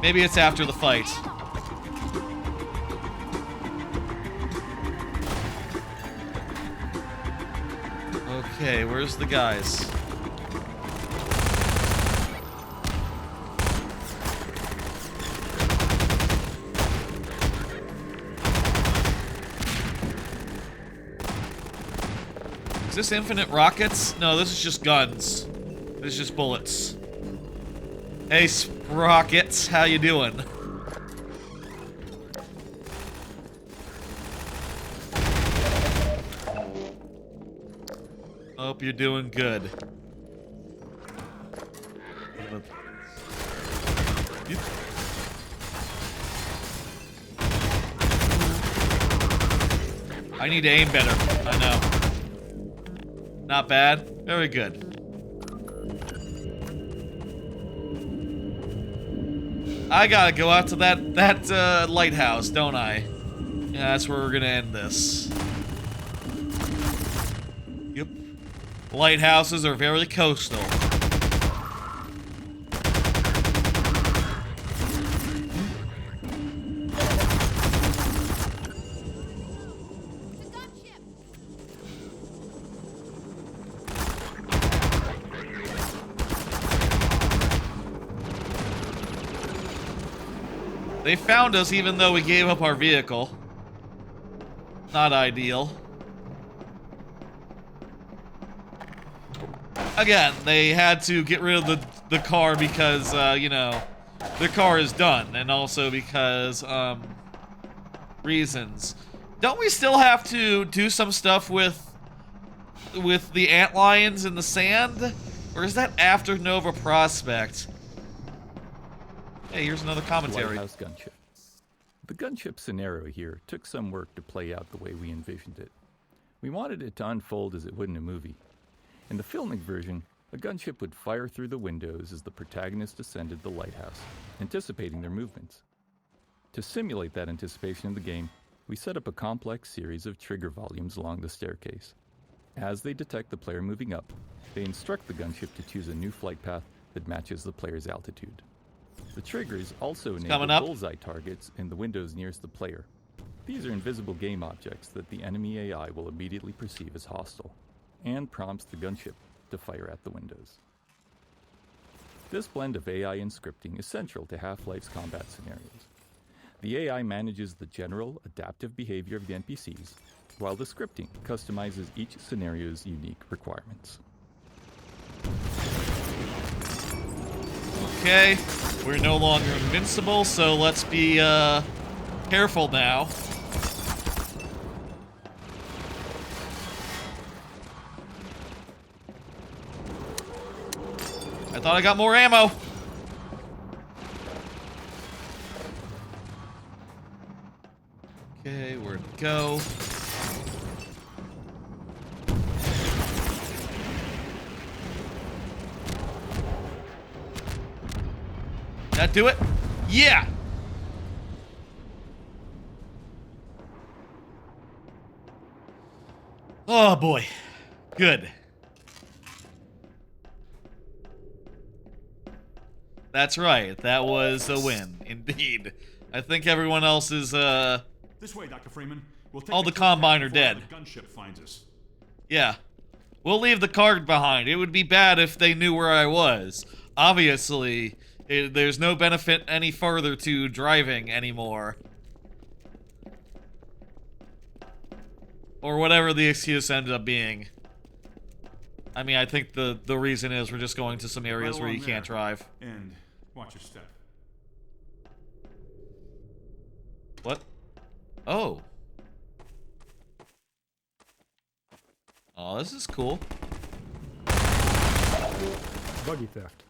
Maybe it's after the fight. Okay, where's the guys? Is this infinite rockets? No, this is just guns. This is just bullets. Hey, Sprockets, how you doing? Hope you're doing good. I need to aim better. I know. Not bad. Very good. I gotta go out to that lighthouse, don't I? Yeah, that's where we're gonna end this. Yep. Lighthouses are very coastal. They found us even though we gave up our vehicle. Not ideal. Again, they had to get rid of the car because, you know, the car is done. And also because, reasons. Don't we still have to do some stuff with the antlions in the sand? Or is that after Nova Prospekt? Hey, here's another commentary. Lighthouse gunship. The gunship scenario here took some work to play out the way we envisioned it. We wanted it to unfold as it would in a movie. In the filmic version, a gunship would fire through the windows as the protagonist ascended the lighthouse, anticipating their movements. To simulate that anticipation in the game, we set up a complex series of trigger volumes along the staircase. As they detect the player moving up, they instruct the gunship to choose a new flight path that matches the player's altitude. The triggers also enable bullseye targets in the windows nearest the player. These are invisible game objects that the enemy AI will immediately perceive as hostile, and prompts the gunship to fire at the windows. This blend of AI and scripting is central to Half-Life's combat scenarios. The AI manages the general, adaptive behavior of the NPCs, while the scripting customizes each scenario's unique requirements. Okay, we're no longer invincible, so let's be careful now. I thought I got more ammo. Okay, where'd it go? That do it? Yeah! Oh boy. Good. That's right. That was a win, indeed. I think everyone else is, This way, Dr. Freeman. We'll take all the Combine are dead. The gunship finds us. Yeah. We'll leave the card behind. It would be bad if they knew where I was. Obviously, there's no benefit any further to driving anymore. Or whatever the excuse ended up being. I mean, I think the reason is we're just going to some areas where you can't drive. And watch your step. What? Oh. Oh, this is cool. Buggy theft.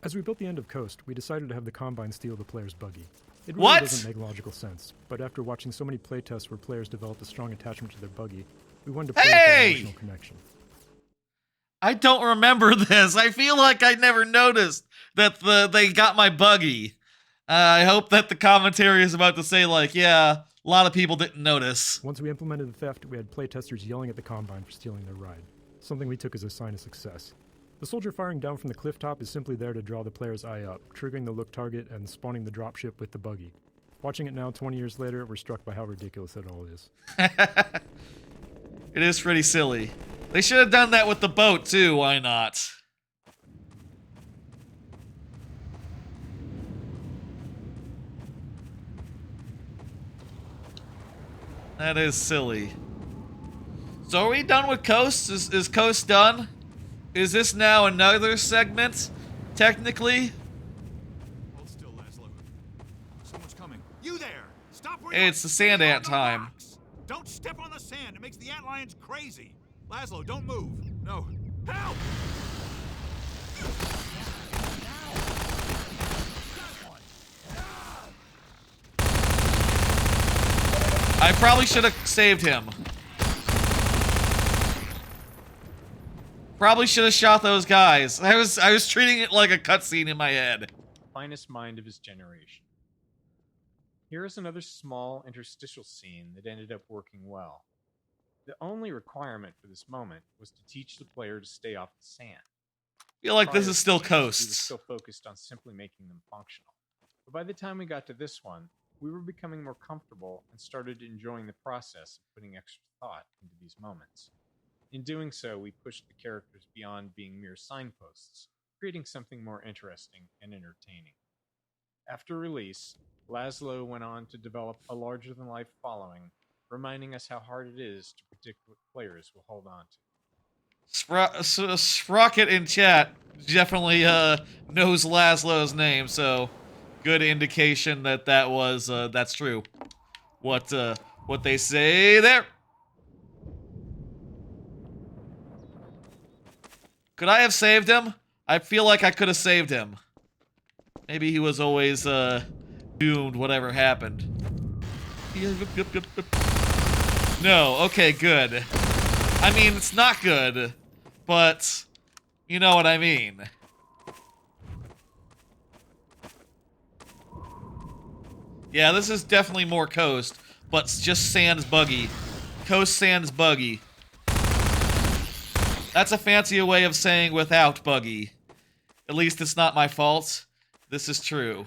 As we built the end of Coast, we decided to have the Combine steal the player's buggy. It really doesn't make logical sense, but after watching so many playtests where players developed a strong attachment to their buggy, we wanted to play with an emotional connection. I don't remember this. I feel like I never noticed that they got my buggy. I hope that the commentary is about to say, like, yeah, a lot of people didn't notice. Once we implemented the theft, we had playtesters yelling at the Combine for stealing their ride, something we took as a sign of success. The soldier firing down from the cliff top is simply there to draw the player's eye up, triggering the look target and spawning the dropship with the buggy. Watching it now, 20 years later, we're struck by how ridiculous it all is. It is pretty silly. They should have done that with the boat, too. Why not? That is silly. So are we done with Coast? Is Coast done? Is this now another segment, technically? Hold still, Laszlo. Someone's coming. You there! Stop where Hey, it's the sand ant time. Don't step on the sand. It makes the antlions crazy. Laszlo, don't move. No. Help! I probably should have saved him. Probably should have shot those guys. I was treating it like a cutscene in my head. Finest mind of his generation. Here is another small interstitial scene that ended up working well. The only requirement for this moment was to teach the player to stay off the sand. I feel like this Prior is still scenes, we were Coasts. still focused on simply making them functional. But by the time we got to this one, we were becoming more comfortable and started enjoying the process of putting extra thought into these moments. In doing so, we pushed the characters beyond being mere signposts, creating something more interesting and entertaining. After release, Laszlo went on to develop a larger-than-life following, reminding us how hard it is to predict what players will hold on to. Sprocket in chat definitely knows Laszlo's name, so good indication that that's true. What they say there. Could I have saved him? I feel like I could have saved him. Maybe he was always doomed whatever happened. No, okay, good. I mean, it's not good, but you know what I mean. Yeah, this is definitely more Coast, but it's just Sans buggy. Coast Sans buggy. That's a fancier way of saying without buggy. At least it's not my fault. This is true.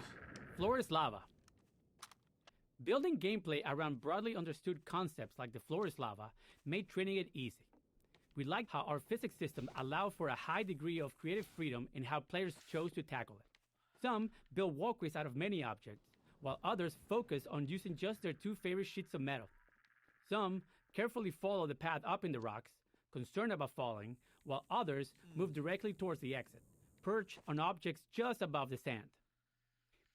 Floor is lava. Building gameplay around broadly understood concepts like the floor is lava made training it easy. We liked how our physics system allowed for a high degree of creative freedom in how players chose to tackle it. Some built walkways out of many objects, while others focused on using just their two favorite sheets of metal. Some carefully followed the path up in the rocks, concerned about falling, while others moved directly towards the exit, perched on objects just above the sand.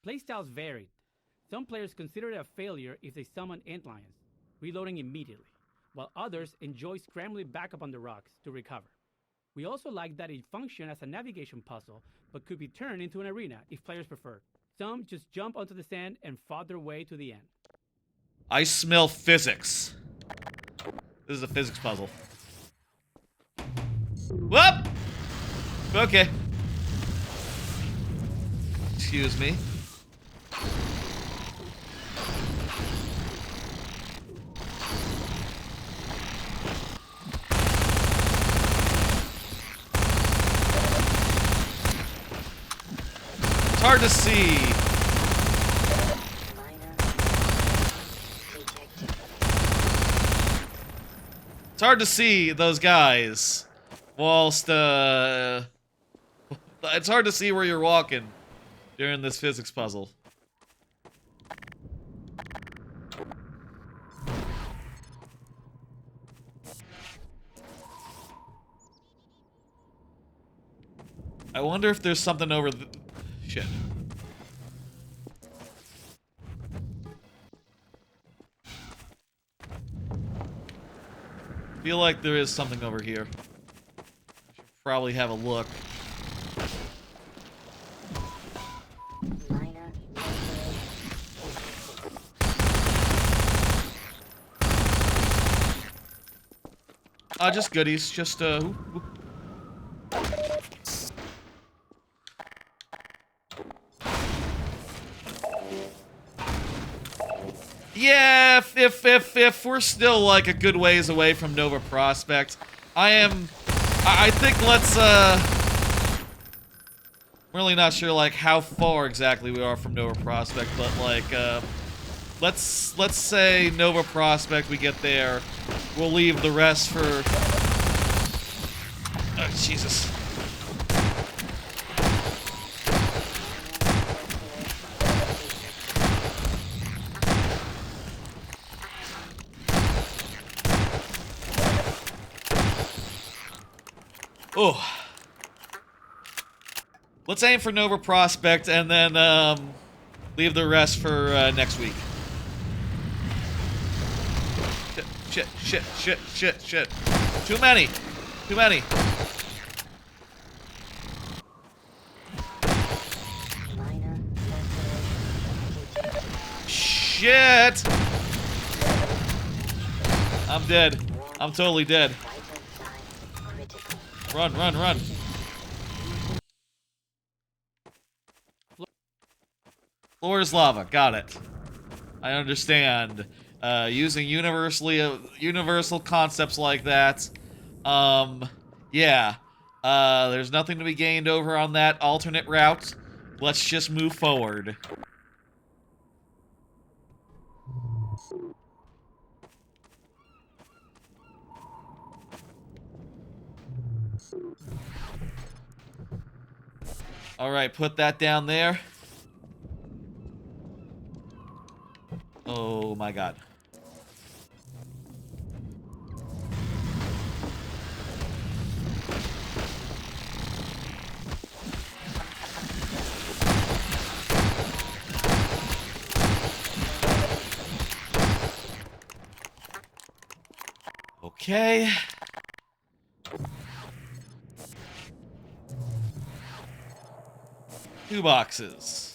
Playstyles varied. Some players considered it a failure if they summoned Antlions, reloading immediately, while others enjoyed scrambling back up on the rocks to recover. We also liked that it functioned as a navigation puzzle, but could be turned into an arena if players preferred. Some just jumped onto the sand and fought their way to the end. I smell physics. This is a physics puzzle. Whoop! Okay. Excuse me. It's hard to see. It's hard to see those guys whilst, it's hard to see where you're walking during this physics puzzle. I wonder if there's something over the... Shit. I feel like there is something over here. I should probably have a look. Just goodies. Just, Yeah, if we're still like a good ways away from Nova Prospekt, I think let's I'm really not sure like how far exactly we are from Nova Prospekt, but like let's say Nova Prospekt, we get there, we'll leave the rest for Jesus. Oh. Let's aim for Nova Prospekt and then leave the rest for next week. Shit. Too many. Shit! I'm dead. I'm totally dead. Run. Floor is lava. Got it. I understand. Using universal concepts like that. Yeah. There's nothing to be gained over on that alternate route. Let's just move forward. Alright, put that down there. Oh my god. Okay. Two boxes.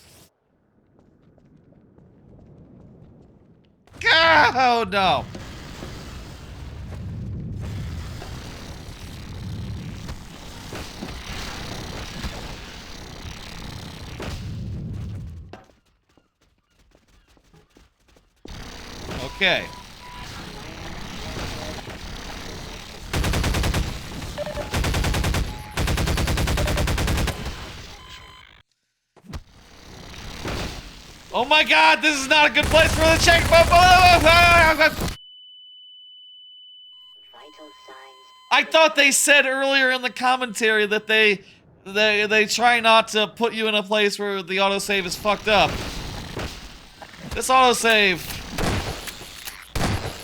Oh no. Okay. Oh my god, this is not a good place for the checkpoint! I thought they said earlier in the commentary that they try not to put you in a place where the autosave is fucked up. This autosave,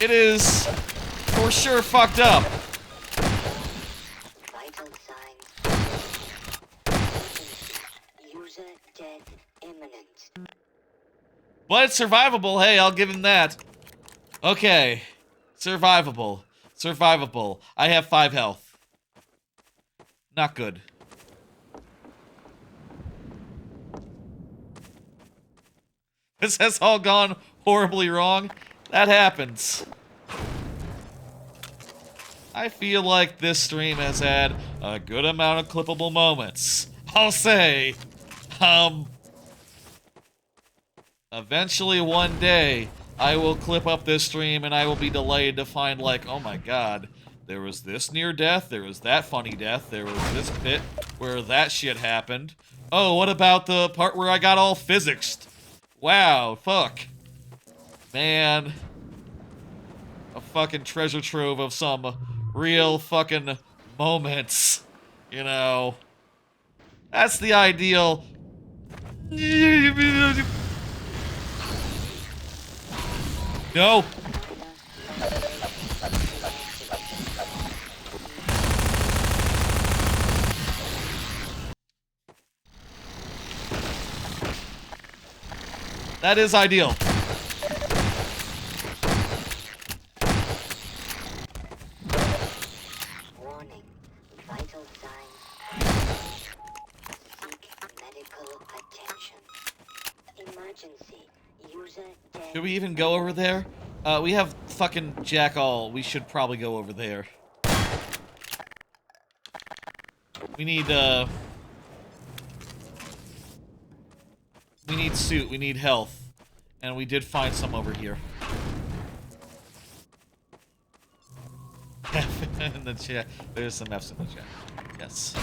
it is for sure fucked up. Vital signs. User death imminent. But it's survivable. Hey, I'll give him that. Okay. Survivable. I have 5 health. Not good. This has all gone horribly wrong. That happens. I feel like this stream has had a good amount of clippable moments. I'll say. Eventually one day, I will clip up this stream and I will be delighted to find like, oh my god, There was this near death. There was that funny death. There was this pit where that shit happened. Oh, what about the part where I got all physicsed? Wow, fuck. Man. A fucking treasure trove of some real fucking moments. You know. That's the ideal. No. That is ideal. Warning. Vital signs. Seek medical attention. Emergency. User dead. Should we even go over there? We have fucking jack all. We should probably go over there. We need suit, we need health. And we did find some over here. F in the chat. There's some F's in the chat. Yes.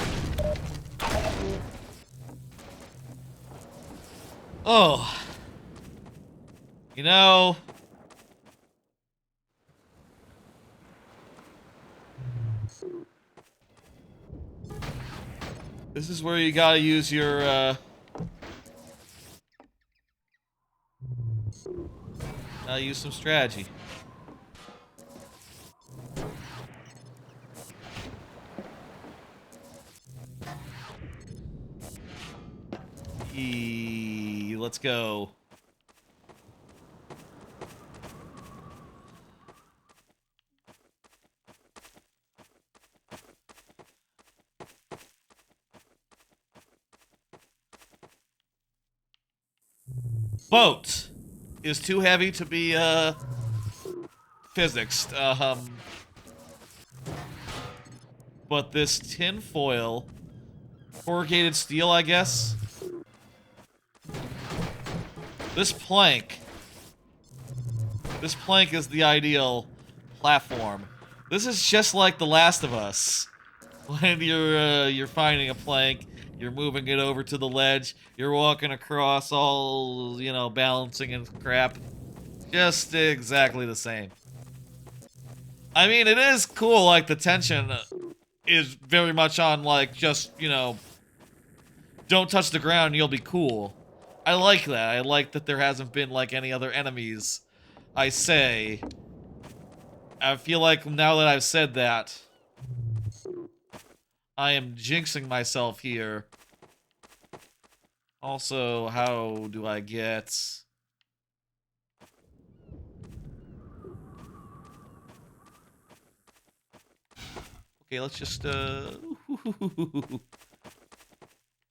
Oh. You know. This is where you gotta use your, use some strategy. Let's go. Boat is too heavy to be physicsed. But this tin foil, corrugated steel, I guess. This plank is the ideal platform. This is just like The Last of Us. When you're finding a plank, you're moving it over to the ledge, you're walking across all, you know, balancing and crap. Just exactly the same. I mean, it is cool, like, the tension is very much on, like, just, you know, don't touch the ground, you'll be cool. I like that. I like that there hasn't been, like, any other enemies. I say. I feel like now that I've said that, I am jinxing myself here. Also, how do I get... Okay, let's just,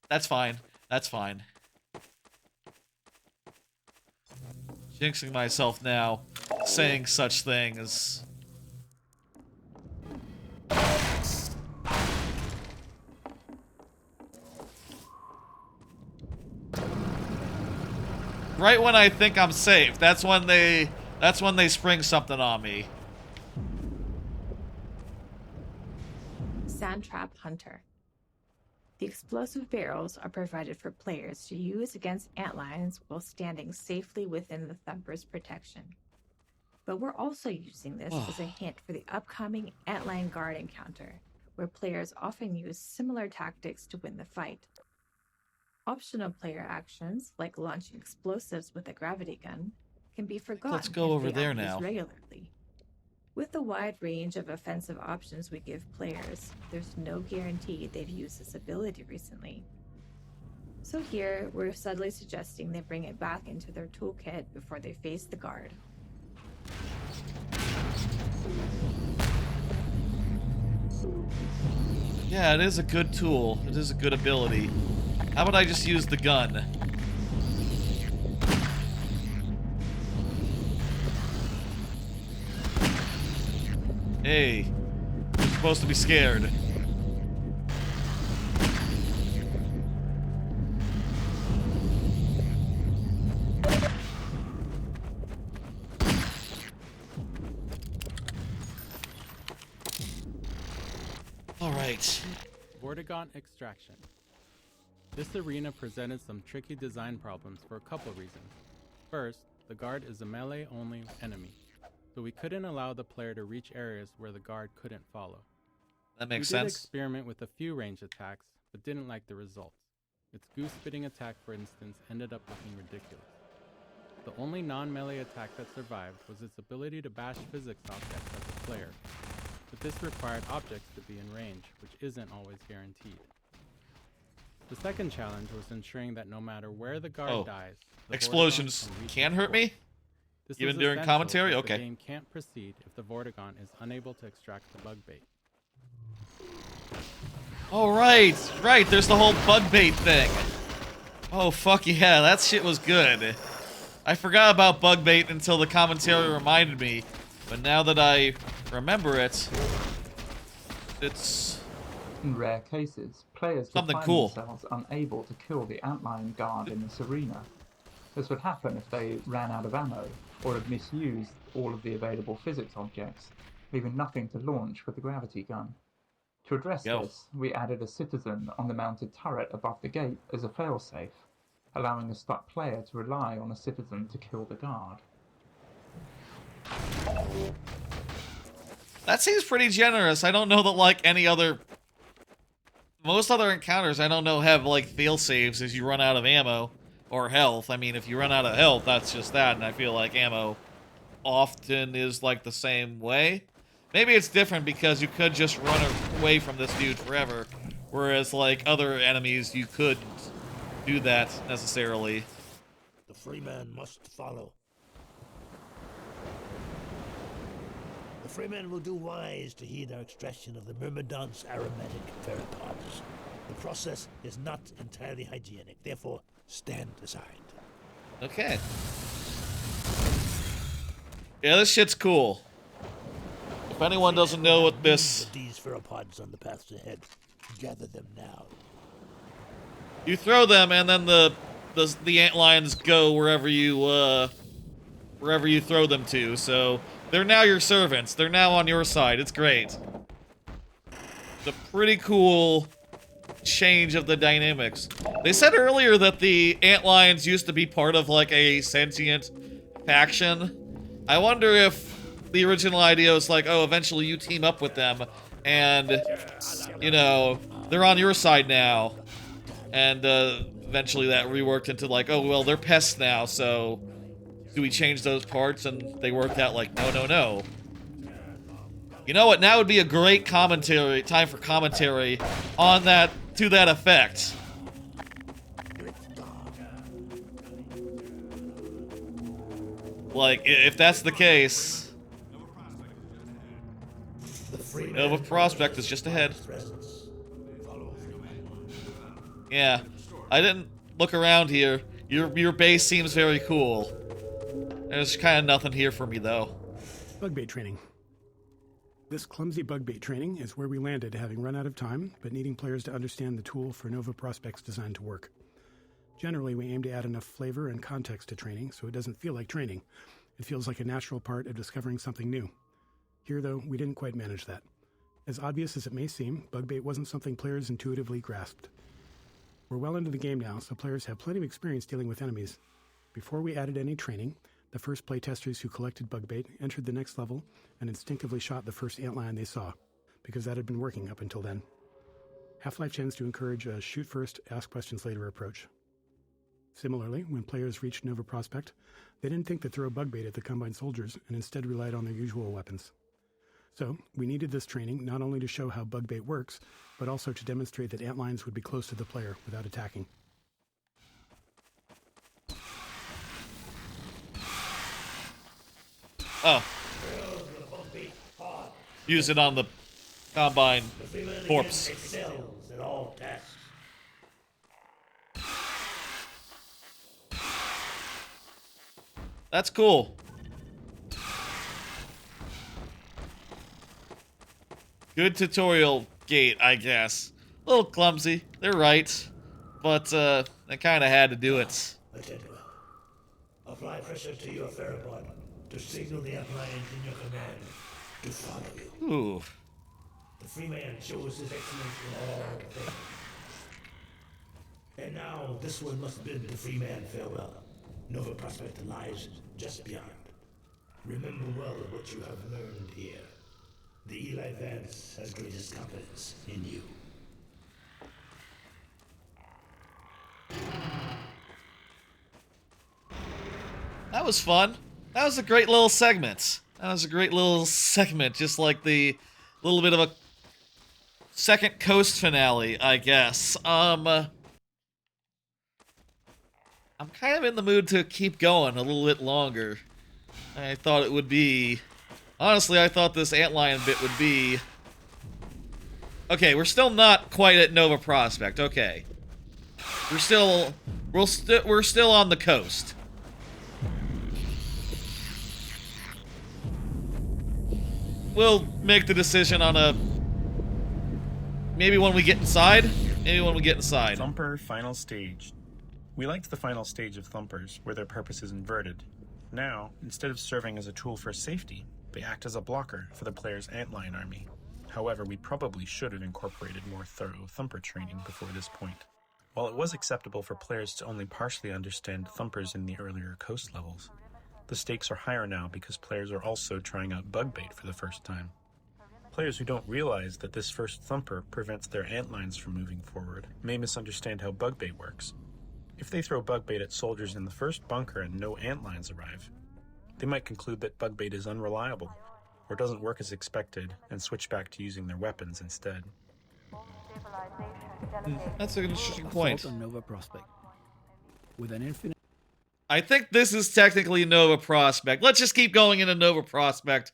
That's fine. That's fine. Jinxing myself now, saying such things. Right when I think I'm safe, that's when they spring something on me. Sandtrap Hunter. The explosive barrels are provided for players to use against antlions while standing safely within the Thumper's protection. But we're also using this as a hint for the upcoming Antlion Guard encounter, where players often use similar tactics to win the fight. Optional player actions, like launching explosives with a gravity gun, can be forgotten. Let's go over there now. Regularly. With the wide range of offensive options we give players, there's no guarantee they've used this ability recently. So here, we're subtly suggesting they bring it back into their toolkit before they face the guard. Yeah, it is a good tool. It is a good ability. How about I just use the gun? Hey, you're supposed to be scared. right. Vortigaunt extraction. This arena presented some tricky design problems for a couple reasons. First, the guard is a melee-only enemy, so we couldn't allow the player to reach areas where the guard couldn't follow. That makes We did sense. experiment with a few ranged attacks, but didn't like the results. Its goose-spitting attack, for instance, ended up looking ridiculous. The only non-melee attack that survived was its ability to bash physics objects at the player, but this required objects to be in range, which isn't always guaranteed. The second challenge was ensuring that no matter where the guard dies, the explosions Vortigaunt can hurt me? This Even is during essential, commentary? as Okay. The game can't proceed if the Vortigaunt is unable to extract the bug bait. Oh, right. Right, there's the whole bug bait thing. Oh, fuck yeah, that shit was good. I forgot about bug bait until the commentary reminded me, but now that I remember it, it's... In rare cases, players would something find cool. themselves unable to kill the Antlion guard in this arena. This would happen if they ran out of ammo, or had misused all of the available physics objects, leaving nothing to launch with the gravity gun. To address this, we added a citizen on the mounted turret above the gate as a failsafe, allowing a stuck player to rely on a citizen to kill the guard. That seems pretty generous. I don't know that, like, any other... Most other encounters, I don't know, have, like, fail-saves as you run out of ammo or health. I mean, if you run out of health, that's just that, and I feel like ammo often is, like, the same way. Maybe it's different because you could just run away from this dude forever, whereas, like, other enemies, you couldn't do that necessarily. The free man must follow. The free man will do wise to heed our extraction of the Myrmidon's aromatic theropods. The process is not entirely hygienic, therefore stand aside. Okay. Yeah, this shit's cool. If anyone doesn't know what this... These theropods on the paths ahead. Gather them now. You throw them, and then the antlions go wherever you throw them to. So they're now your servants. They're now on your side. It's great. It's a pretty cool change of the dynamics. They said earlier that the antlions used to be part of like a sentient faction. I wonder if the original idea was like, oh, eventually you team up with them, and you know they're on your side now. And eventually that reworked into like, oh, well, they're pests now, so do we change those parts? And they worked out like, no, no, no. You know what? Now would be a great commentary, time for commentary on that, to that effect. Like, if that's the case, Nova Prospekt is just ahead. Yeah, I didn't look around here. Your base seems very cool. There's kind of nothing here for me, though. Bug bait training. This clumsy bug bait training is where we landed, having run out of time, but needing players to understand the tool for Nova Prospekt's design to work. Generally, we aim to add enough flavor and context to training so it doesn't feel like training. It feels like a natural part of discovering something new. Here, though, we didn't quite manage that. As obvious as it may seem, bug bait wasn't something players intuitively grasped. We're well into the game now, so players have plenty of experience dealing with enemies. Before we added any training, the first playtesters who collected bug bait entered the next level and instinctively shot the first antlion they saw, because that had been working up until then. Half-Life tends to encourage a shoot first, ask questions later approach. Similarly, when players reached Nova Prospekt, they didn't think to throw bug bait at the Combine soldiers and instead relied on their usual weapons. So, we needed this training not only to show how bug bait works, but also to demonstrate that antlions would be close to the player without attacking. Oh. Use it on the Combine corpse. That's cool. Good tutorial gate, I guess. A little clumsy, they're right. But, I kinda had to do it. Apply pressure to your theropod to signal the appliance in your command to follow you. Ooh. The The free man shows his excellence in all things. And now this one must bid the free man farewell. Nova Prospekt lies just beyond. Remember well what you have learned here. The Eli Vance has greatest confidence in you. That was fun. That was a great little segment. Just like the little bit of a second coast finale, I guess. I'm kind of in the mood to keep going a little bit longer. I thought it would be... Honestly, I thought this Antlion bit would be... Okay, we're still not quite at Nova Prospekt. Okay. We're still on the coast. We'll make the decision on a... Maybe when we get inside? Thumper Final Stage. We liked the final stage of Thumpers, where their purpose is inverted. Now, instead of serving as a tool for safety, they act as a blocker for the player's Antlion army. However, we probably should have incorporated more thorough Thumper training before this point. While it was acceptable for players to only partially understand Thumpers in the earlier coast levels, the stakes are higher now because players are also trying out bug bait for the first time. Players who don't realize that this first Thumper prevents their Antlines from moving forward may misunderstand how bug bait works. If they throw bug bait at soldiers in the first bunker and no Antlines arrive, they might conclude that bug bait is unreliable, or doesn't work as expected, and switch back to using their weapons instead. That's an interesting point. On Nova Prospekt. With an infinite... I think this is technically Nova Prospekt. Let's just keep going into Nova Prospekt.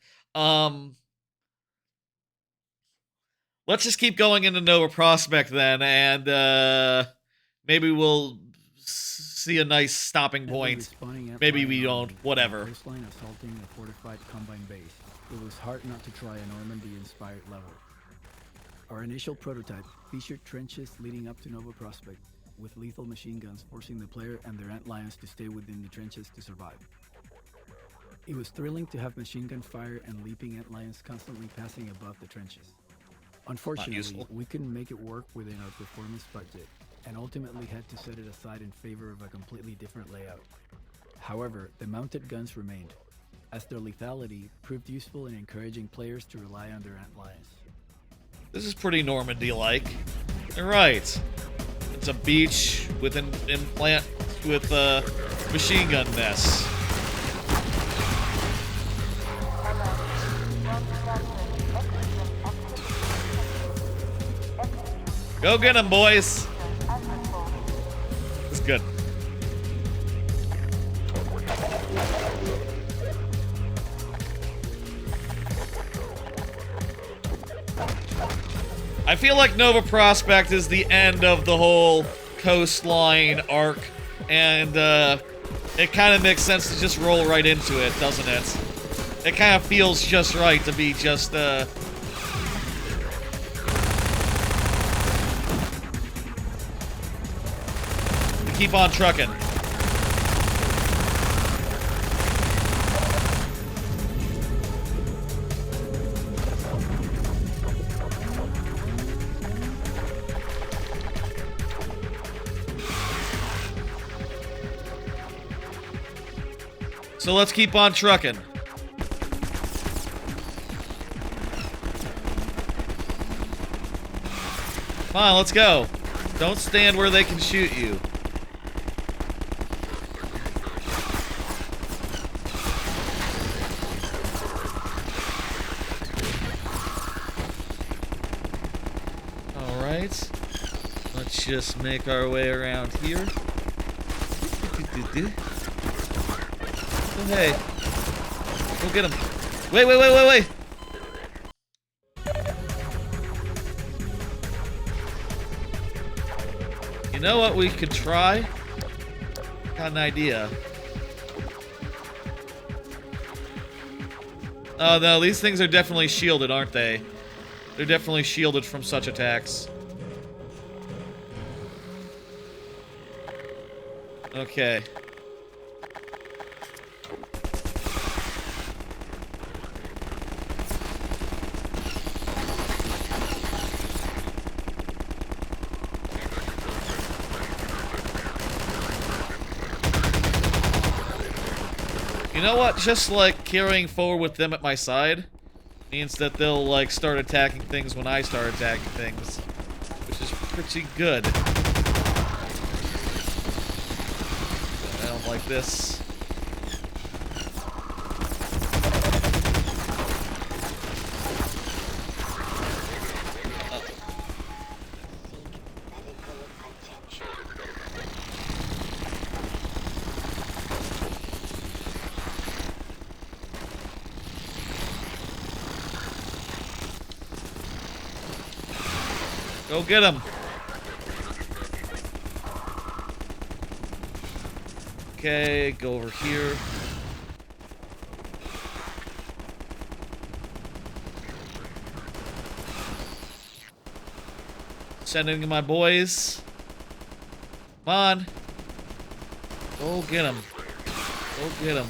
Let's just keep going into Nova Prospekt then, and maybe we'll see a nice stopping point. Maybe we don't. Whatever. Coastline assaulting a fortified combine base. It was hard not to try a Normandy-inspired level. Our initial prototype featured trenches leading up to Nova Prospekt, with lethal machine guns forcing the player and their Antlions to stay within the trenches to survive. It was thrilling to have machine gun fire and leaping Antlions constantly passing above the trenches. Unfortunately, we couldn't make it work within our performance budget, and ultimately had to set it aside in favor of a completely different layout. However, the mounted guns remained, as their lethality proved useful in encouraging players to rely on their Antlions. This is pretty Normandy-like. All right. It's a beach with an implant with machine gun nests. Go get him, boys. It's good. I feel like Nova Prospekt is the end of the whole coastline arc, and it kind of makes sense to just roll right into it, doesn't it? It kind of feels just right to be just to keep on trucking. So let's keep on trucking. Come on, let's go. Don't stand where they can shoot you. Alright. Let's just make our way around here. Oh, hey. Go get him. Wait. You know what we could try? Got an idea. Oh no, these things are definitely shielded, aren't they? They're definitely shielded from such attacks. Okay. You know what? Just, like, carrying forward with them at my side means that they'll, like, start attacking things when I start attacking things, which is pretty good. I don't like this. Go get him. Okay, go over here. Sending my boys. Come on. Go get him. Go get him.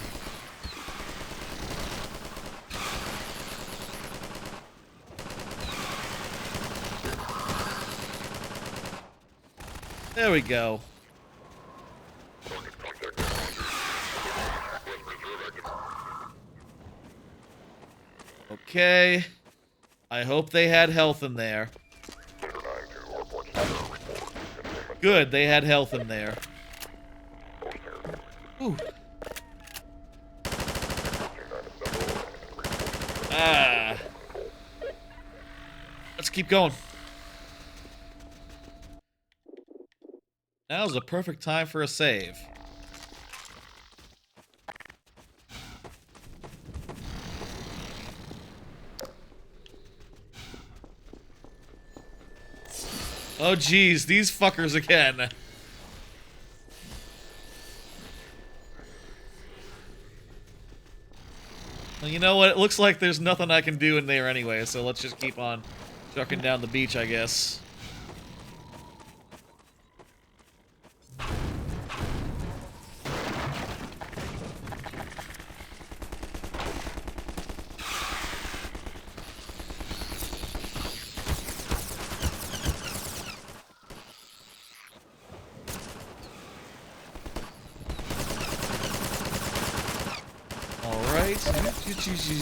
There we go. Okay. I hope they had health in there. Good, they had health in there. Ooh. Ah. Let's keep going. Now's the perfect time for a save. Oh geez, these fuckers again. Well, you know what? It looks like there's nothing I can do in there anyway, so let's just keep on trucking down the beach, I guess.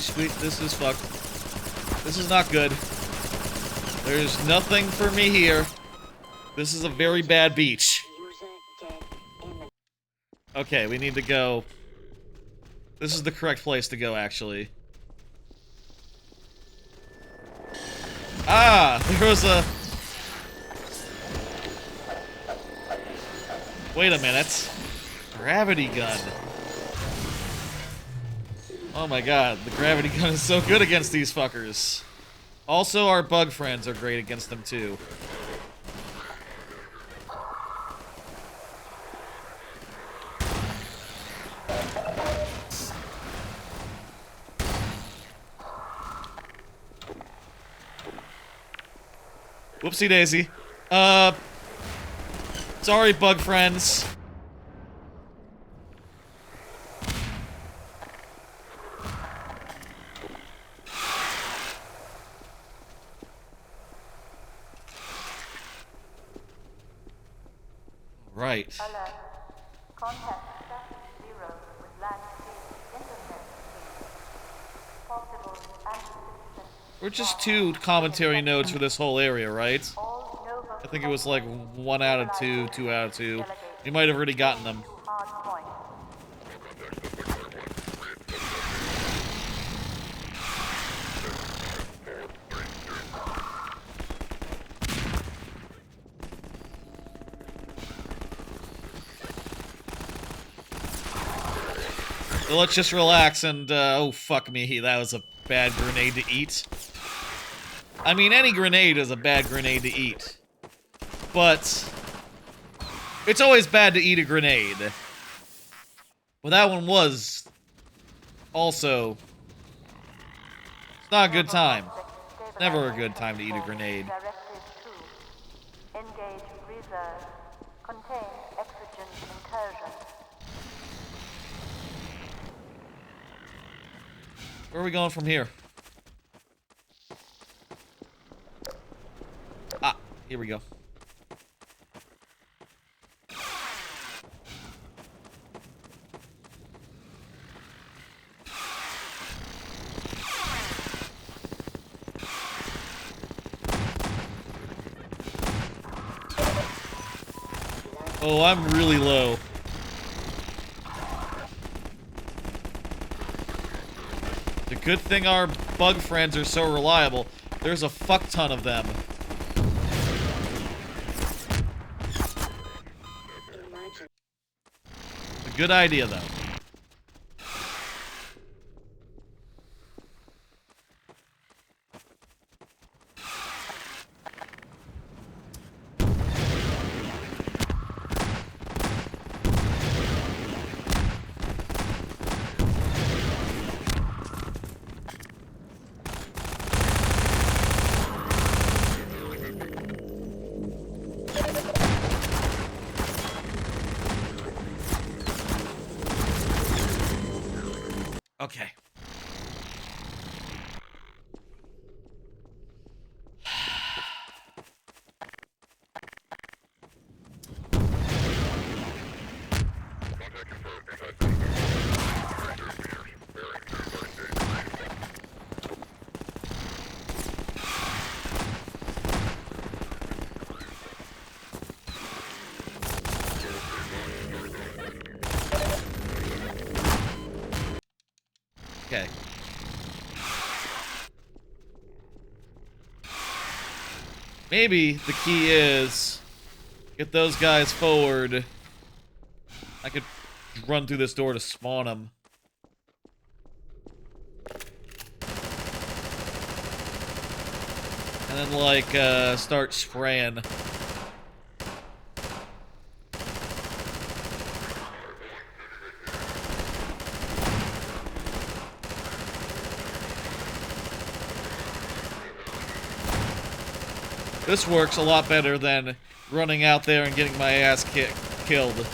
Sweet, this is fucked. This is not good. There's nothing for me here. This is a very bad beach. Okay, we need to go. This is the correct place to go, actually. Ah, there was a... Wait a minute. Gravity gun. Oh my god, the gravity gun is so good against these fuckers. Also, our bug friends are great against them too. Whoopsie daisy. Sorry, bug friends. Right. Alert. Contact status 0 with land speed internet speed. Possible anti-citizen. We're just 2 commentary nodes for this whole area, right? I think it was like 1 out of 2, 2 out of 2. We might have already gotten them. So let's just relax and, oh fuck me, that was a bad grenade to eat. I mean, any grenade is a bad grenade to eat. But it's always bad to eat a grenade. Well, that one was also... It's not a good time. It's never a good time to eat a grenade. Engage reserve. Contain exogen incursion. Where are we going from here? Ah, here we go. Oh, I'm really low. The good thing our bug friends are so reliable. There's a fuck ton of them. A good idea, though. Okay. Okay. Maybe the key is get those guys forward. I could run through this door to spawn them. And then, like, start spraying. This works a lot better than running out there and getting my ass killed.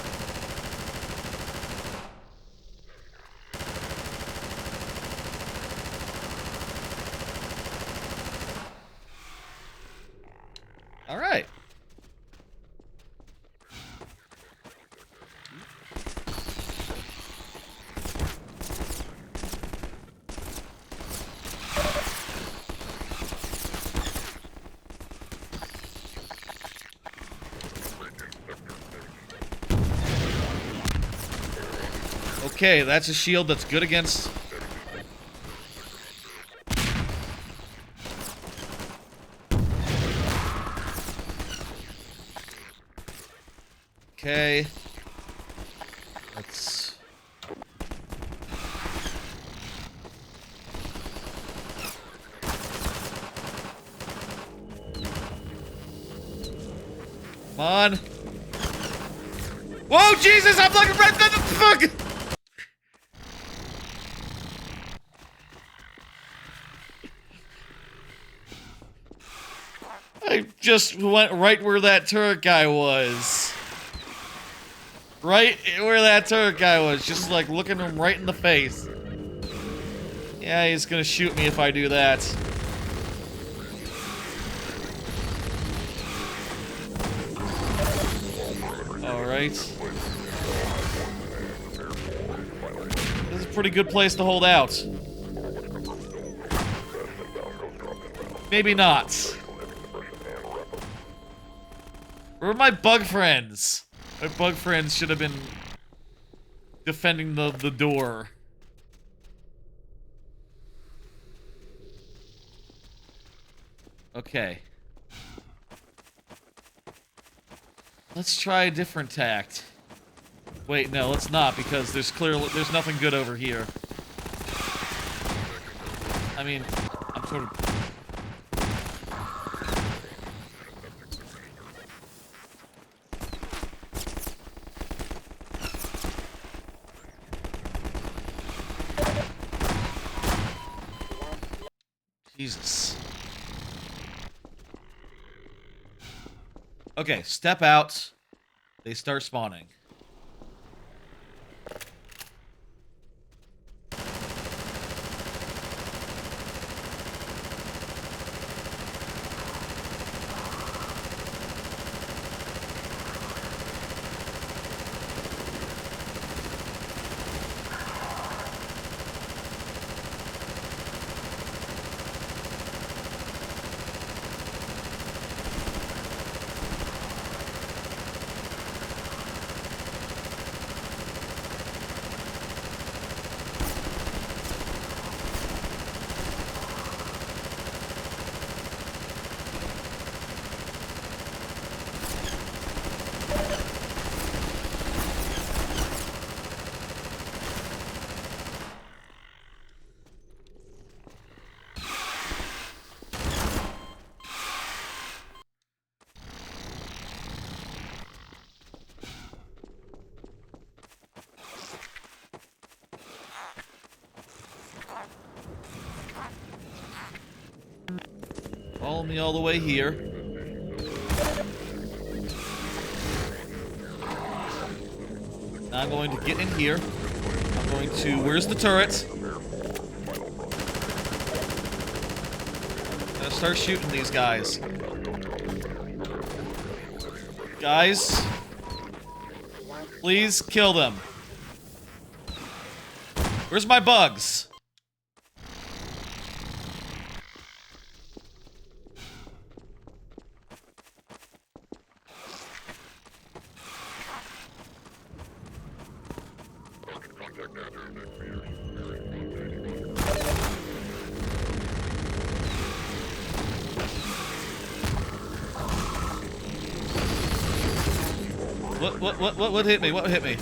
All right. Okay, that's a shield that's good against... Okay. Let's... Come on. Whoa, Jesus, I'm looking right at the fuck! I just went right where that turret guy was. Right where that turret guy was. Just like looking him right in the face. Yeah, he's gonna shoot me if I do that. Alright. This is a pretty good place to hold out. Maybe not. Where are my bug friends? My bug friends should have been defending the door. Okay. Let's try a different tact. Wait, no, let's not, because there's nothing good over here. I mean, I'm sort of... Jesus. Okay, step out. They start spawning. Follow me all the way here. Now I'm going to get in here. I'm going to... Where's the turret? I'm gonna start shooting these guys. Guys, please kill them. Where's my bugs? What hit me? What hit me?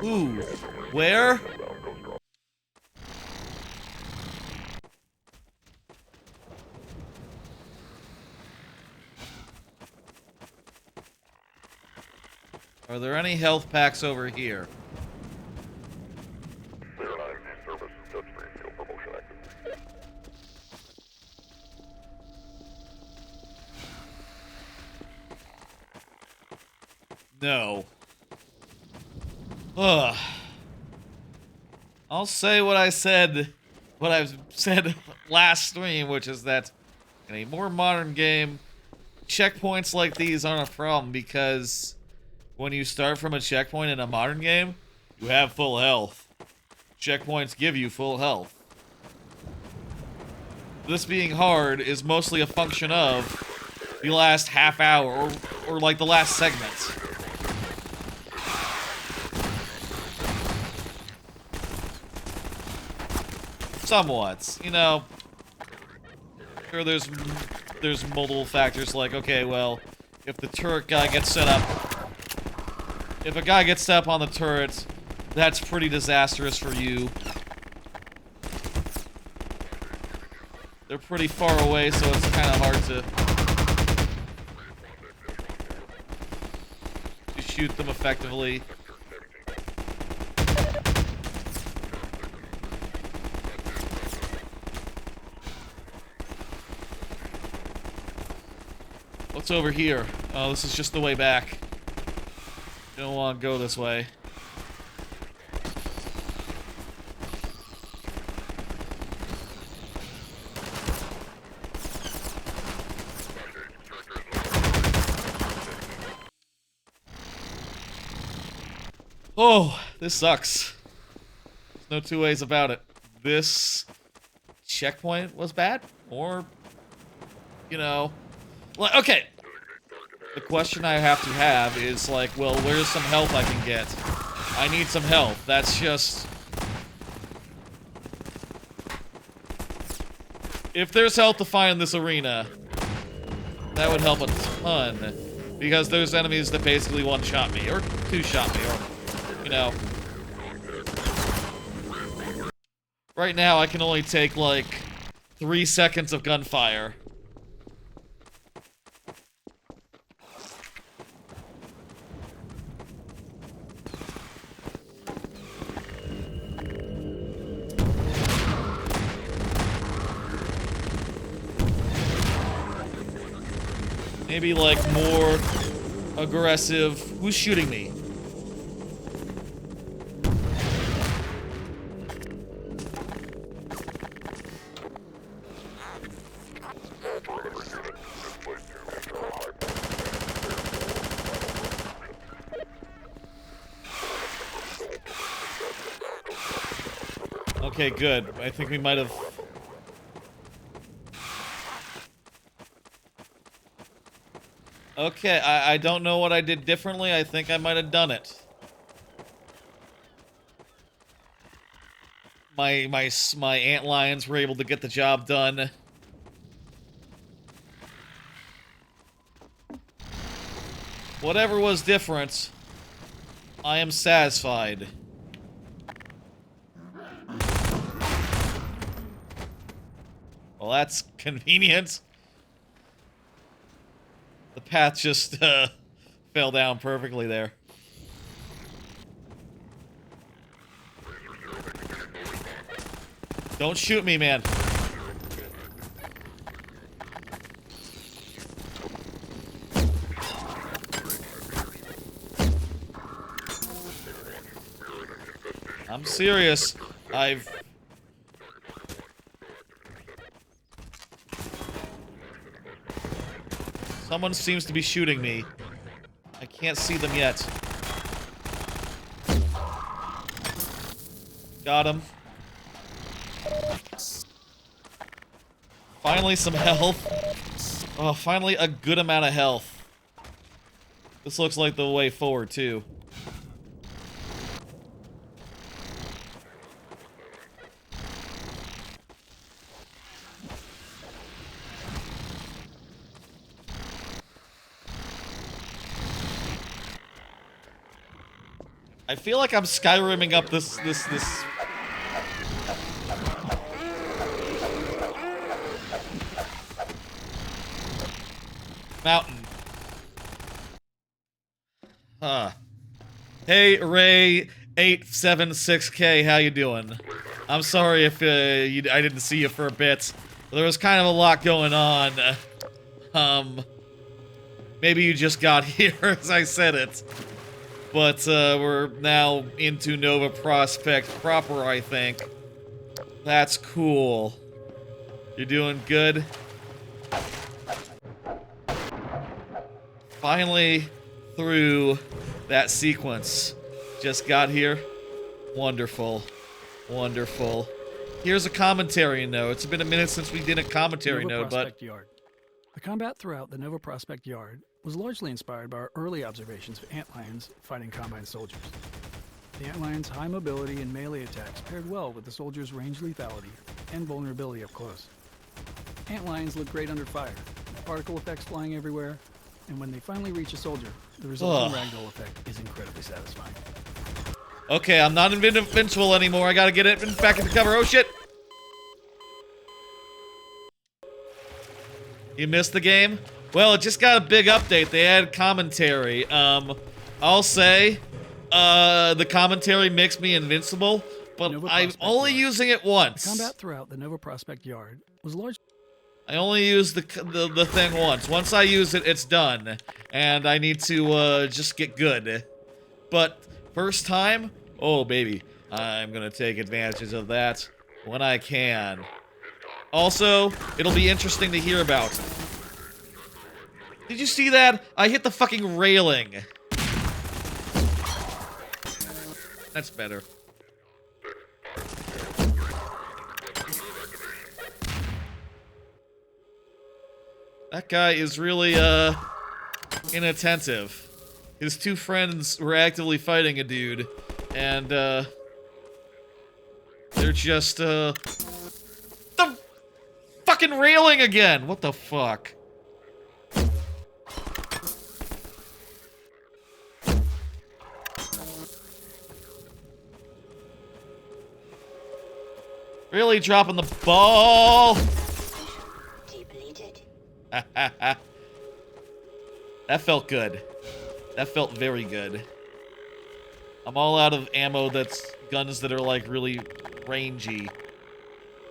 Ooh, where? Are there any health packs over here? No. Ugh. I'll say what I've said last stream, which is that in a more modern game, checkpoints like these aren't a problem because when you start from a checkpoint in a modern game, you have full health. Checkpoints give you full health. This being hard is mostly a function of the last half hour or like the last segment. Somewhat, you know. Sure, there's multiple factors like, okay, well, if the turret guy gets set up, if a guy gets set up on the turret, that's pretty disastrous for you. They're pretty far away, so it's kind of hard to shoot them effectively. What's over here? Oh, this is just the way back. Don't want to go this way. Oh, this sucks. There's no two ways about it. This checkpoint was bad, or, you know... Like, okay, the question I have is like, well, where's some health I can get? I need some health. That's just... If there's health to find in this arena, that would help a ton. Because there's enemies that basically one-shot me, or two-shot me, or, you know. Right now, I can only take, like, 3 seconds of gunfire. Maybe, like, more aggressive... Who's shooting me? Okay, good. I think we might have... Okay, I don't know what I did differently. I think I might have done it. My antlions were able to get the job done. Whatever was different, I am satisfied. Well, that's convenient. The path just fell down perfectly there. Don't shoot me, man. I'm serious. Someone seems to be shooting me. I can't see them yet. Got him. Finally some health. Oh, finally a good amount of health. This looks like the way forward, too. I feel like I'm Skyrimming up this mountain. Huh. Hey, Ray876K, how you doing? I'm sorry if I didn't see you for a bit. There was kind of a lot going on. Maybe you just got here as I said it. But we're now into Nova Prospekt proper, I think. That's cool. You're doing good. Finally through that sequence. Just got here. Wonderful. Wonderful. Here's a commentary note. It's been a minute since we did a commentary note, but... Yard. The combat throughout the Nova Prospekt Yard was largely inspired by our early observations of antlions fighting Combine soldiers. The antlions' high mobility and melee attacks paired well with the soldiers' range lethality and vulnerability up close. Antlions look great under fire, particle effects flying everywhere, and when they finally reach a soldier, the resulting ragdoll effect is incredibly satisfying. Okay, I'm not invincible anymore. I gotta get it back into cover. Oh shit! You missed the game? Well, it just got a big update. They added commentary. I'll say, the commentary makes me invincible, but I'm only using it once. The combat throughout the Nova Prospekt Yard was largely... I only use the thing once. Once I use it, it's done. And I need to, just get good. But, first time? Oh, baby. I'm gonna take advantages of that when I can. Also, it'll be interesting to hear about. Did you see that? I hit the fucking railing. That's better. That guy is really, inattentive. His two friends were actively fighting a dude, and, they're just, the fucking railing again! What the fuck? Really dropping the ball! That felt good. That felt very good. I'm all out of ammo that's guns that are like really rangy.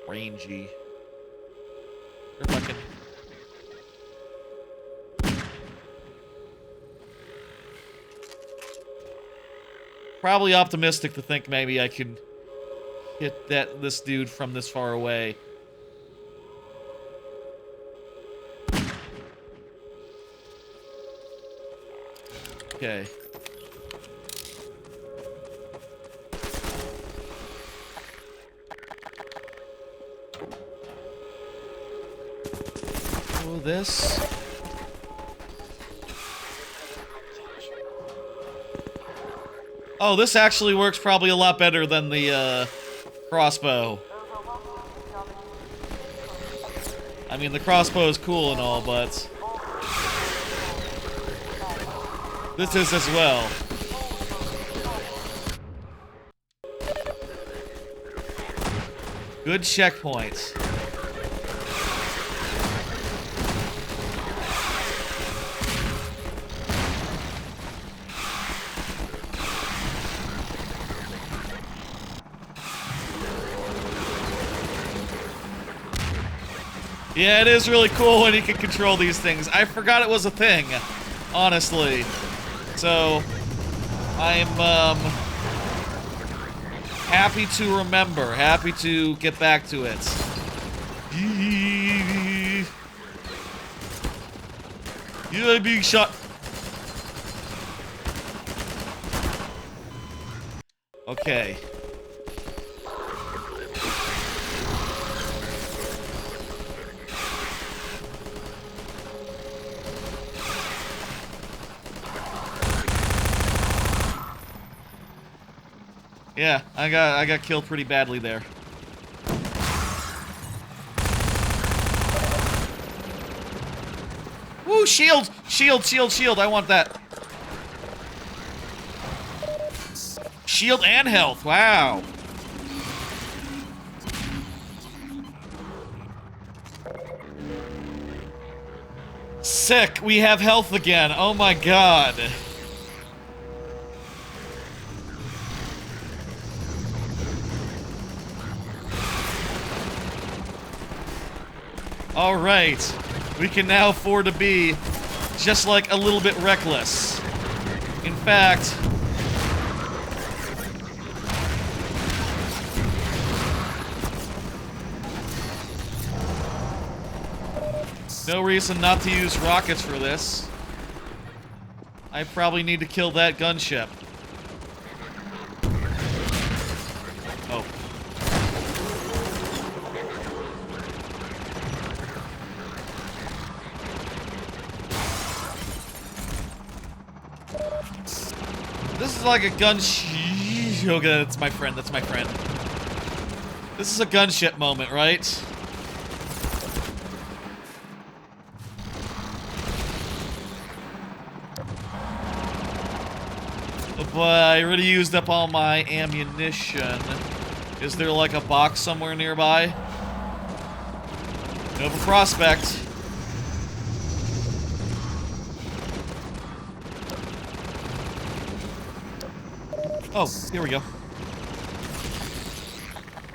Rangy. They're fucking... Probably optimistic to think maybe I could hit this dude from this far away. Okay. Oh, this. Oh, this actually works probably a lot better than the crossbow. I mean, the crossbow is cool and all, but this is as well. Good checkpoints. Yeah, it is really cool when you can control these things. I forgot it was a thing, honestly. So, I'm happy to remember, happy to get back to it. You're being shot. Okay. Yeah, I got killed pretty badly there. Woo, shield! Shield, shield, shield. I want that. Shield and health. Wow. Sick. We have health again. Oh my god. Alright, we can now afford to be just like a little bit reckless. In fact, no reason not to use rockets for this. I probably need to kill that gunship. Oh. This is like a okay, that's my friend, that's my friend. This is a gunship moment, right? But I already used up all my ammunition. Is there like a box somewhere nearby? Nova Prospekt. Oh, here we go.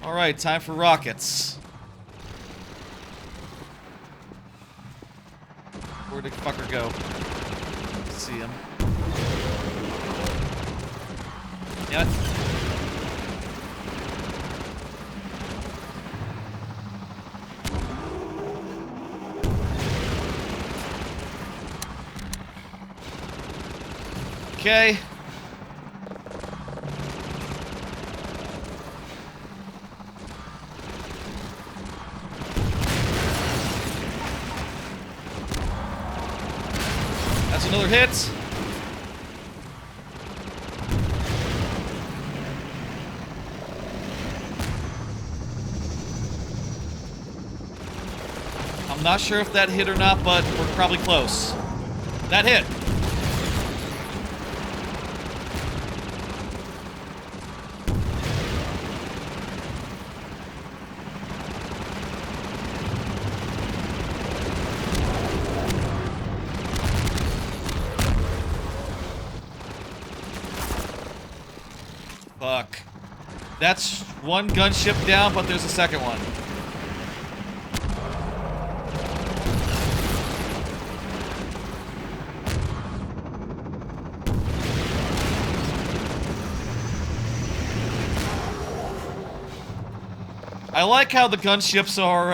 Alright, time for rockets. Where'd the fucker go? See him. Yeah. Okay. That's another hit. I'm not sure if that hit or not, but we're probably close. That hit. Fuck. That's one gunship down, but there's a second one. I like how the gunships are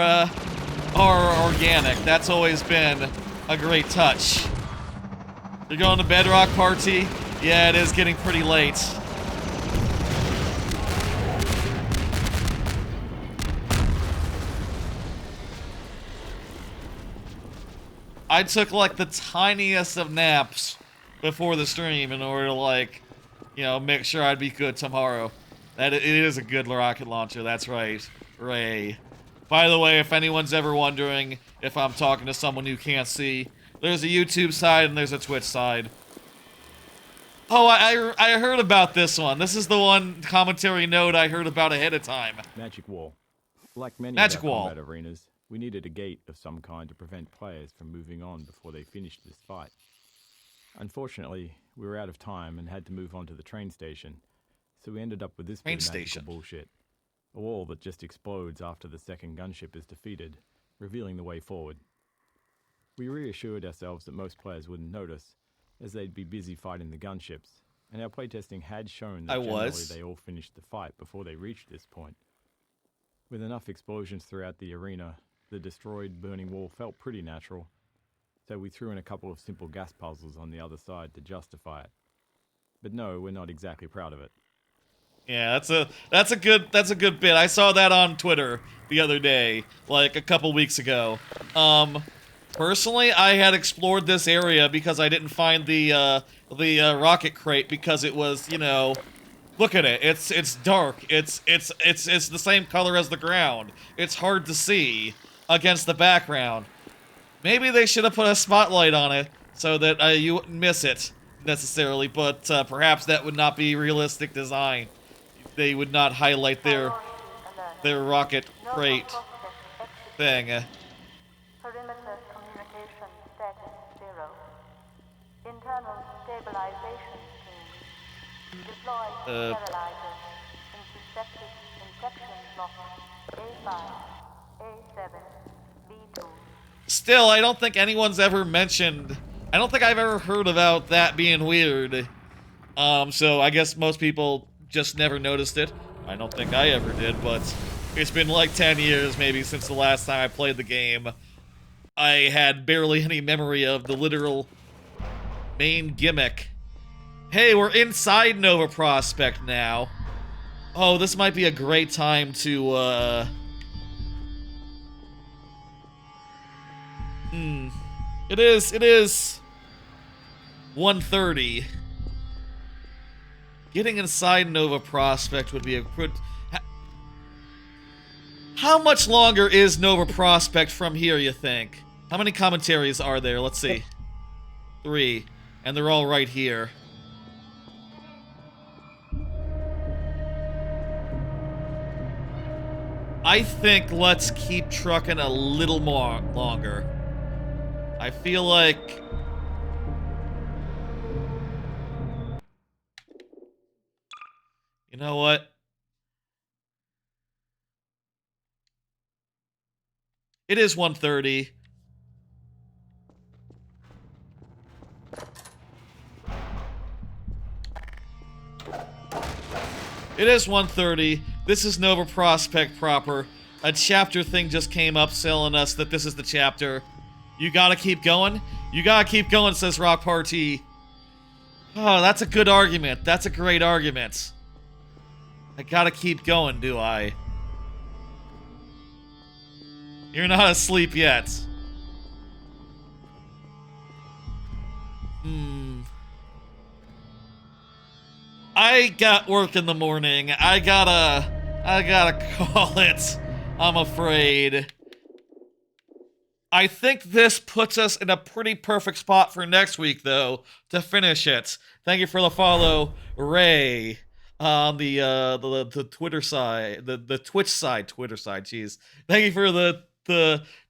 organic. That's always been a great touch. You're going to Bedrock Party? Yeah, it is getting pretty late. I took like the tiniest of naps before the stream in order to like, you know, make sure I'd be good tomorrow. That it is a good rocket launcher, that's right. Ray. By the way, if anyone's ever wondering if I'm talking to someone you can't see, there's a YouTube side and there's a Twitch side. Oh, I heard about this one. This is the one commentary note I heard about ahead of time. Magic wall. Like many Magic of our wall. combat arenas, we needed a gate of some kind to prevent players from moving on before they finished this fight. Unfortunately, we were out of time and had to move on to the train station, so we ended up with this Train bit of magical station. bullshit. A wall that just explodes after the second gunship is defeated, revealing the way forward. We reassured ourselves that most players wouldn't notice, as they'd be busy fighting the gunships, and our playtesting had shown that generally they all finished the fight before they reached this point. With enough explosions throughout the arena, the destroyed burning wall felt pretty natural, so we threw in a couple of simple gas puzzles on the other side to justify it. But no, we're not exactly proud of it. Yeah, that's a good bit. I saw that on Twitter the other day, like a couple weeks ago. Personally, I had explored this area because I didn't find the rocket crate because it was, you know, look at it. It's dark. It's the same color as the ground. It's hard to see against the background. Maybe they should have put a spotlight on it so that you wouldn't miss it necessarily, but perhaps that would not be realistic design. They would not highlight their rocket crate thing. Perimeter communication status 0. Internal stabilization team. Deploy sterilizers into septic infection block A5, A7, B2. Still, I don't think anyone's ever mentioned... I don't think I've ever heard about that being weird. So I guess most people just never noticed it. I don't think I ever did, but it's been like 10 years maybe since the last time I played the game. I had barely any memory of the literal main gimmick. Hey, we're inside Nova Prospekt now. Oh, this might be a great time to, It is 1:30. Getting inside Nova Prospekt would be a good... How much longer is Nova Prospekt from here, you think? How many commentaries are there? Let's see. 3. And they're all right here. I think let's keep trucking a little more longer. I feel like... You know what? It is 1:30. It is 1:30. This is Nova Prospekt proper. A chapter thing just came up telling us that this is the chapter. You gotta keep going? You gotta keep going, says Rock Party. Oh, that's a good argument. That's a great argument. I gotta keep going, do I? You're not asleep yet. I got work in the morning. I gotta call it, I'm afraid. I think this puts us in a pretty perfect spot for next week, though, to finish it. Thank you for the follow, Ray, on the Twitter side, the Twitch side, jeez. Thank you for the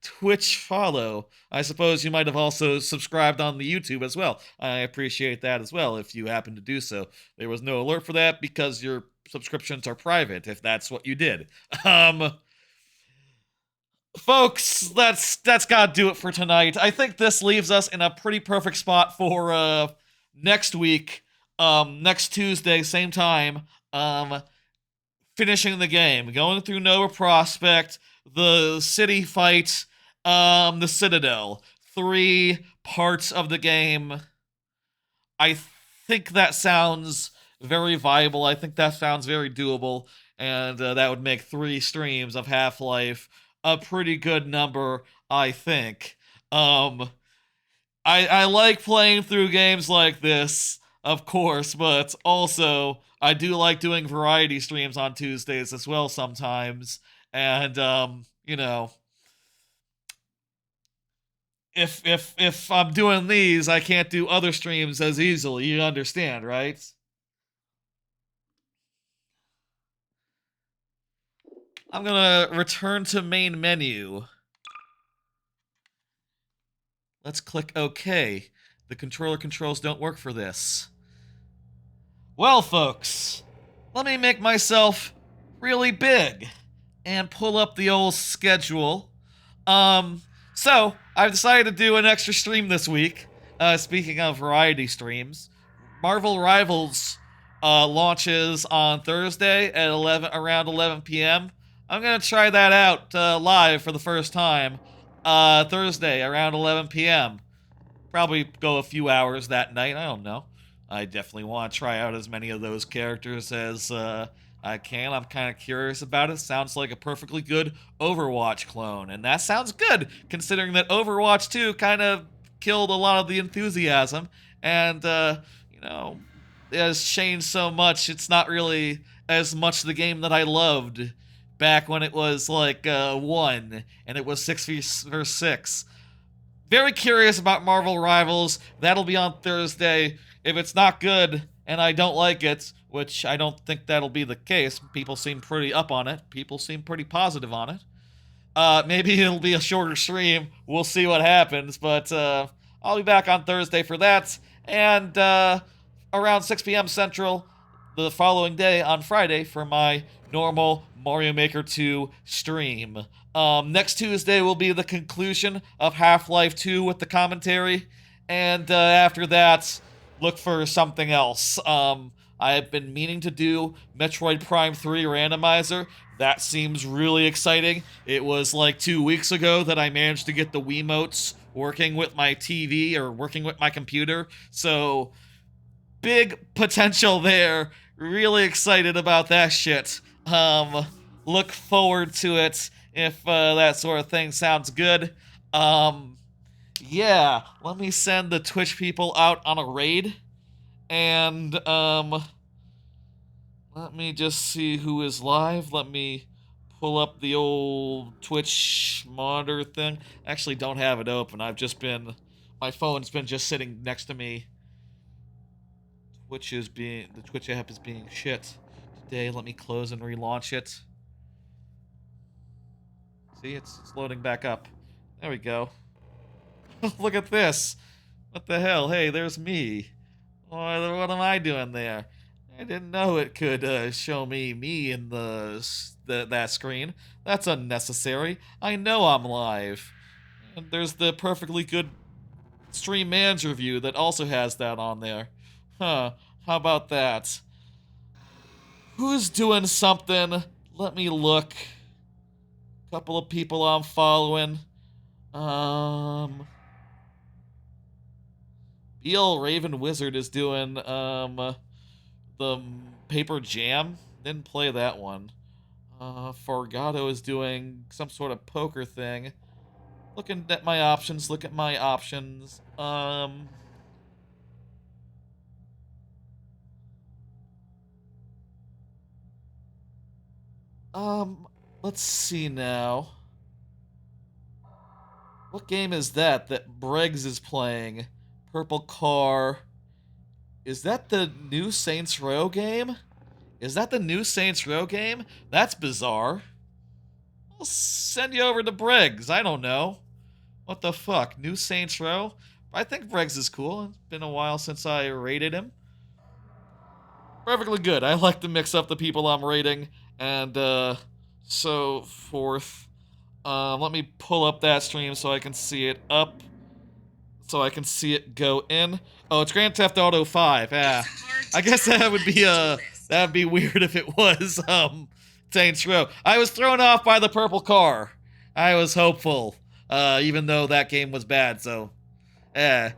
Twitch follow. I suppose you might have also subscribed on the YouTube as well. I appreciate that as well, if you happen to do so. There was no alert for that because your subscriptions are private, if that's what you did. Folks, that's gotta do it for tonight. I think this leaves us in a pretty perfect spot for next week, next Tuesday, same time, finishing the game, going through Nova Prospekt, the city fight, the Citadel. 3 parts of the game. I think that sounds very viable. I think that sounds very doable, and that would make 3 streams of Half-Life a pretty good number, I think. I like playing through games like this, of course, but also I do like doing variety streams on Tuesdays as well sometimes. And you know, if I'm doing these, I can't do other streams as easily. You understand, right? I'm gonna return to main menu. Let's click OK. The controller controls don't work for this. Well, folks, let me make myself really big and pull up the old schedule So I've decided to do an extra stream this week. Speaking of variety streams, Marvel Rivals launches on Thursday at around 11 p.m. I'm gonna try that out live for the first time Thursday around 11 p.m. Probably go a few hours that night. I don't know. I definitely want to try out as many of those characters as I can. I'm kind of curious about it. Sounds like a perfectly good Overwatch clone, and that sounds good considering that Overwatch 2 kind of killed a lot of the enthusiasm, and you know, it has changed so much. It's not really as much the game that I loved back when it was like 1 and it was 6 versus 6. Very curious about Marvel Rivals. That'll be on Thursday. If it's not good and I don't like it, which I don't think that'll be the case, people seem pretty up on it. People seem pretty positive on it. Maybe it'll be a shorter stream. We'll see what happens, but I'll be back on Thursday for that. And around 6 p.m. Central the following day on Friday for my normal Mario Maker 2 stream. Next Tuesday will be the conclusion of Half-Life 2 with the commentary, and after that, look for something else. I have been meaning to do Metroid Prime 3 Randomizer. That seems really exciting. It was like 2 weeks ago that I managed to get the Wiimotes working with my TV or working with my computer, so big potential there. Really excited about that shit. Look forward to it if that sort of thing sounds good. Yeah, let me send the Twitch people out on a raid. And, let me just see who is live. Let me pull up the old Twitch monitor thing. I actually don't have it open. My phone's been just sitting next to me. The Twitch app is being shit today. Let me close and relaunch it. See, it's loading back up. There we go. Look at this. What the hell? Hey, there's me. What am I doing there? I didn't know it could show me in that screen. That's unnecessary. I know I'm live. And there's the perfectly good stream manager view that also has that on there. Huh, how about that? Who's doing something? Let me look. Couple of people I'm following. BL Raven Wizard is doing the Paper Jam. Didn't play that one. Forgato is doing some sort of poker thing. Looking at my options. Look at my options. Let's see now. What game is that Briggs is playing? Purple Car. Is that the new Saints Row game? That's bizarre. I'll send you over to Briggs. I don't know. What the fuck? New Saints Row? I think Briggs is cool. It's been a while since I rated him. Perfectly good. I like to mix up the people I'm rating and so forth. Let me pull up that stream so I can see it up. So I can see it go in. Oh, it's Grand Theft Auto 5. Yeah. I guess that'd be weird if it was Saints Row. I was thrown off by the purple car. I was hopeful, even though that game was bad. So, yeah.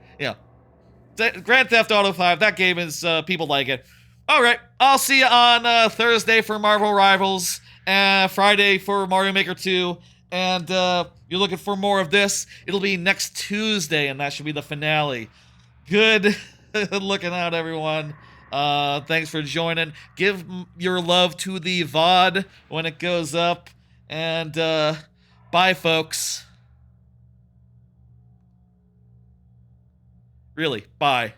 Grand Theft Auto 5. That game is people like it. All right, I'll see you on Thursday for Marvel Rivals, Friday for Mario Maker 2, and you're looking for more of this, it'll be next Tuesday, and that should be the finale. Good looking out, everyone. Thanks for joining. Give your love to the VOD when it goes up, and bye, folks. Really, bye.